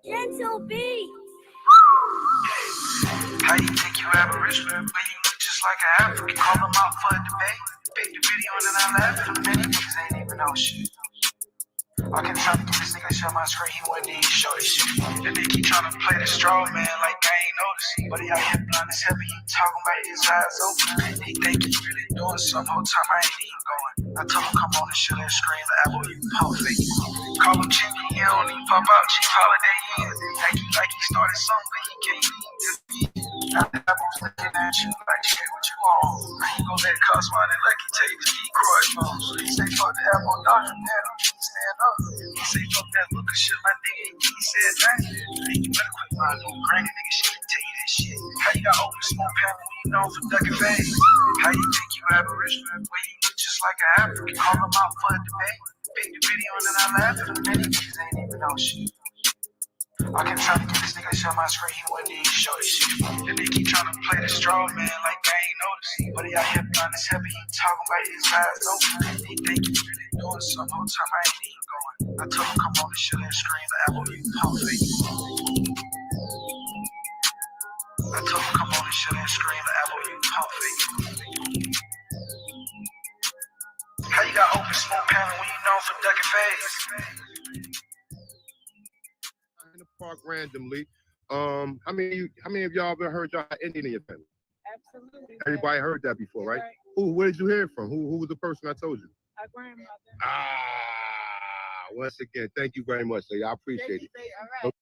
Gentle beat. How you think you Aboriginal when you look just like an African? Call them out for a debate. Big the video and then I laugh at many niggas ain't even know shit. I kept trying to get this nigga to show my screen, he wouldn't even show this shit. Then they keep trying to play the straw man like I ain't noticing. But he out here blind as hell, he talking about his eyes open. He think he really doing something, whole time I ain't even going. I told him come on and show that screen, the apple you pump fake. Call him Chippy, he don't even pop out, Chief Holiday in. Like he started something, but he can't even. Now the apple's looking at you like shit, what you on? I ain't gon' let cost money like he take the key crossbones. He say fuck the apple doctrine, man, I'm just stand up. He say fuck that look of shit, my nigga, he said that. Hey, you better quit lying on granny nigga, she can tell you that shit. How you got open smoke panel when you known for ducking fades? How you think you Aboriginal when you look just like an African? Call them out for a debate. Big the video and then I laugh at them, many niggas ain't even know shit. I kept trying to get this nigga to share my screen, he wouldn't even show this shit. And they keep trying to play the straw man like they ain't noticed. But he out here blind as heavy, he talking about his eyes open. He think he really doing some whole time I ain't even going. I told him come on and share that screen, the apple you pump fake. I told him come on and share that screen, the apple you pump fake. How you got open smoke panel when you known for ducking phase? In the park randomly. How many of y'all ever heard y'all had Indian in your family? Absolutely. Everybody heard that before, right? Where did you hear it from? Who was the person I told you? Our grandmother. Once again, thank you very much, lady. I appreciate it. All right.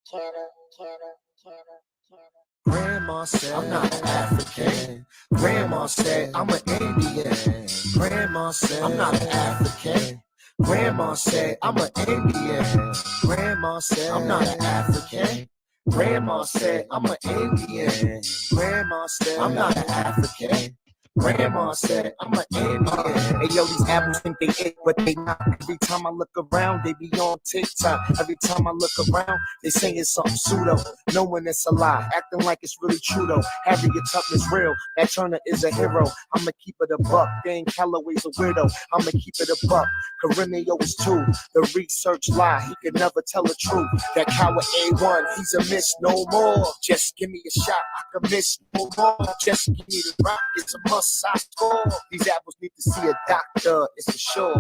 Grandma said I'm not African. Grandma said I'm an Indian. Grandma said I'm not African. Grandma said I'm an Indian. Grandma said I'm not African. Grandma said I'm an Indian. Grandma said I'm not African. Grandma said I'm an Indian. Hey yo, these apples think they it, but they not. Every time I look around, they be on TikTok. Every time I look around, they saying something pseudo, knowing it's a lie, acting like it's really true though. Harriet Tubman's real, that Turner is a hero. I'ma keep it a buck. Dane Calloway's a weirdo. I'ma keep it a buck. Caremio is too. The research lie, he can never tell the truth. That coward A1, he's a miss no more. Just give me a shot, I can miss no more. Just give me the rock, it's a must. I score. These apples need to see a doctor, it's for sure.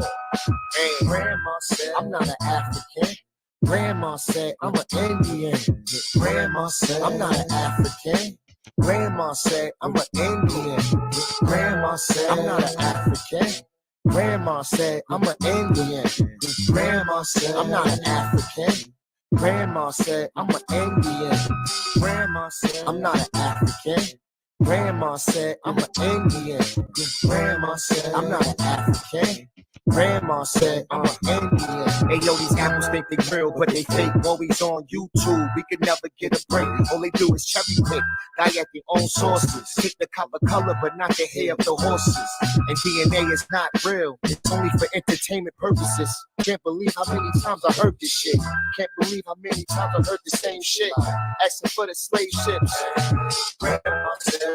Hey, Grandma said I'm not an African. Grandma said I'm an Indian. Grandma said I'm not an African. Grandma said I'm an Indian. Grandma said I'm not an African. Grandma said I'm an Indian. Grandma said I'm not an African. Grandma said I'm an Indian. Grandma said I'm not an African. Grandma said I'm an Indian. Grandma said I'm not an African. Grandma said I'm an Indian. Hey yo, these apples think they real, but they fake. Always on YouTube, we can never get a break. All they do is cherry pick, die at their own sources. Pick the copper color, but not the hair of the horses. And DNA is not real, it's only for entertainment purposes. Can't believe how many times I heard this shit. Can't believe how many times I heard the same shit. Asking for the slave ships. Grandma said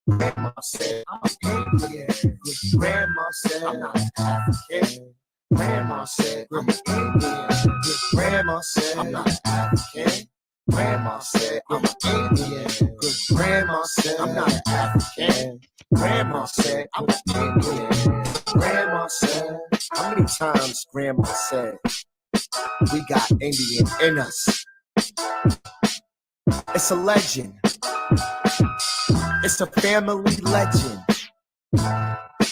Grandma said I'm Indian. Grandma said I'm not African. Grandma said I'm Indian. Grandma said I'm not African. Grandma said I'm Indian. Grandma said I'm not African. Grandma said I'm Indian. Grandma said, how many times Grandma said we got Indian in us? It's a legend. It's a family legend.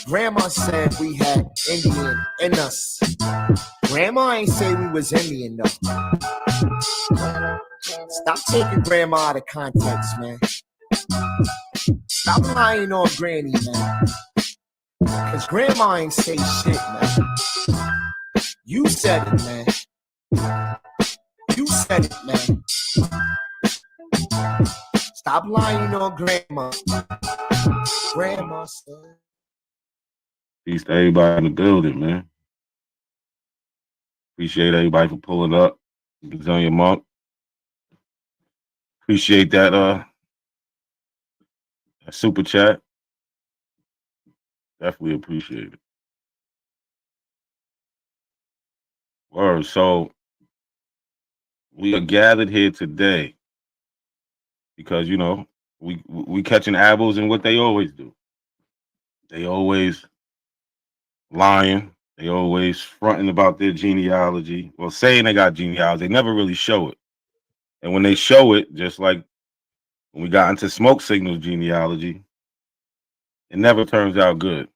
Grandma said we had Indian in us. Grandma ain't say we was Indian though. Stop taking Grandma out of context, man. Stop lying on Granny, man. Cause Grandma ain't say shit, man. You said it, man. You said it, man. Stop lying on Grandma. Grandma said. Peace to everybody in the building, man. Appreciate everybody for pulling up. Bazillion Monk. Appreciate that super chat. Definitely appreciate it. Word. So we are gathered here today because we catching apples in what they always do. They always lying. They always fronting about their genealogy. Well, saying they got genealogy, they never really show it. And when they show it, just like when we got into smoke signals genealogy, it never turns out good.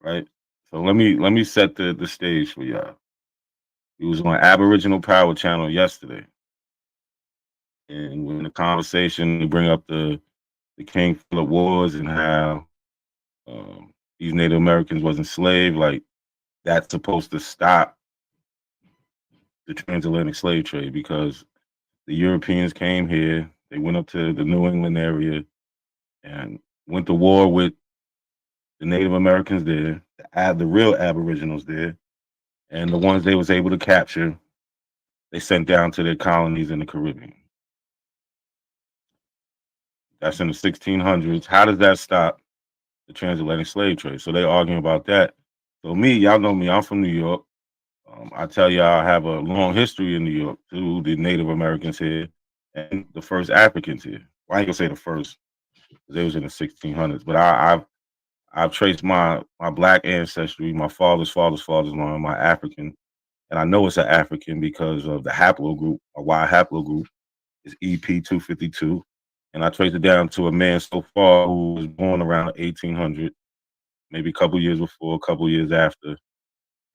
Right? So let me set the stage for y'all. He was on Aboriginal Power Channel yesterday. And in the conversation, we bring up the King Philip Wars and how these Native Americans was enslaved. Like, that's supposed to stop the transatlantic slave trade because the Europeans came here, they went up to the New England area and went to war with the Native Americans there, the real Aboriginals there, and the ones they was able to capture, they sent down to their colonies in the Caribbean. That's in the 1600s. How does that stop the transatlantic slave trade? So they arguing about that. So me, y'all know me, I'm from New York. I tell y'all I have a long history in New York through the Native Americans here and the first Africans here. Well, I ain't gonna say the first, because they was in the 1600s, but I've traced my black ancestry, my father's line, my African, and I know it's an African because of the haplogroup, a Y haplogroup is EP252, and I traced it down to a man so far who was born around 1800, maybe a couple years before, a couple years after,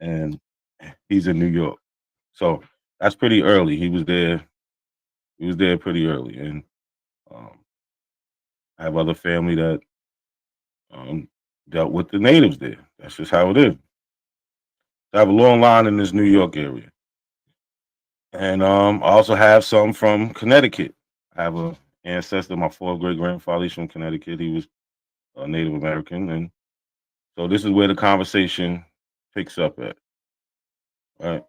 and he's in New York. So that's pretty early. He was there pretty early, and I have other family that dealt with the natives there. That's just how it is. I have a long line in this New York area. And I also have some from Connecticut. I have a ancestor, my fourth great grandfather, he's from Connecticut. He was a Native American. And so this is where the conversation picks up at. All right.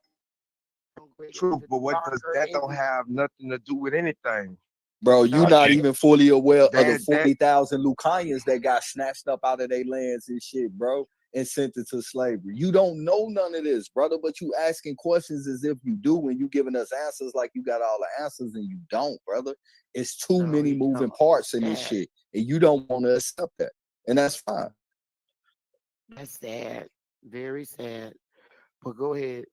True, but what does that don't have nothing to do with anything? Bro, you not even fully aware of the That- 40,000 Lucanians that got snatched up out of their lands and shit, bro, and sent into slavery. You don't know none of this, brother, but you asking questions as if you do, and you giving us answers like you got all the answers, and you don't, brother. It's too many moving parts in this shit, and you don't want to accept that, and that's fine. That's sad, very sad. But go ahead.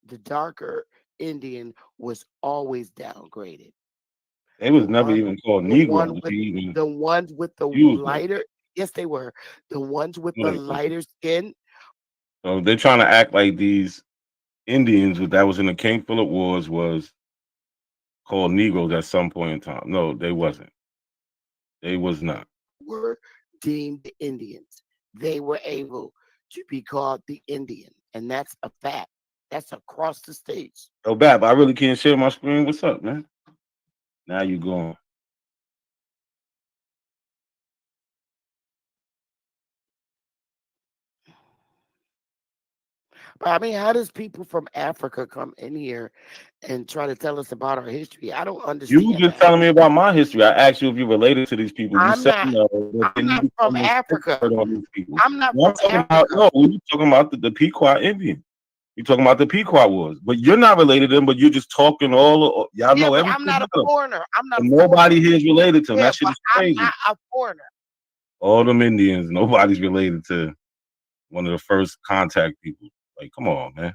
The darker Indian was always downgraded. They was never even called Negroes. The ones with the used them. lighter, yes, they were. The ones with the lighter skin. So they're trying to act like these Indians that was in the King Philip Wars was called Negroes at some point in time. No, they wasn't. They was not. Were deemed Indians. They were able to be called the Indian, and that's a fact. That's across the states. Oh, Bab, I really can't share my screen. What's up, man? Now you going. But I mean, how does people from Africa come in here and try to tell us about our history? I don't understand. You just telling me about my history. I asked you if you're related to these people. You I'm said not- no. But I'm then not you from become an Africa. expert on these people. I'm not No, from no, we talking about the Pequot Indian. You talking about the Pequot Wars, but you're not related to them. But you're just talking y'all Yeah, know but everything. I'm not a about them. foreigner. I'm not. And a nobody foreigner. here is related to them. Yeah, That shit but is crazy. I'm not a foreigner. All them Indians, nobody's related to one of the first contact people. Like, come on, man.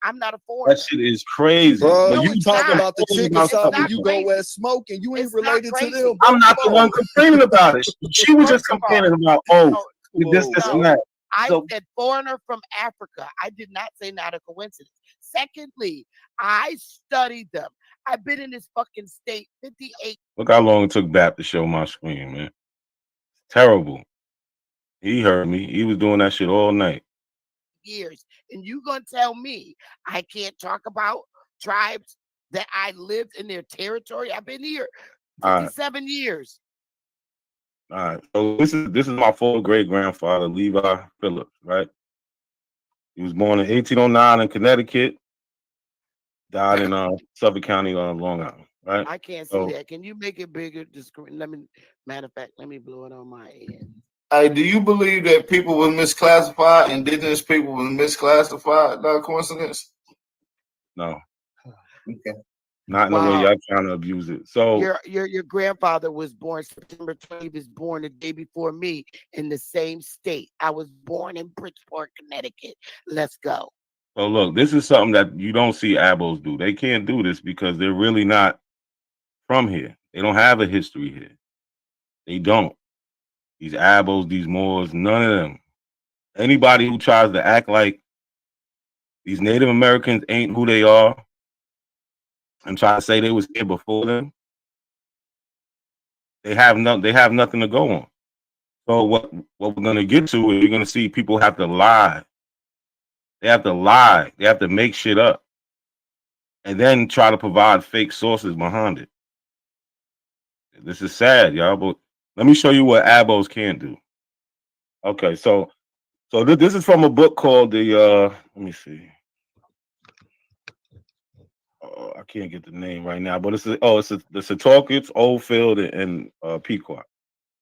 I'm not a foreigner. That shit is crazy. Bro, But you talk not. about the chick or About something, something you go where smoking, you ain't related to them. Bro. I'm not the one complaining about it. She was just First of all, complaining about, this, and that. I So, said foreigner from Africa. I did not say not a coincidence. Secondly, I studied them. I've been in this fucking state 58 look how long it took Bap to show my screen, man. Terrible. He heard me. He was doing that shit all night. years. And you gonna tell me I can't talk about tribes that I lived in their territory? I've been here All right. 57 years. All right. So this is my full great grandfather, Levi Phillips, right? He was born in 1809 in Connecticut, died in Suffolk County, Long Island, right? I can't see So, that. Can you make it bigger? The screen. Matter of fact, let me blow it on my end. Hey, do you believe that people were misclassified, indigenous people were misclassified? Not coincidence? no. Okay. Not in the way y'all trying to abuse it. So Your grandfather was born September 20th. He was born the day before me in the same state. I was born in Bridgeport, Connecticut. Let's go. So look, this is something that you don't see Abos do. They can't do this because they're really not from here. They don't have a history here. They don't. These Abos, these Moors, none of them. Anybody who tries to act like these Native Americans ain't who they are and try to say they was here before them, they have nothing to go on. So what we're gonna get to is you're gonna see people have to lie. They have to lie. They have to make shit up. And then try to provide fake sources behind it. This is sad, y'all, but let me show you what Abos can do. Okay, so this is from a book called let me see. I can't get the name right now, but it's the Setauket, Oldfield, and Pequot.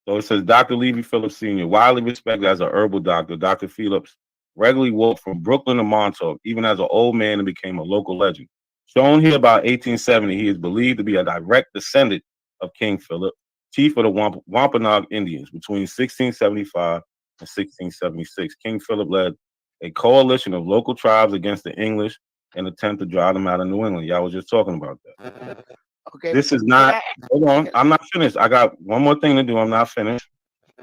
So it says Dr. Levi Phillips Sr., widely respected as a herbal doctor. Dr. Phillips regularly walked from Brooklyn to Montauk, even as an old man, and became a local legend. Shown here about 1870, he is believed to be a direct descendant of King Philip, chief of the Wampanoag Indians, between 1675 and 1676. King Philip led a coalition of local tribes against the English and attempt to drive them out of New England. Y'all was just talking about that. Okay. This is not, hold on, I'm not finished. I got one more thing to do. I'm not finished.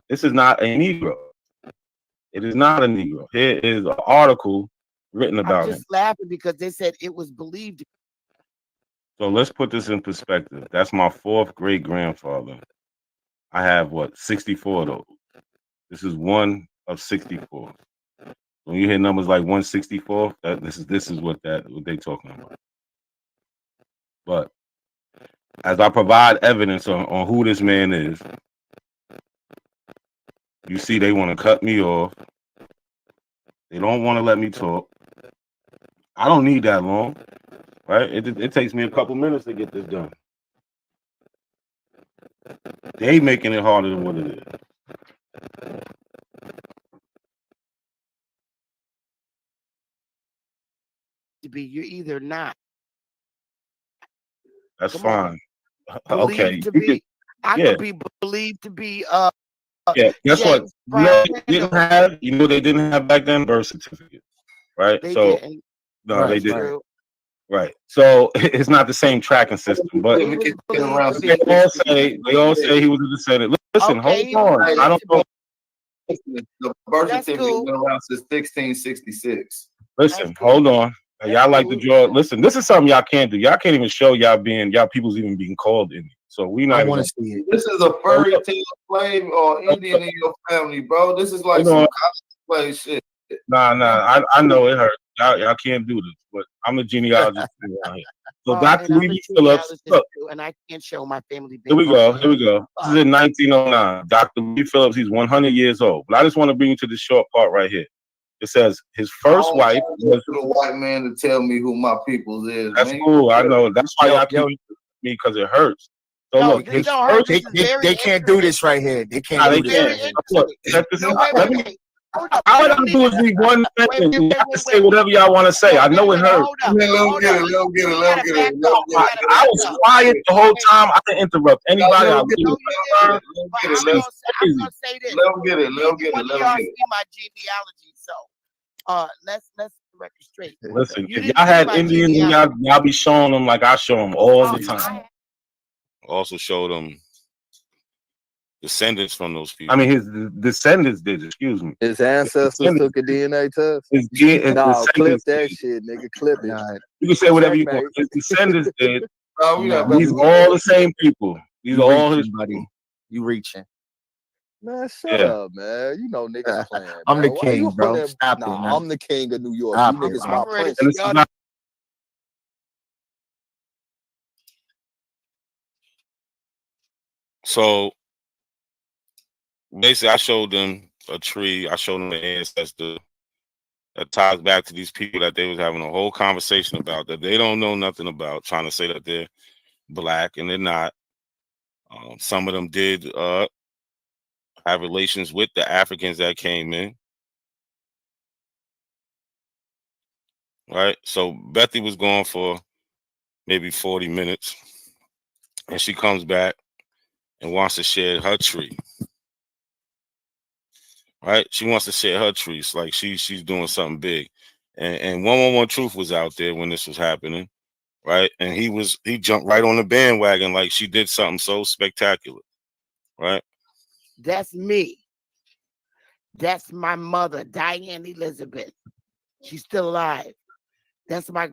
This is not a Negro. It is not a Negro. Here is an article written about I'm him. just laughing because they said it was believed. So let's put this in perspective. That's my fourth great grandfather. I have 64 of those. This is one of 64. When you hear numbers like 164, this is what they talking about. But as I provide evidence on who this man is, you see they want to cut me off. They don't want to let me talk. I don't need that long, right? It takes me a couple minutes to get this done. They making it harder than what it is. To be, you're either not. That's Come fine. Believed Okay. to be. I Yeah. could be believed to be. Yeah. Guess what? James You know they didn't have. You know they didn't have back then birth certificate, right? They So didn't. no, they That's didn't. true. Right. So it's not the same tracking system, but He was believed to they be. all say he was a descendant. Listen, Okay, hold on. I don't know. The birth That's certificate cool. been around since 1666. Listen, hold on. Y'all like to draw. Listen, this is something y'all can't do. Y'all can't even show y'all people's even being called Indian. So we not. I even wanna gonna- see it. This is a fairy tale slave or Indian in your family, bro. This is like Hold some on. cosplay shit. Nah. I know it hurts. Y'all can't do this, but I'm a genealogist around here. So Dr. And I'm Levi a Phillips. genealogist Look, too, and I can't show my family. here we go. This is in 1909. Dr. Levi Phillips. He's 100 years old. But I just want to bring you to this short part right here. It says his first wife was the white man to tell me who my people's is. That's man. cool. I know. That's why y'all keep me because it hurts. So look, his first, They can't do this right here. They can't Nah, do they this can't. right here. Look, check this out. Let me. All I gotta do is read one sentence. Y'all can say whatever y'all want to say. I know it hurts. Let him get it. I was quiet the whole time. I didn't interrupt anybody. I was I'm gonna say this. Let him get it. Y'all see my genealogy, so let's record straight. Listen, You if didn't y'all see had my Indians, y'all be showing them like I show them all the time. Also show them descendants from those people. I mean, his descendants did. Excuse me. His ancestors took a DNA test. His clip that did. shit, nigga. Clip it. You can say whatever you want. His descendants did. These we all the same people. These You are all his reaching, buddy. You reaching. Man, shut up, man. You know niggas playing. I'm the man. Why king, you bro. putting that- Stop it, Nah, man. I'm the king of New York. Stop You it, niggas bro. my I'm ready prince. to y'all- So basically, I showed them a tree. I showed them the ancestor that ties back to these people that they was having a whole conversation about that they don't know nothing about, trying to say that they're black and they're not. Some of them did have relations with the Africans that came in. Right. So Bethy was gone for maybe 40 minutes. And she comes back and wants to share her tree. Right? She wants to share her tree. It's like she's doing something big. And 111 Truth was out there when this was happening. Right? And he jumped right on the bandwagon like she did something so spectacular. Right? That's me. That's my mother, Diane Elizabeth. She's still alive. That's my.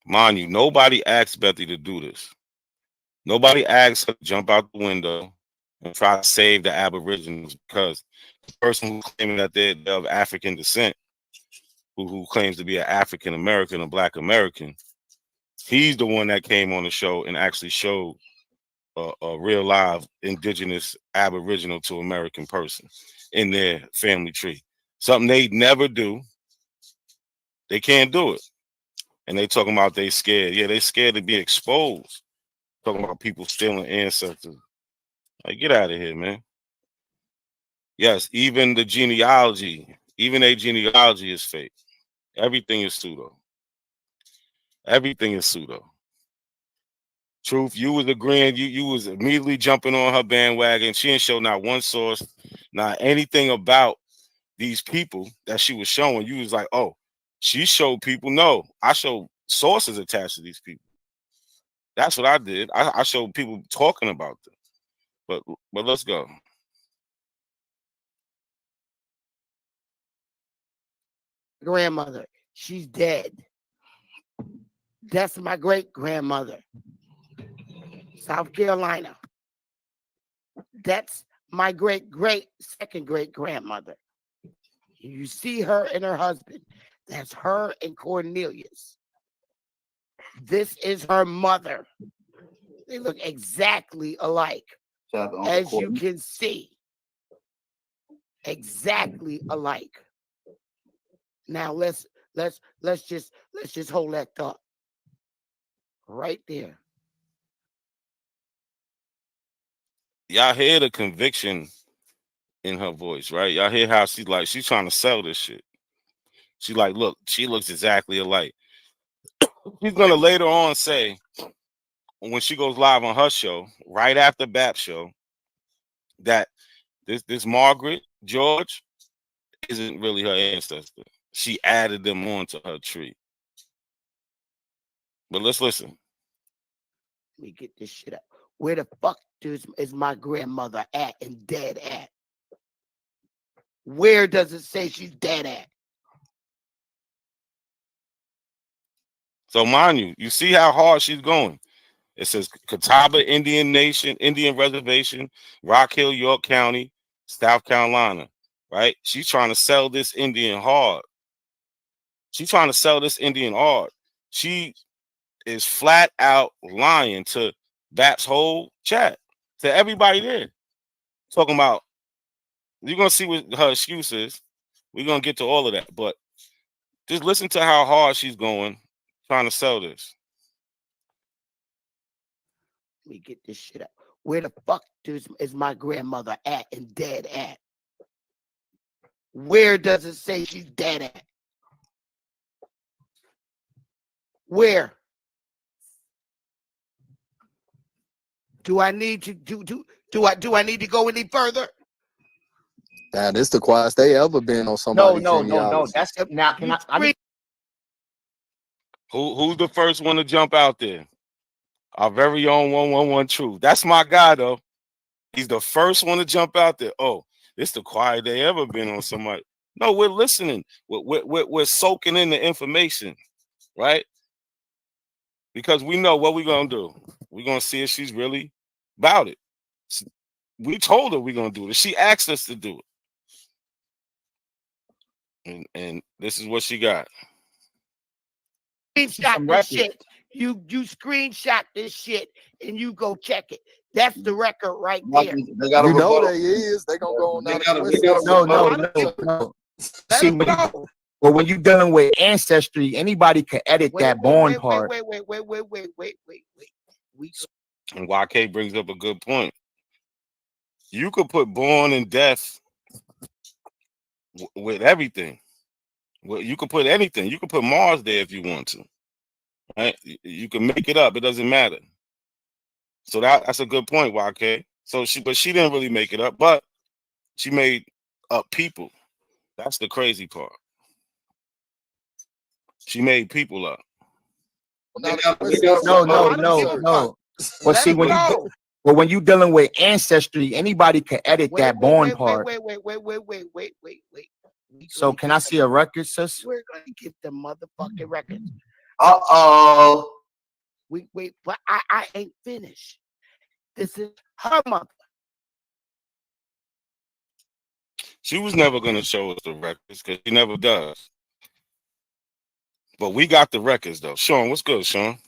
Mind you, nobody asked Bethy to do this. Nobody asked her to jump out the window and try to save the Aboriginals, because the person who's claiming that they're of African descent, who claims to be an African American, a Black American, he's the one that came on the show and actually showed a real live indigenous Aboriginal to American person in their family tree. Something they never do. They can't do it. And they talking about they scared. Yeah, they scared to be exposed. Talking about people stealing ancestors. Like, get out of here, man. Yes, even the genealogy, even a genealogy is fake. Everything is pseudo. Everything is pseudo. Truth, you was agreeing, you was immediately jumping on her bandwagon. She didn't show not one source, not anything about these people that she was showing. You was like, oh, she showed people. No, I showed sources attached to these people. That's what I did. I showed people talking about them. But let's go. Grandmother, she's dead. That's my great grandmother. South Carolina. That's my second great grandmother. You see her and her husband. That's her and Cornelius. This is her mother. They look exactly alike, as you can see. Exactly alike. Now let's just hold that thought right there. Y'all hear the conviction in her voice, right? Y'all hear how she's trying to sell this shit. She like, look, she looks exactly alike. She's gonna later on say, when she goes live on her show, right after BAP show, that this Margaret George isn't really her ancestor. She added them onto her tree. But let's listen. Let me get this shit up. Where the fuck is my grandmother at and dead at? Where does it say she's dead at? So mind you see how hard she's going. It says Catawba Indian Nation, Indian Reservation, Rock Hill, York County, South Carolina, right? She's trying to sell this Indian hard. She's trying to sell this Indian hard. She is flat out lying to BAP's whole chat, to everybody there. Talking about, you're going to see what her excuse is. We're going to get to all of that. But just listen to how hard she's going, trying to sell this. Let me get this shit up. Where the fuck is my grandmother at and dead at? Where does it say she's dead at? Where? Do I need to do I need to go any further? That is the quietest they ever been on somebody. No. That's now. I mean, Who's the first one to jump out there? Our very own 111 Truth. That's my guy, though. He's the first one to jump out there. Oh, this the quietest they ever been on somebody. No, we're listening. We're soaking in the information, right? Because we know what we're gonna do. We're gonna see if she's really about it. We told her we're gonna do it. She asked us to do it. And this is what she got. Screenshot this shit. You screenshot this shit and you go check it. That's the record right there. They got they is. They gonna go on that. No. See, when you're dealing with ancestry, anybody can edit that born part. Wait. And YK brings up a good point. You could put born and death with everything. Well, you could put anything. You could put Mars there if you want to. Right? You can make it up. It doesn't matter. So that's a good point, YK. But she didn't really make it up, but she made up people. That's the crazy part. She made people up. No. Well, see, when you're dealing with ancestry, anybody can edit that born part. Wait. So can I see a record, sis? We're gonna get the motherfucking record. Wait, but I ain't finished. This is her mother. She was never gonna show us the records because she never does. But we got the records though. Sean, what's good, Sean?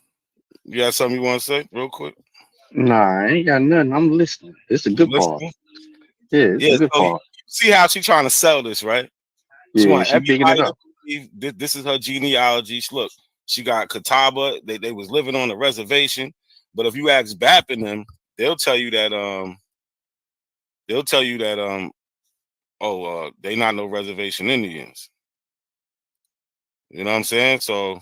You got something you want to say real quick? Nah, I ain't got nothing. I'm listening. It's a good part. Yeah, it's a good part. See how she trying to sell this, right? She picking it up. This is her genealogy. Look, she got Catawba. They was living on a reservation. But if you ask BAP and them, they'll tell you that they not no reservation Indians. You know what I'm saying? So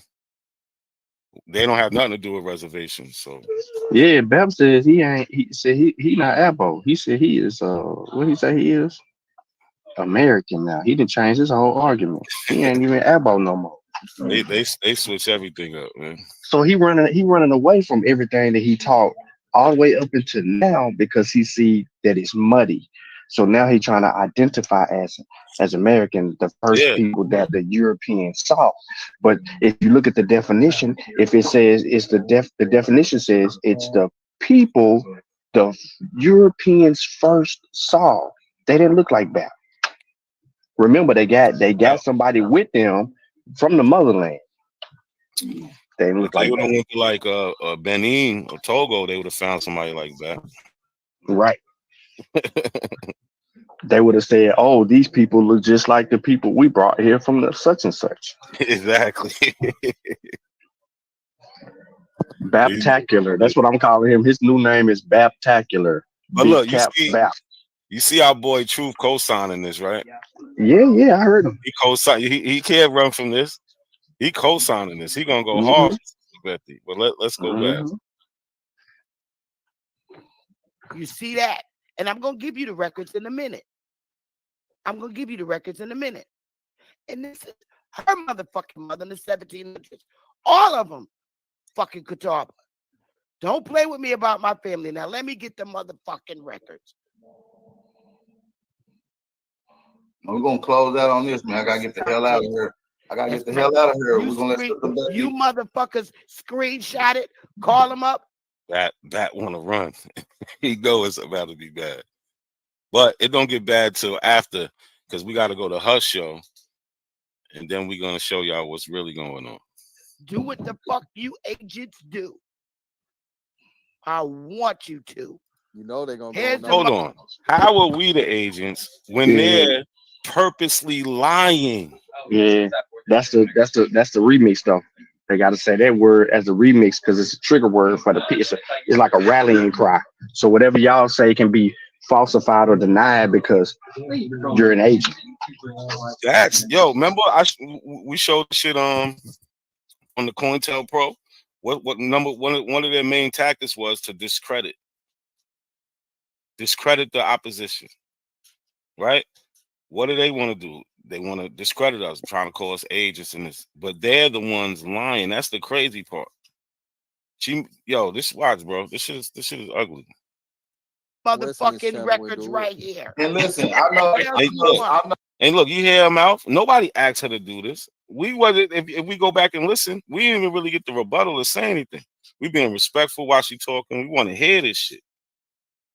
they don't have nothing to do with reservations. So yeah, Beb says he ain't. He said he not Abo. He said he is. What he say he is? American now. He didn't change his whole argument. He ain't even Abo no more. they switch everything up, man. So he running away from everything that he taught all the way up until now because he see that it's muddy. So now he's trying to identify as American, the first people that the Europeans saw. But if you look at the definition, if it says it's the definition says it's the people the Europeans first saw. They didn't look like that. Remember, they got somebody with them from the motherland. They didn't look like They would have that. went to like Benin or Togo. They would have found somebody like that. Right. They would have said, "Oh, these people look just like the people we brought here from the such and such." Exactly. Baptacular. That's what I'm calling him. His new name is Baptacular. But Big look, Cap Bap. you see our boy Truth co-signing this, right? Yeah, I heard him. He co-sign. He can't run from this. He co-signing this. He gonna go hard. But let's go back. You see that? And I'm gonna give you the records in a minute. And this is her motherfucking mother in the 1700s. All of them fucking Catawba. Don't play with me about my family. Now let me get the motherfucking records. We're gonna close out on this, man. I gotta get the hell out of here. We're gonna let you motherfuckers screenshot it, call them up. That want to run. He know it's about to be bad. But it don't get bad till after, because we got to go to her show, and then we're going to show y'all what's really going on. Do what the fuck you agents do. I want you to. You know they're going to go. Hold on. How are we the agents when they're purposely lying? Yeah, that's the remix stuff. They got to say that word as a remix because it's a trigger word for the people. It's like a rallying cry. So whatever y'all say can be falsified or denied because you're an agent. Remember we showed shit on the COINTELPRO. What number one of their main tactics was to discredit the opposition, right? What do they want to do? They want to discredit us, trying to call us agents in this, but they're the ones lying. That's the crazy part. This watch, bro. This shit is ugly. Motherfucking records right here. And listen, I know. And look, you hear her mouth. Nobody asked her to do this. We wasn't. If we go back and listen, we didn't even really get the rebuttal to say anything. We being respectful while she talking. We want to hear this shit.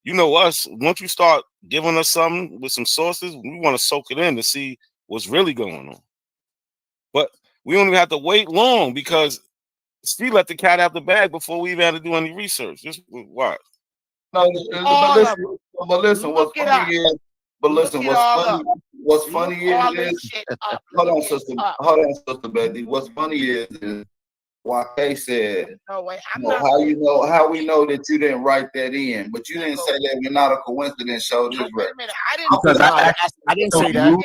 You know us. Once you start giving us something with some sources, we want to soak it in to see what's really going on. But we don't even have to wait long because she let the cat out the bag before we even had to do any research. Just watch. No, but listen, what's funny is, what's funny is, hold on, sister Betty. What's funny is YK said, how we know that you didn't write that in, but you didn't say that we're not a coincidence. Show this record. I didn't say that.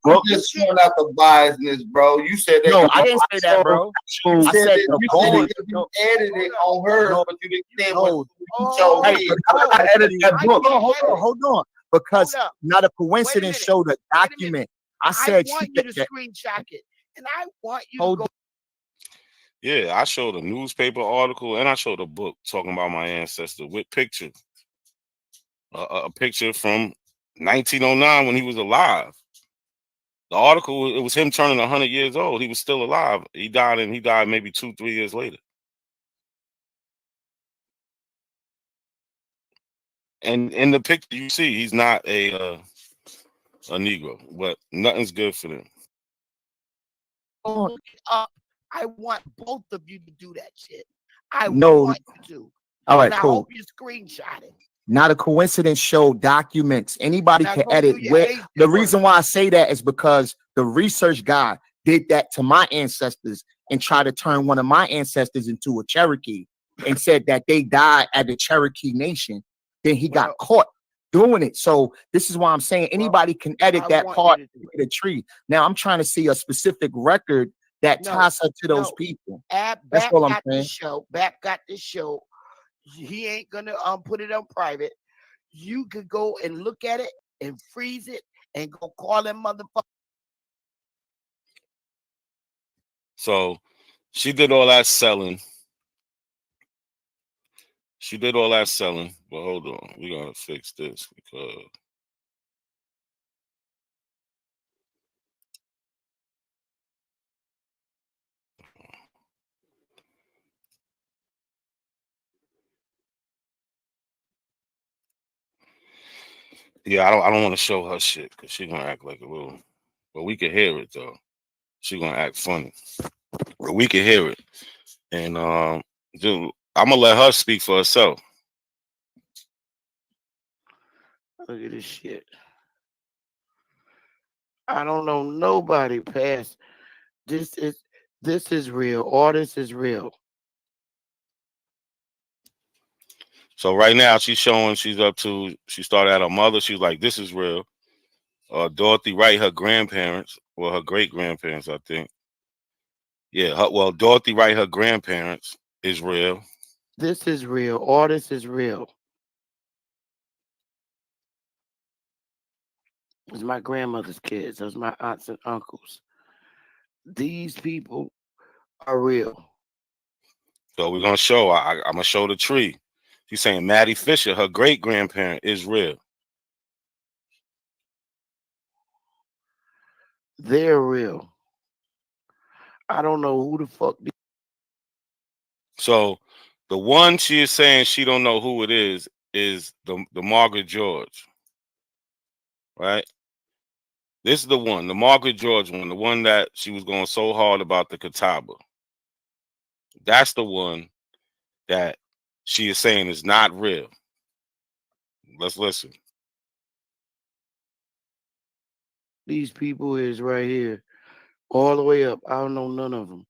I'm just showing out the biasness, bro. You said that. No, I didn't say that, bro. I said you edited on her, but you didn't say what you chose. I edited that book. Hold on. Because not a coincidence showed a document. I said I want you to screenshot it, and I want you to go. Yeah, I showed a newspaper article and I showed a book talking about my ancestor with pictures. A picture from 1909 when he was alive. The article, it was him turning 100 years old. He was still alive. He died maybe 2-3 years later. And in the picture you see, he's not a Negro, but nothing's good for them. I want both of you to do that shit. I want you to. All right, and cool. I hope you screenshot it. Not a coincidence show documents. Anybody can edit. The reason why I say that is because the research guy did that to my ancestors and tried to turn one of my ancestors into a Cherokee and said that they died at the Cherokee Nation, then he got caught doing it. So this is why I'm saying anybody can edit that part of the tree. Now I'm trying to see a specific record that ties her to those people. That's Back all I'm got saying. the show. Back got the show. He ain't gonna put it on private. You could go and look at it and freeze it and go call them motherfuckers. So she did all that selling. She did all that selling, but hold on, we gotta fix this because yeah, I don't want to show her shit because she's gonna act like a little, but we can hear it though. She's gonna act funny, but we can hear it, and dude, I'm gonna let her speak for herself. Look at this shit. I don't know nobody past this is real. All this is real. So right now she's showing she started at her mother. She's like, this is real. Dorothy Wright, her grandparents, well, her great grandparents, I think. Yeah, Dorothy Wright, her grandparents is real. This is real. All this is real. It's my grandmother's kids. Those my aunts and uncles. These people are real. So we're gonna show. I'm gonna show the tree. She's saying Maddie Fisher, her great grandparent, is real. They're real. I don't know who the fuck. So the one she is saying she don't know who it is the Margaret George, right? This is the one, the Margaret George one, the one that she was going so hard about the Catawba. That's the one that she is saying is not real. Let's listen. These people is right here, all the way up. I don't know none of them.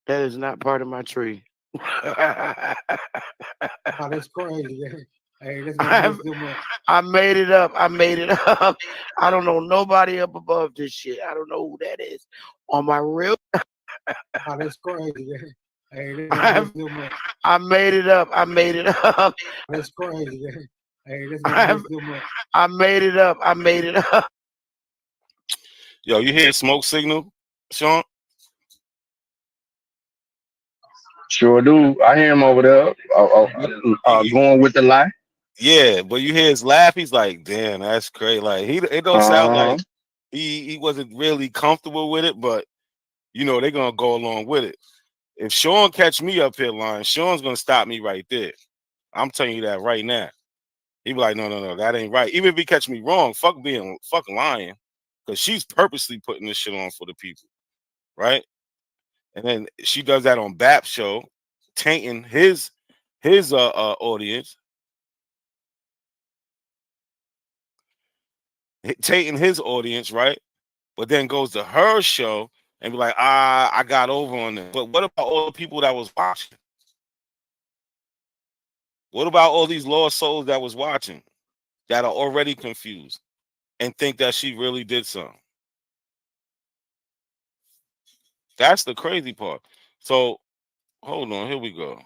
That is not part of my tree. Oh, that's crazy. Hey, let's I made it up. I made it up. I don't know nobody up above this shit. I don't know who that is. On my real. Oh, that's crazy. Hey, I made it up. I made it up. That's crazy. Hey, I made it up. I made it up. Yo, you hear smoke signal, Sean? Sure do. I hear him over there going with the lie. Yeah, but you hear his laugh. He's like, "Damn, that's crazy." Like it don't sound like he wasn't really comfortable with it, but you know they're gonna go along with it. If Sean catch me up here lying, Sean's gonna stop me right there. I'm telling you that right now. He be like, no, that ain't right. Even if he catch me wrong, fuck lying, because she's purposely putting this shit on for the people, right? And then she does that on BAP show, tainting his audience, tainting his audience, right? But then goes to her show and be like, I got over on them. But what about all the people that was watching? What about all these lost souls that was watching that are already confused and think that she really did something? That's the crazy part. So hold on, here we go.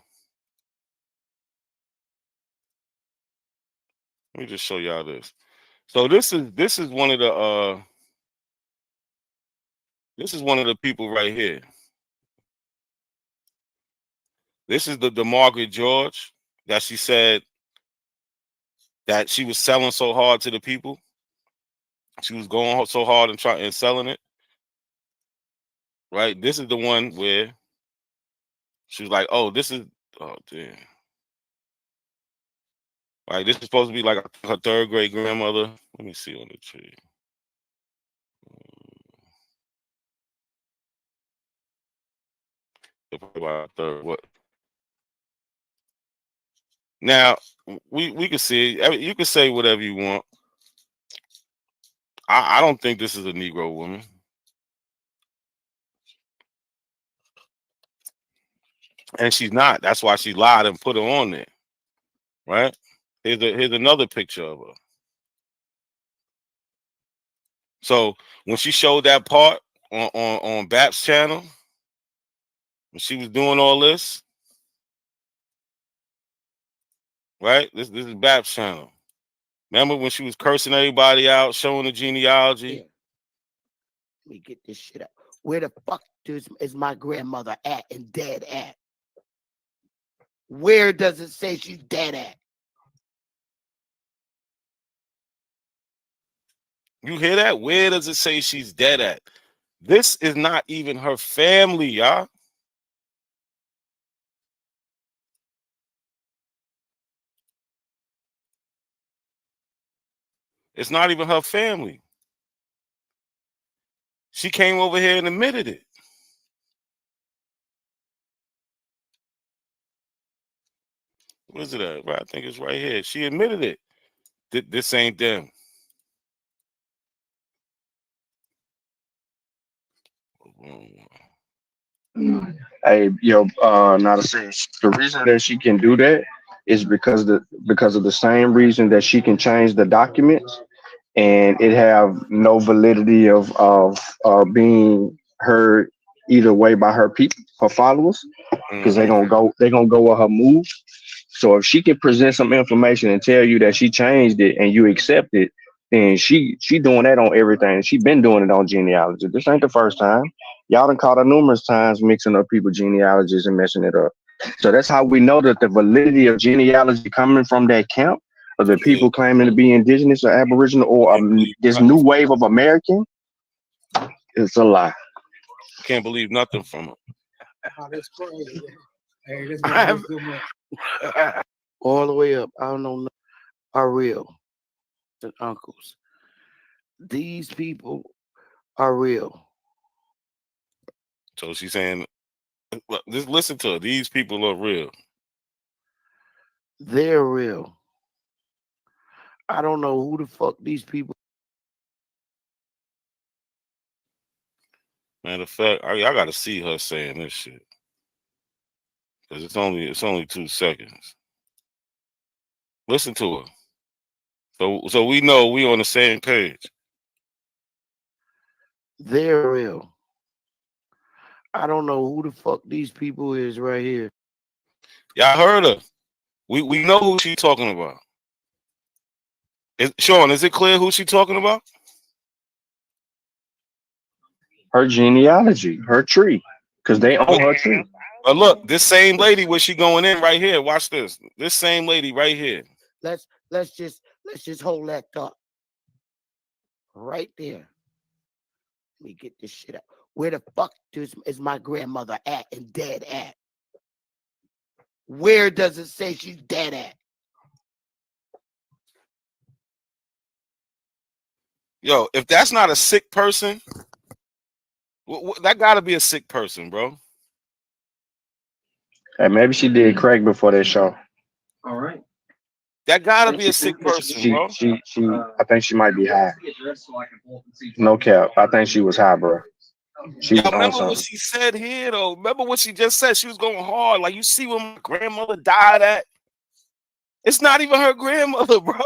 Let me just show y'all this. So this is one of the people right here. This is the Margaret George that she said that she was selling so hard to the people. She was going so hard and selling it. Right? This is the one where she was like, oh damn. Right, this is supposed to be like her third great grandmother. Let me see on the tree. About third. What? Now we can see. You can say whatever you want. I don't think this is a Negro woman. And she's not. That's why she lied and put her on there. Right? Here's another picture of her. So when she showed that part on BAP's channel, when she was doing all this, right? This is BAP's channel. Remember when she was cursing everybody out, showing the genealogy? Yeah. Let me get this shit up. Where the fuck is my grandmother at and dead at? Where does it say she's dead at? You hear that? Where does it say she's dead at? This is not even her family, y'all. It's not even her family. She came over here and admitted it. What is it at? Right, I think it's right here. She admitted it. This ain't them. Hey, not a sense. The reason that she can do that is because of the same reason that she can change the documents and it have no validity of being heard either way by her people, her followers, because they're gonna go with her move. So if she can present some information and tell you that she changed it and you accept it, then she doing that on everything. She been doing it on genealogy. This ain't the first time. Y'all done caught her numerous times mixing up people's genealogies and messing it up. So that's how we know that the validity of genealogy coming from that camp of the people claiming to be indigenous or Aboriginal or this new wave of American, it's a lie. Can't believe nothing from her. Oh, that's crazy. Hey, let's go more. All the way up. I don't know. Are real. And uncles. These people are real. So she's saying, just listen to her. These people are real. They're real. I don't know who the fuck these people. Matter of fact, I gotta see her saying this shit. Because it's only 2 seconds. Listen to her. So we know we on the same page. They're real. I don't know who the fuck these people is right here. Y'all heard her. We know who she talking about. Sean, is it clear who she talking about? Her genealogy, her tree, because they own her tree. But look, this same lady where she going in right here. Watch this. This same lady right here. Let's just hold that thought. Right there. Let me get this shit up. Where the fuck is my grandmother at and dead at? Where does it say she's dead at? Yo, if that's not a sick person, that gotta be a sick person, bro. And maybe she did crack before that show. All right. That gotta be a sick person, bro. I think she might be high. No cap. I think she was high, bro. She was on Remember something. what she said here, though. Remember what she just said. She was going hard. Like, you see when my grandmother died at? It's not even her grandmother, bro.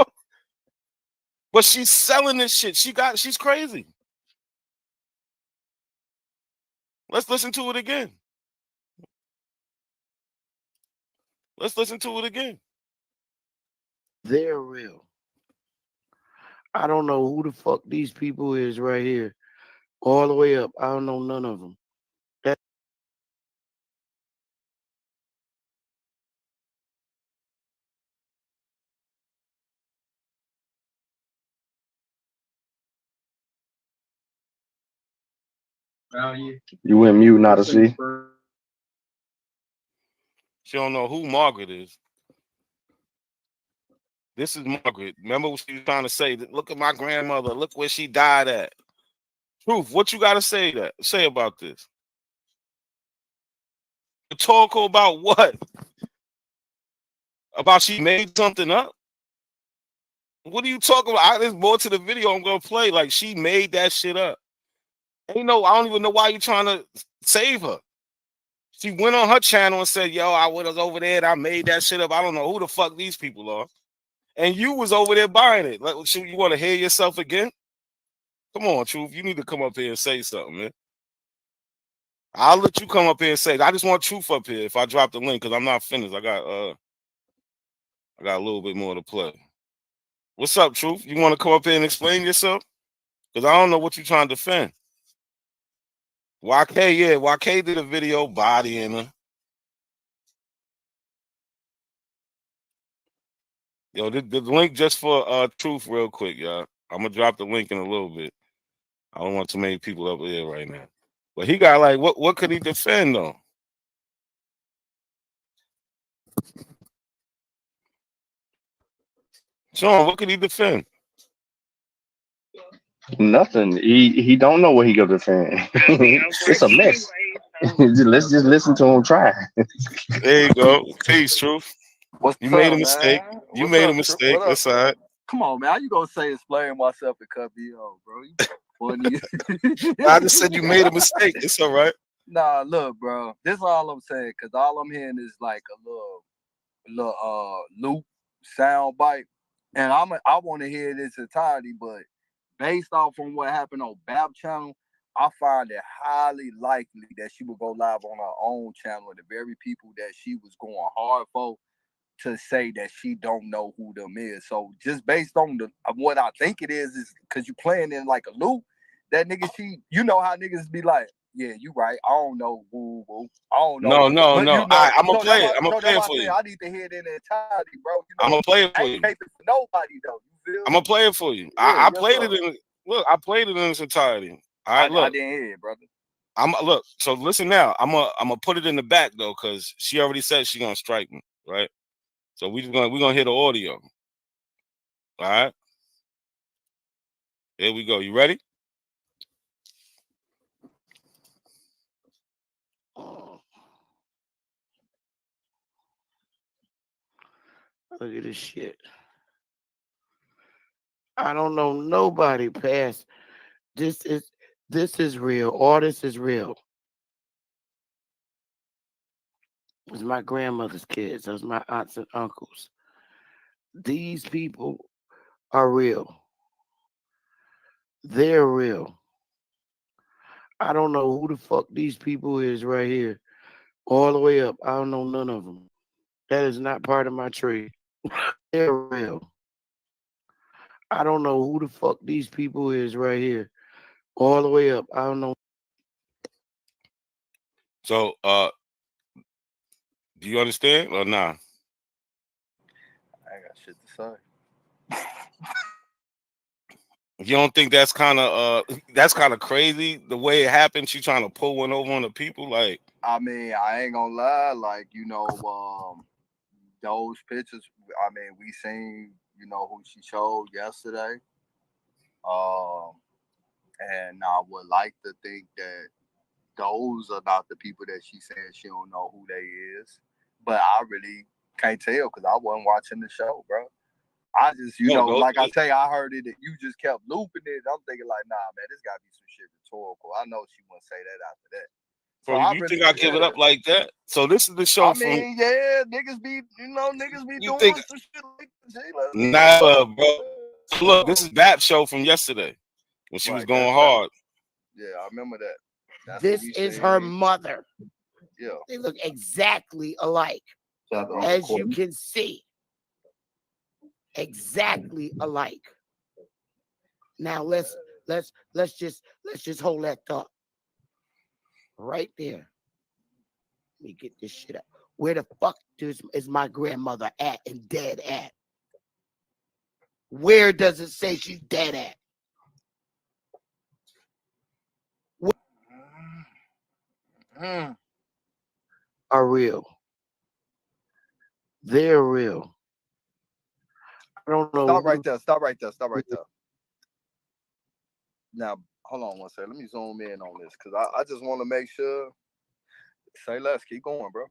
But she's selling this shit. She's crazy. Let's listen to it again. Let's listen to it again. They're real. I don't know who the fuck these people is right here. All the way up. I don't know none of them. You went mute, not to see. She don't know who Margaret is. This is Margaret. Remember what she was trying to say? Look at my grandmother. Look where she died at. Proof. What you got to say about this? Talk about what? About she made something up? What are you talking about? There's more to the video I'm gonna play. Like, she made that shit up. I don't even know why you're trying to save her. She went on her channel and said, yo, I was over there and I made that shit up. I don't know who the fuck these people are. And you was over there buying it. Like, you want to hear yourself again? Come on, Truth. You need to come up here and say something, man. I'll let you come up here and say it. I just want Truth up here if I drop the link because I'm not finished. I got a little bit more to play. What's up, Truth? You want to come up here and explain yourself? Because I don't know what you're trying to defend. YK, yeah, YK did a video bodying her. Yo, the link just for Truth real quick, y'all. I'm gonna drop the link in a little bit. I don't want too many people up here right now. But he got like what could he defend though? Sean, what could he defend? Nothing. He don't know what he gonna defend. It's a mess. Let's just listen to him try. There you go. Peace, Truth. What's You made a up, mistake. man? You What's made a up, mistake. what up? That's all right. Come on, man. How you gonna say explain myself and cut me off, bro? You funny. I just said you made a mistake. It's all right. Nah, look, bro. This is all I'm saying, cause all I'm hearing is like a little loop sound bite, and I want to hear this entirety, but based off from what happened on Bab channel, I find it highly likely that she would go live on her own channel, and the very people that she was going hard for to say that she don't know who them is. So just based on what I think it is because you playing in like a loop, that nigga, you know how niggas be like, yeah, you right. I don't know woo woo. I don't know. No. But you know, I'm gonna play it. I'm so gonna play that's it why for I say you. I need to hear it in entirety, bro. You know, I'm gonna play it for I you. ain't caping for nobody though. You feel I'm me? gonna play it for you. Yeah, I yes, played sir. it in I played it in its entirety. All right, look. I didn't hear it, brother. Look, so listen now. I'm gonna put it in the back though, because she already said she's gonna strike me, right? So we're gonna hear the audio. All right. Here we go. You ready? Look at this shit. I don't know nobody past this is real. All this is real. It's my grandmother's kids. Those my aunts and uncles. These people are real. They're real. I don't know who the fuck these people is right here. All the way up. I don't know none of them. That is not part of my tree. They're real. I don't know who the fuck these people is right here. All the way up. I don't know. So do you understand or nah? I ain't got shit to say. You don't think that's kind of crazy the way it happened? She trying to pull one over on the people, like. I mean, I ain't gonna lie, like, those pictures, I mean, we seen, who she showed yesterday. And I would like to think that those are not the people that she said she don't know who they is. But I really can't tell because I wasn't watching the show, bro. I just, like I say, I heard it, that you just kept looping it. I'm thinking like, nah, man, this gotta be some shit rhetorical. I know she wouldn't say that after that. So Bro, you think I give it up like that? So this is the show yeah, niggas be doing think, some shit like that. Nah, bro. So look, this is Bap show from yesterday when she was going hard. Yeah, I remember that. This is her mother. Yeah. They look exactly alike. As you can see. Exactly alike. Now let's just hold that thought. Right there. Let me get this shit up. Where the fuck is my grandmother at and dead at? Where does it say she's dead at? Are real. They're real. I don't know. Stop right there. Now, hold on one second. Let me zoom in on this because I just want to make sure. Say less. Keep going, bro.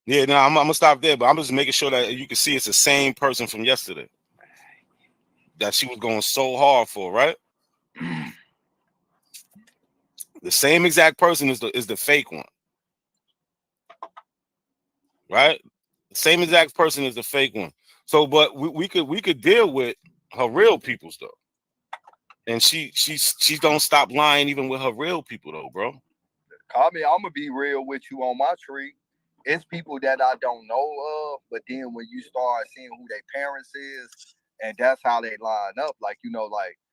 Yeah, no, I'm gonna stop there, but I'm just making sure that you can see it's the same person from yesterday that she was going so hard for, right? The same exact person is the fake one, right? The same exact person is the fake one. So, but we could deal with her real peoples though, and she don't stop lying even with her real people though, bro. I mean, I'm gonna be real with you on my tree. It's people that I don't know of, but then when you start seeing who their parents is, and that's how they line up, like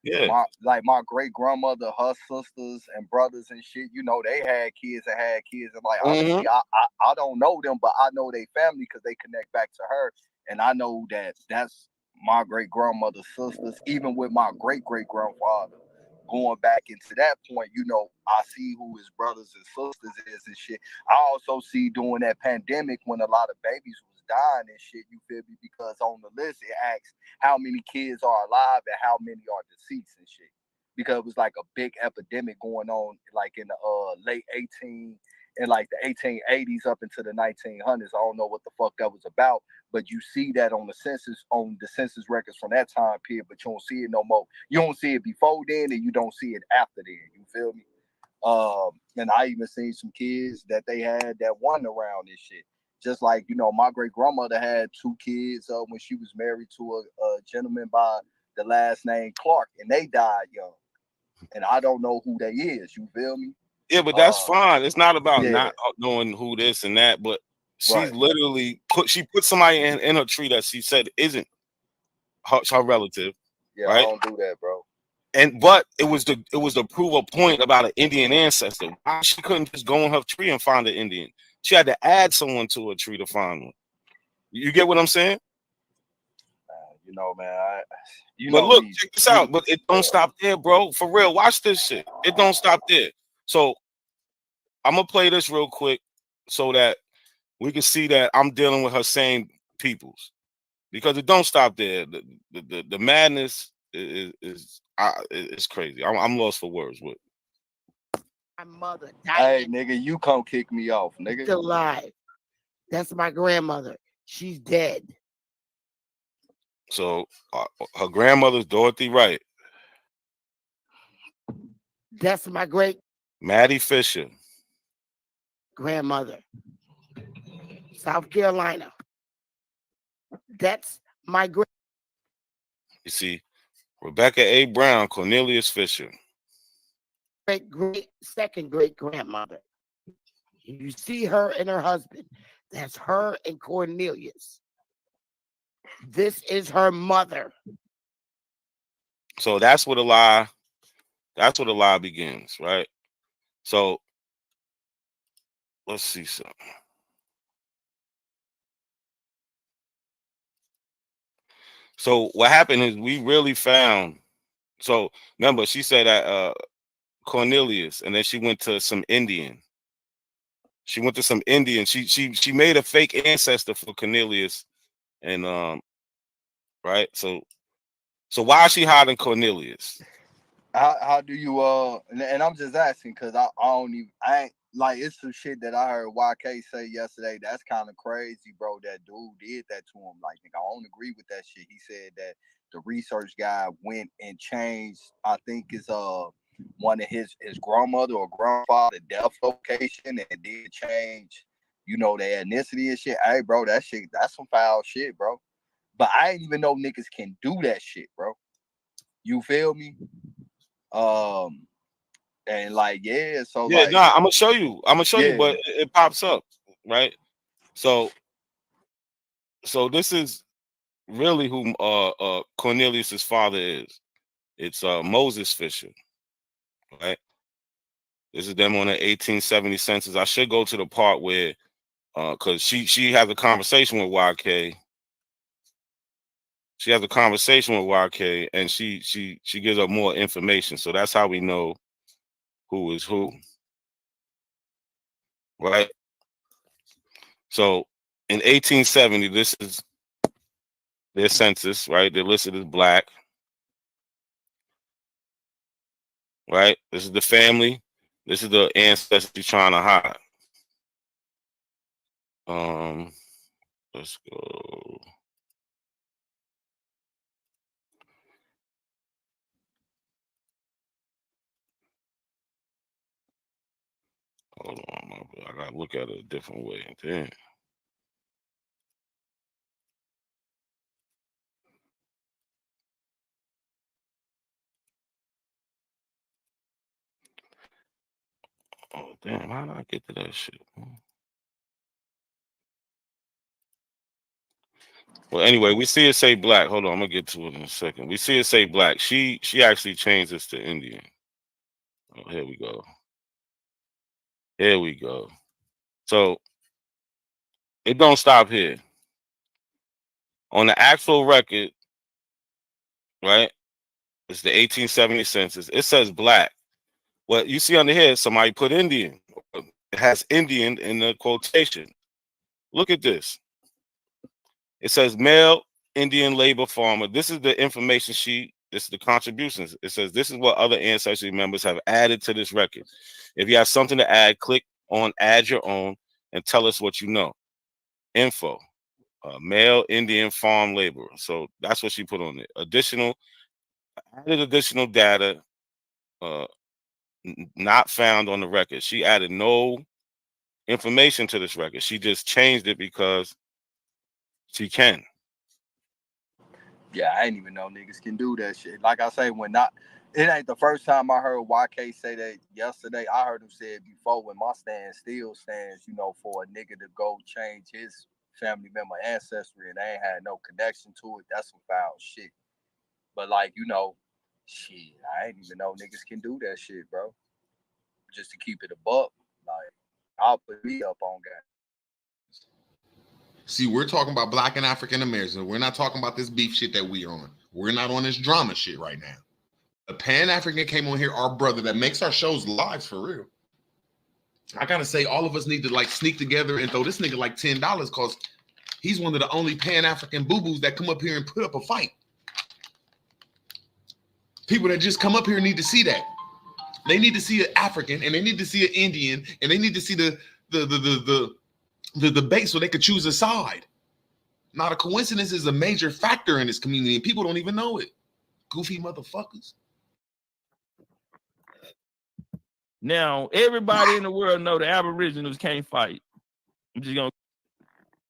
Yeah. my great grandmother, her sisters and brothers and shit, they had kids and like honestly, I don't know them, but I know they family because they connect back to her, and I know that that's my great grandmother's sisters, even with my great great grandfather. Going back into that point, I see who his brothers and sisters is and shit. I also see during that pandemic when a lot of babies was dying and shit, you feel me? Because on the list it asks how many kids are alive and how many are deceased and shit. Because it was like a big epidemic going on like in the late 1880s up into the 1900s. I don't know what the fuck that was about, but you see that on the census records from that time period, but you don't see it no more. You don't see it before then, and you don't see it after then. You feel me? And I even seen some kids that they had that won around this shit. Just like my great grandmother had 2 kids when she was married to a gentleman by the last name Clark, and they died young. And I don't know who they is. You feel me? Yeah, but that's fine. It's not about yeah. not knowing who this and that, but she's Right. literally put somebody in her tree that she said isn't her relative. Yeah, right? I don't do that, bro. But it was to prove a point about an Indian ancestor. Why she couldn't just go in her tree and find an Indian? She had to add someone to a tree to find one. You get what I'm saying? Man, but look, check this out. But it don't stop there, bro. For real, watch this shit. It don't stop there. So I'm gonna play this real quick so that we can see that I'm dealing with her same peoples, because it don't stop there. The madness is crazy. I'm lost for words with. My mother Hey, died. nigga, you come kick me off, nigga. Still alive. That's my grandmother. She's dead. So her grandmother's Dorothy Wright. That's my great Maddie Fisher. grandmother. South Carolina. That's my great. You see, Rebecca A. Brown, Cornelius Fisher. Great second great grandmother. You see her and her husband. That's her and Cornelius. This is her mother. So that's where the lie. That's where the lie begins, right? So let's see something. So what happened is we really found. So remember, she said that Cornelius, and then she went to some Indian. She went to some Indian. She made a fake ancestor for Cornelius, and right. So why is she hiding Cornelius? How do you and I'm just asking because I ain't like, it's some shit that I heard YK say yesterday that's kind of crazy, bro. That dude did that to him. Like, nigga, I don't agree with that shit. He said that the research guy went and changed, I think it's one of his grandmother or grandfather death location, and did change, their ethnicity and shit. Hey, bro, that's some foul shit, bro. But I ain't even know niggas can do that shit, bro. You feel me? And like, yeah, so Yeah, like, no, I'm gonna show you. I'm gonna show you, yeah. but it pops up, right? So this is really who Cornelius's father is. It's Moses Fisher, right? This is them on the 1870 census. I should go to the part where because she has a conversation with YK. She has a conversation with YK, and she gives up more information. So that's how we know who is who, right? So in 1870, this is their census, right? They're listed as black, right? This is the family. This is the ancestry trying to hide. Let's go. Hold on, I gotta look at it a different way. Damn. Oh damn, how did I get to that shit? Well, anyway, we see it say black. Hold on, I'm gonna get to it in a second. We see it say black. She actually changed this to Indian. Oh, here we go. Here we go. So it don't stop here. On the actual record, right? It's the 1870 census. It says black. What you see under here, somebody put Indian. It has Indian in the quotation. Look at this. It says male Indian labor farmer. This is the information sheet. This is the contributions. It says this is what other ancestry members have added to this record. If you have something to add, click on add your own and tell us what you know. Info, male Indian farm laborer. So that's what she put on it. Added additional data not found on the record. She added no information to this record. She just changed it because she can. Yeah, I ain't even know niggas can do that shit. Like I say, it ain't the first time I heard YK say that yesterday. I heard him say it before when my stand still stands, for a nigga to go change his family member ancestry and they ain't had no connection to it. That's some foul shit. But shit, I ain't even know niggas can do that shit, bro. Just to keep it a buck. Like, I'll put me up on game. See, we're talking about Black and African Americans. We're not talking about this beef shit that we're on. We're not on this drama shit right now. A Pan-African came on here, our brother, that makes our shows live for real. I gotta say, all of us need to sneak together and throw this nigga $10 because he's one of the only Pan-African boo-boos that come up here and put up a fight. People that just come up here need to see that. They need to see an African and they need to see an Indian and they need to see the debate so they could choose a side. Not a coincidence is a major factor in this community and people don't even know it. Goofy motherfuckers. Now, everybody in the world know the Aboriginals can't fight.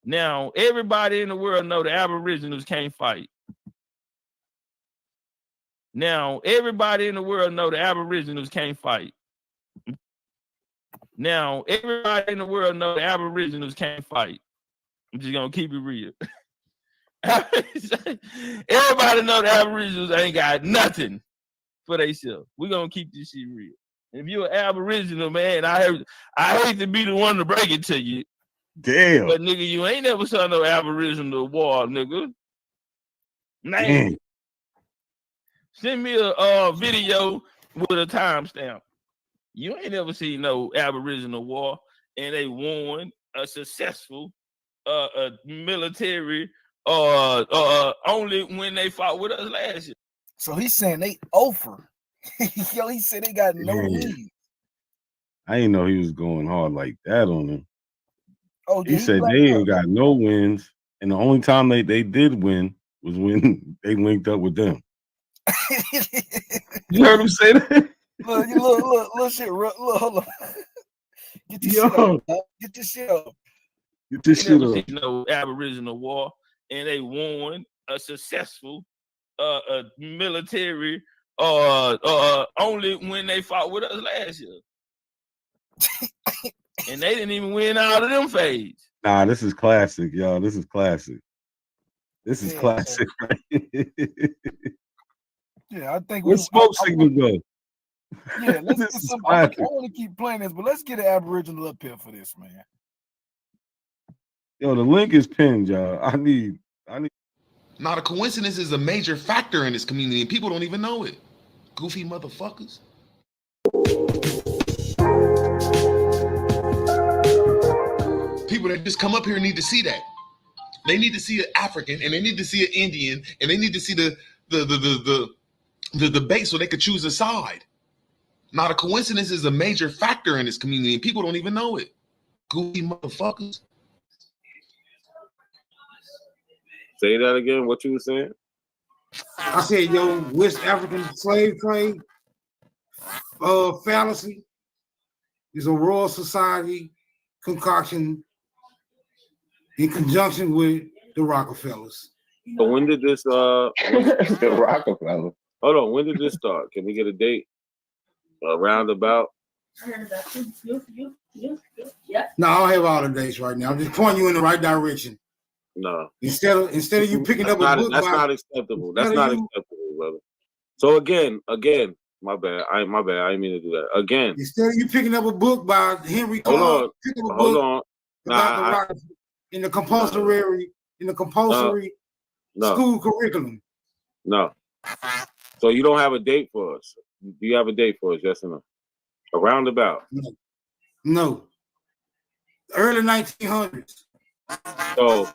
Now, everybody in the world know the Aboriginals can't fight. Now, everybody in the world know the Aboriginals can't fight. Now, everybody in the world know the Aboriginals can't fight. I'm just gonna keep it real. Everybody know the Aboriginals ain't got nothing for themselves. We're gonna keep this shit real. If you're an Aboriginal, man, I hate to be the one to break it to you. Damn. But nigga, you ain't never saw no Aboriginal war, nigga. Name. Send me a video with a timestamp. You ain't never seen no Aboriginal war, and they won a successful military only when they fought with us last year. So he's saying they over. Yo, he said they got no lead. I didn't know he was going hard like that on them. Oh, he said they ain't got no wins, and the only time they did win was when they linked up with them. You heard him say that? Look, shit. Look, hold on. Get this shit up. Get this shit up. Get this shit up. No Aboriginal war, and they won a successful military only when they fought with us last year. And they didn't even win out of them phase. Nah, this is classic, y'all. This is classic. This is classic, right? Yeah, I think Where's smoke signal go? Yeah, let's get some. I want to keep playing this, but let's get an Aboriginal up here for this, man. Yo, the link is pinned, y'all. I need. Not a coincidence is a major factor in this community and people don't even know it. Goofy motherfuckers. People that just come up here need to see that. They need to see an African and they need to see an Indian and they need to see the debate so they could choose a side. Not a coincidence is a major factor in this community and people don't even know it. Goofy motherfuckers. Say that again. What you were saying? I said, yo, West African slave trade fallacy is a Royal Society concoction in conjunction with the Rockefellers. So when did this the Rockefeller? Hold on, when did this start? Can we get a date? Roundabout. No, I don't have all the dates right now. I'm just pointing you in the right direction. No. Instead of you picking up a book, that's not acceptable. That's not acceptable, brother. So again, my bad. I didn't mean to do that. Again, instead of you picking up a book by Henry Clark, pick up a book about in the compulsory school curriculum. No. So you don't have a date for us. Do you have a date for us? Yes or no? A roundabout. No. Early 1900s. So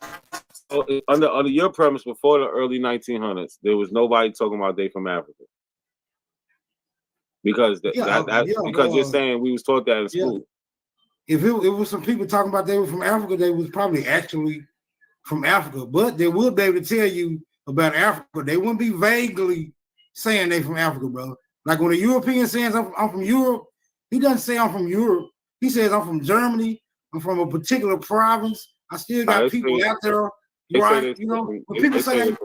under your premise, before the early 1900s, there was nobody talking about they from Africa. Because you're saying we was taught that in school. If it was some people talking about they were from Africa, they was probably actually from Africa. But they would be able to tell you about Africa. They wouldn't be vaguely saying they from Africa, brother. Like when a European says I'm from Europe, he doesn't say I'm from Europe. He says I'm from Germany. I'm from a particular province. I still got people out there, right? You know, when people say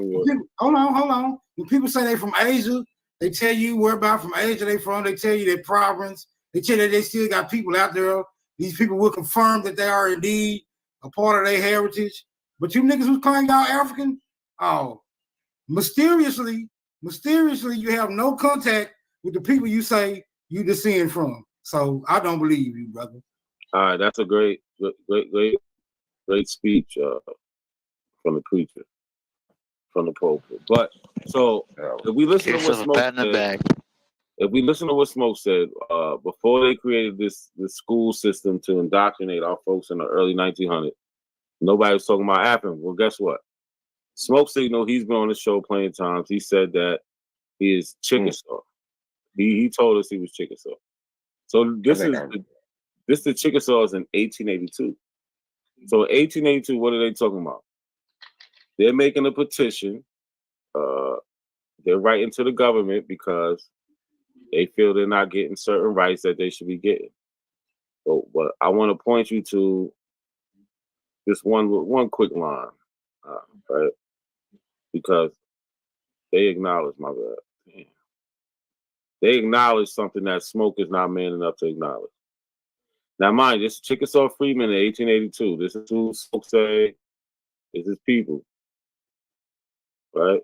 hold on. When people say they from Asia, they tell you whereabout from Asia they from. They tell you their province. They tell you they still got people out there. These people will confirm that they are indeed a part of their heritage. But you niggas who's calling y'all African, mysteriously, you have no contact with the people you say you descend from. So I don't believe you, brother. All right, that's a great speech from the preacher, from the pulpit. But so if we listen to what Smoke said, before they created this school system to indoctrinate our folks in the early 1900s, nobody was talking about African. Well, guess what? Smoke Signal, he's been on the show plenty of times. He said that he is Chickasaw. He told us he was Chickasaw. So this the Chickasaws in 1882. So in 1882, what are they talking about? They're making a petition. They're writing to the government because they feel they're not getting certain rights that they should be getting. So, but I want to point you to just one quick line, right? Because they acknowledge my bad. Damn. They acknowledge something that Smoke is not man enough to acknowledge. Now, mind you, this is Chickasaw Freeman in 1882. This is who Smoke say is his people, right?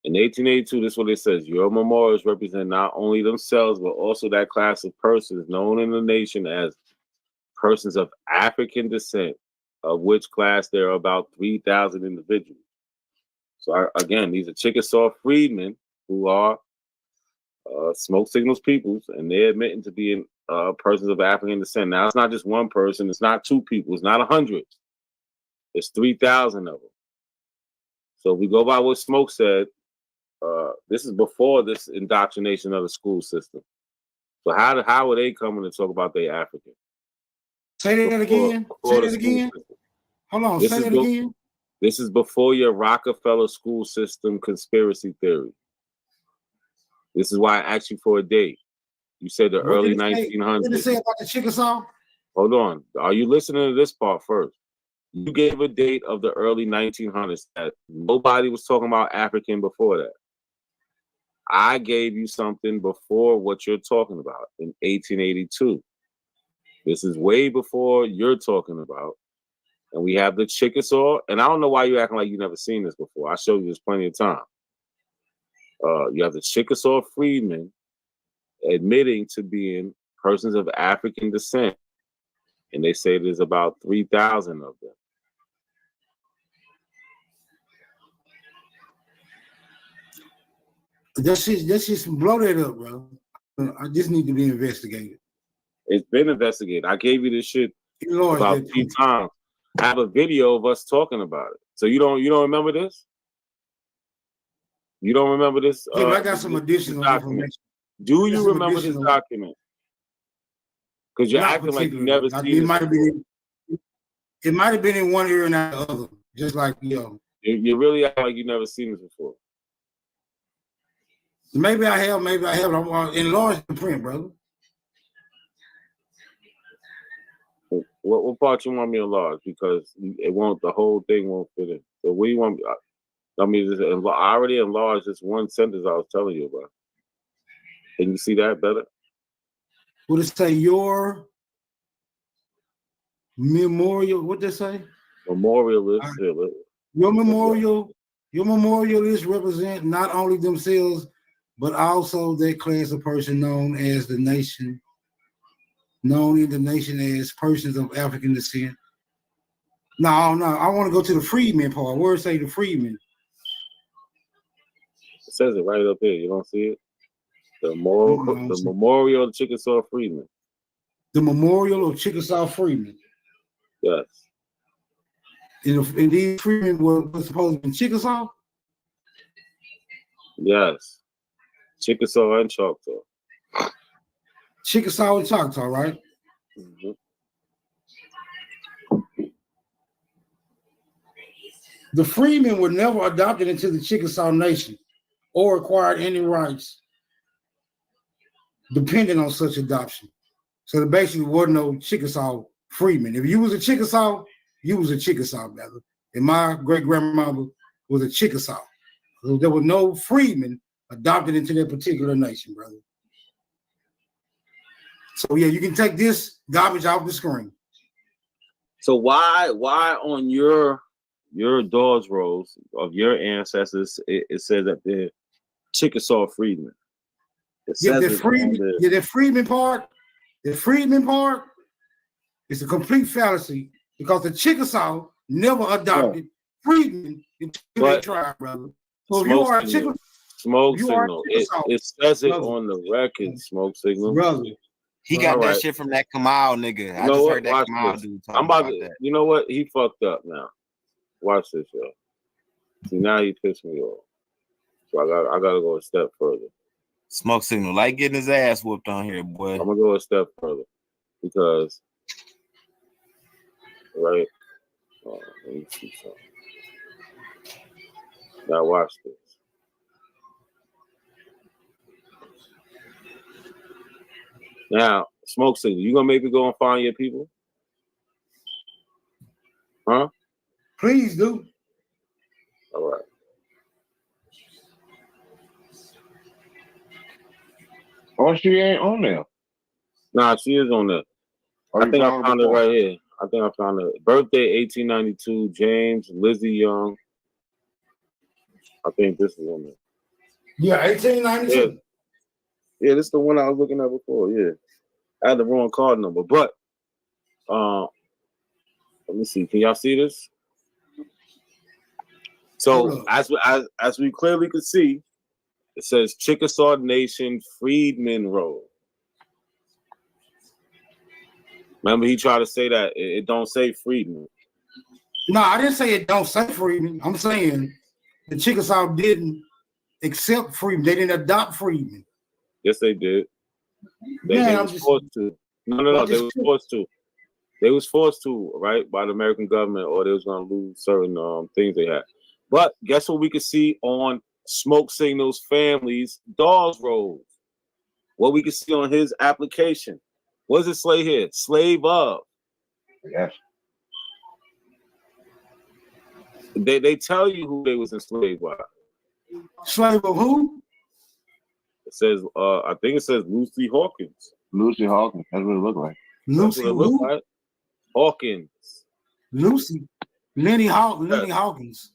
In 1882, this is what it says. Your memorials represent not only themselves, but also that class of persons known in the nation as persons of African descent, of which class there are about 3,000 individuals. So again, these are Chickasaw freedmen who are Smoke Signal's peoples, and they're admitting to being persons of African descent. Now, it's not just one person. It's not two people. It's not 100. It's 3,000 of them. So if we go by what Smoke said, this is before this indoctrination of the school system. So how are they coming to talk about they African? Say that again. Say that again. Hold on. Say that again. This is before your Rockefeller school system conspiracy theory. This is why I asked you for a date. You said the early 1900s. What did it say about the Chickasaw? Hold on. Are you listening to this part first? You gave a date of the early 1900s that nobody was talking about African before that. I gave you something before what you're talking about in 1882. This is way before you're talking about. And we have the Chickasaw. And I don't know why you're acting like you've never seen this before. I showed you this plenty of time. You have the Chickasaw freedmen admitting to being persons of African descent. And they say there's about 3,000 of them. Let's just blow that up, bro. I just need to be investigated. It's been investigated. I gave you this shit about 3 times. I have a video of us talking about it. So you don't remember this? You don't remember this? Yeah, I got some additional information. Do you remember this document? Because you're acting like you never seen it. It might have been in one ear and not the other, just like You really act like you never seen this before. Maybe I have, maybe I haven't. I'm enlarge the print, brother. What part you want me to enlarge? Because it won't. The whole thing won't fit in. So what do you want me? I mean, I already enlarged this one sentence I was telling you about. Can you see that better? Would it say your memorial? What they say? Memorialist. Your memorialists represent not only themselves, but also that class of person known in the nation as persons of African descent. No, I want to go to the freedmen part. Where it say the freedmen? It says it right up here. You don't see it? The memorial of Chickasaw Freedmen. The memorial of Chickasaw Freedmen. Yes. And these freedmen were supposed to be in Chickasaw? Yes. Chickasaw and Choctaw. Chickasaw and Choctaw, right? Mm-hmm. The freedmen were never adopted into the Chickasaw Nation or acquired any rights depending on such adoption. So there basically wasn't no Chickasaw freedmen. If you was a Chickasaw, you was a Chickasaw, brother. And my great-grandmother was a Chickasaw. So there was no freedmen adopted into that particular nation, brother. So yeah, you can take this garbage off the screen. So why on your Dawes rolls of your ancestors it says that they're Chickasaw freedmen? The freedman part is a complete fallacy because the Chickasaw never adopted freedmen into their tribe, brother. So if you are a Chickasaw, Smoke signal. It says it on the record, smoke signal. Brother. He got that shit from that Kamal nigga. I just heard that Kamal dude talking about that. You know what? He fucked up now. Watch this, yo. See, now he pissed me off. So I gotta go a step further. Smoke signal, like getting his ass whooped on here, boy. I'm gonna go a step further because, right? Let me see something. Now watch this. Now, smoke signal, you gonna make me go and find your people? Huh? Please do. All right. Oh, she ain't on there. Nah, she is on there. I think I found it right here. I think I found it. Birthday 1892, James, Lizzie Young. I think this is on there. Yeah, 1892. Yeah, this is the one I was looking at before. Yeah. I had the wrong card number, but let me see. Can y'all see this? So as we clearly could see, it says Chickasaw Nation Freedmen Road. Remember, he tried to say that it don't say freedmen. No, I didn't say it don't say freedmen. I'm saying the Chickasaw didn't accept freedmen. They didn't adopt freedmen. Yes, they did. They was forced to. No. They was forced to. They was forced to, right, by the American government, or they was going to lose certain things they had. But guess what we could see on Smoke Signal's family's Dawes rolls? What we could see on his application. What does it say here? Slave of. Yes. They tell you who they was enslaved by. Slave of who? It says, I think it says Lucy Hawkins. Lucy Hawkins. That's what it looked like. Lucy who? Like. Hawkins. Lucy. Lenny Hawkins.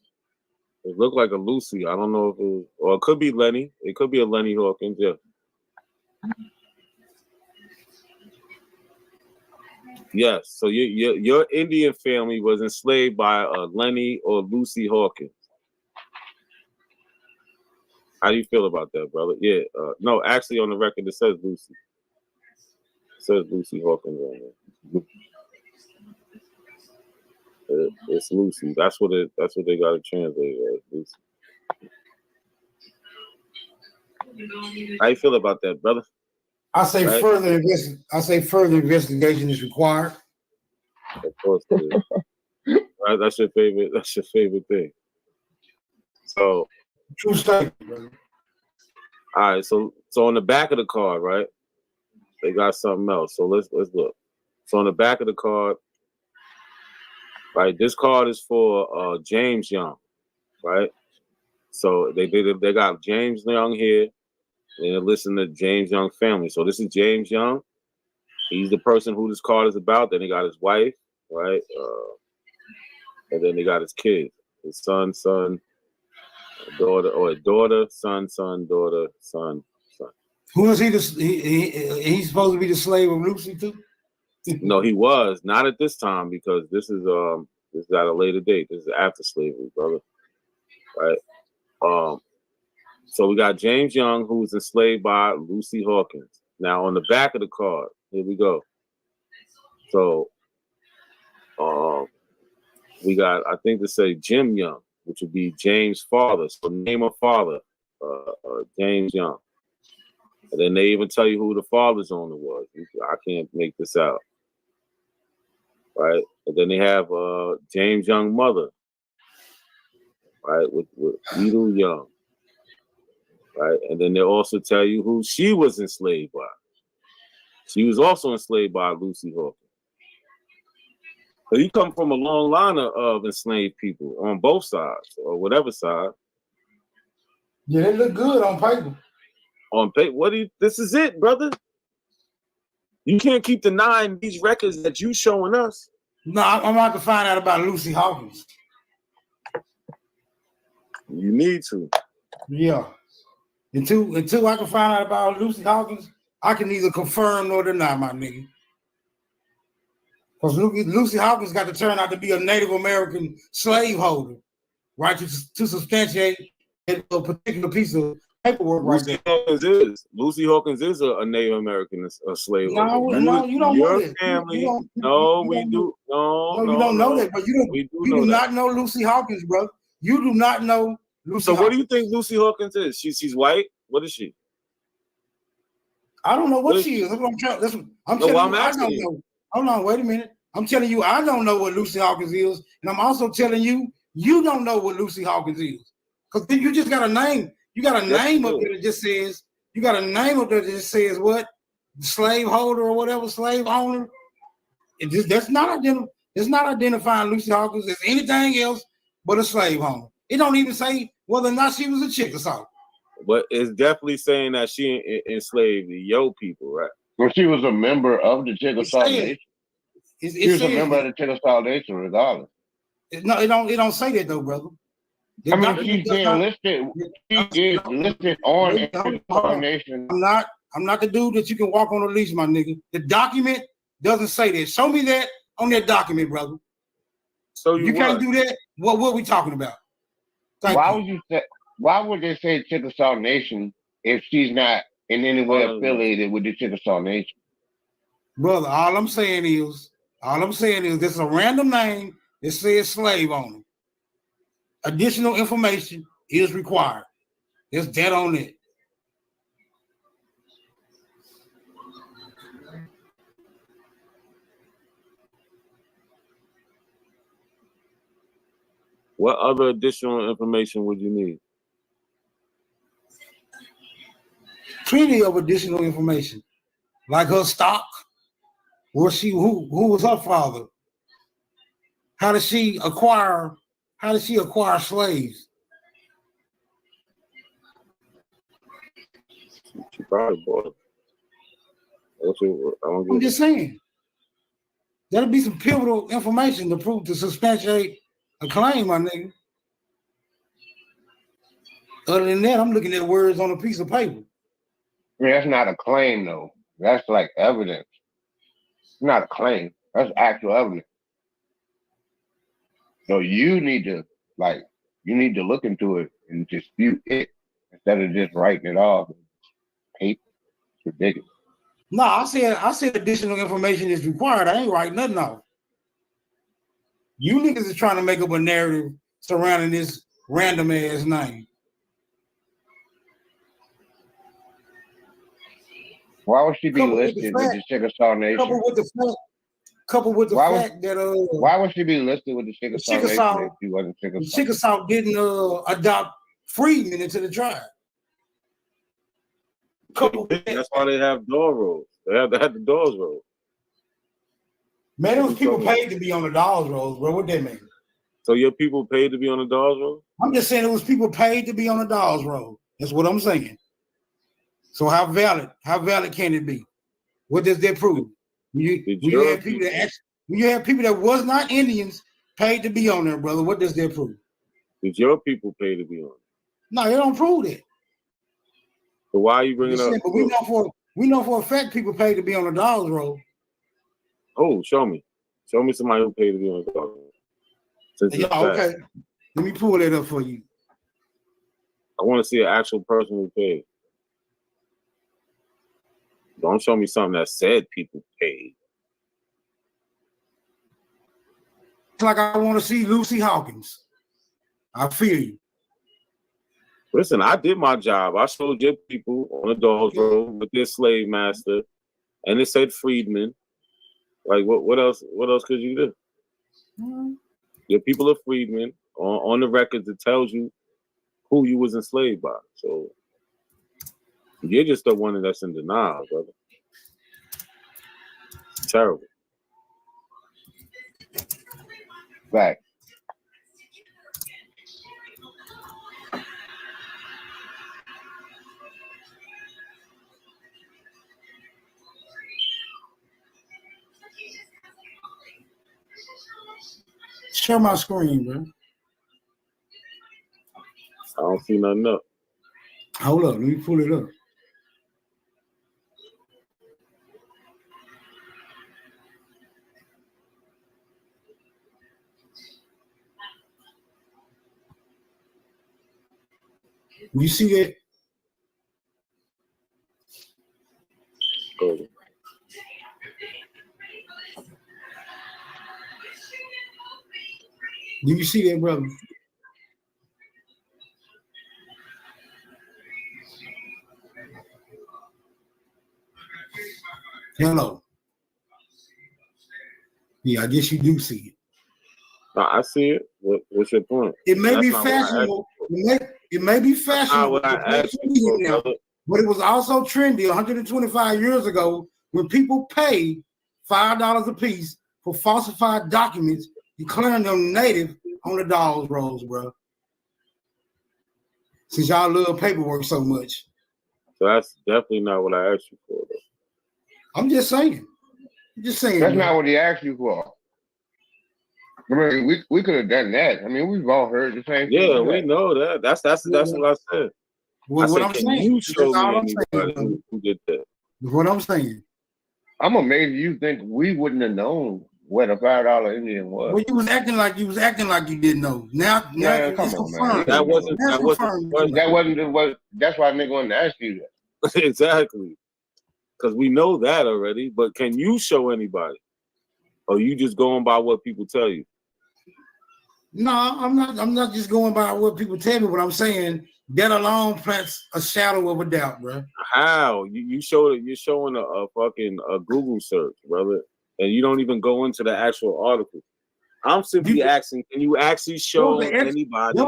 It looked like a Lucy. I don't know if it was, or it could be Lenny. It could be a Lenny Hawkins, yeah. Yes, so your Indian family was enslaved by Lenny or Lucy Hawkins. How do you feel about that, brother? Yeah, no, actually on the record it says Lucy. It says Lucy Hawkins on there. It's Lucy. That's what they got to translate as, Lucy. How you feel about that, brother? I say further investigation is required. Of course it is. Right, that's your favorite thing. So true statement, brother. All right, so on the back of the card, right? They got something else. So let's look. So on the back of the card, right? This card is for James Young, right? So they got James Young here, and they're listing the James Young family. So this is James Young. He's the person who this card is about. Then they got his wife, right? And then they got his kids, his son, daughter, or daughter, son, daughter, son. Who is he? He's supposed to be the slave of Lucy too? No, he was not at this time, because this is at a later date. This is after slavery, brother. Right. So we got James Young, who was enslaved by Lucy Hawkins. Now on the back of the card, here we go. So we got, I think, to say Jim Young, which would be James' father. So name of father, James Young. And then they even tell you who the father's owner was. I can't make this out. Right? And then they have James Young mother, right, with Edel Young. Right? And then they also tell you who she was enslaved by. She was also enslaved by Lucy Hawkins. So you come from a long line of enslaved people on both sides, or whatever side. Yeah, they look good on paper. On paper, this is it, brother. You can't keep denying these records that you showing us. No, I'm about to find out about Lucy Hawkins. You need to. Yeah. Until I can find out about Lucy Hawkins, I can neither confirm nor deny, my nigga. Because Lucy Hawkins got to turn out to be a Native American slaveholder, right? To substantiate a particular piece of paperwork right there. Lucy Hawkins is a Native American slave. No, you don't know that. Family. You do. No, you don't know that, but you do not know Lucy Hawkins, bro. You do not know Lucy So Hawkins. what do you think Lucy Hawkins is? She's white? What is she? I don't know what she is. That's what I'm telling you. I don't know. Hold on, wait a minute. I'm telling you, I don't know what Lucy Hawkins is, and I'm also telling you, you don't know what Lucy Hawkins is. Because then you just got a name. You got a name up there that just says, what? Slave holder or whatever, slave owner. That's not identifying Lucy Hawkins as anything else but a slave owner. It don't even say whether or not she was a Chickasaw. But it's definitely saying that she enslaved the Yo people, right? Well, she was a member of the Chickasaw Nation. She was a member of the Chickasaw Nation, regardless. No, it don't say that though, brother. I mean, she's being listed. She is listed on the Chickasaw Nation. I'm not the dude that you can walk on a leash, my nigga. The document doesn't say that. Show me that on that document, brother. So you can't do that. What are we talking about? Why would they say Chickasaw Nation if she's not in any way affiliated with the Chickasaw Nation? Brother, all I'm saying is this is a random name that says slave owner. Additional information is required. There's that on it. What other additional information would you need? Plenty of additional information, like her stock, who was her father? How did she acquire slaves? She probably bought it. I'm just saying. That'll be some pivotal information to substantiate a claim, my nigga. Other than that, I'm looking at words on a piece of paper. I mean, that's not a claim, though. That's like evidence. It's not a claim. That's actual evidence. So you need to look into it and dispute it instead of just writing it off. Paper. It's ridiculous. No, I said additional information is required. I ain't writing nothing off. You niggas is trying to make up a narrative surrounding this random ass name. Why would she be listed with the Chickasaw Nation? Coupled with the fact that why would she be listed with the Chickasaw Nation if she wasn't Chickasaw? The Chickasaw didn't adopt freedmen into the tribe. That's why they have door rolls. They have the doors rolled. Man, those people paid to be on the dolls rolls, bro. What that mean? So your people paid to be on the dolls roll? I'm just saying it was people paid to be on the dolls roll. That's what I'm saying. So how valid can it be? What does that prove? You have people that was not Indians paid to be on there, brother. What does that prove? Did your people pay to be on it? No, they don't prove that. So why are you bringing up? But we know for a fact people paid to be on the dolls roll. Oh, show me. Show me somebody who paid to be on the dolls roll. Yeah, okay. Let me pull that up for you. I want to see an actual person who paid. Don't show me something that said people paid. It's like I want to see Lucy Hawkins. I feel you. Listen, I did my job. I showed your people on the dolls roll with their slave master, and it said freedmen. Like what else? What else could you do? Mm-hmm. Your people are freedmen. On the records, it tells you who you was enslaved by. So you're just the one that's in denial, brother. It's terrible. Right. Share my screen, bro. I don't see nothing up. Hold up, let me pull it up. You see that? Go. Do you see that, brother? Hello. Yeah, I guess you do see it. No, I see it. What's your point? It may be fashionable. It may be fashionable, but it was also trendy 125 years ago when people paid $5 a piece for falsified documents declaring them native on the dolls rolls, bro. Since y'all love paperwork so much. So that's definitely not what I asked you for, though. I'm just saying. That's bro. not what he asked you for. I mean, we could have done that. I mean, we've all heard the same thing. Yeah, we know that. That's what I said. Well, what I'm can saying. you show me anybody saying, who did that? What I'm saying. I'm amazed you think we wouldn't have known what a $5 Indian was. Well, you was acting like you didn't know. Now come it's on, confirmed. Man. That's why nigga wanted to ask you that. Exactly. Because we know that already. But can you show anybody? Or you just going by what people tell you? No, I'm not just going by what people tell me. What I'm saying, that alone plants a shadow of a doubt, bro. How? You're showing a fucking Google search, brother, and you don't even go into the actual article. I'm simply asking, can you actually show anybody?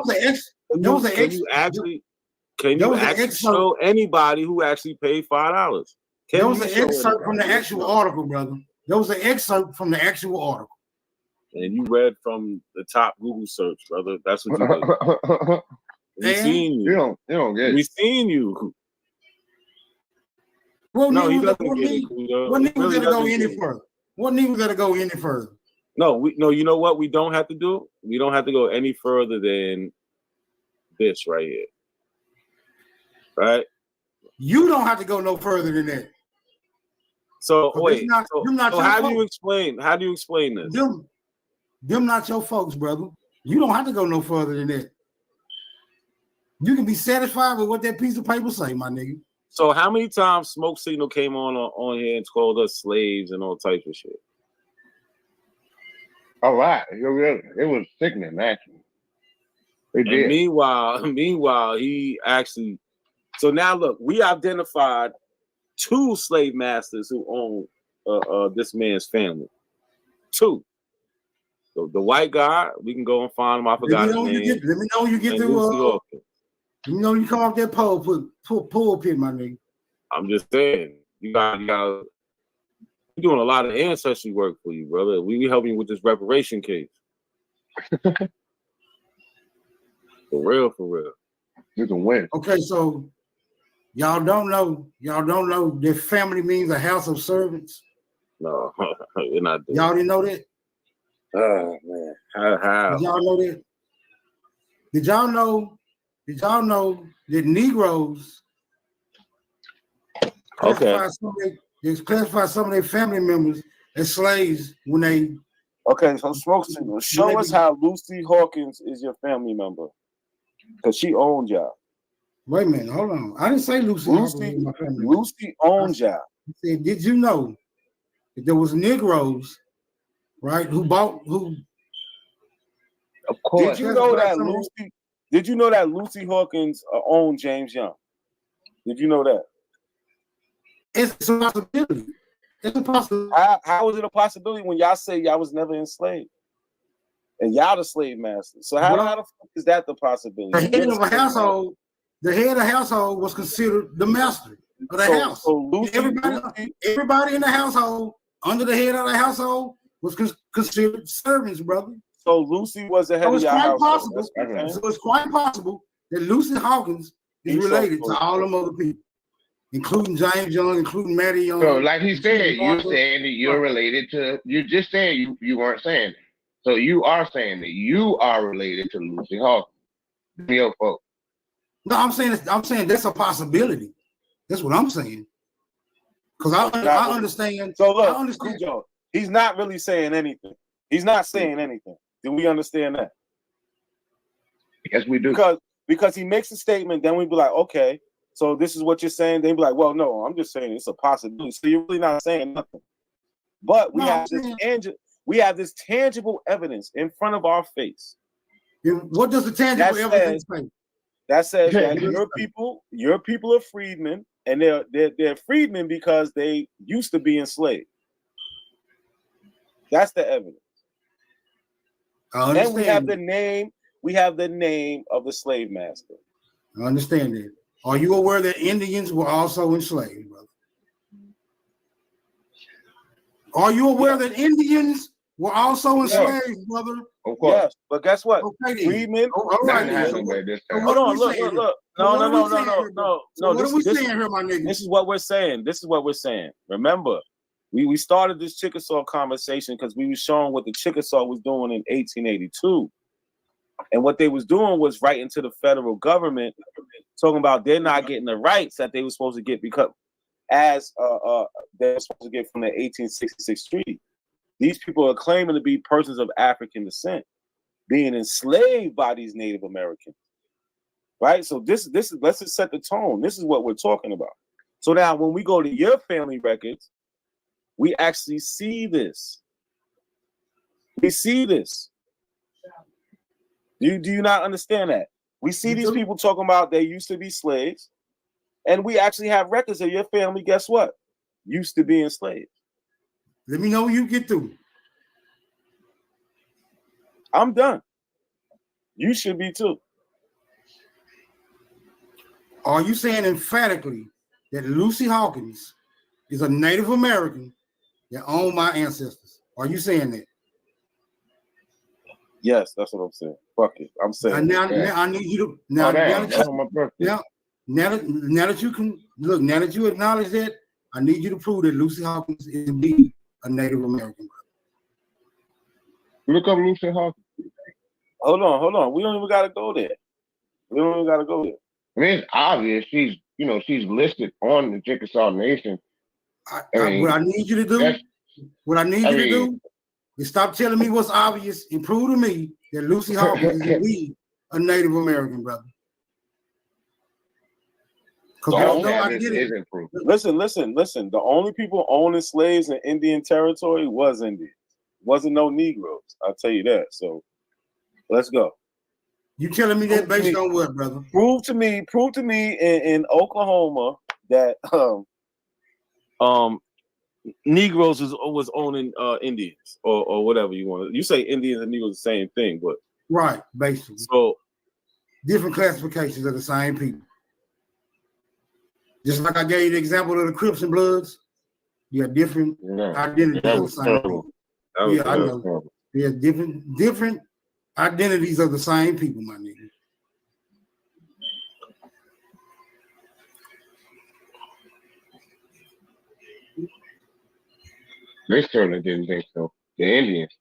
Can you actually show anybody who actually paid $5? There was an excerpt from the actual article, brother. There was an excerpt from the actual article. And you read from the top Google search, brother. That's what you did. We seen you. You don't get it. We seen you. Well, no, he doesn't what get need, it. What need was to go any further? What need was to go any further? No, you know what we don't have to do? We don't have to go any further than this right here. Right? You don't have to go no further than that. So wait. So how do you explain this? Them not your folks, brother. You don't have to go no further than that. You can be satisfied with what that piece of paper say, my nigga. So how many times Smoke Signal came on here and called us slaves and all types of shit? All right. It was sickening, actually. And meanwhile, he actually. So now look, we identified 2 slave masters who own this man's family. 2. So the white guy, we can go and find him. I forgot his name. Let me know you get through. You know, you come off that pulpit, my nigga. I'm just saying, you got you're doing a lot of ancestry work for you, brother. We helping you with this reparation case. For real. You can win. Okay, so y'all don't know that family means a house of servants. No, you're not. Y'all didn't know that? Oh man, how? Did y'all know that? Did y'all know that Negroes classify some of their family members as slaves when they? Okay, so Smoke Signal, show us how Lucy Hawkins is your family member, because she owned y'all. Wait a minute, hold on. I didn't say Lucy Hawkins was my family. Lucy owned y'all. I said, did you know that there was Negroes, right, who? Of course. Did you know that Lucy Hawkins owned James Young? Did you know that? It's a possibility. It's a possibility. How is it a possibility when y'all say y'all was never enslaved? And y'all the slave masters. So how the fuck is that the possibility? The head of a household, was considered the master of the house. So everybody in the household, under the head of the household, was considered servants, brother. So Lucy was the head of your household. So it's quite possible that Lucy Hawkins is related to all them other people, including James Young, including Matty Young. So, like he said, you're saying that you're related to. You're just saying you weren't saying it. So you are saying that you are related to Lucy Hawkins. Your folks. No, I'm saying that's a possibility. That's what I'm saying. Because I understand. So look, Cujo, he's not really saying anything. He's not saying anything. Do we understand that? Yes, we do. Because he makes a statement, then we'd be like, okay, so this is what you're saying. They'd be like, well, no, I'm just saying it's a possibility. So you're really not saying nothing. But we have this tangible evidence in front of our face. What does the tangible evidence say? That says that your people are freedmen, and they're freedmen because they used to be enslaved. That's the evidence. And we have the name of the slave master. I understand that. Are you aware that Indians were also enslaved, brother? Are you aware that Indians were also enslaved, brother? Of course. Yes, but guess what? Okay, Freedmen. All right. Hold on, look. No. What are we saying here, my nigga? This is what we're saying. Remember, we started this Chickasaw conversation because we were showing what the Chickasaw was doing in 1882. And what they was doing was writing to the federal government, talking about they're not getting the rights that they were supposed to get because as they were supposed to get from the 1866 treaty. These people are claiming to be persons of African descent, being enslaved by these Native Americans. Right? So this is let's just set the tone. This is what we're talking about. So now when we go to your family records, we actually see this. We see this. Do you not understand that? We see these people talking about they used to be slaves, and we actually have records of your family, guess what? Used to be enslaved. Let me know when you get through. I'm done. You should be too. Are you saying emphatically that Lucy Hawkins is a Native American that owned my ancestors? Are you saying that? Yes, that's what I'm saying. Fuck it. I'm saying now I need you to now that you can look, now that you acknowledge that, I need you to prove that Lucy Hawkins is indeed a Native American. Look up Lucy Hawkins. Hold on. We don't even gotta go there. I mean, it's obvious. She's listed on the Chickasaw Nation. What I need you to do is stop telling me what's obvious and prove to me that Lucy Hawkins is indeed a Native American, brother. Listen. The only people owning slaves in Indian territory was Indians. Wasn't no Negroes. I'll tell you that. So let's go. You telling me that based on what, brother? Prove to me in Oklahoma that Negroes was owning Indians or whatever you want. You say Indians and Negroes the same thing, but right, basically. So different classifications of the same people. Just like I gave you the example of the Crips and Bloods, you have different identities of the same people. Yeah, I know. Terrible. Yeah, different identities of the same people, my nigga. They certainly didn't think so. The Indians,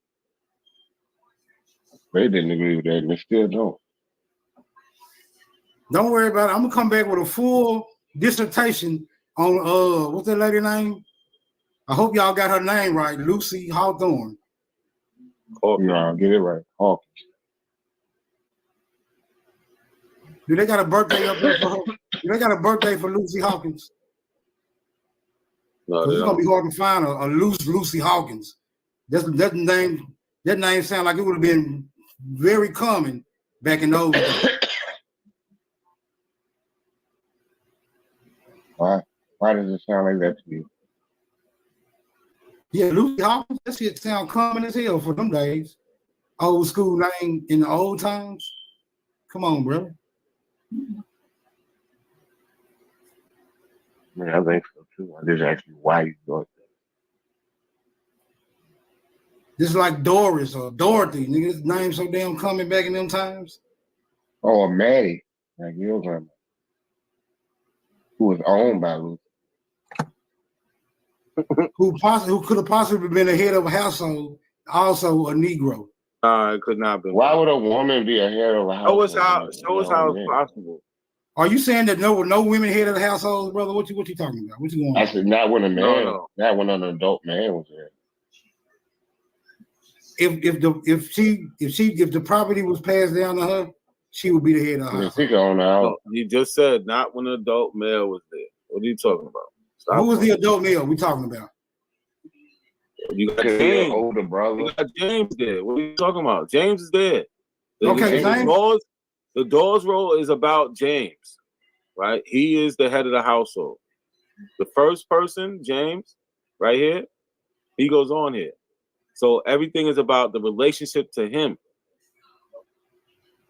they didn't agree with that, and they still don't. Don't worry about it. I'm gonna come back with a full dissertation on what's that lady name? I hope y'all got her name right, Lucy Hawthorne. Oh no, get it right. Oh. Do they got a birthday up there for her? Do they got a birthday for Lucy Hawkins? No, it's gonna be hard to find a loose Lucy Hawkins. That name sound like it would have been very common back in those days. Why does it sound like that to you? Yeah, Lucy Hawkins, that shit sound common as hell for them days. Old school name in the old times. Come on, bro. Man, I think so too. I just asked you why you thought that. Just like Doris or Dorothy, nigga, this name so damn common back in them times. Oh, Maddie, like your grandma, who was owned by Lucy. who could have possibly been the head of a household, also a Negro. It could not be. Why would a woman be a head of a household? Show us how it's possible. Are you saying that no women head of the household, brother? What you talking about? What you going? I said not when a man, not when an adult man was there. If the property was passed down to her, she would be the head of the house. No, he just said not when an adult male was there. What are you talking about? Stop. Who was the adult male we talking about? You got James. Older brother. You got James there. What are you talking about? James is there. Okay, James. The Dawes role is about James, right? He is the head of the household. The first person, James, right here, he goes on here. So everything is about the relationship to him.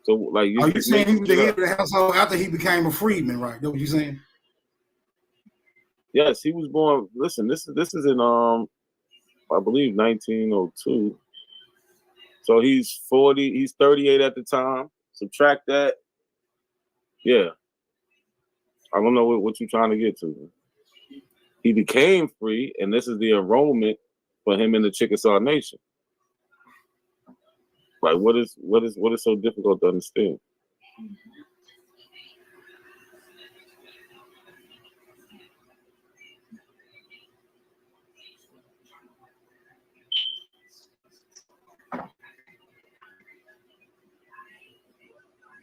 So, like, are you saying he was the head of the household after he became a freedman, right? That's what you saying? Yes, he was born. Listen, this is in I believe 1902. So he's 40. He's 38 at the time. Subtract that. Yeah. I don't know what you're trying to get to. He became free, and this is the enrollment for him in the Chickasaw Nation. Like, what is so difficult to understand?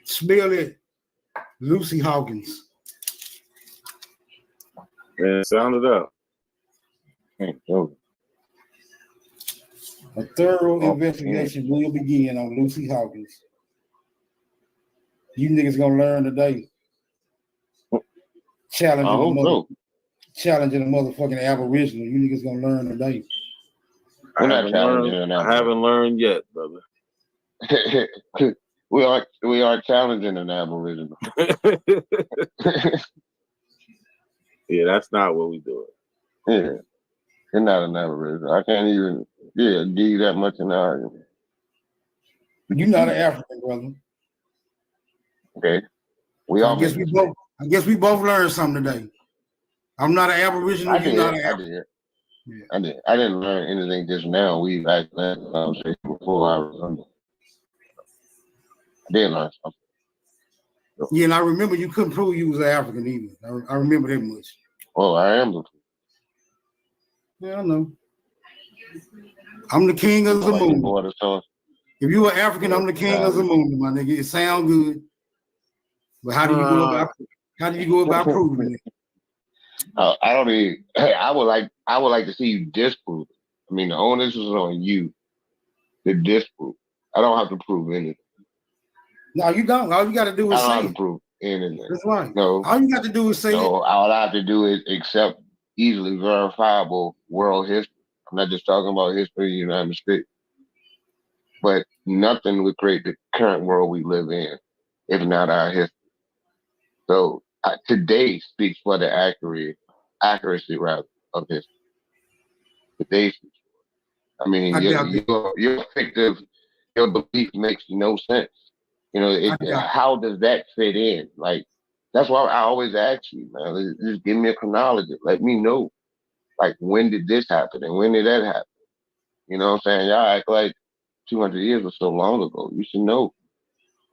Smell it, Lucy Hawkins. Man, sound it out. A thorough investigation will begin on Lucy Hawkins. You niggas gonna learn today. Challenging the motherfucking Aboriginal. You niggas gonna learn today. I haven't learned yet, brother. We are challenging an Aboriginal. Yeah, that's not what we do. Yeah, you're not an Aboriginal. I can't even give you that much in the argument. You're not an African, brother. Okay, I guess we both learned something today. I'm not an Aboriginal. You're not an African. I didn't learn anything just now. We've actually had a conversation before I was under. I did learn something. Yeah, and I remember you couldn't prove you was an African either. I remember that much. Oh, I am. Yeah, I know. I'm the king of the moon. If you were African, I'm the king of the moon, my nigga. It sound good, but how do you go about proving it? I don't even. Hey, I would like to see you disprove it. I mean, the onus is on you to disprove. I don't have to prove anything. No, you don't. All you got to do is say. I don't have to prove anything. That's right. No. All you got to do is say. No, all I have to do is accept easily verifiable world history. I'm not just talking about history of the United States, but nothing would create the current world we live in if not our history. So today speaks for the accuracy rather of history. Today speaks. I mean, your fictive, your belief makes no sense. You know, how does that fit in? Like, that's why I always ask you, man. Just give me a chronology. Let me know, like, when did this happen and when did that happen? You know what I'm saying? Y'all act like 200 years or so long ago. You should know.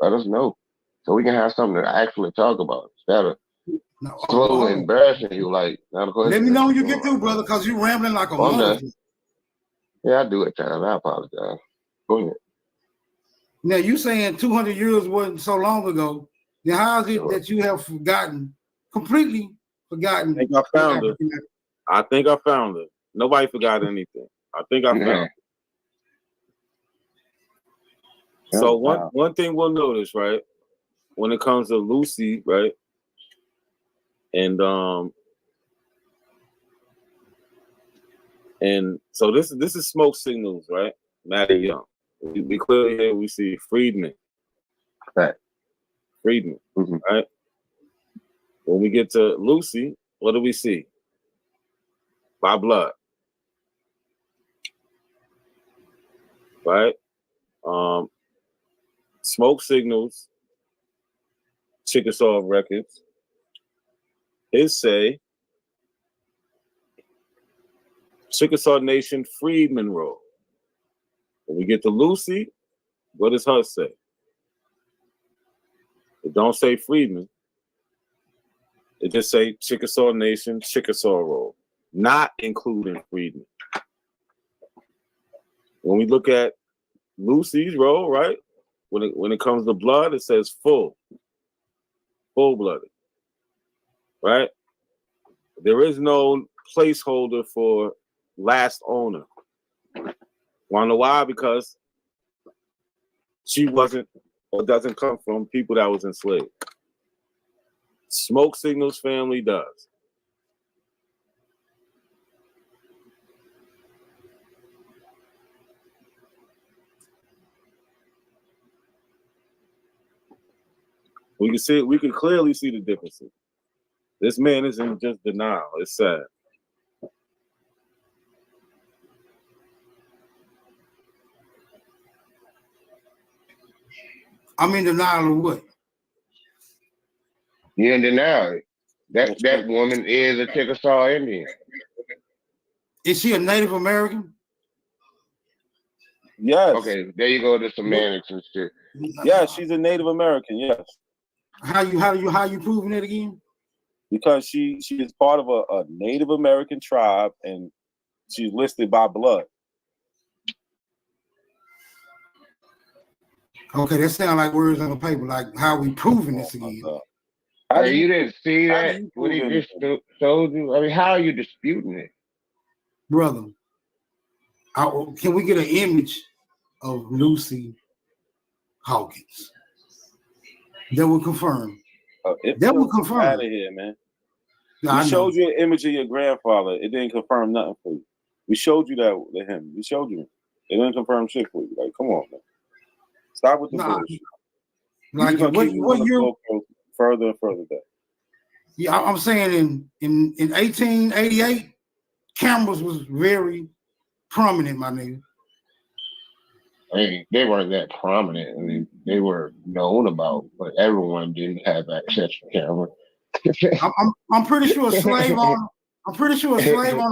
Let us know so we can have something to actually talk about instead of slowly embarrassing you. Like, let me know when you get through, brother, because you're rambling like a mother. Yeah, I do it, Charles. I apologize. Go ahead. Now, you saying 200 years wasn't so long ago. Now, how is it that you have completely forgotten? I think I found it. I think I found it. Nobody forgot anything. I think I found it. So one thing we'll notice, right, when it comes to Lucy, right, and so this is smoke signals, right? Maddie Young. We clearly here we see Friedman. Right. Friedman, right? When we get to Lucy, what do we see? By blood. Right? Smoke signals, Chickasaw records. His say Chickasaw Nation Freedman Roll. When we get to Lucy, what does her say? It don't say Freedman. It just say Chickasaw Nation, Chickasaw Roll, not including Freedman. When we look at Lucy's roll, right? When it comes to blood, it says full-blooded, right? There is no placeholder for last owner. Wanna know why? Because she wasn't or doesn't come from people that was enslaved. Smoke Signals family does. We can clearly see the differences. This man is in just denial. It's sad. I'm in denial of what? You're in denial. That woman is a Chickasaw Indian. Is she a Native American? Yes. Okay, there you go to semantics and shit. Yeah, she's a Native American, yes. How you proving it again? Because she is part of a Native American tribe and she's listed by blood. Okay, that sounds like words on the paper. Like, how we proving this again? You didn't see that when he just showed you? I mean, how are you disputing it? Brother, can we get an image of Lucy Hawkins? That will confirm. That will confirm. Out of here, man. No, we showed you an image of your grandfather. It didn't confirm nothing for you. We showed you that to him. We showed you. It didn't confirm shit for you. Like, come on, man. Stop with the bullshit. Like, what year? Further and further down. Yeah, I'm saying in 1888, cameras was very prominent, my nigga. I mean, they weren't that prominent. I mean, they were known about, but everyone didn't have access to camera. I'm pretty sure a slave owner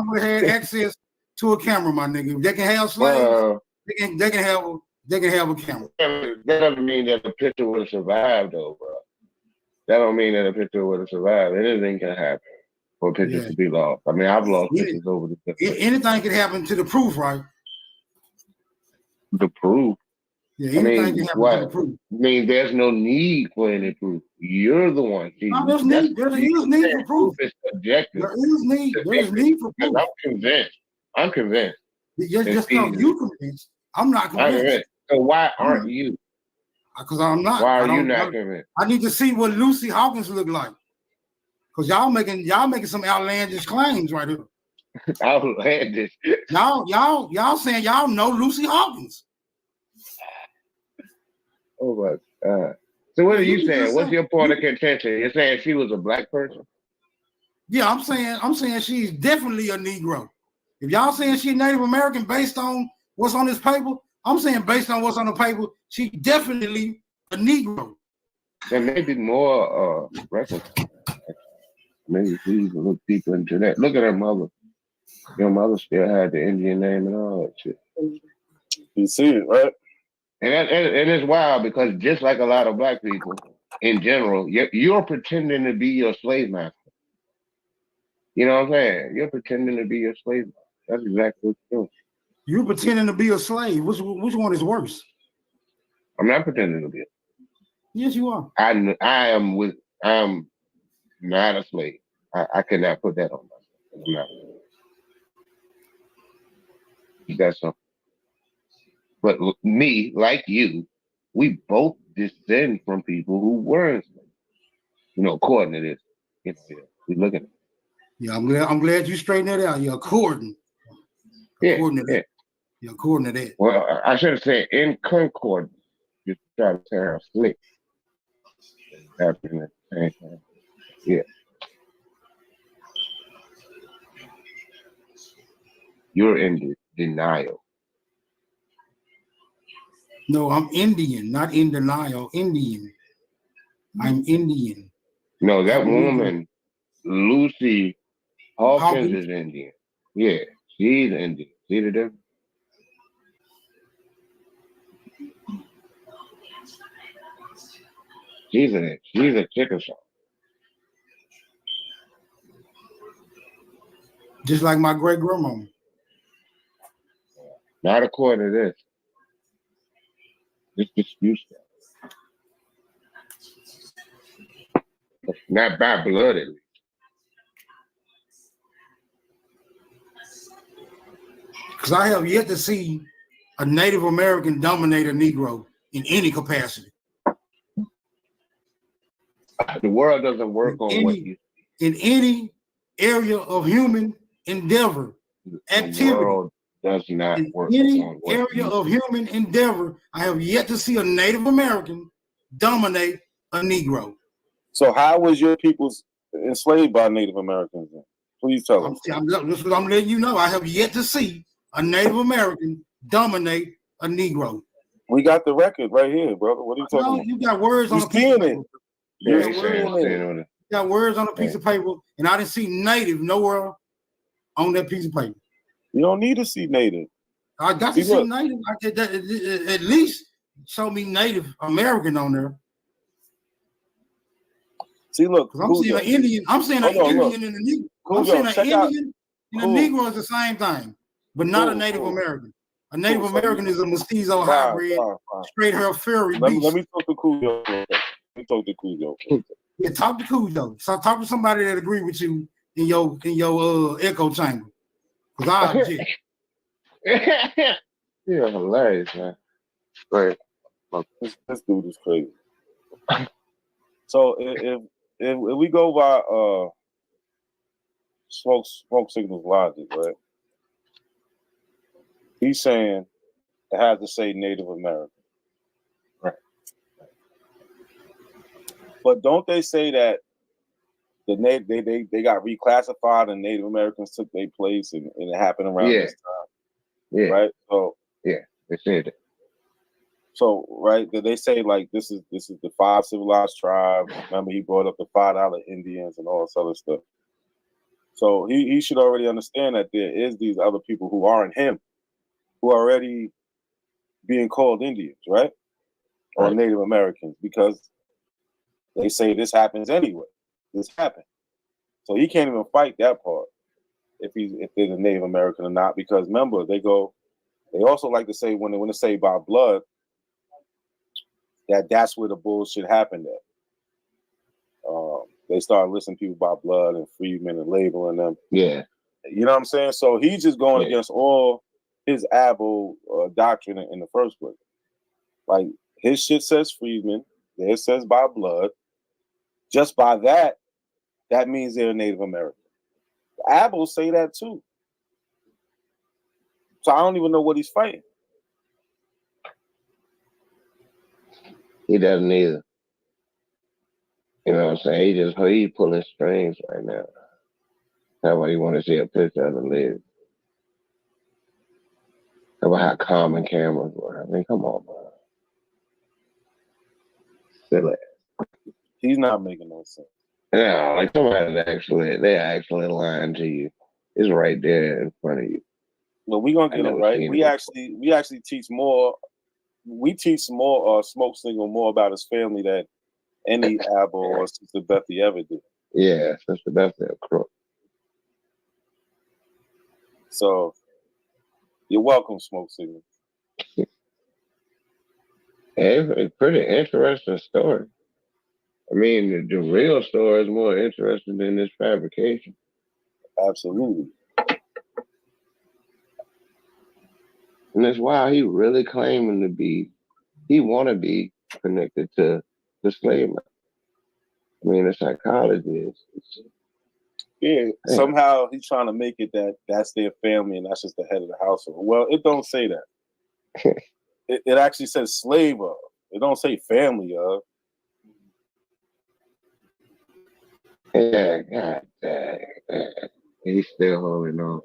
would have had access to a camera, my nigga. If they can have slaves, they can have a camera. That doesn't mean that the picture would have survived, though, bro. That don't mean that a picture would have survived. Anything can happen for pictures to be lost. I mean, I've lost pictures over the picture. Anything can happen to the proof, right? The proof? Yeah, anything can happen to the proof. I mean, there's no need for any proof. You're the one. No, there's need for proof. It's subjective. There is need for proof. I'm convinced. Just because you convinced, I'm not convinced. So why aren't you? Because I'm not. Why are you not convinced? I need to see what Lucy Hawkins look like. Because y'all making some outlandish claims right here. Outlandish. Y'all saying y'all know Lucy Hawkins. Oh my God. So what are you saying? What's your point of contention? You're saying she was a black person? Yeah, I'm saying she's definitely a Negro. If y'all saying she's Native American based on what's on this paper, I'm saying based on what's on the paper, she definitely a Negro. There may be more records. Maybe we need to look deeper into that. Look at her mother. Your mother still had the Indian name and all that shit. You see it, right? And it's wild because just like a lot of black people in general, you're pretending to be your slave master. You know what I'm saying? You're pretending to be your slave master. That's exactly what you're doing. You're pretending to be a slave. Which one is worse? I'm not pretending to be it. Yes, you are. I am not a slave. I cannot put that on myself. I'm not. That's something. But me, like you, we both descend from people who were enslaved. You know, according to this, we look at it. Yeah, I'm glad you straightened that out. You're according. According to that. You're according to that. Well, I should have said in concordance. You try to tear slick. Happening at the same time. Yeah. You're in denial. No, I'm Indian, not in denial. Indian. I'm Indian. No, that woman, Lucy Hawkins, is Indian. Yeah, she's Indian. See the difference? She's a Chickasaw. Just like my great grandmama. Not according to this. This disputes that. Not by blood, at least. Because I have yet to see a Native American dominate a Negro in any capacity. The world doesn't work on what you in any area of human endeavor, activity. The world does not work Any on what area of human endeavor, I have yet to see a Native American dominate a Negro. So how was your peoples enslaved by Native Americans then? Please tell us. I'm letting you know. I have yet to see a Native American dominate a Negro. We got the record right here, brother. What are you talking about? You got words on a piece of paper. You got words on a piece of paper, and I didn't see Native nowhere on that piece of paper. You don't need to see Native. I got to see Native. At least show me Native American on there. See, look, I'm seeing an Indian. I'm saying an Indian and a Negro. I'm saying an Indian and a Negro is the same thing, but not a Native American. A Native American is a mestizo hybrid, straight hair fairy beast. Let me talk to Cujo. Yeah, talk to Cujo. So talk to somebody that agree with you in your echo chamber. Cause I object. You're hilarious, man. Right. Look, this dude is crazy. So if we go by smoke signals logic, right? He's saying it has to say Native American. Right. But don't they say that they got reclassified and Native Americans took their place and it happened around this time? Yeah. Right? So yeah, they said it. So right, they say like this is the 5 civilized tribes. Remember, he brought up the $5 Indians and all this other stuff. So he should already understand that there is these other people who aren't him, who are already being called Indians, right? Or Native Americans, because they say this happens anyway. This happened. So he can't even fight that part if there's a Native American or not, because remember, they also like to say when they say by blood, that's where the bullshit happened at. They started listing people by blood and freedmen and labeling them. Yeah. You know what I'm saying? So he's just going against all his Abo doctrine in the first place. Like his shit says freedmen, theirs says by blood. Just by that means they're Native American. The Abos say that too. So I don't even know what he's fighting. He doesn't either. You know what I'm saying? He pulling strings right now. That's why you want to see a picture of the lid. About how common cameras were. I mean, come on, bro. Silly. He's not making no sense. Yeah, like somebody's they're actually lying to you. It's right there in front of you. But we gonna get it right. We actually teach more. We teach more Smoke Signal more about his family than any Abba or Sister Bethy ever did. Yeah, Sister Bethy a crook. So you're welcome, Smoke Signal. It's a pretty interesting story. I mean, the real story is more interesting than this fabrication. Absolutely. And that's why he really claiming to be, he want to be connected to the slave man. I mean, the psychologist. Yeah, somehow he's trying to make it that that's their family and that's just the head of the household. Well, it don't say that. it actually says slave of. It don't say family of. Yeah, God dang. He's still holding on.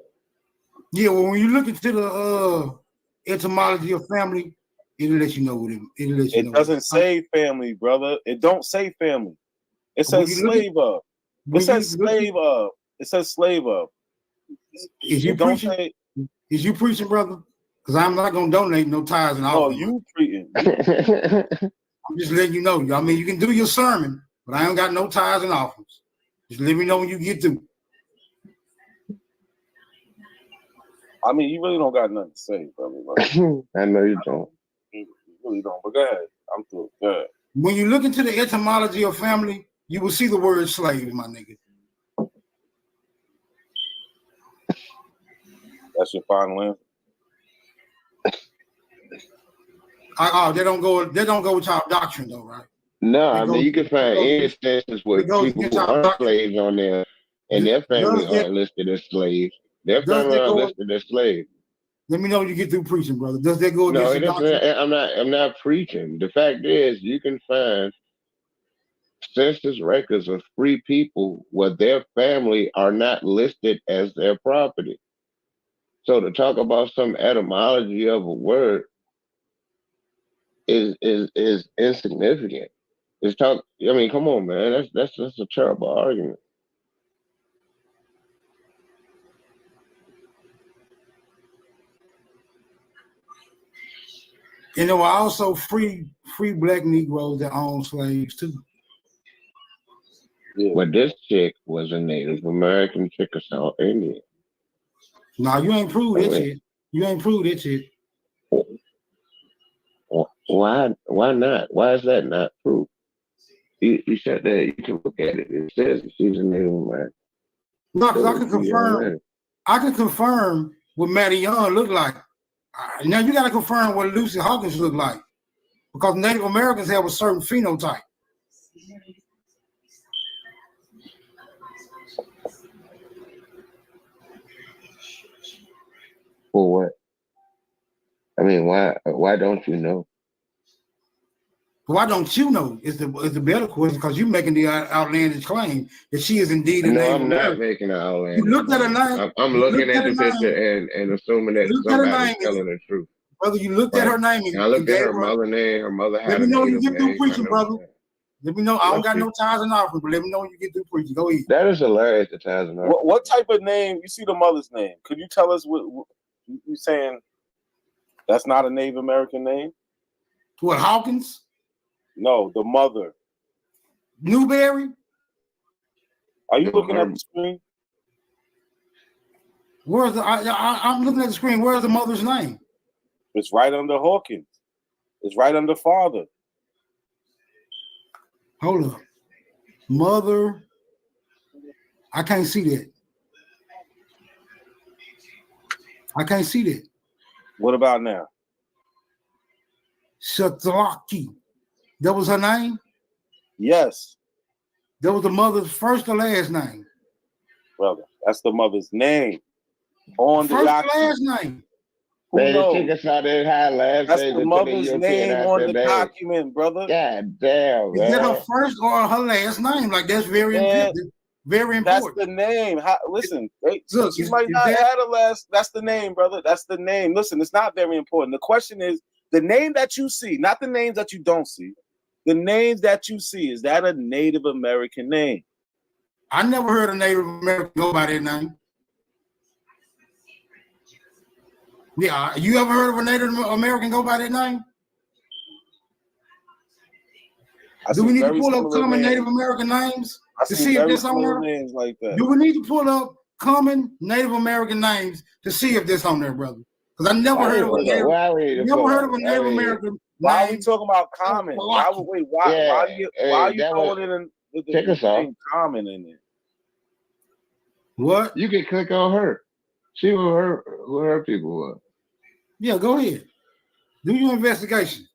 Yeah, well, when you look into the etymology of family, it'll let you know what it'll let you know. It doesn't say family, brother. It don't say family. It says slave of. It says slave of. It says slave of. Is you preaching? Is you preaching, brother? Because I'm not gonna donate no tithes and all. No, you preaching. I'm just letting you know. I mean, you can do your sermon, but I ain't got no tithes and offerings. Just let me know when you get through. I mean, you really don't got nothing to say, brother. I know you don't. You really don't. But go ahead. I'm through. Go ahead. When you look into the etymology of family, you will see the word slave, my nigga. That's your final answer. They don't go with our doctrine though, right? No, I mean you can find instances where people who are slaves on there and their family aren't listed as slaves. Their family aren't listed as slaves. Let me know when you get through preaching, brother. Does that go No, against the doctrine? I'm not preaching. The fact is you can find census records of free people where their family are not listed as their property. So to talk about some etymology of a word is insignificant. I mean, come on, man. That's a terrible argument. You know, I also free black Negroes that own slaves too. Yeah. But this chick was a Native American Chickasaw Indian. No, you ain't proved that shit. You ain't proved that shit. Why not? Why is that not proof? You said that you can look at it. It says she's a Native American. No, because I can confirm what Matty Young looked like. Now you got to confirm what Lucy Hawkins looked like, because Native Americans have a certain phenotype. For what? I mean, why don't you know? Why don't you know? Is the better question, because you're making the outlandish claim that she is indeed a Native American. No, I'm not making an outlandish. You looked at her name. I'm looking at the picture and assuming that somebody's telling the truth. Brother, you looked at her name. I looked at her mother name. Her mother had a Native name. Let me know when you get through preaching, brother. Let me know. I don't got no tithes and offerings, but let me know when you get through preaching. Go ahead. That is hilarious, the tithes and offerings. What type of name? You see the mother's name. Could you tell us what you saying? That's not a Native American name? What, Hawkins? No, the mother. Newberry? Are you looking at the screen? Where's I'm looking at the screen. Where's the mother's name? It's right under Hawkins. It's right under father. Hold up. Mother. I can't see that. I can't see that. What about now? Shatlaki. That was her name? Yes. That was the mother's first or last name? Brother, that's the mother's name. On the first document. or last name? Man, the knows? Chickasaw didn't have last That's name the to the mother's European name after on the name. document, brother. God damn, Is that her man. first or her last name? Like that's very important. Very important. That's the name. Listen, Look, she might not have a last. That's the name, brother. That's the name. Listen, it's not very important. The question is the name that you see, not the names that you don't see. The names that you see, is that a Native American name? I never heard a Native American go by that name. Yeah, you ever heard of a Native American go by that name? Do we need to pull up common Native American names to see if that's on there? Names like that. Do we need to pull up common Native American names to see if that's on there, brother? Because I never heard of a Native American. Why are we talking about common? Why are you throwing in the name common in it? What? You can click on her. See who her people were. Yeah, go ahead. Do your investigation.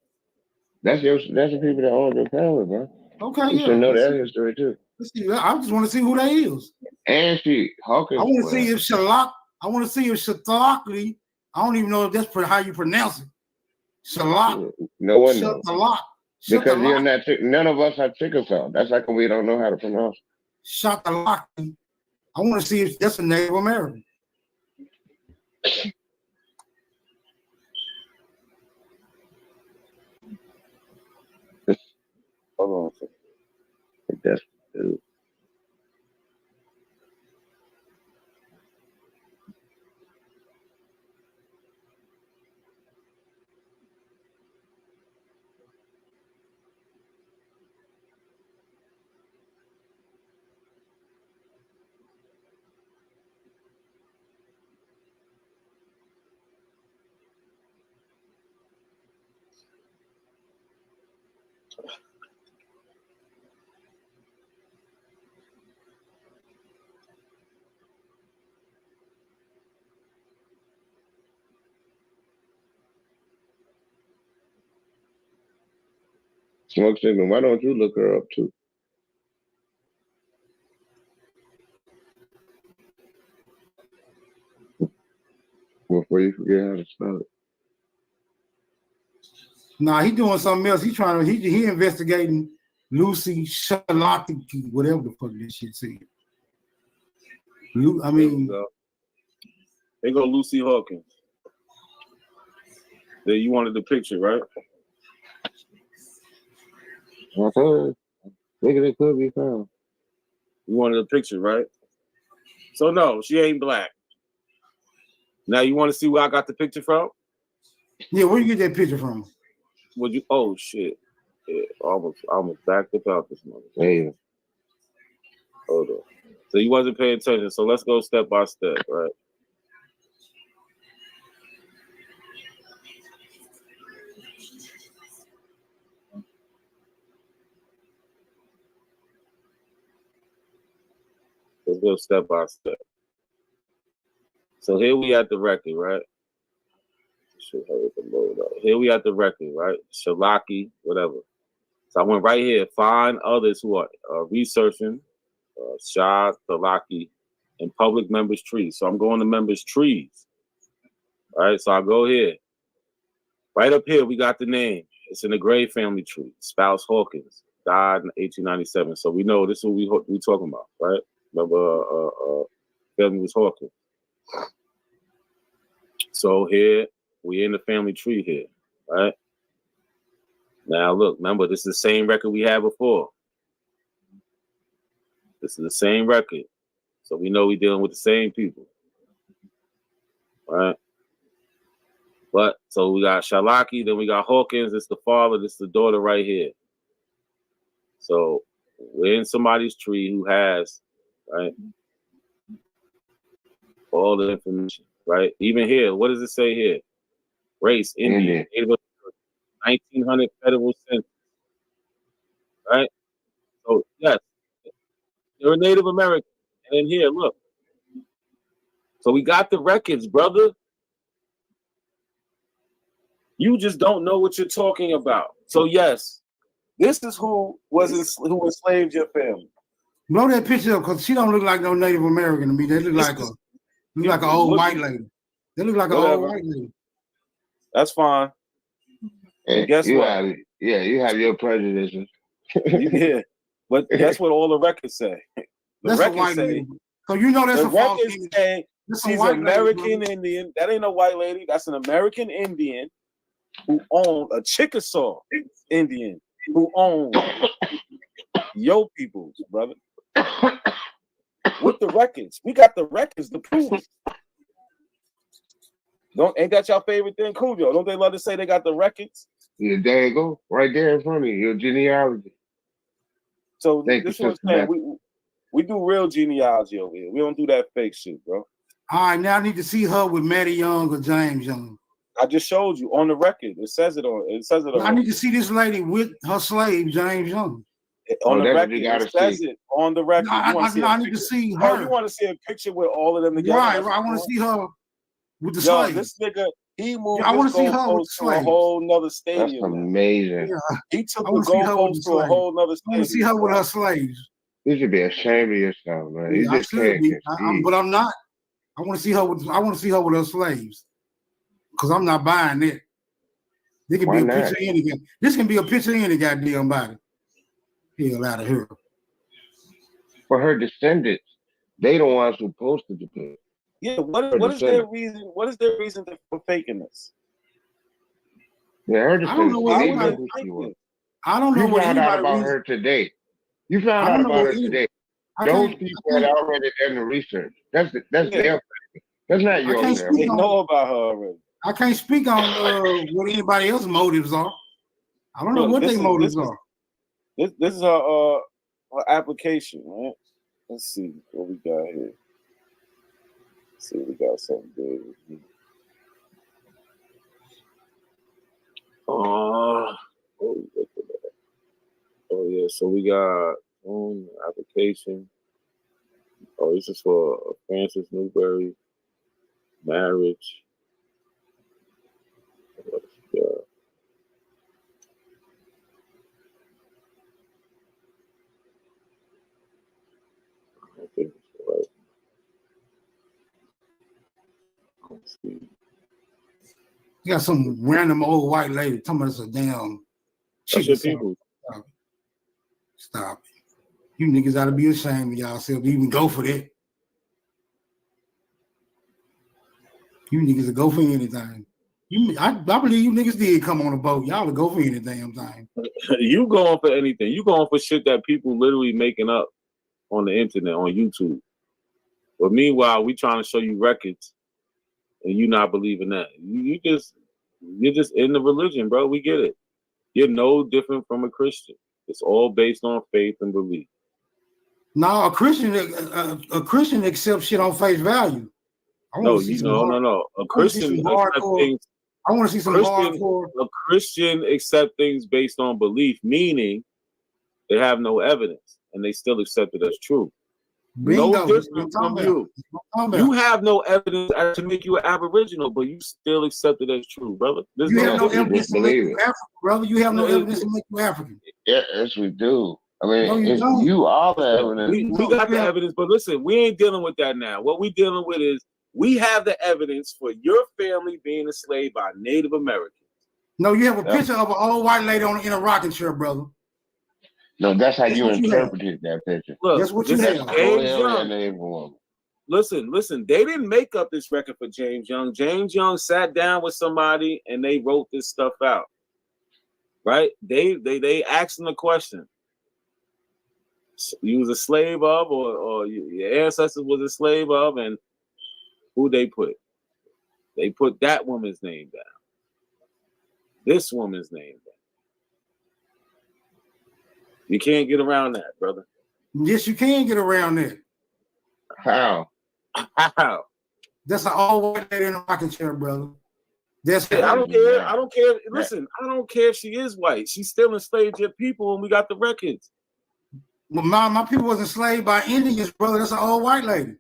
That's the people that own the family, bro. Okay, you should know that history too. Let's see. I just want to see who that is. And Hawkins. I want to see if Shalakli. I don't even know if that's how you pronounce it. Shalak. No one knows. Shalak. Because you're not. None of us are Chickasaw. That's like we don't know how to pronounce. Shakalaki. I want to see if that's a Native American. Hold on a second. That's Smoke Signal. Why don't you look her up too? Before you forget how to spell it. Nah, he doing something else. He investigating Lucy Shalaki, whatever the fuck this shit said. I mean, they go Lucy Hawkins. There, you wanted the picture, right? Okay. Think it could be found. You wanted a picture, right? So no, she ain't black. Now you want to see where I got the picture from? Yeah, where you get that picture from? Would you? Oh shit! Yeah, almost backed up out this mother. Yeah. Hold on. So you wasn't paying attention. So let's go step by step, right? Let's go step by step. So here we at the record, right? Here we at the record, right? Shalaki, whatever. So I went right here. Find others who are researching Shah, Shalaki, and public members' trees. So I'm going to members' trees. All right, so I go here. Right up here, we got the name. It's in the Gray family tree. Spouse Hawkins died in 1897. So we know this is what we talking about, right? Remember, family was Hawkins. So here, we in the family tree here, right? Now look, remember, this is the same record we had before. This is the same record. So we know we're dealing with the same people, right? But, so we got Shalaki, then we got Hawkins, it's the father, this is the daughter right here. So we're in somebody's tree who has, right, all the information, right? Even here, what does it say here? Race, Indian, 1900 federal census, right? So yes, you're a Native American. And then here, look. So we got the records, brother. You just don't know what you're talking about. So yes, this is who enslaved your family. Blow that picture up because she don't look like no Native American to me. They look like an old white lady. They look like an old white lady. That's fine. And guess you what? You have your prejudices. Yeah, but guess what all the records say? The That's a records white say. lady. So you know that's The a false records image. say That's a she's white lady, American brother. Indian. That ain't no white lady. That's an American Indian who owned a Chickasaw Indian who owned your peoples, brother. With the records, we got the records to prove it. Ain't that your favorite thing, Cujo? Don't they love to say they got the records? Yeah, there you go, right there in front of you, your genealogy. So this is what I'm saying. We do real genealogy over here. We don't do that fake shit, bro. All right, now I need to see her with Maddie Young or James Young. I just showed you on the record. It says it on. It says it on. I need to see this lady with her slave James Young. On the record, it says it on the record. I need to see her. Oh, you want to see a picture with all of them together? Right. I want to see her with the Yo, slave. this nigga, he moved I want his to see her with goalpost to a whole nother stadium. That's amazing. Yeah. He took the goalpost to a whole nother stadium. I want to see her with her slaves. You should be ashamed of yourself, man. Yeah, You just can't but I'm not. I want to see her with her slaves, because I'm not buying it. There can be a picture of any guy. This can be a picture of any goddamn body. Hell out of here. For her descendants, they the ones who posted the picture. Yeah, what is their reason? What is their reason for faking this? Yeah, her I don't know what anybody. I don't know you what found out anybody. about her today. You found out about her today. Those people had already done the research. That's their thing. That's not yours. They know about her already. I can't speak on what anybody else's motives are. I don't know what their motives are. This is her application, right? Let's see what we got here. Let's see, we got something good. Oh yeah, so we got application. Oh, this is for Francis Newberry marriage. Yeah. I think it's right. Let's see. You got some random old white lady talking about it's a damn. That's your people. Stop it. You niggas ought to be ashamed of yourself to even go for that. You niggas will go for anything. I believe you niggas did come on a boat. Y'all will go for any damn thing. You going for anything. You going for shit that people literally making up on the internet, on YouTube. But meanwhile, we trying to show you records and you not believing that. You're just in the religion, bro. We get it. You're no different from a Christian. It's all based on faith and belief. No, a Christian accepts shit on face value. No. A Christian accepts things. I want to see some hardcore. A Christian accept things based on belief, meaning they have no evidence and they still accept it as true. Bingo. No different from you. You have no evidence to make you an Aboriginal, but you still accept it as true, brother. You have no evidence to make you African, brother. You have no evidence to make you African. Yeah, yes, we do. I mean, you are the evidence. We got the evidence, but listen, we ain't dealing with that now. What we dealing with is we have the evidence for your family being enslaved by Native Americans. No, you have a picture of an old white lady in a rocking chair, brother. No, that's how you interpreted that picture. Look, that's what you have. Listen. They didn't make up this record for James Young. James Young sat down with somebody and they wrote this stuff out. Right? They asked him the question. You was a slave of, or your ancestors was a slave of, and who they put? They put that woman's name down. This woman's name down. You can't get around that, brother. Yes, you can get around that. How? That's an old white lady in a rocking chair, brother. That's I don't care. I don't care. Listen, I don't care if she is white. She's still enslaved your people, and we got the records. Well, my people was enslaved by Indians, brother. That's an old white lady.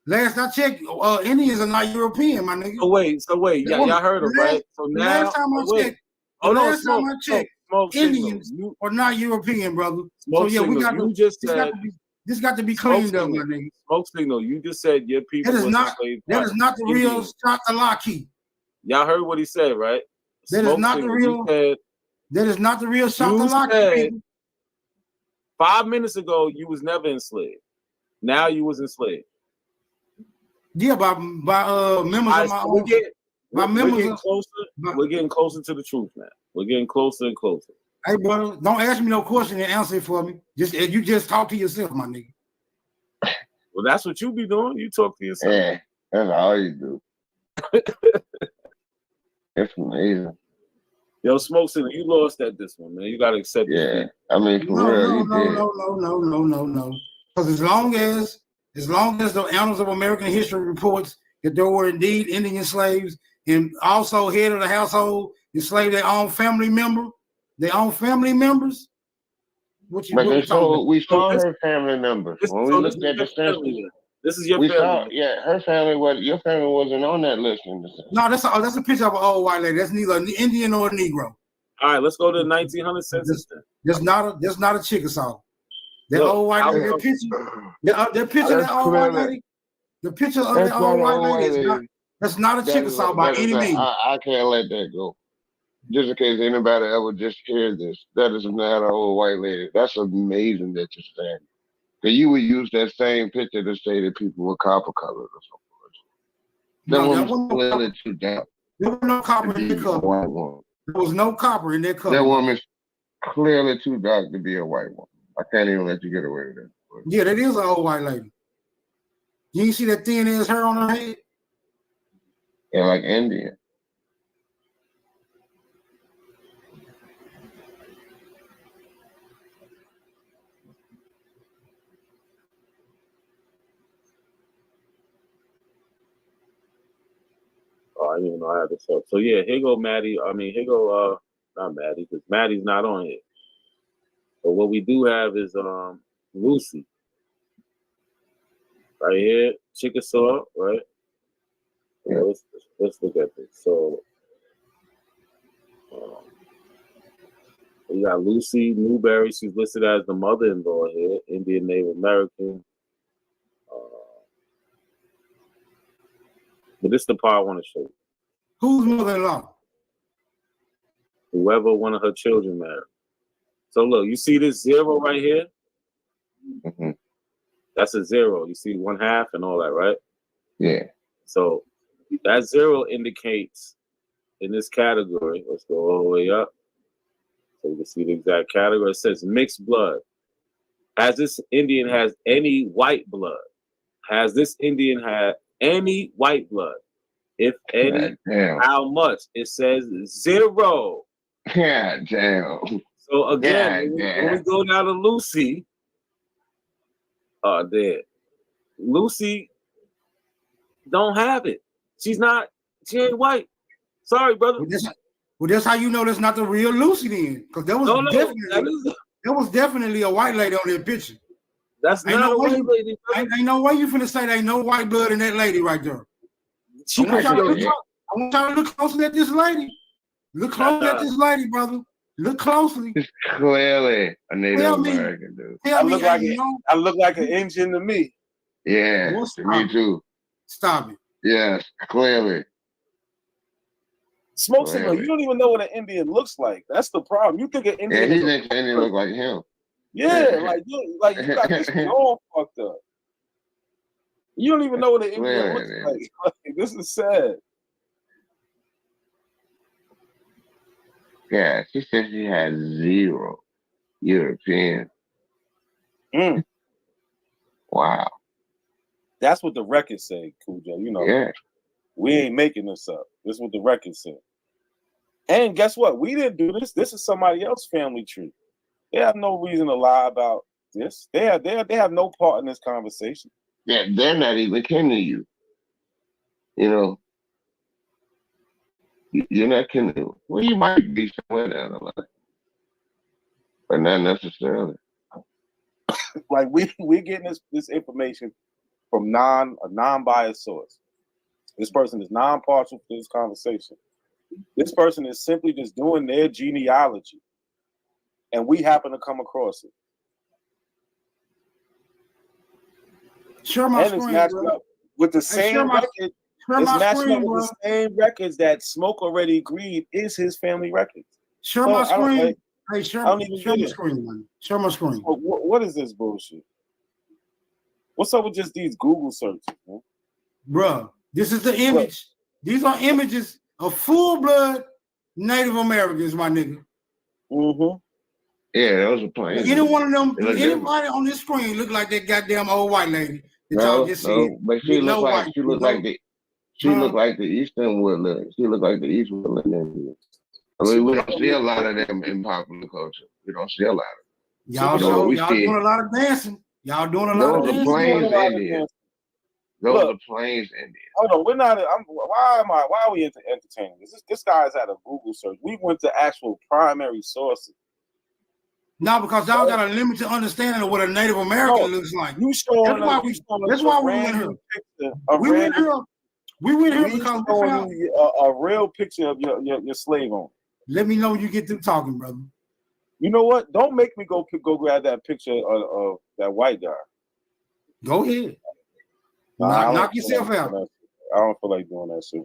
Last I checked, Indians are not European, my nigga. So wait. Y'all heard them, right? So now, last time I checked, Indians are not European, brother. So yeah, we got to. This got to be cleaned up, my nigga. Smoke signal. You just said your people. That is not the real Shakalaki. Y'all heard what he said, right? That is not the real. That is not the real Shakalaka. 5 minutes ago, you was never enslaved. Now you was enslaved. Yeah, by members of my own. We're getting closer to the truth now. We're getting closer and closer. Hey, brother, don't ask me no question and answer it for me. You just talk to yourself, my nigga. Well, that's what you be doing. You talk to yourself. Yeah, that's all you do. It's amazing. Yo, Smoke City, you lost at this one, man. You gotta accept it. Yeah, I mean, for real, you did. No. Because as long as the Annals of American History reports that there were indeed Indian slaves, and also head of the household enslaved their own family members. We saw her family members when we looked at the census. This is your family. Her family. Your family wasn't on that list. No, that's a picture of an old white lady. That's neither an Indian nor a Negro. All right, let's go to the 1900 census. That's not a Chickasaw. That old white lady. That picture of that old white lady. The picture of that old white lady. That's not a Chickasaw by any means. I can't let that go. Just in case anybody ever just hears this, that is not an old white lady. That's amazing that you're saying. Because you would use that same picture to say that people were copper colored or something. There was no copper in their color. There was no copper in their color. That woman's clearly too dark to be a white woman. I can't even let you get away with that. Yeah, that is an old white lady. You ain't see that thin ass hair on her head? Yeah, like Indian. Oh, I didn't even know I had this up. So yeah, here go Maddie. I mean, here go not Maddie, because Maddie's not on here. But what we do have is Lucy. Right here, Chickasaw, right? Yeah, let's look at this. So we got Lucy Newberry. She's listed as the mother-in-law here, Indian Native American. But this is the part I want to show you. Who's mother-in-law? Whoever one of her children married. So look, you see this 0 right here? Mm-hmm. That's a 0. You see 1/2 and all that, right? Yeah. So that 0 indicates in this category, let's go all the way up so you can see the exact category. It says mixed blood. Has this Indian has any white blood? Has this Indian had any white blood? If any, how much? It says 0. Yeah, damn. So again, when we go down to Lucy, there. Lucy don't have it. She ain't white. Sorry, brother. Well, that's how you know that's not the real Lucy then. Because there was definitely a white lady on that picture. That's not a white lady. Ain't no way you finna say there ain't no white blood in that lady right there. I want y'all to look closely at this lady. Look closely at this lady, brother. Look closely. It's clearly a Native American dude. I look like an Indian to me. Yeah, me too. Stop it. Yes, clearly. Smoke signal. You don't even know what an Indian looks like. That's the problem. You think an Indian? Yeah, he thinks an Indian look like him. Yeah, like you got this all fucked up. You don't even know what an Indian looks like. This is sad. Yeah, she said she had 0 European. Wow. That's what the records say, Cujo. You know, we ain't making this up. This is what the records say. And guess what? We didn't do this. This is somebody else's family tree. They have no reason to lie about this. They have no part in this conversation. Yeah, they're not even kin to you. You know, you're not kin to. Well, you might be somewhere down the line, but not necessarily. Like we're getting this information from a non-biased source. This person is non-partial to this conversation. This person is simply just doing their genealogy, and we happen to come across it. Share my screen, bro. With the same record. Share It's my matching screen, up with bro. the same records that Smoke already agreed is his family records. Share So my I don't screen. like. Hey, share, I don't even share get my it. screen, man. Share my screen. What is this bullshit? What's up with just these Google searches, man? Bruh, this is the image. These are images of full-blood Native Americans, my nigga. Mm-hmm. Yeah, those are planes. Any one of them, They look anybody on this screen look like that goddamn old white lady that y'all No, just said. no, but she look like white, she look like the Eastern Woodland. She look like the East Woodland Indians. I mean, we don't see a lot of them in popular culture. We don't see a lot of them. Y'all doing a lot of dancing. Y'all doing a lot of Those are dancing. Plains Indians. Those are Plains Indians. Hold on, we're not. Why are we entertaining this? This guy's had a Google search. We went to actual primary sources. No, because y'all got a limited understanding of what a Native American looks like. You showing That's why we went here. We went here because we found. A real picture of your slave owner. Let me know when you get through talking, brother. You know what? Don't make me go grab that picture of that white guy. Go ahead. Knock yourself out. I don't feel like doing that shit.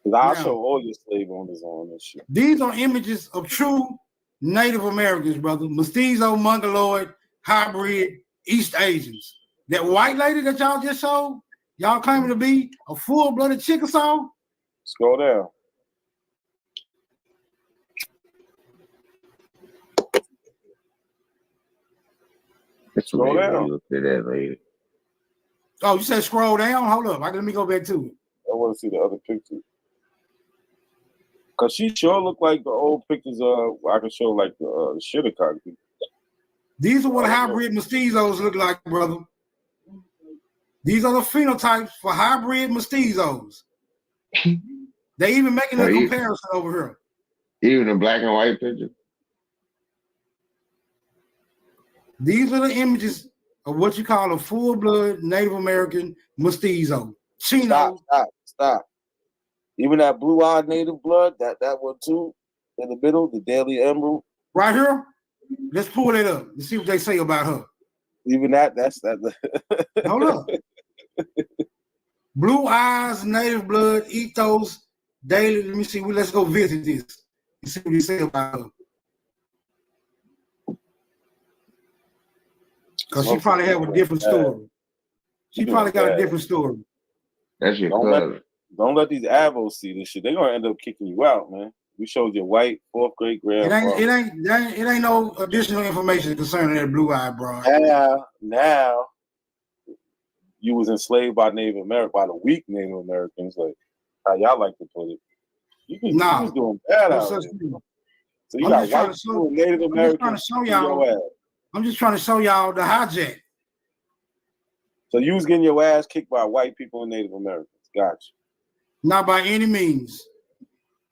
Because I'll show all your slave owners on this shit. These are images of true Native Americans, brother. Mestizo, Mongoloid, hybrid, East Asians. That white lady that y'all just showed, y'all claiming to be a full-blooded Chickasaw? Scroll down. Scroll down. Look at that lady. Oh, you said scroll down? Hold up. Let me go back to it. I want to see the other picture. Because she sure look like the old pictures I can show like the Shittacog people. These are what hybrid mestizos look like, brother. These are the phenotypes for hybrid mestizos. They even making a comparison over here. Even the black and white picture. These are the images of what you call a full-blood Native American mestizo. Chino. Stop. Even that blue-eyed native blood, that one too, in the middle, the Daily Emerald. Right here? Let's pull it up and see what they say about her. Even that's that. Hold up. Blue eyes, native blood, ethos, daily. Let me see. Let's go visit this and see what they say about her. Because she probably have a different story. She probably got a different story. That's your cousin. Don't let these avos see this shit. They're gonna end up kicking you out, man. We showed you white fourth grade grandfather. It ain't no additional information concerning that blue-eyed broad. Now you was enslaved by Native American, by the weak Native Americans, like how y'all like to put it. You was doing bad out there. So you got white people, Native Americans. I'm just trying to show y'all the hijack. So you was getting your ass kicked by white people and Native Americans. Gotcha. Not by any means.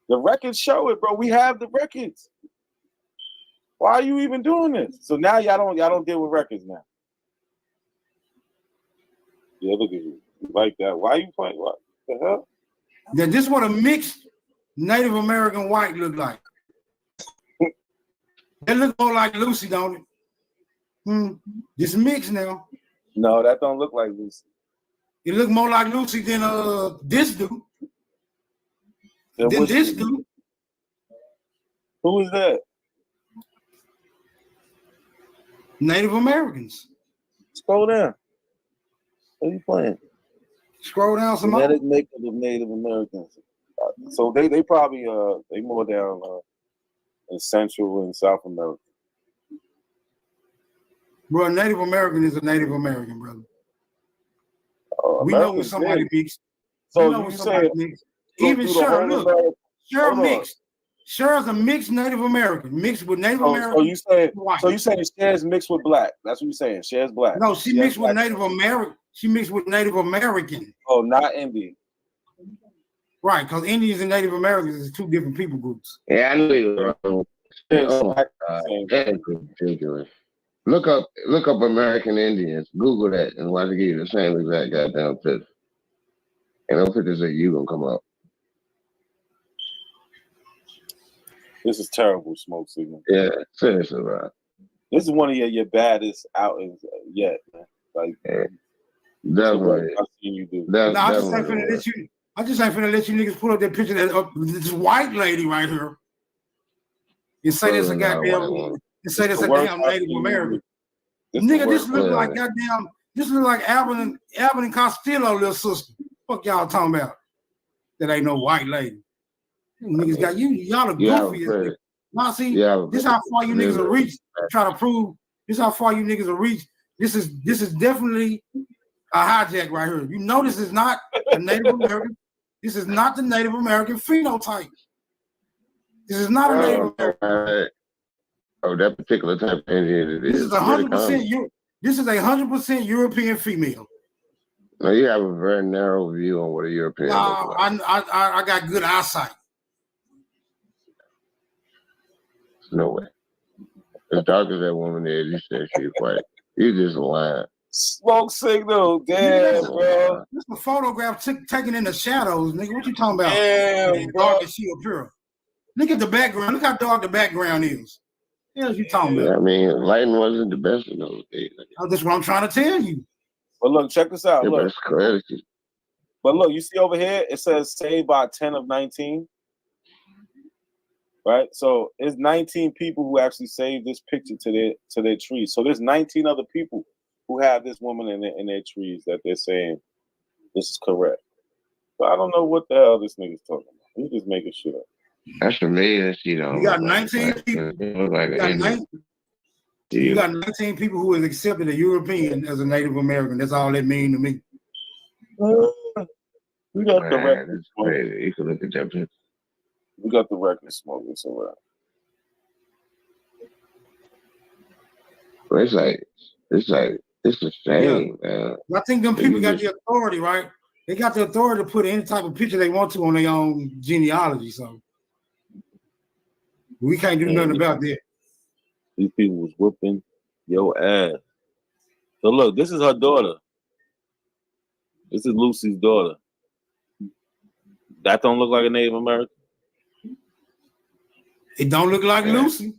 The records show it, bro. We have the records. Why are you even doing this? So now y'all don't deal with records now. Yeah, look at you. You like that. Why are you playing? What the hell? Now, this is what a mixed Native American white look like. They look more like Lucy, don't it? This mixed now. No, that don't look like Lucy. It look more like Lucy than this dude. This dude. Who is that? Native Americans. Scroll down. What are you playing? Scroll down some more. Genetic makeup of Native Americans. So they probably they more down in Central and South America. Bro, a Native American is a Native American, brother. We know when somebody mixed. So you say even Cher, look, Cher mixed. Cher's a mixed Native American, mixed with Native American. So you saying Cher's mixed with black? That's what you're saying. Cher's black. No, she mixed with Native American. She mixed with Native American. Oh, not Indian. Right, because Indians and Native Americans is two different people groups. Yeah, I knew you were wrong. Oh my God, that's ridiculous. Look up American Indians. Google that and watch it give you the same exact goddamn picture. And those pictures that you gonna come up. This is terrible, Smoke Signal. Yeah, seriously, bro. This is one of your baddest outings yet, man. Like, Definitely. I've seen you do. No, I just ain't finna let you. I just ain't finna let you niggas pull up that picture of this white lady right here and say this a goddamn. And say this a damn Native American. Nigga, this look like goddamn. This look like Albert and Costello little sister. Fuck y'all talking about? That ain't no white lady. Niggas got you. Y'all are goofy. Now see, this how far you niggas will reach. Try to prove this how far you niggas will reach. This is definitely a hijack right here. You know this is not a Native American. This is not the Native American phenotype. This is not a Native American. Oh, that particular type of Indian. This is 100%. This is 100% European female. No, you have a very narrow view on what a European looks like. I got good eyesight. No way. As dark as that woman is, you said she's white. You just lying. Smoke signal, damn, bro. This is a photograph taken in the shadows, nigga. What you talking about? Damn, bro. Dark as she appear. Look at the background. Look how dark the background is. What else you talking about? I mean, lighting wasn't the best in those days. Oh, that's what I'm trying to tell you. But look, check this out. Yeah, Look. that's crazy. But look, you see over here, it says saved by 10 of 19. Right? So it's 19 people who actually saved this picture to their trees. So there's 19 other people who have this woman in their trees that they're saying this is correct. But I don't know what the hell this nigga's talking about. He's just making shit up. That's for me. That's, you know. You got 19 people. You got 19 people who has accepted a European as a Native American. That's all that mean to me. We got the record. You can look at that picture. We got the record smoke. It's all right. It's a shame, man. I think them people got the authority, right? They got the authority to put any type of picture they want to on their own genealogy. So we can't do nothing about that. These people was whooping your ass. So look, this is her daughter. This is Lucy's daughter. That don't look like a Native American. It don't look like Lucy.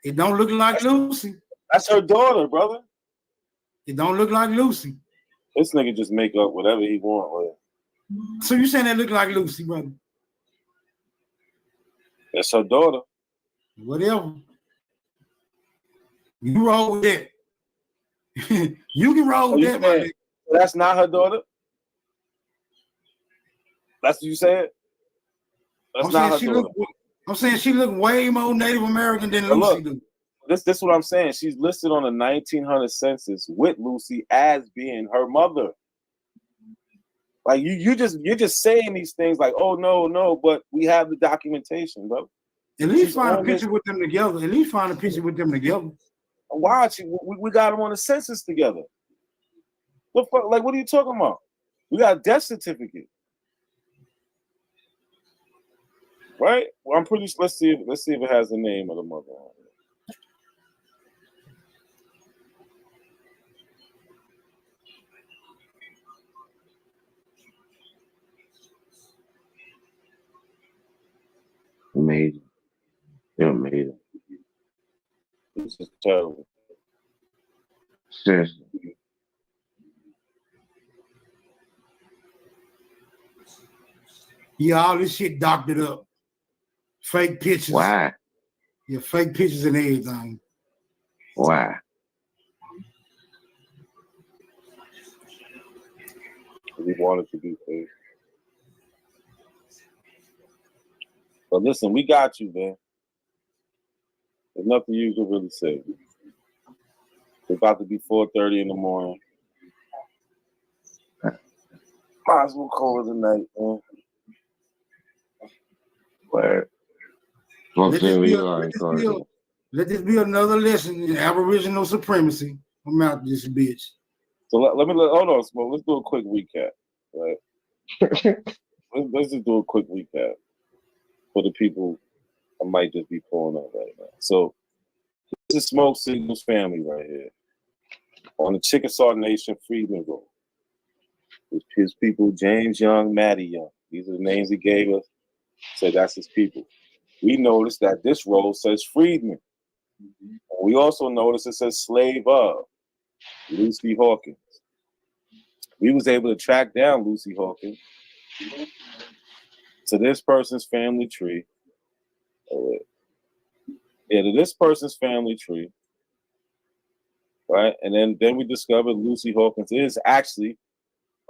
It don't look like Lucy. That's her daughter, brother. It don't look like Lucy. This nigga just make up whatever he want. So you saying that look like Lucy, brother? That's her daughter. Whatever. You roll with that. You can roll with that, man. That's not her daughter? That's what you said? That's not her daughter. I'm saying she look way more Native American than Lucy do. This is what I'm saying. She's listed on the 1900 census with Lucy as being her mother. Like you're just saying these things like, oh no, but we have the documentation, bro. At least find a picture with them together. At least find a picture with them together. Why? We got them on the census together. What fuck? Like, what are you talking about? We got a death certificate, right? Well, I'm pretty. Let's see if it has the name of the mother on it. Amazing. They're amazing. This is terrible. Seriously. Yeah, all this shit doctored up. Fake pictures. Why? Yeah, fake pictures and everything. Why? We wanted to be fake. But listen, we got you, man. There's nothing you can really say. It's about to be 4:30 in the morning. Might as well call it a night, man. Where? Let this be another lesson in Aboriginal supremacy. I'm out this bitch. So hold on, Smoke. Let's do a quick recap, right? let's just do a quick recap for the people I might just be pulling up right now. So this is Smoke Signal's family right here on the Chickasaw Nation Freedman Road. His people, James Young, Matty Young. These are the names he gave us. So that's his people. We noticed that this road says freedman. We also noticed it says slave of Lucy Hawkins. we was able to track down Lucy Hawkins to this person's family tree. Yeah, to this person's family tree, right? And then we discovered Lucy Hawkins is actually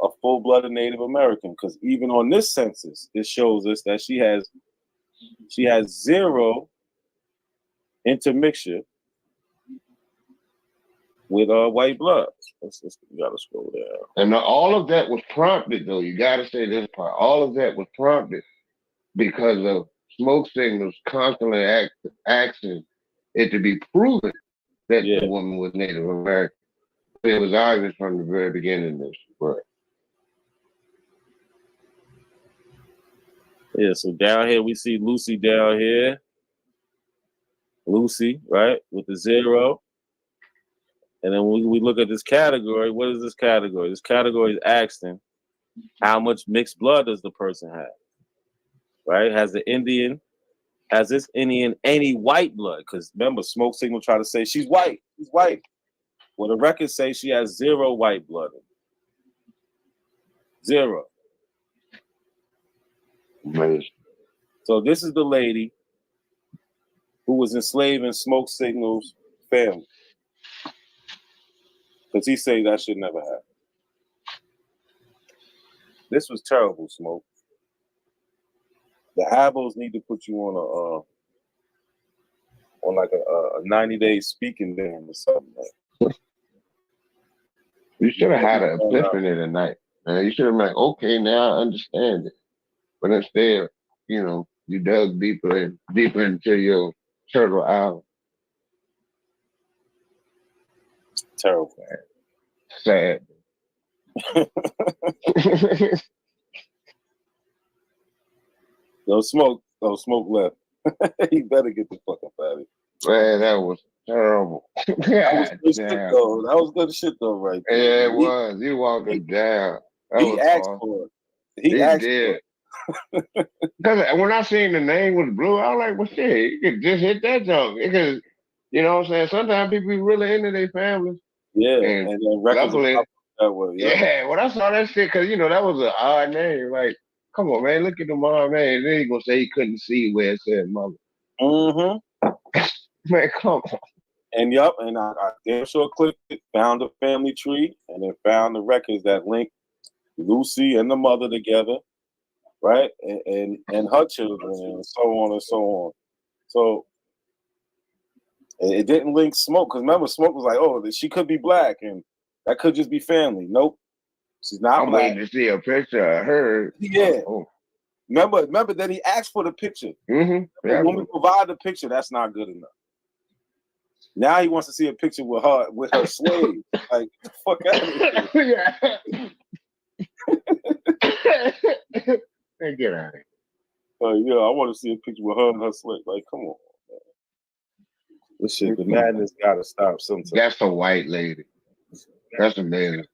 a full-blooded Native American, because even on this census, it shows us that she has zero intermixture with white blood. We gotta scroll down. And all of that was prompted, though. You gotta say this part. All of that was prompted because of smoke signals constantly asking it to be proven that the woman was Native American. It was obvious from the very beginning that she was. Yeah, so down here we see Lucy down here. Lucy, right, with the 0. And then we look at this category. What is this category? This category is asking how much mixed blood does the person have, right? Has this Indian any white blood? Because remember, smoke signal try to say she's white. She's white. Well, the records say she has 0 white blood. 0. Amazing. So this is the lady who was enslaving Smoke Signal's family. Because he said that should never happen. This was terrible, Smoke. The Habos need to put you on a 90-day speaking ban or something. You should have had an epiphany tonight, man. You should have been like, okay, now I understand it. But instead, you dug deeper into your turtle island. Terrible. Sad. No Smoke left. He better get the fuck up out of here. Man, that was terrible. That was good shit though, right there. Yeah, it was. You walking down. He asked for it. He did. Because when I seen the name was blue, I was like, well, shit, you could just hit that junk. Because, you know what I'm saying? Sometimes people be really into their families. Yeah, and then records that way. Yeah, when I saw that shit, because, that was an odd name. Like, come on, man, look at the mom name. Then he going to say he couldn't see where it said mother. Mm-hmm. Man, come on. And I damn sure clicked it, found the family tree, and then found the records that link Lucy and the mother together, right? And her children, and so on and so on. So it didn't link Smoke, because remember, Smoke was like, oh, she could be black, and that could just be family. Nope. She's not I'm black. waiting to see a picture of her. Yeah. Oh. Remember that he asked for the picture. Mm-hmm. Yeah. When we provide the picture, that's not good enough. Now he wants to see a picture with her slave. Like, get the fuck out of here. Hey, get out of here. Yeah, I want to see a picture with her and her slave. Like, come on, man. This shit, the madness gotta stop sometime. That's a white lady. That's amazing.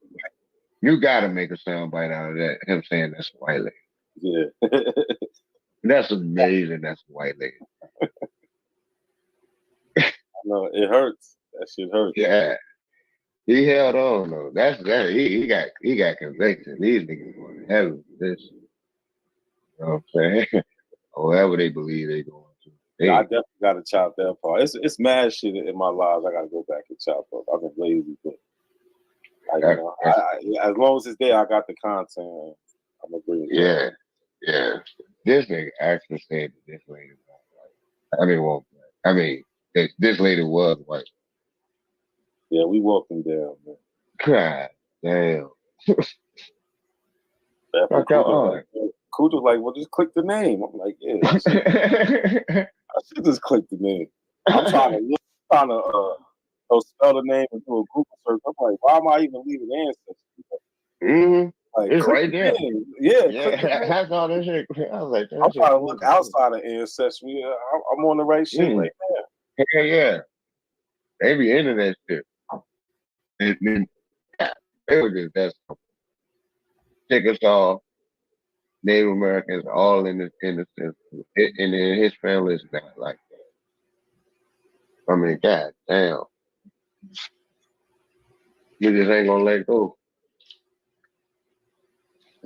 You gotta make a soundbite out of that. Him saying that's a white lady. Yeah. That's amazing. That's a white lady. No, it hurts. That shit hurts. Yeah. He held on though. He got convicted. These niggas going to heaven for this. You know what I'm saying? Or whatever they believe they going to. I definitely gotta chop that part. It's mad shit in my lives. I gotta go back and chop up. I've been lazy, but as long as it's there, I got the content. I'm agreeing. Yeah. This nigga actually said that this lady was white. This lady was white. Yeah, we walked him down, man. God damn. Kuja's like, well, just click the name. I'm like, yeah. I should just click the name. I'm trying to spell the name and do a Google search. I'm like, why am I even leaving Ancestry? Mm-hmm. Like, it's right there. Yeah. That's all this shit. I was like, I'm trying to look outside of Ancestry. I'm on the right shit right there. Hell yeah. They be into that shit. And then they were just that simple. Chickasaw, Native Americans, all in the sense. And in his family is not like that. I mean, god damn. You just ain't gonna let go.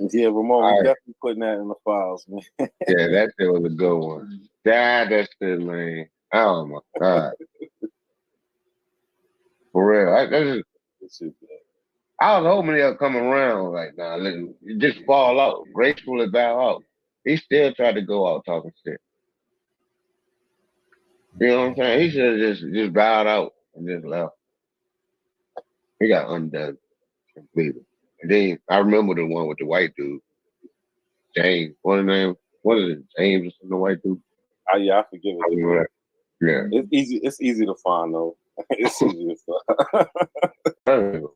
Yeah, Ramon was definitely putting that in the files, man. Yeah, that shit was a good one. That's shit, man. Oh my god. For real. I was hoping he'll come around like, nah, listen, you just fall out, gracefully bow out. He still tried to go out talking shit. You know what I'm saying? He should have just bowed out and just left. He got undone completely. And then I remember the one with the white dude, James. What is it? James or something, the white dude? Oh yeah, I forget it. Yeah. It's easy to find though. It's easy to find.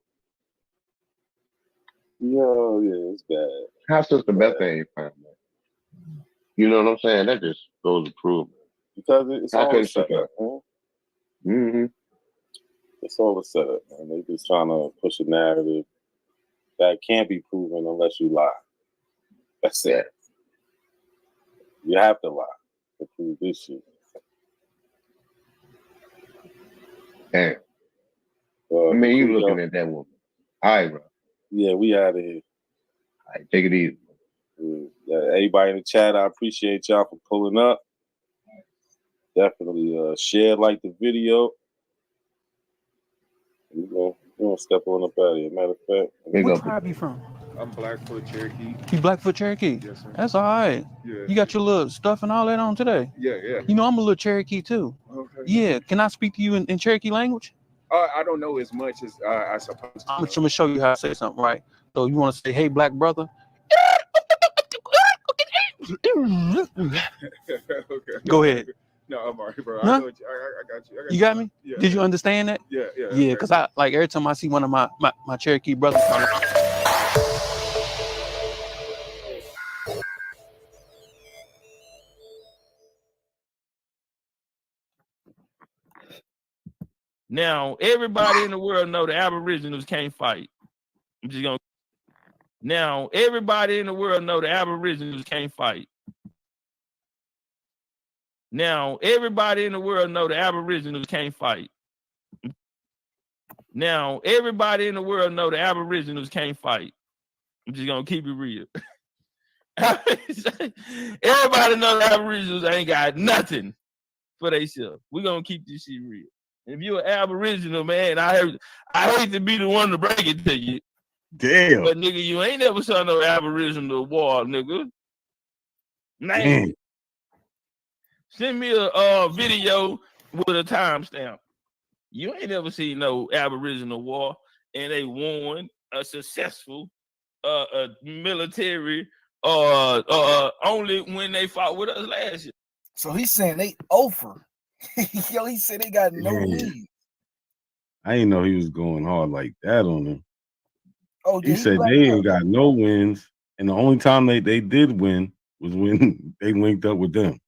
Yo, yeah, it's bad. How Sister Beth ain't found that? You know what I'm saying? That just goes to prove. Because it's all a setup, man. Mm-hmm. It's all a setup, man. They just trying to push a narrative that can't be proven unless you lie. That's it. You have to lie to prove this shit. Damn. I mean, you looking at that woman. All right, bro. Yeah, we out of here. All right, take it easy. Yeah, everybody in the chat, I appreciate y'all for pulling up. Definitely share, like the video. We're gonna step on up out of here. Matter of fact, what tribe you from? I'm Blackfoot Cherokee. You Blackfoot Cherokee? Yes, sir. That's all right. Yeah. You got your little stuff and all that on today? Yeah, yeah. You know, I'm a little Cherokee too. Okay. Yeah. Can I speak to you in Cherokee language? I don't know as much as I suppose. I'm gonna show you how to say something right. So you want to say, "Hey, black brother." Okay. Go ahead. No, I'm all right, bro. Huh? I got you. You got me? Yeah. Did you understand that? Yeah. Yeah, because I like every time I see one of my Cherokee brothers. Now, everybody in the world know the Aboriginals can't fight. I'm just gonna. Now, everybody in the world know the Aboriginals can't fight. Now, everybody in the world know the Aboriginals can't fight. Now, everybody in the world know the Aboriginals can't fight. I'm just gonna keep it real. Everybody know the Aboriginals ain't got nothing for themselves. We're gonna keep this shit real. If you're an Aboriginal, man, I hate to be the one to break it to you. Damn. But nigga, you ain't never saw no Aboriginal war, nigga. Name it. Send me a video with a timestamp. You ain't never seen no Aboriginal war, and they won a successful military only when they fought with us last year. So he's saying they over. Yo, he said they got no lead. I didn't know he was going hard like that on them. Oh, he said they ain't got no wins, and the only time they did win was when they linked up with them.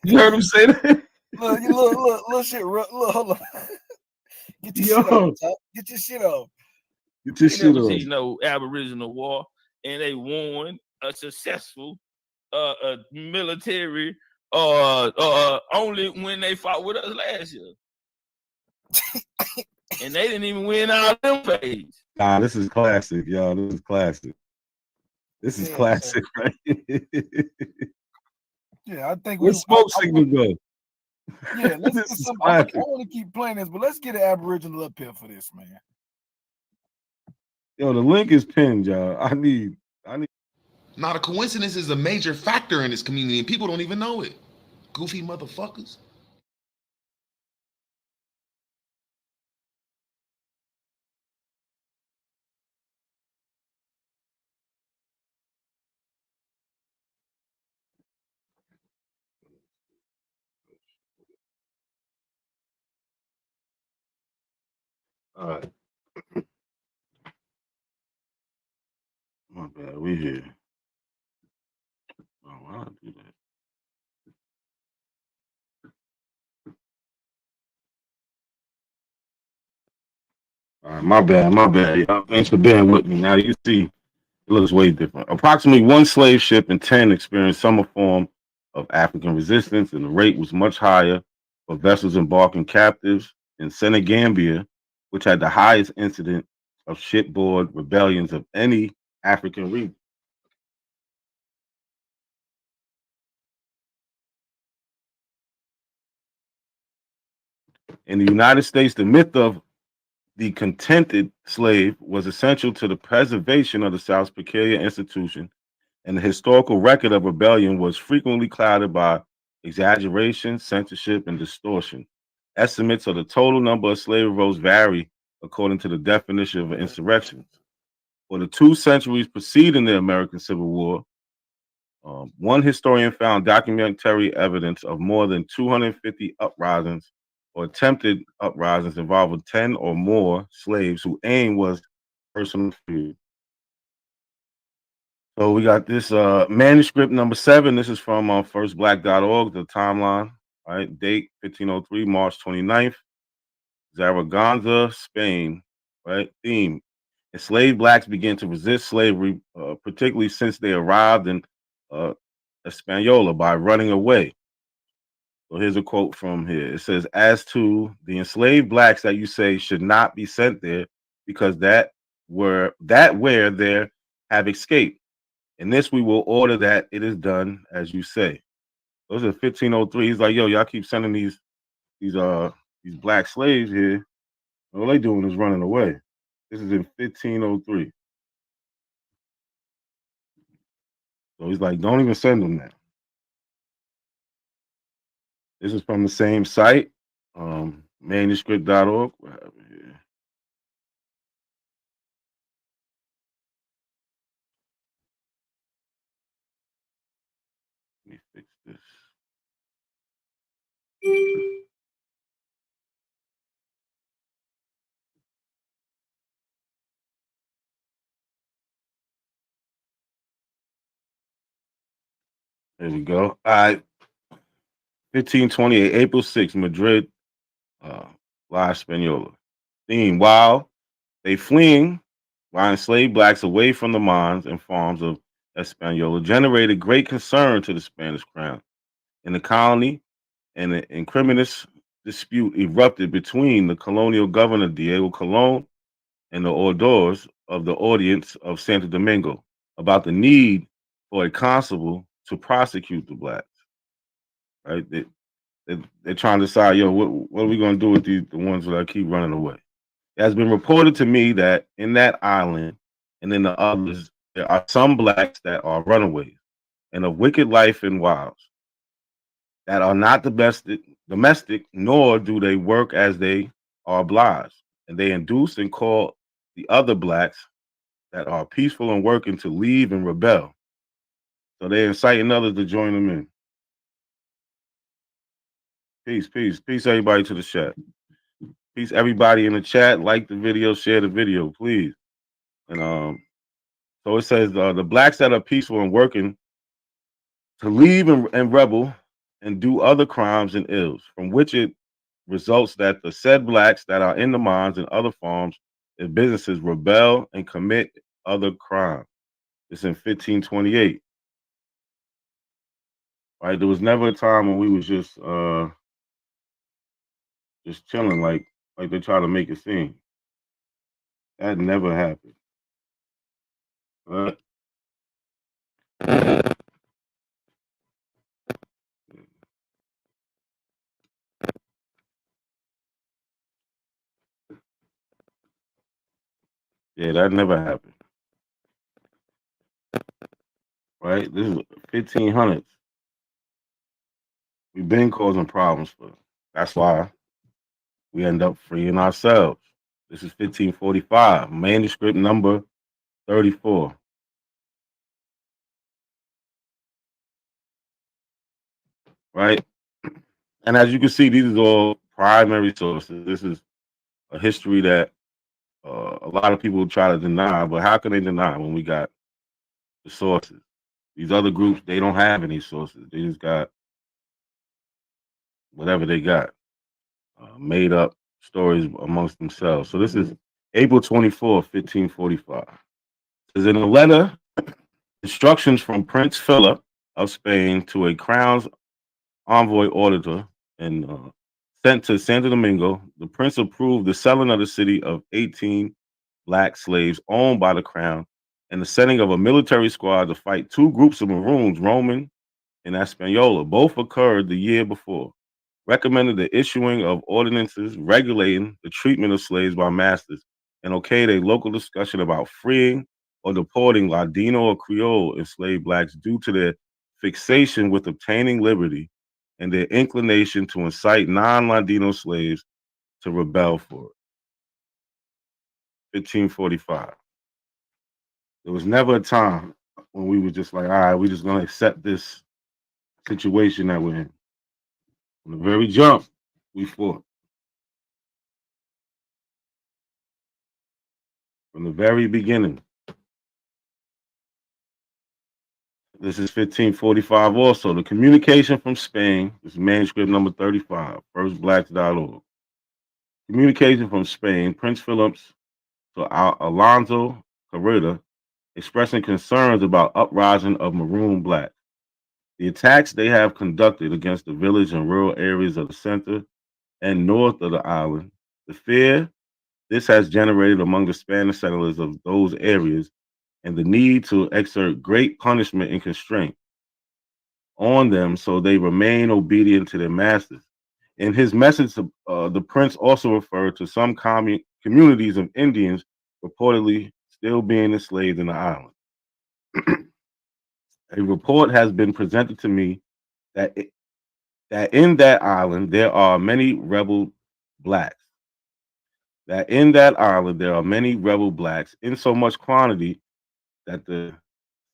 You heard him say that? Look, shit. Look, hold on. Get your shit off. Top. Get your shit off. Get your shit off. See no Aboriginal war, and they won a successful military only when they fought with us last year. And they didn't even win all them phase. Nah, this is classic, y'all. This is classic. This is classic, right? Yeah, I think Where's smoke signal go? Yeah, let's get some. I want to keep playing this, but let's get an Aboriginal up here for this, man. Yo, the link is pinned, y'all. I need. Not a coincidence is a major factor in this community, and people don't even know it. Goofy motherfuckers. All right. My bad. We here. Oh, why did I do that? All right, my bad, y'all. Thanks for being with me. Now you see, it looks way different. Approximately 1 slave ship in 10 experienced some form of African resistance, and the rate was much higher for vessels embarking captives in Senegambia, which had the highest incident of shipboard rebellions of any African region. In the United States, the myth of the contented slave was essential to the preservation of the South's peculiar institution, and the historical record of rebellion was frequently clouded by exaggeration, censorship, and distortion. Estimates of the total number of slave revolts vary according to the definition of insurrections. For the 2 centuries preceding the American Civil War, one historian found documentary evidence of more than 250 uprisings or attempted uprisings involving 10 or more slaves whose aim was personal freedom. So we got this manuscript number 7. This is from firstblack.org, the timeline. All right, date 1503, March 29th, Zaragoza, Spain. Right, theme: enslaved blacks began to resist slavery, particularly since they arrived in Hispaniola by running away. So here's a quote from here. It says, "As to the enslaved blacks that you say should not be sent there, because that where there have escaped. In this we will order that it is done as you say." Those are 1503. He's like, yo, y'all keep sending these black slaves here. All they doing is running away. This is in 1503. So he's like, don't even send them that. This is from the same site, manuscript.org. What happened here? Let me fix this. There we go. All right. 1528, April 6th, Madrid, La Española. Theme: while they fleeing, while enslaved blacks away from the mines and farms of Española generated great concern to the Spanish crown. In the colony, an incriminous dispute erupted between the colonial governor Diego Colón and the oidores of the audience of Santo Domingo about the need for a constable to prosecute the blacks. Right? They're trying to decide, yo, what are we going to do with the ones that keep running away? It has been reported to me that in that island and in the others, there are some blacks that are runaways and of wicked life and wilds, that are not domestic, nor do they work as they are obliged. And they induce and call the other blacks that are peaceful and working to leave and rebel. So they're inciting others to join them in. Peace, everybody to the chat. Peace, everybody in the chat. Like the video, share the video, please. And so it says the blacks that are peaceful and working to leave and rebel and do other crimes and ills, from which it results that the said blacks that are in the mines and other farms and businesses rebel and commit other crimes. It's in 1528. Right? There was never a time when we was just chilling like they try to make it seem. That never happened. Yeah, that never happened. Right? This is 1500s. We've been causing problems for them. That's why we end up freeing ourselves. This is 1545, manuscript number 34. Right? And as you can see, these are all primary sources. This is a history that a lot of people try to deny, but how can they deny when we got the sources? These other groups, they don't have any sources. They just got whatever they got, made up stories amongst themselves. So this is April 24th, 1545. It says, in a letter, instructions from Prince Philip of Spain to a crown's envoy auditor and sent to Santo Domingo, the prince approved the selling of the city of 18 black slaves owned by the crown and the sending of a military squad to fight two groups of Maroons, Roman and Hispaniola. Both occurred the year before. Recommended the issuing of ordinances regulating the treatment of slaves by masters, and okayed a local discussion about freeing or deporting Ladino or Creole enslaved blacks due to their fixation with obtaining liberty and their inclination to incite non-Ladino slaves to rebel for it. 1545. There was never a time when we were just like, all right, we're just going to accept this situation that we're in. From the very jump, we fought. From the very beginning. This is 1545 also. The communication from Spain, this is manuscript number 35, firstblacks.org. Communication from Spain, Prince Philip's to Alonso Carrera, expressing concerns about uprising of maroon blacks. The attacks they have conducted against the village and rural areas of the center and north of the island, the fear this has generated among the Spanish settlers of those areas, and the need to exert great punishment and constraint on them so they remain obedient to their masters. In his message, the prince also referred to some communities of Indians reportedly still being enslaved in the island. A report has been presented to me that in that island there are many rebel blacks. That in that island there are many rebel blacks in so much quantity that the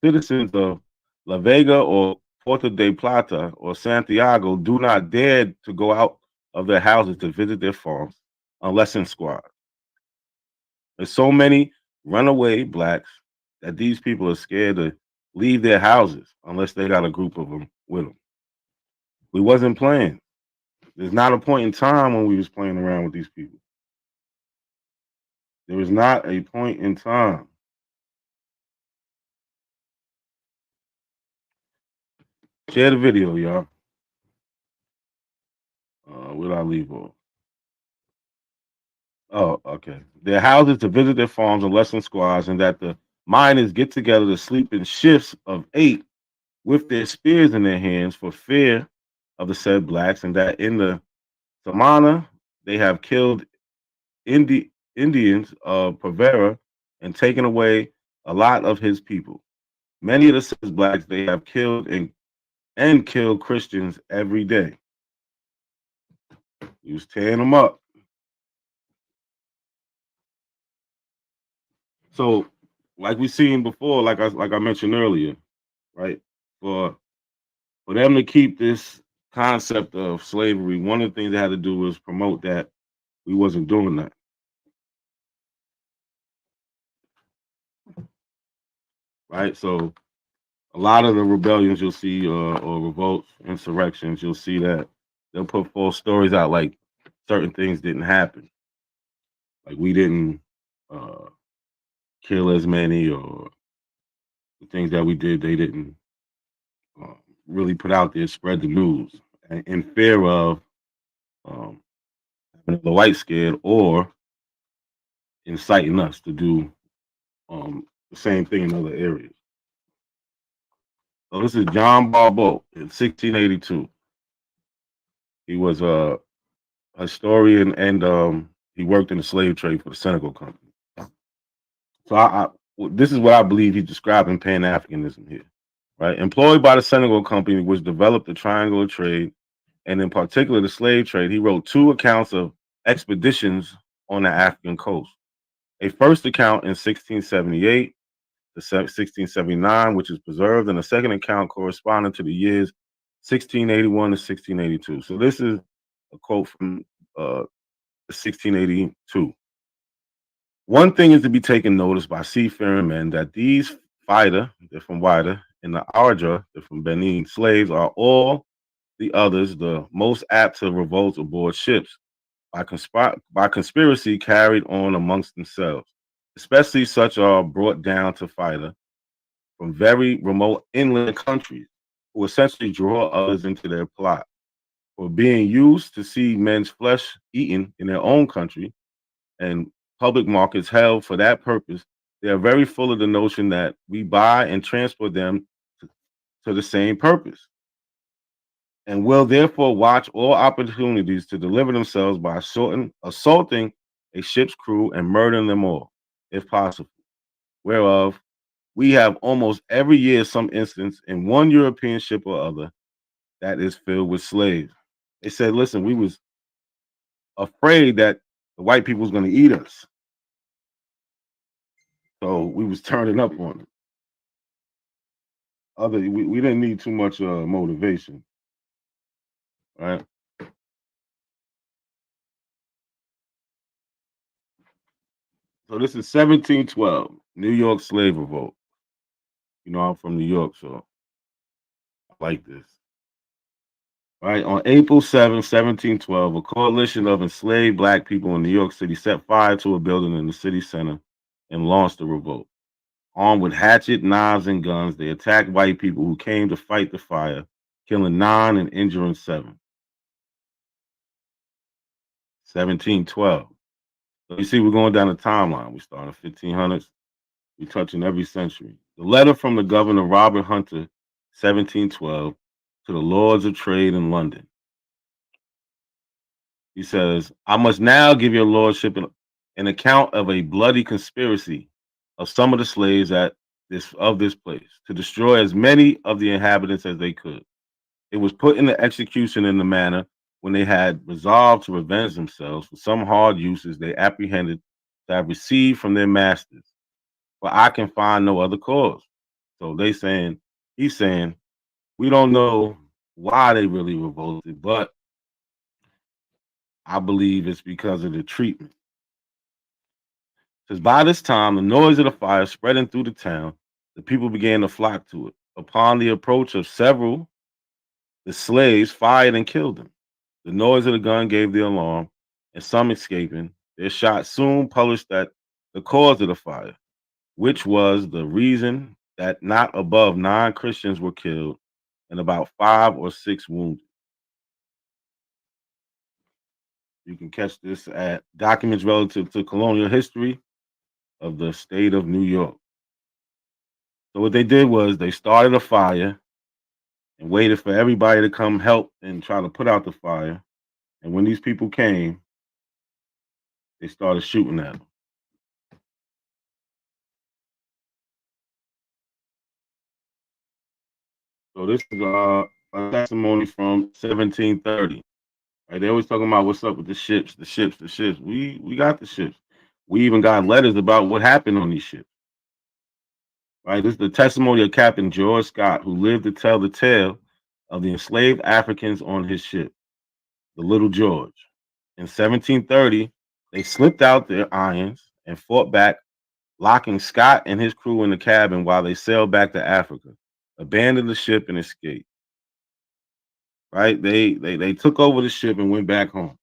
citizens of La Vega or Puerto de Plata or Santiago do not dare to go out of their houses to visit their farms unless in squads. There's so many runaway blacks that these people are scared to leave their houses unless they got a group of them with them. We wasn't playing. There's not a point in time when we was playing around with these people. There is not a point in time. Share the video, y'all. Where did I leave off? Oh, okay. Their houses to visit their farms and lesson squads, and that the miners get together to sleep in shifts of 8 with their spears in their hands for fear of the said blacks, and that in the Samana they have killed Indians of Pavera and taken away a lot of his people. Many of the said blacks they have killed and killed Christians every day. He was tearing them up. So, like we seen before, like I mentioned earlier, right? For them to keep this concept of slavery, one of the things they had to do was promote that we wasn't doing that. Right? So a lot of the rebellions you'll see or revolts, insurrections, you'll see that they'll put false stories out like certain things didn't happen. Like we didn't kill as many, or the things that we did, they didn't really put out there, spread the news in fear of having the white scared or inciting us to do the same thing in other areas. So this is John Barbeau in 1682. He was a historian and he worked in the slave trade for the Senegal Company. So this is what I believe he's describing pan-africanism here, right? Employed by the Senegal Company, which developed the triangular trade, and in particular the slave trade, he wrote 2 accounts of expeditions on the African coast. A first account in 1678 to 1679, which is preserved, and a second account corresponding to the years 1681 to 1682. So this is a quote from 1682. One thing is to be taken notice by seafaring men that these Fida, they're from Wida, and the Ardra, they're from Benin, slaves are all the others the most apt to revolt aboard ships by conspiracy carried on amongst themselves. Especially such are brought down to Fida from very remote inland countries, who essentially draw others into their plot. For being used to see men's flesh eaten in their own country, and public markets held for that purpose, They are very full of the notion that we buy and transport them to the same purpose, and will therefore watch all opportunities to deliver themselves by assaulting a ship's crew and murdering them all, if possible. Whereof we have almost every year some instance in one European ship or other that is filled with slaves. They said, listen, we was afraid that the white people was going to eat us. So we was turning up on them. We didn't need too much motivation, right? So this is 1712, New York slave revolt. You know, I'm from New York, so I like this. Right, on April 7, 1712, a coalition of enslaved black people in New York City set fire to a building in the city center and launched a revolt. Armed with hatchet, knives, and guns, they attacked white people who came to fight the fire, killing 9 and injuring 7. 1712. So you see, we're going down the timeline. We start in 1500s. We're touching every century. The letter from the governor Robert Hunter, 1712, to the Lords of Trade in London. He says, I must now give your lordship an account of a bloody conspiracy of some of the slaves of this place to destroy as many of the inhabitants as they could. It was put into execution in the manner when they had resolved to revenge themselves for some hard uses they apprehended to have received from their masters. For I can find no other cause. So he's saying, we don't know why they really revolted, but I believe it's because of the treatment. Because by this time, the noise of the fire spreading through the town, the people began to flock to it. Upon the approach of several, the slaves fired and killed them. The noise of the gun gave the alarm, and some escaping, their shot soon published that the cause of the fire, which was the reason that not above 9 Christians were killed and about 5 or 6 wounded. You can catch this at Documents Relative to Colonial History of the State of New York. So what they did was they started a fire and waited for everybody to come help and try to put out the fire. And when these people came, they started shooting at them. So this is a testimony from 1730. Right? They always talking about what's up with the ships. We got the ships. We even got letters about what happened on these ships. Right? This is the testimony of Captain George Scott, who lived to tell the tale of the enslaved Africans on his ship, the Little George. In 1730, they slipped out their irons and fought back, locking Scott and his crew in the cabin while they sailed back to Africa, abandoned the ship, and escaped. Right? They took over the ship and went back home.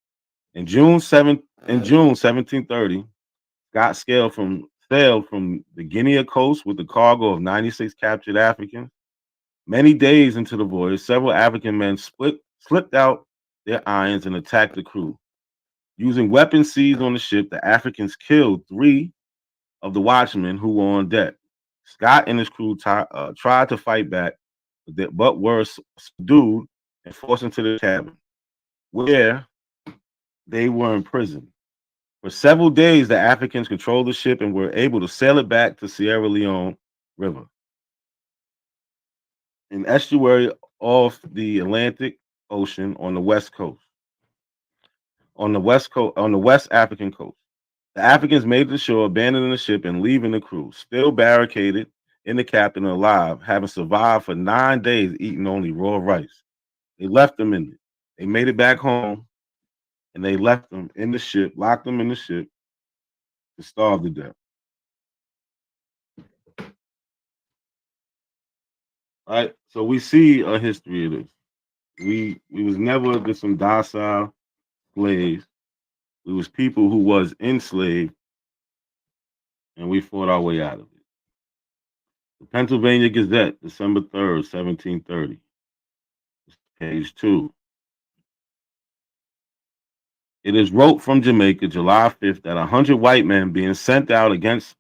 In June 1730, Scott sailed from the Guinea coast with a cargo of 96 captured Africans. Many days into the voyage, several African men slipped out their irons and attacked the crew. Using weapons seized on the ship, the Africans killed 3 of the watchmen who were on deck. Scott and his crew tried to fight back, but were subdued and forced into the cabin, where they were imprisoned. For several days, the Africans controlled the ship and were able to sail it back to Sierra Leone River, an estuary off the Atlantic Ocean on the west coast. On the West African coast, the Africans made it to shore, abandoning the ship and leaving the crew, still barricaded in the captain alive, having survived for 9 days, eating only raw rice. They left them in it. They made it back home, and they left them in the ship, locked them in the ship to starve to death. All right, so we see a history of this. We was never just some docile slaves. We was people who was enslaved, and we fought our way out of it. The Pennsylvania Gazette, December 3rd, 1730. Page 2. It is wrote from Jamaica, July 5th, that 100 white men being sent out against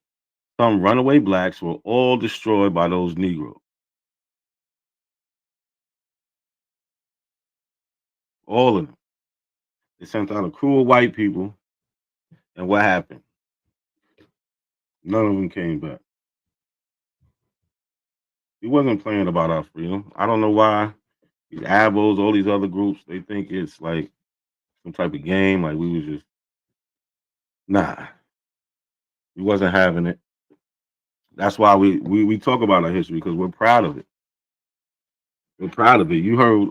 some runaway blacks were all destroyed by those Negroes. All of them. They sent out a crew of white people, and what happened? None of them came back. He wasn't playing about our freedom. I don't know why these abos, all these other groups, they think it's like some type of game. Like we was just nah. We wasn't having it. That's why we talk about our history, because we're proud of it. We're proud of it. You heard,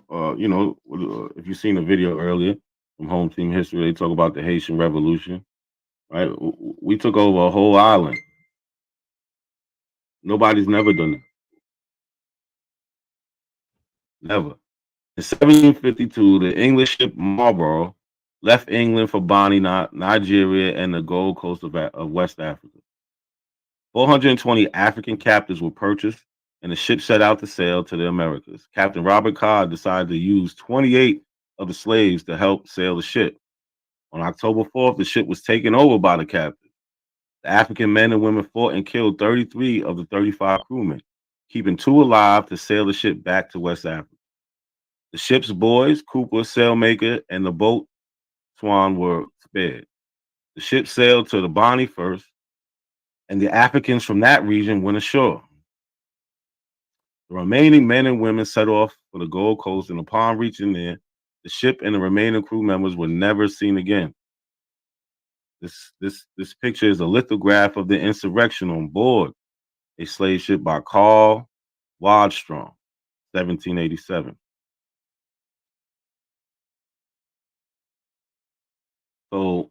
if you seen the video earlier from Home Team History, they talk about the Haitian Revolution, right? We took over a whole island. Nobody's never done that. Never. In 1752, the English ship Marlborough left England for Bonny, Nigeria, and the Gold Coast of West Africa. 420 African captives were purchased, and the ship set out to sail to the Americas. Captain Robert Codd decided to use 28 of the slaves to help sail the ship. On October 4th, the ship was taken over by the captain. The African men and women fought and killed 33 of the 35 crewmen, keeping 2 alive to sail the ship back to West Africa. The ship's boys, Cooper, sailmaker, and the boat Swan were spared. The ship sailed to the Bonny first, and the Africans from that region went ashore. The remaining men and women set off for the Gold Coast, and upon reaching there, the ship and the remaining crew members were never seen again. This picture is a lithograph of the insurrection on board a slave ship by Carl Wadstrom, 1787. So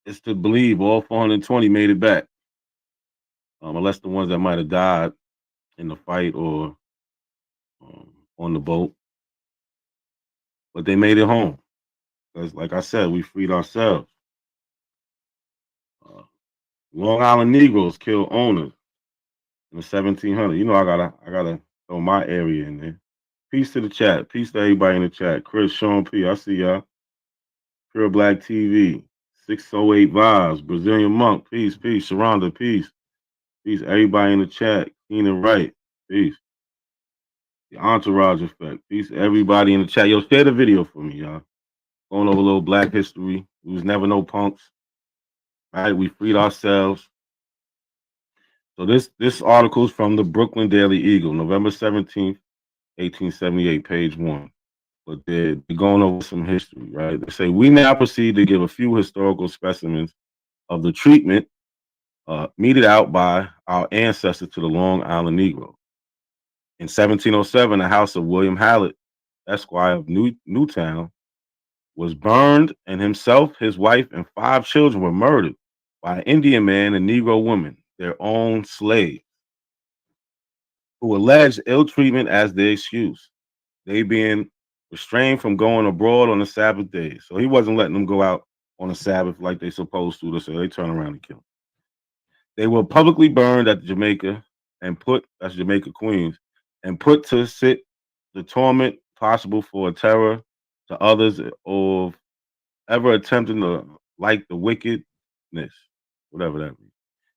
it's to believe all 420 made it back, unless the ones that might have died in the fight or on the boat. But they made it home. Because, like I said, we freed ourselves. Long Island Negroes killed owners in the 1700s. You know, I gotta throw my area in there. Peace to the chat. Peace to everybody in the chat. Chris, Sean P. I see y'all. Pure Black TV. 608 Vibes. Brazilian Monk. Peace, peace. Sharonda, peace. Peace. Everybody in the chat. Keenan Wright. Peace. The Entourage Effect. Peace. Everybody in the chat. Yo, share the video for me, y'all. Going over a little Black history. We was never no punks. Right? We freed ourselves. So this article is from the Brooklyn Daily Eagle, November 17th, 1878, page 1. But they're going over some history, right? They say, we now proceed to give a few historical specimens of the treatment meted out by our ancestors to the Long Island Negro. In 1707, the house of William Hallett, Esquire of Newtown, was burned, and himself, his wife, and 5 children were murdered by an Indian man and Negro woman, their own slaves, who alleged ill treatment as their excuse, they being restrained from going abroad on the Sabbath day. So he wasn't letting them go out on the Sabbath like they supposed to, so they turn around and kill them. They were publicly burned at Jamaica and put, that's Jamaica, Queens, and put to sit the torment possible for a terror to others of ever attempting to like the wickedness, whatever that means.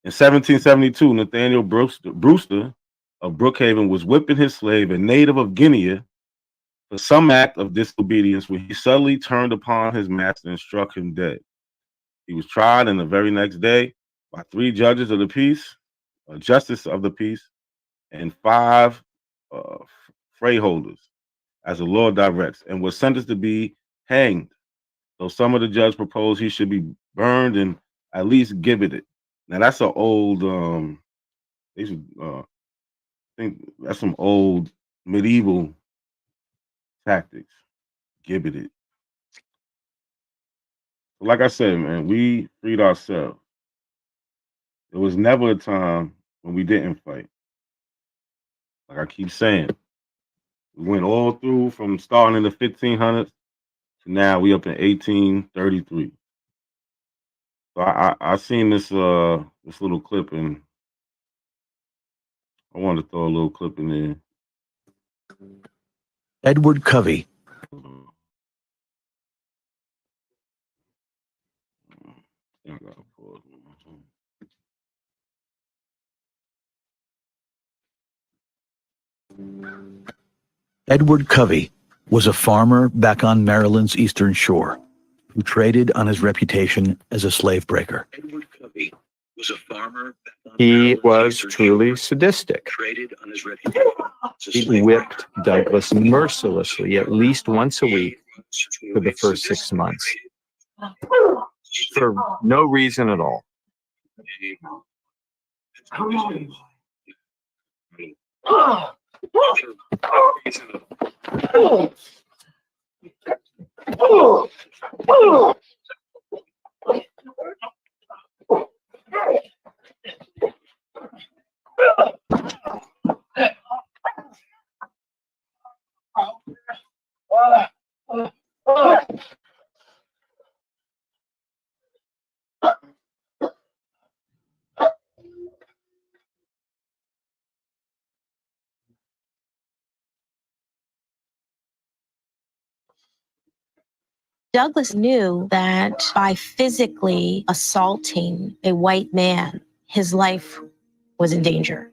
In 1772, Nathaniel Brewster of Brookhaven was whipping his slave, a native of Guinea, for some act of disobedience when he suddenly turned upon his master and struck him dead. He was tried, and the very next day by 3 judges of the peace, a justice of the peace, and 5 freeholders, as the law directs, and was sentenced to be hanged. So some of the judges proposed he should be burned and at least gibbeted. Now that's an old, they should think that's some old medieval tactics. Gibbeted. Like I said, man, we freed ourselves. There was never a time when we didn't fight. Like I keep saying, we went all through from starting in the 1500s to now we up in 1833. So I seen this this little clip, and I wanted to throw a little clip in there. Edward Covey. Edward Covey was a farmer back on Maryland's eastern shore who traded on his reputation as a slave breaker. Edward Covey was a farmer. He was truly sadistic. He whipped Douglas mercilessly at least once a week for the first 6 months for no reason at all. Douglas knew that by physically assaulting a white man, his life was in danger.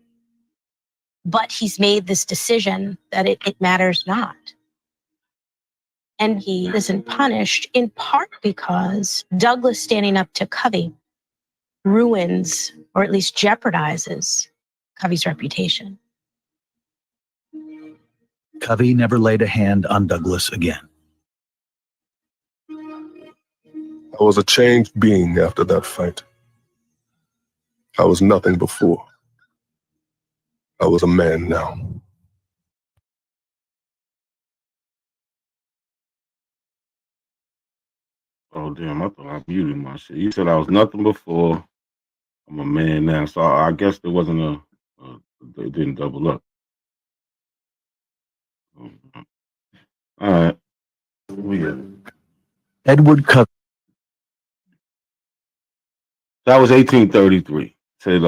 But he's made this decision that it matters not. And he isn't punished in part because Douglas standing up to Covey ruins, or at least jeopardizes, Covey's reputation. Covey never laid a hand on Douglas again. I was a changed being after that fight. I was nothing before. I was a man now. Oh, damn, I thought I muted my shit. You said I was nothing before. I'm a man now. So I guess there wasn't they didn't double up. All right. Edward Covey. That was 1833. Said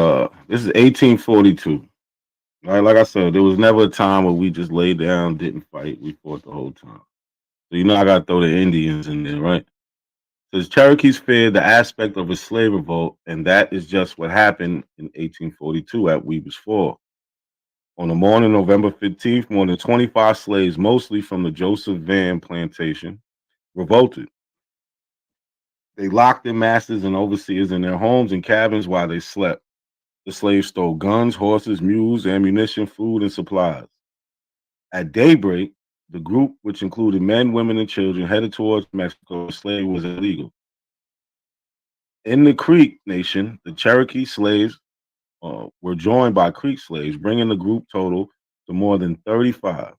this is 1842. Right, like I said, there was never a time where we just laid down, didn't fight. We fought the whole time. So I gotta throw the Indians in there, right? Says Cherokees feared the aspect of a slave revolt, and that is just what happened in 1842 at Weber's Fall. On the morning of November 15th, more than 25 slaves, mostly from the Joseph Van plantation, revolted. They locked their masters and overseers in their homes and cabins while they slept. The slaves stole guns, horses, mules, ammunition, food, and supplies. At daybreak, the group, which included men, women, and children, headed towards Mexico. Slavery was illegal. In the Creek Nation, the Cherokee slaves were joined by Creek slaves, bringing the group total to more than 35.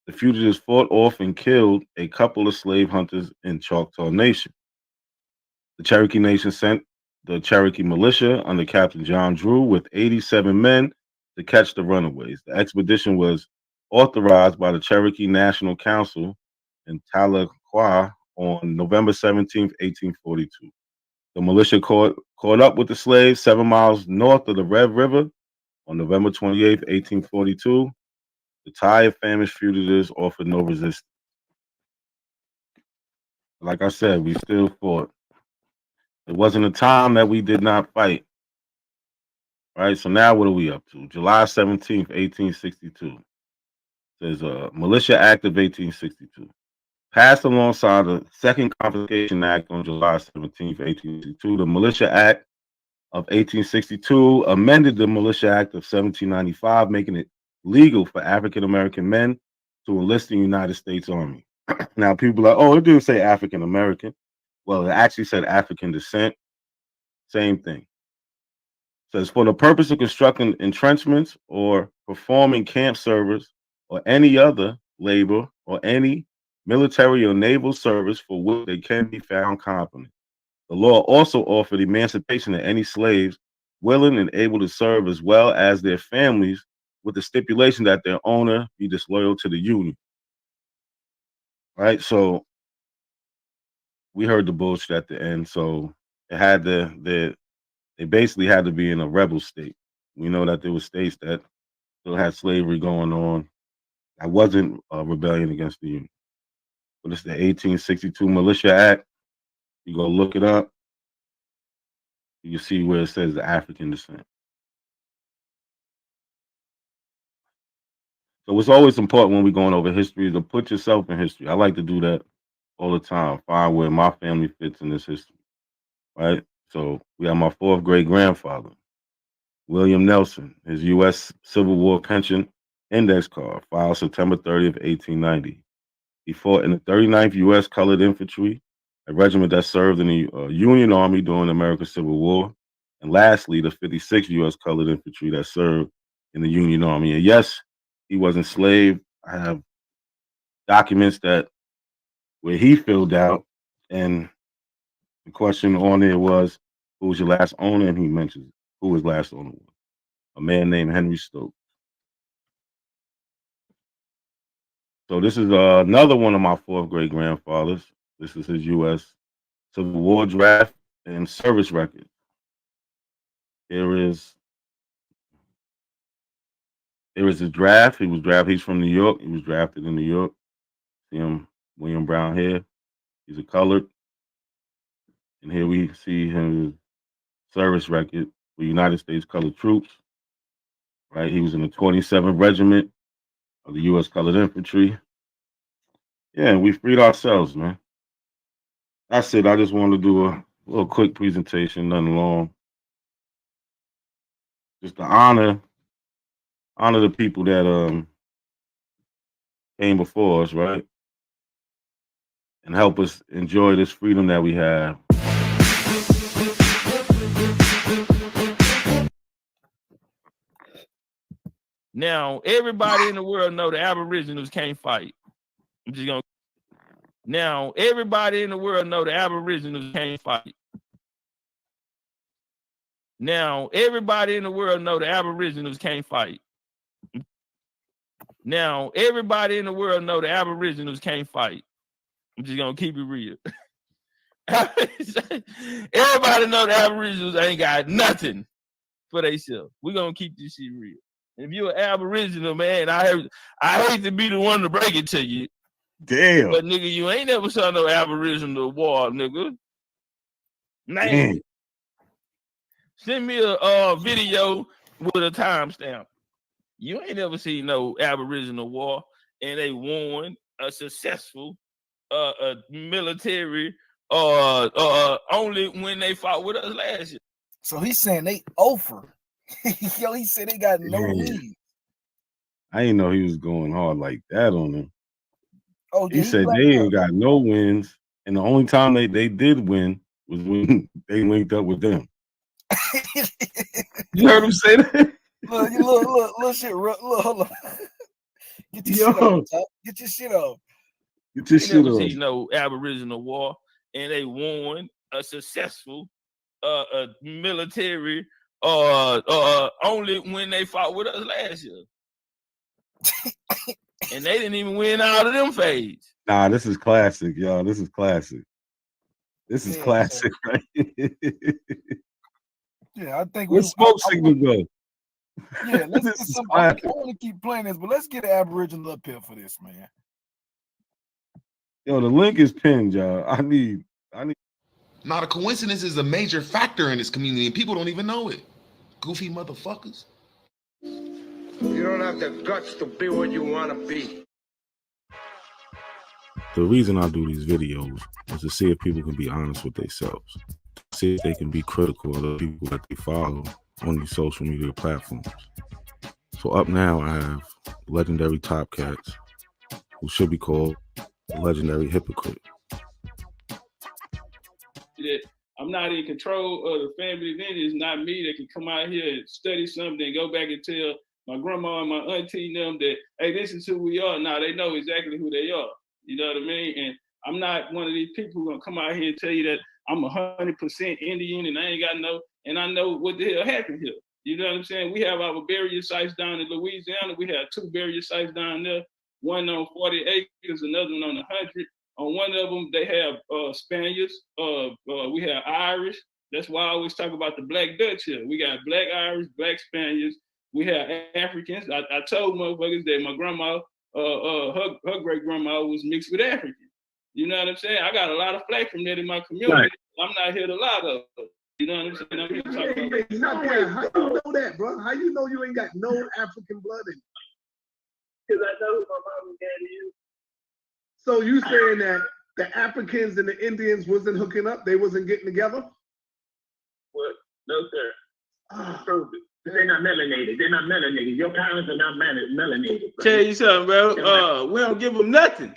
The fugitives fought off and killed a couple of slave hunters in Choctaw Nation. The Cherokee Nation sent the Cherokee militia under Captain John Drew with 87 men to catch the runaways. The expedition was authorized by the Cherokee National Council in Tahlequah on November 17, 1842. The militia caught up with the slaves 7 miles north of the Red River on November 28, 1842. The tired, famished fugitives offered no resistance. Like I said, we still fought. It wasn't a time that we did not fight. Right, so now what are we up to? July 17th, 1862. There's a Militia Act of 1862. Passed alongside the Second Confiscation Act on July 17th, 1862. The Militia Act of 1862 amended the Militia Act of 1795, making it legal for African American men to enlist in the United States Army. Now, people are like, oh, it didn't say African American. Well, it actually said African descent. Same thing. Says for the purpose of constructing entrenchments or performing camp service or any other labor or any military or naval service for which they can be found competent. The law also offered emancipation to any slaves willing and able to serve as well as their families, with the stipulation that their owner be disloyal to the Union. Right? So we heard the bullshit at the end. So it had they basically had to be in a rebel state. We know that there were states that still had slavery going on. That wasn't a rebellion against the Union. But it's the 1862 Militia Act. You go look it up. You see where it says the African descent. So it's always important when we're going over history to put yourself in history. I like to do that all the time. Find where my family fits in this history, right? So we have my fourth great grandfather, William Nelson, his U.S. Civil War pension index card, filed September 30th, 1890. He fought in the 39th U.S. Colored Infantry, a regiment that served in the Union Army during the American Civil War. And lastly, the 56th U.S. Colored Infantry that served in the Union Army. And yes, he was enslaved. I have documents that where he filled out, and the question on there was, who was your last owner? And he mentions who his last owner was. A man named Henry Stokes. So this is another one of my fourth great grandfathers. This is his U.S. Civil War draft and service record. Here is his draft. He was drafted. He's from New York. He was drafted in New York. See him, William Brown here. He's a colored. And here we see his service record for United States Colored Troops. Right, he was in the 27th Regiment of the U.S. Colored Infantry. Yeah, and we freed ourselves, man. That's it. I just wanted to do a little quick presentation, nothing long. Just to honor the people that came before us, right? And help us enjoy this freedom that we have. Now, everybody in the world know the Aboriginals can't fight. I'm just gonna. Now, everybody in the world know the Aboriginals can't fight. Now, everybody in the world know the Aboriginals can't fight. Now, everybody in the world know the Aboriginals can't fight. I'm just gonna keep it real. Everybody know the Aboriginals ain't got nothing for themselves. We're gonna keep this shit real. If you're an Aboriginal, man, I hate to be the one to break it to you. Damn. But nigga, you ain't never saw no Aboriginal war, nigga. Man. Send me a video with a timestamp. You ain't never seen no Aboriginal war, and they won a successful military only when they fought with us last year. So he's saying they over. Yo, he said they got no lead. I didn't know he was going hard like that on them. Oh, he said they ain't got no wins, and the only time they did win was when they linked up with them. You heard him say that? Look, shit, look, hold on. Get your shit off, Top. Get your shit off. Get your shit off. Seen no Aboriginal war, and they won a successful military only when they fought with us last year. And they didn't even win out of them phase. Nah, this is classic, y'all. This is classic. This is classic, right? Yeah, I think Where's smoke signal go? Yeah, let's get some. I want to keep playing this, but let's get an Aboriginal up here for this, man. Yo, the link is pinned, y'all. I need. Not a coincidence is a major factor in this community, and people don't even know it. Goofy motherfuckers. You don't have the guts to be what you want to be. The reason I do these videos is to see if people can be honest with themselves. See if they can be critical of the people that they follow on these social media platforms. So up now, I have legendary Top Cats, who should be called a legendary hypocrite. I'm not in control of the family lineage. It's not me that can come out here and study something and go back and tell my grandma and my auntie them that, hey, this is who we are. Now they know exactly who they are. You know what I mean? And I'm not one of these people who gonna come out here and tell you that I'm 100% Indian and I ain't got no, and I know what the hell happened here. You know what I'm saying? We have our burial sites down in Louisiana. We have 2 burial sites down there, one on 40 acres, another one on 100. On one of them, they have Spaniards. We have Irish. That's why I always talk about the Black Dutch here. We got Black Irish, Black Spaniards. We have Africans. I told motherfuckers that my grandma, her great grandma was mixed with African. You know what I'm saying? I got a lot of flack from that in my community. Right. I'm not here to lie though. You know what I'm saying? I'm here to talk about How you know that, bro? How you know you ain't got no African blood in you? because I know who my mom and daddy is. So you saying that the Africans and the Indians wasn't hooking up? They wasn't getting together? What? No, sir. Prove it. They're not melanated. They're not melanated. Your parents are not melanated. Tell you something, bro. We don't give them nothing.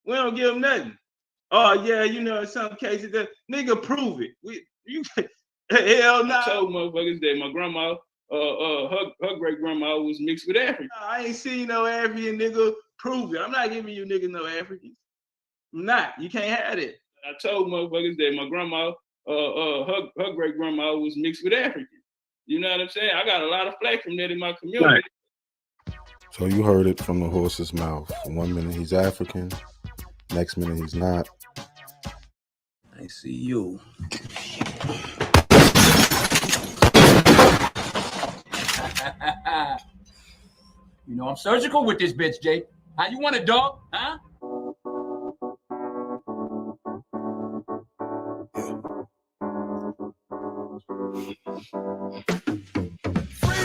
We don't give them nothing. Oh yeah, you know, in some cases, that nigga prove it. Hell no. I told motherfuckers that my grandma, her great grandma was mixed with African. I ain't seen no African, nigga. Prove it. I'm not giving you niggas no Africans. I'm not. You can't have it. I told motherfuckers that my grandma, her great grandma was mixed with African. You know what I'm saying? I got a lot of flack from that in my community. Right. So you heard it from the horse's mouth. 1 minute he's African, next minute he's not. I see you. You know I'm surgical with this bitch, Jake. How you want it, dog? Huh?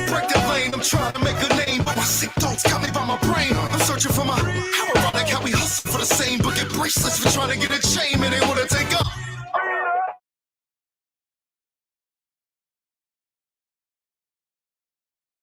Break the lane, I'm trying to make a name, but my sick thoughts got me by my brain. I'm searching for my, how ironic how we hustle for the same, but get bracelets for trying to get a chain, and they wanna take up.